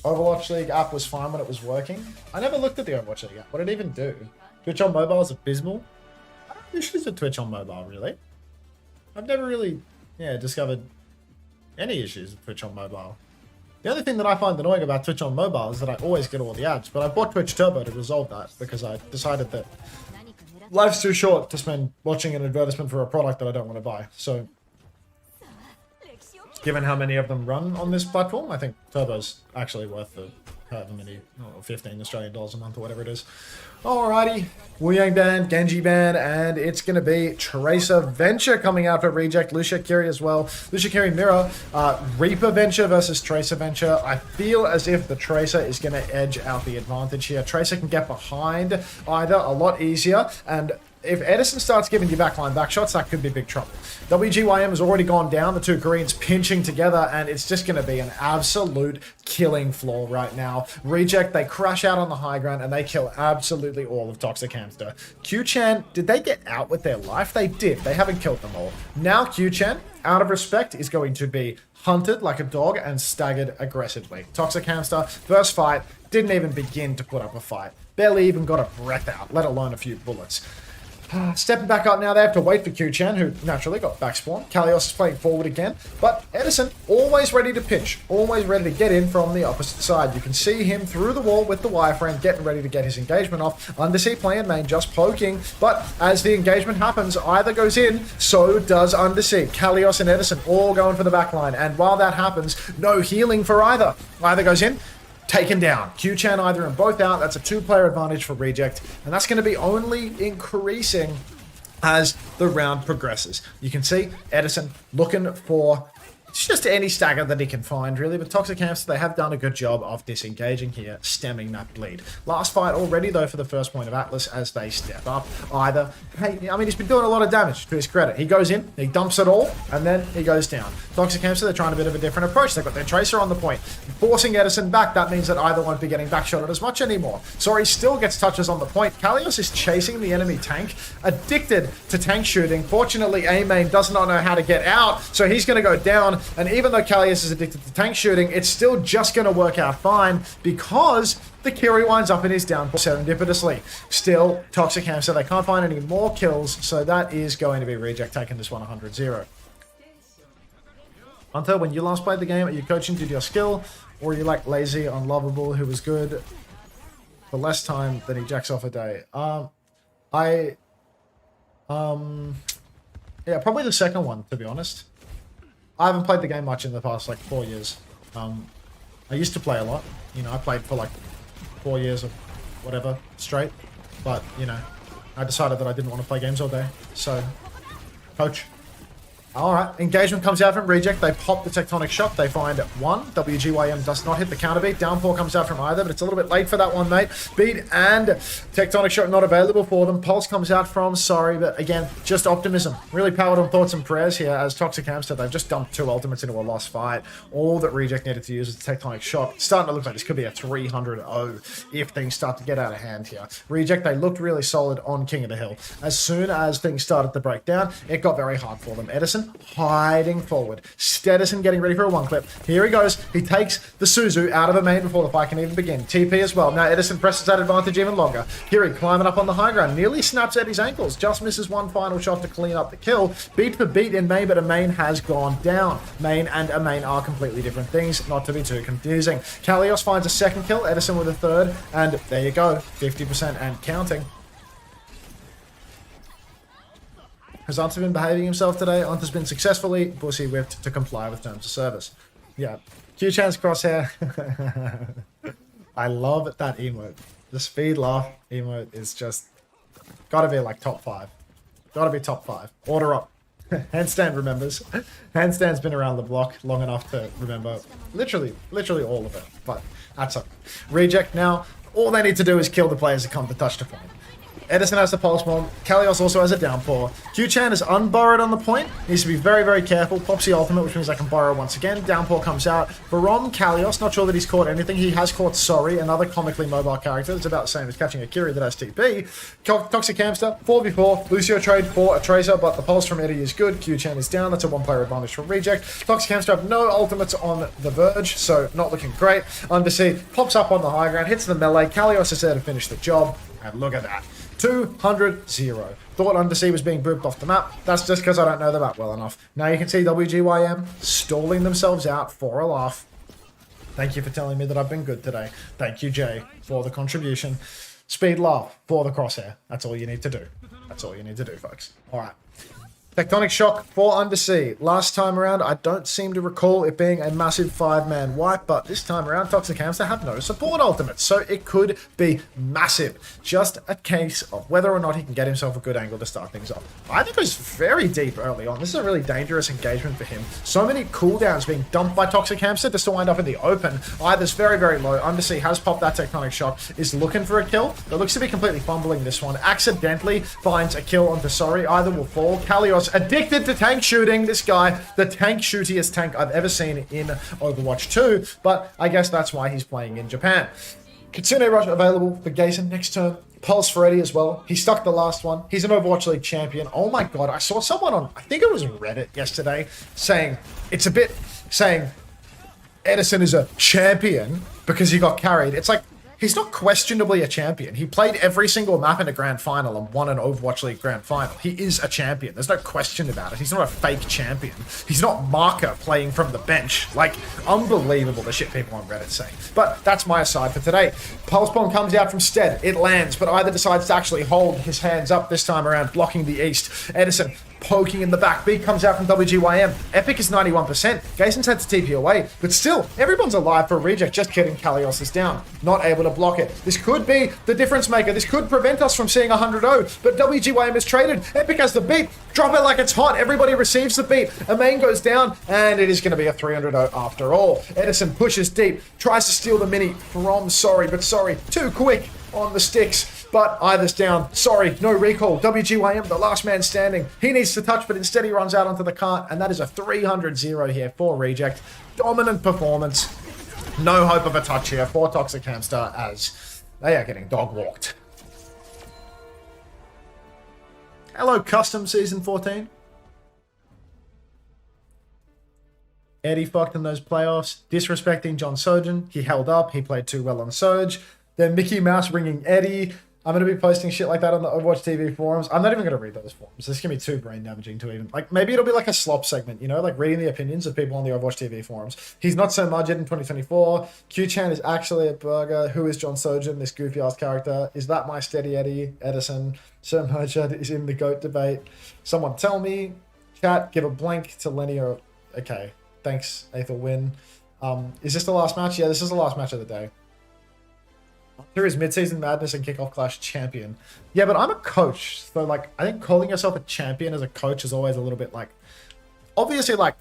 Overwatch League app was fine when it was working. I never looked at the Overwatch League app. What did it even do? Twitch on mobile is abysmal. I don't have issues with Twitch on mobile, really. I've never really, discovered any issues with Twitch on mobile. The only thing that I find annoying about Twitch on mobile is that I always get all the ads, but I bought Twitch Turbo to resolve that because I decided that life's too short to spend watching an advertisement for a product that I don't want to buy. So, given how many of them run on this platform, I think Turbo's actually worth the however many, 15 Australian dollars a month or whatever it is. Alrighty, Wu Yang band, Genji band, and it's going to be Tracer Venture coming out for Reject, Lucia Kiri as well. Lucia Kiri Mirror, Reaper Venture versus Tracer Venture. I feel as if the Tracer is going to edge out the advantage here. Tracer can get behind either a lot easier, and if Edison starts giving you backline backshots, that could be big trouble. WGYM has already gone down, the two Koreans pinching together, and it's just going to be an absolute killing floor right now. Reject, they crash out on the high ground, and they kill absolutely all of Toxic Hamster. Q-Chan, did they get out with their life? They did. They haven't killed them all. Now Q-Chan, out of respect, is going to be hunted like a dog and staggered aggressively. Toxic Hamster, first fight, didn't even begin to put up a fight. Barely even got a breath out, let alone a few bullets. Stepping back up now, they have to wait for Q-Chan, who naturally got backspawn. Kalios is playing forward again, but Edison always ready to pinch, always ready to get in from the opposite side. You can see him through the wall with the wireframe, getting ready to get his engagement off. Undersea playing main, just poking, but as the engagement happens, either goes in, so does Undersea. Kalios and Edison all going for the backline, and while that happens, no healing for either. Either goes in, taken down. Q-Chan either and both out. That's a two-player advantage for Reject, and that's going to be only increasing as the round progresses. You can see Edison looking for just any stagger that he can find, really. But Toxic Hamster, they have done a good job of disengaging here, stemming that bleed. Last fight already, though, for the first point of Atlas as they step up. Either, hey, I mean, he's been doing a lot of damage, to his credit. He goes in, he dumps it all, and then he goes down. Toxic Hamster, they're trying a bit of a different approach. They've got their Tracer on the point, forcing Edison back. That means that either won't be getting backshotted as much anymore. Sorry, still gets touches on the point. Kalios is chasing the enemy tank, addicted to tank shooting. Fortunately, A-Main does not know how to get out, so he's going to go down. And even though Kalios is addicted to tank shooting, it's still just going to work out fine because the Kiri winds up in his downfall serendipitously. Still, Toxic Hamster, they can't find any more kills, so that is going to be Reject taking this one 100-0. Unter, when you last played the game, are you coaching due to your skill, or are you like lazy, unlovable, who was good for less time than he jacks off a day? Yeah, probably the second one, to be honest. I haven't played the game much in the past, like, 4 years. I used to play a lot. You know, I played for, like, 4 years or whatever straight. But, you know, I decided that I didn't want to play games all day. So, coach. Alright, engagement comes out from Reject. They pop the Tectonic Shock. They find one. WGYM does not hit the counter beat. Downpour comes out from either, but it's a little bit late for that one, mate. Beat and Tectonic Shock not available for them. Pulse comes out from Sorry, but again, just optimism. Really powered on thoughts and prayers here as Toxic Hamster. They've just dumped 2 ultimates into a lost fight. All that Reject needed to use is the Tectonic Shock. It's starting to look like this could be a 300-0 if things start to get out of hand here. Reject, they looked really solid on King of the Hill. As soon as things started to break down, it got very hard for them. Edison hiding forward. Edison getting ready for a one clip. Here he goes. He takes the Suzu out of a main before the fight can even begin. TP as well. Now Edison presses that advantage even longer. Here he climbing up on the high ground. Nearly snaps at his ankles. Just misses one final shot to clean up the kill. Beat for beat in main, but a main has gone down. Main and a main are completely different things, not to be too confusing. Kalios finds a second kill. Edison with a third. And there you go. 50% and counting. Has Unter been behaving himself today? Unter's been successfully pussy whipped to comply with terms of service. Yeah. Q-Chan's crosshair. I love that emote. The speed laugh emote is just gotta be like top 5. Gotta be top 5. Order up. Handstand remembers. Handstand's been around the block long enough to remember literally all of it. But that's okay. Reject now. All they need to do is kill the players that come to touch the point. Edison has the pulse bomb. Kalios also has a downpour. Q-Chan is unburrowed on the point. Needs to be very, very careful. Pops the ultimate, which means I can burrow once again. Downpour comes out. Barom, Kalios, not sure that he's caught anything. He has caught Sorry, another comically mobile character. It's about the same as catching a Kiri that has TP. Toxic Hamster, 4v4. Lucio trade for a Tracer, but the pulse from Eddie is good. Q-Chan is down. That's a one-player advantage from Reject. Toxic Hamster have no ultimates on the Verge, so not looking great. Undersea pops up on the high ground, hits the melee. Kalios is there to finish the job, and look at that. 200-0. Thought Undersea was being booped off the map. That's just because I don't know the map well enough. Now you can see WGYM stalling themselves out for a laugh. Thank you for telling me that I've been good today. Thank you, Jay, for the contribution. Speed laugh for the crosshair. That's all you need to do. That's all you need to do, folks. All right. Tectonic Shock for Undersea. Last time around, I don't seem to recall it being a massive 5-man wipe, but this time around, Toxic Hamster have no support ultimates, so it could be massive. Just a case of whether or not he can get himself a good angle to start things off. I think it was very deep early on. This is a really dangerous engagement for him. So many cooldowns being dumped by Toxic Hamster just to wind up in the open. Either's very, very low. Undersea has popped that Tectonic Shock, is looking for a kill, but looks to be completely fumbling this one. Accidentally finds a kill onto Sorry. Either will fall. Kalios addicted to tank shooting. This guy, the tank shootiest tank I've ever seen in Overwatch 2, but I guess that's why he's playing in Japan. Kitsune Rush available for Gazen next turn. Pulse for Eddie as well. He stuck the last one. He's an Overwatch League champion. Oh my god, I saw someone on, I think it was Reddit yesterday, saying Edison is a champion because he got carried. It's like, he's not questionably a champion. He played every single map in a grand final and won an Overwatch League grand final. He is a champion. There's no question about it. He's not a fake champion. He's not Marker playing from the bench. Like, unbelievable the shit people on Reddit say. But that's my aside for today. Pulse Bomb comes out from Stead. It lands, but either decides to actually hold his hands up this time around, blocking the east. Edison poking in the back. B comes out from WGYM. Epic is 91%. Gazen's had to TP away, but still, everyone's alive for a reject. Just kidding, Kalios is down. Not able to block it. This could be the difference maker. This could prevent us from seeing 100-0, but WGYM is traded. Epic has the beat. Drop it like it's hot. Everybody receives the beat. A main goes down, and it is going to be a 300-0 after all. Edison pushes deep, tries to steal the mini from Sorry, but Sorry, too quick on the sticks. But either's down. Sorry, no recall. WGYM, the last man standing. He needs to touch, but instead he runs out onto the cart, and that is a 300-0 here for Reject. Dominant performance. No hope of a touch here for Toxic Hamster as they are getting dog-walked. Hello, Custom Season 14. Eddie fucked in those playoffs. Disrespecting John Sojourn. He held up. He played too well on Surge. Then Mickey Mouse ringing Eddie. I'm going to be posting shit like that on the Overwatch TV forums. I'm not even going to read those forums. This is going to be too brain damaging to even... Like, maybe it'll be like a slop segment, you know? Like, reading the opinions of people on the Overwatch TV forums. He's not so Mudget in 2024. Q-Chan is actually a burger. Who is John Sojourn, this goofy-ass character? Is that my steady Eddie? Edison. So Mudget is in the GOAT debate. Someone tell me. Chat, give a blank to Lenny or... Okay. Thanks, Aethel Win. Is this the last match? Yeah, this is the last match of the day. There is Mid-Season Madness and Kickoff Clash champion. Yeah, but I'm a coach. So, like, I think calling yourself a champion as a coach is always a little bit like... Obviously, like,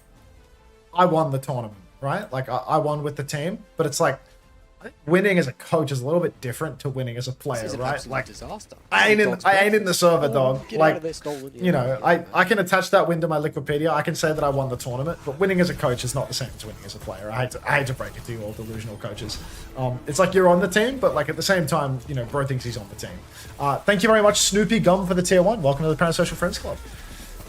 I won the tournament, right? Like, I won with the team. But it's like, I think winning as a coach is a little bit different to winning as a player, right? Like, disaster. I ain't in the server, dog. Get Like, out of there, stolen. you know, I can attach that win to my Liquipedia. I can say that I won the tournament, but winning as a coach is not the same as winning as a player. I hate to break it to you all delusional coaches. It's like you're on the team, but like at the same time, you know, bro thinks he's on the team. Thank you very much, Snoopy Gum, for the tier 1. Welcome to the Parasocial Friends Club.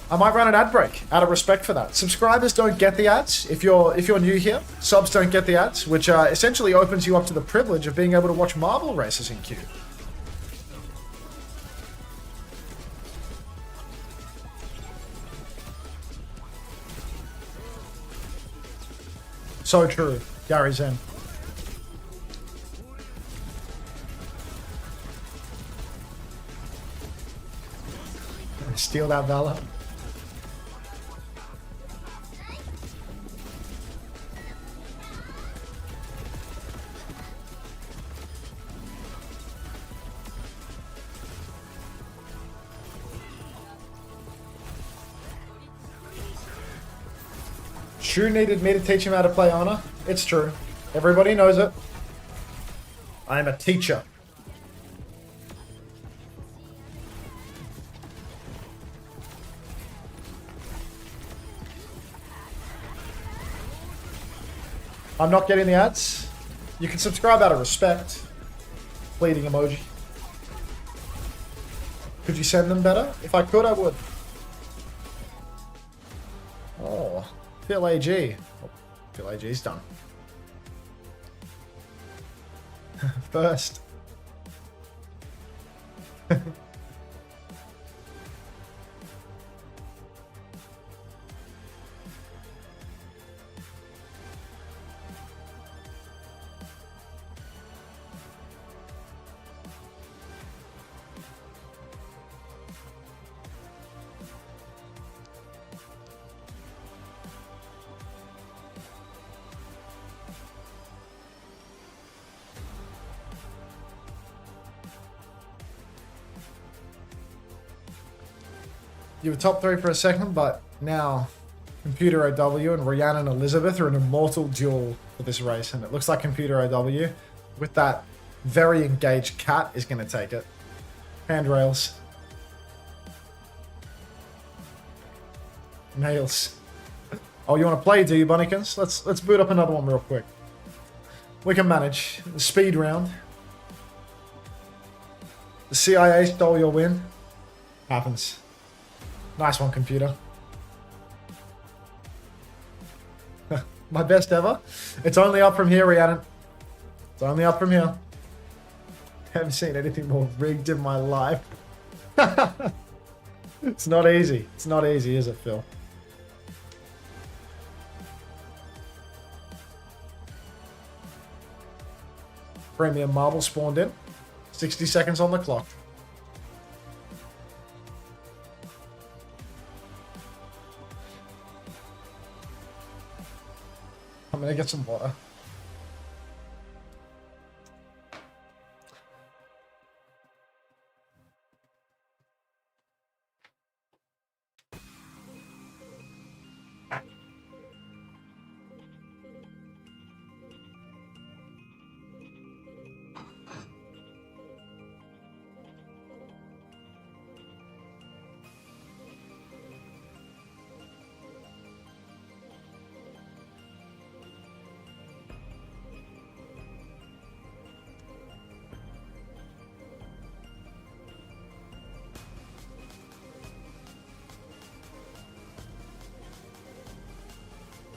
I might run an ad break out of respect for that. Subscribers don't get the ads. If you're new here, subs don't get the ads, which essentially opens you up to the privilege of being able to watch marble races in queue. So true, Gary Zen. Steal that Valor. Shu needed me to teach him how to play Honor. It's true. Everybody knows it. I am a teacher. I'm not getting the ads. You can subscribe out of respect. Bleeding emoji. Could you send them better? If I could, I would. Oh, Phil AG. Oh, Phil AG's done. First. You were top 3 for a second, but now Computer OW and Rhiannon Elizabeth are an immortal duel for this race, and it looks like Computer OW, with that very engaged cat, is going to take it. Handrails. Nails. Oh, you want to play, do you, Bunnykins? Let's boot up another one real quick. We can manage. The speed round. The CIA stole your win. Happens. Nice one, computer. My best ever. It's only up from here, Rhiannon. It's only up from here. Haven't seen anything more rigged in my life. It's not easy. It's not easy, is it, Phil? Premium marble spawned in. 60 seconds on the clock. I'm gonna get some water.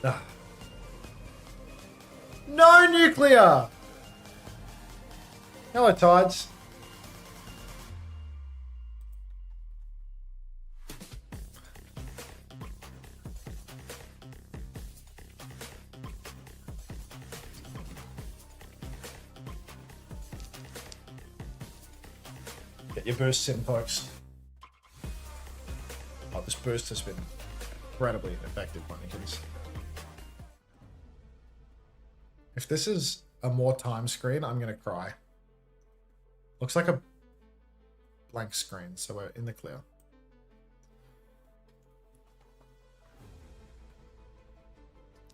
Ah. No nuclear! Hello, Tides. Get your bursts in, folks. Oh, this burst has been incredibly effective, Bunnykins. If this is a more time screen, I'm gonna cry. Looks like a blank screen, so we're in the clear.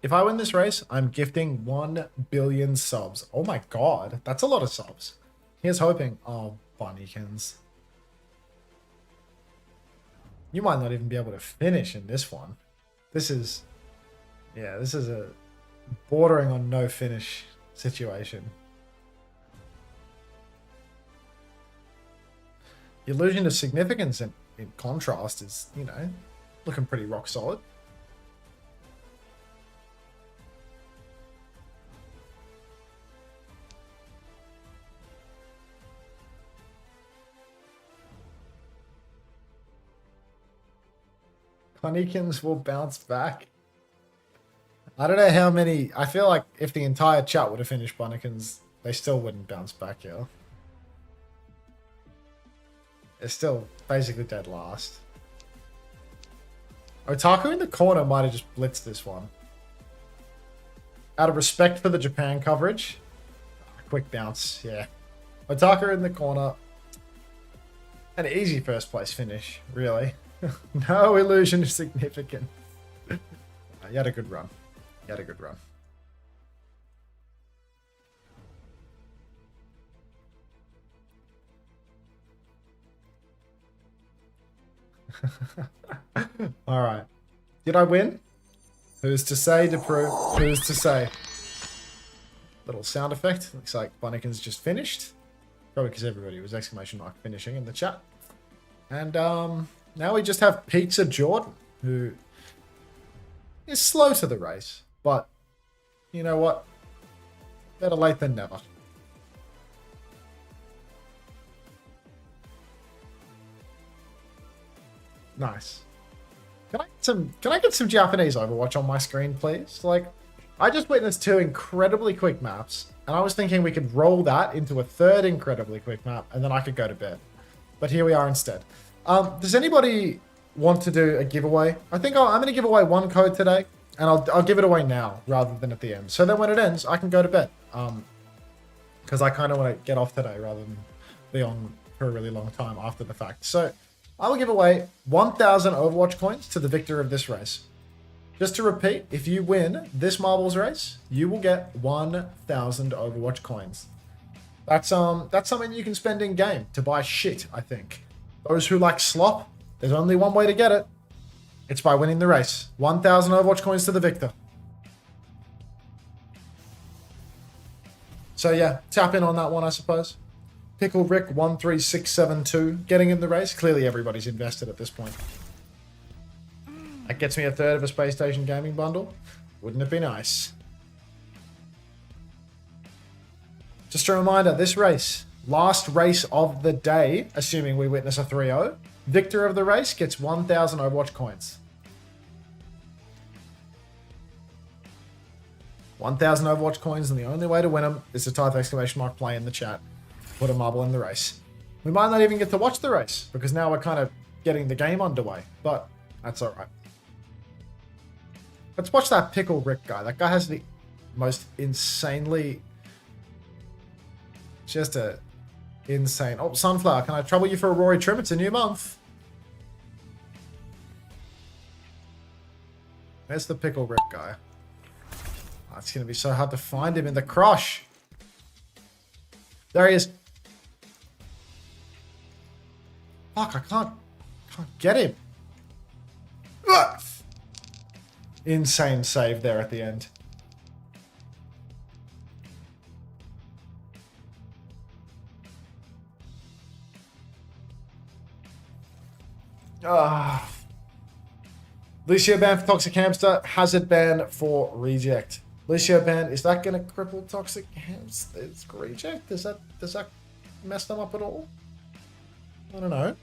If I win this race, I'm gifting 1 billion subs. Oh my god, that's a lot of subs. Here's hoping. Oh, Bunnykins. You might not even be able to finish in this one. This is... yeah, this is a bordering on no finish situation. The illusion of significance in contrast is, you know, looking pretty rock solid. Bunnykins will bounce back. I don't know how many... I feel like if the entire chat would have finished Bunnykins, they still wouldn't bounce back here. It's still basically dead last. Otaku in the corner might have just blitzed this one. Out of respect for the Japan coverage. Quick bounce, yeah. Otaku in the corner. An easy first place finish, really. No illusion of significance. You had a good run. You had a good run. All right. Did I win? Who's to say, to prove? Who's to say? little sound effect. Looks like Bunnikin's just finished. Probably because everybody was exclamation mark finishing in the chat. And now we just have Pizza Jordan, who is slow to the race. But, you know what? Better late than never. Nice. Can I get some Japanese Overwatch on my screen, please? Like, I just witnessed 2 incredibly quick maps, and I was thinking we could roll that into a 3rd incredibly quick map, and then I could go to bed. But here we are instead. Does anybody want to do a giveaway? I think I'm going to give away 1 code today, and I'll give it away now rather than at the end. So then when it ends, I can go to bed. Because I kind of want to get off today rather than be on for a really long time after the fact. So I will give away 1,000 Overwatch coins to the victor of this race. Just to repeat, if you win this marbles race, you will get 1,000 Overwatch coins. That's something you can spend in game to buy shit, I think. Those who like slop, there's only one way to get it. It's by winning the race. 1,000 Overwatch coins to the victor. So yeah, tap in on that one, I suppose. Pickle Rick 13672 getting in the race. Clearly everybody's invested at this point. That gets me a 1/3 of a Space Station Gaming bundle. Wouldn't it be nice? Just a reminder, this race, last race of the day, assuming we witness a 3-0, victor of the race gets 1,000 Overwatch coins. 1,000 Overwatch coins, and the only way to win them is to type exclamation mark play in the chat. Put a marble in the race. We might not even get to watch the race, because now we're kind of getting the game underway, but that's alright. Let's watch that Pickle Rick guy. That guy has the most insanely... Just a insane... Oh, Sunflower, can I trouble you for a Rory trim? It's a new month. There's the Pickle Rick guy. Oh, it's going to be so hard to find him in the crush. There he is. Fuck, I can't get him. Ugh. Insane save there at the end. Lucio ban for Toxic Hamster. Hazard ban for Reject. Lucio ban, is that going to cripple Toxic Hamster? It's Reject? Does that mess them up at all? I don't know.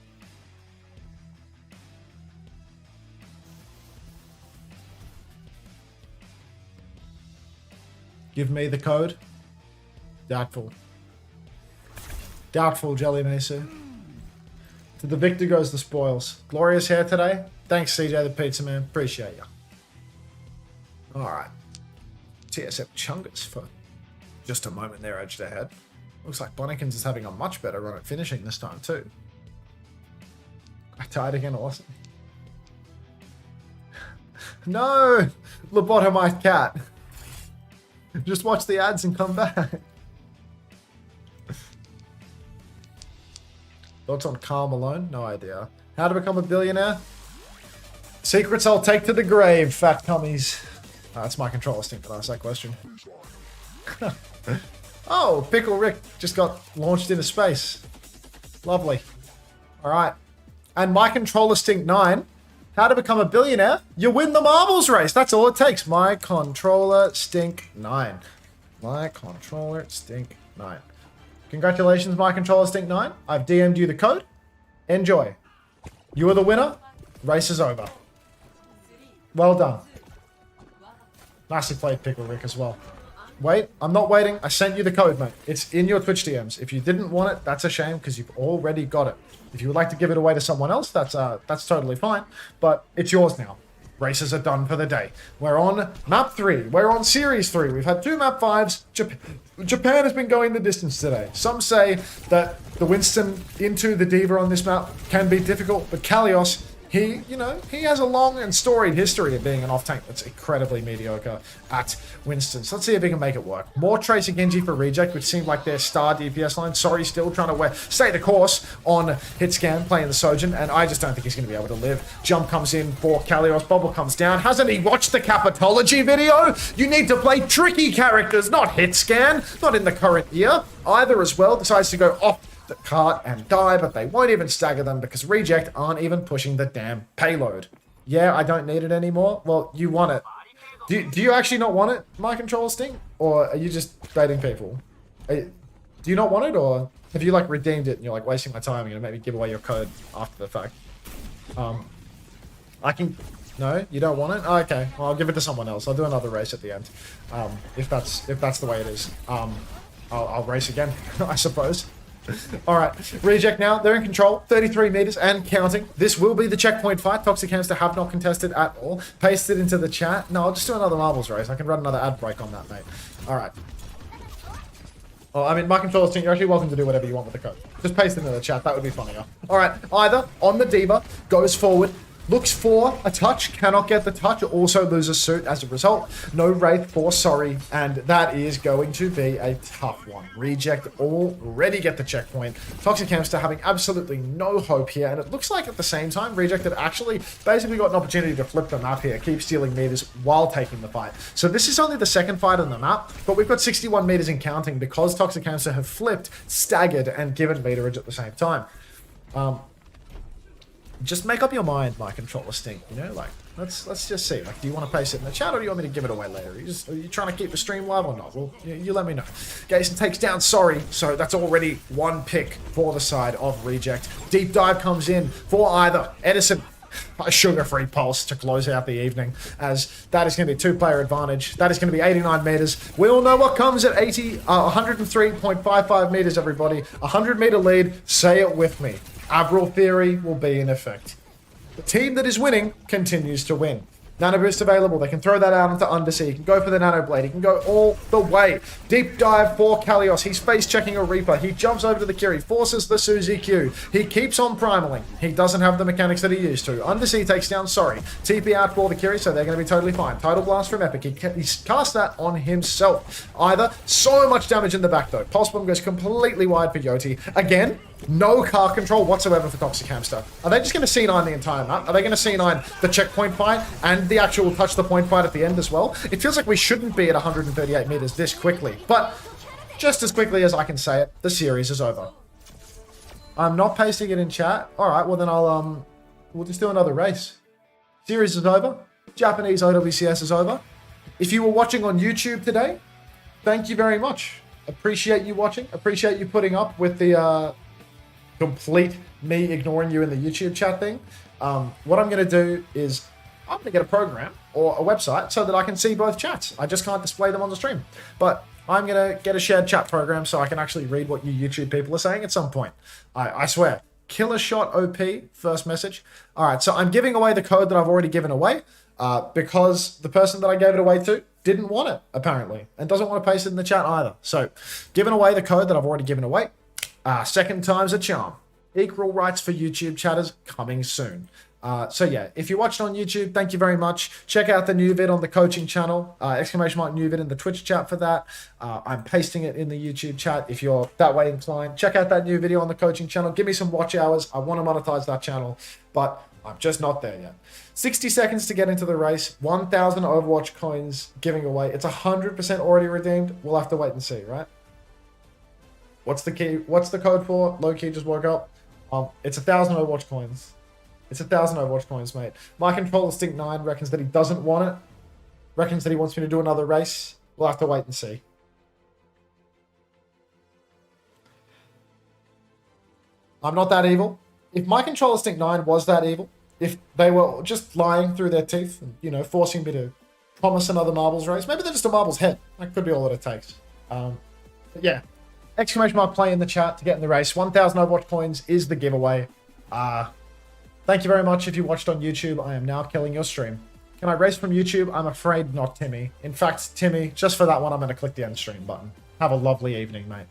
Give me the code. Doubtful. Doubtful, Jelly Mesa. To the victor goes the spoils. Glorious hair today. Thanks, CJ the Pizza Man. Appreciate you. Alright. TSF Chungus for just a moment there edged ahead. Looks like Bunnikins is having a much better run at finishing this time too. I tied again, awesome. No! Lobotomized cat. Just watch the ads and come back. Thoughts on Karl Malone? No idea. How to become a billionaire? Secrets I'll take to the grave, fat cummies. That's my controller stink to ask that question. Oh, Pickle Rick just got launched into space. Lovely. Alright. And my controller stink 9. How to become a billionaire? You win the marbles race. That's all it takes. My controller stink 9. My controller stink 9. Congratulations, my controller stink 9. I've DM'd you the code. Enjoy. You are the winner. Race is over. Well done. Nicely played, Pickle Rick, as well. Wait, I'm not waiting. I sent you the code, mate. It's in your Twitch DMs. If you didn't want it, that's a shame, because you've already got it. If you would like to give it away to someone else, that's totally fine. But it's yours now. Races are done for the day. We're on map 3. We're on series 3. We've had 2 map 5s. Japan has been going the distance today. Some say that the Winston into the Diva on this map can be difficult, but Kalios he has a long and storied history of being an off-tank that's incredibly mediocre at Winston. So let's see if he can make it work. More Tracer Genji for Reject, which seemed like their star DPS line. Sorry, still trying to stay the course on Hitscan, playing the Sojin, and I just don't think he's going to be able to live. Jump comes in for Kalios, Bubble comes down. Hasn't he watched the Capitology video? You need to play tricky characters, not Hitscan, not in the current year. Either as well decides to go off the cart and die, but they won't even stagger them because Reject aren't even pushing the damn payload. Yeah, I don't need it anymore. Well, you want it. Do you actually not want it, my controller Sting? Or are you just baiting people? Do you not want it, or have you like redeemed it and you're like wasting my time? You're gonna maybe give away your code after the fact. I can. No, you don't want it? Oh, okay, well, I'll give it to someone else. I'll do another race at the end. If that's the way it is. I'll race again, I suppose. All right, Reject now. They're in control. 33 meters and counting. This will be the checkpoint fight. Toxic Hamster have not contested at all. Paste it into the chat. No, I'll just do another marbles race. I can run another ad break on that, mate. All right. Oh, I mean, my controller's team, you're actually welcome to do whatever you want with the code. Just paste it into the chat. That would be funnier. All right, either on the Diva, goes forward, looks for a touch, cannot get the touch, also loses suit as a result. No Wraith for Sorry, and that is going to be a tough one. Reject already get the checkpoint. Toxic Hamster having absolutely no hope here, and it looks like at the same time, Reject had actually basically got an opportunity to flip the map here, keep stealing meters while taking the fight. So this is only the second fight on the map, but we've got 61 meters in counting because Toxic Hamster have flipped, staggered, and given meterage at the same time. Just make up your mind, my controller Sting. You know, like let's just see. Like, do you want to paste it in the chat, or do you want me to give it away later? Are you trying to keep the stream live or not? Well, you let me know. Gason takes down Sorry, so that's already one pick for the side of Reject. Deep Dive comes in for either Edison. A sugar-free pulse to close out the evening, as that is going to be a 2-player advantage. That is going to be 89 meters. We all know what comes at 103.55 meters, everybody. 100-meter lead. Say it with me. Abral Theory will be in effect. The team that is winning continues to win. Nano Boost available. They can throw that out into Undersea. He can go for the Nano Blade. He can go all the way. Deep Dive for Kalios. He's face checking a Reaper. He jumps over to the Kiri. Forces the Suzy Q. He keeps on primaling. He doesn't have the mechanics that he used to. Undersea takes down Sorry. TP out for the Kiri, so they're going to be totally fine. Tidal Blast from Epic. He's cast that on himself. Either so much damage in the back though. Pulse Bomb goes completely wide for Yoti. Again, no car control whatsoever for Toxic Hamster. Are they just going to C9 the entire map? Are they going to C9 the checkpoint fight and the actual touch the point fight at the end as well? It feels like we shouldn't be at 138 meters this quickly, but just as quickly as I can say it, the series is over. I'm not pasting it in chat. All right, well then we'll just do another race. Series is over. Japanese OWCS is over. If you were watching on YouTube today, thank you very much. Appreciate you watching. Appreciate you putting up with the complete me ignoring you in the YouTube chat thing. What I'm going to do is I'm going to get a program or a website so that I can see both chats. I just can't display them on the stream. But I'm going to get a shared chat program so I can actually read what you YouTube people are saying at some point. I swear. Killer Shot OP, first message. All right, so I'm giving away the code that I've already given away because the person that I gave it away to didn't want it, apparently, and doesn't want to paste it in the chat either. So, giving away the code that I've already given away. Second time's a charm. Equal rights for YouTube chatters coming soon. So yeah, if you watched on YouTube, thank you very much. Check out the new vid on the coaching channel, ! New vid in the Twitch chat for that. I'm pasting it in the YouTube chat if you're that way inclined. Check out that new video on the coaching channel. Give me some watch hours. I want to monetize that channel, but I'm just not there yet. 60 seconds to get into the race. 1,000 Overwatch coins giving away. It's 100% already redeemed. We'll have to wait and see, right? What's the key? What's the code for? Low key just woke up. It's 1,000 Overwatch coins. It's 1,000 Overwatch coins, mate. My controller Stink 9 reckons that he doesn't want it. Reckons that he wants me to do another race. We'll have to wait and see. I'm not that evil. If my controller Stink 9 was that evil, if they were just lying through their teeth and, you know, forcing me to promise another marbles race, maybe they're just a marbles head. That could be all that it takes. But yeah. Exclamation mark play in the chat to get in the race. 1,000 Overwatch coins is the giveaway. Thank you very much if you watched on YouTube. I am now killing your stream. Can I race from YouTube? I'm afraid not, Timmy. In fact, Timmy, just for that one, I'm going to click the end stream button. Have a lovely evening, mate.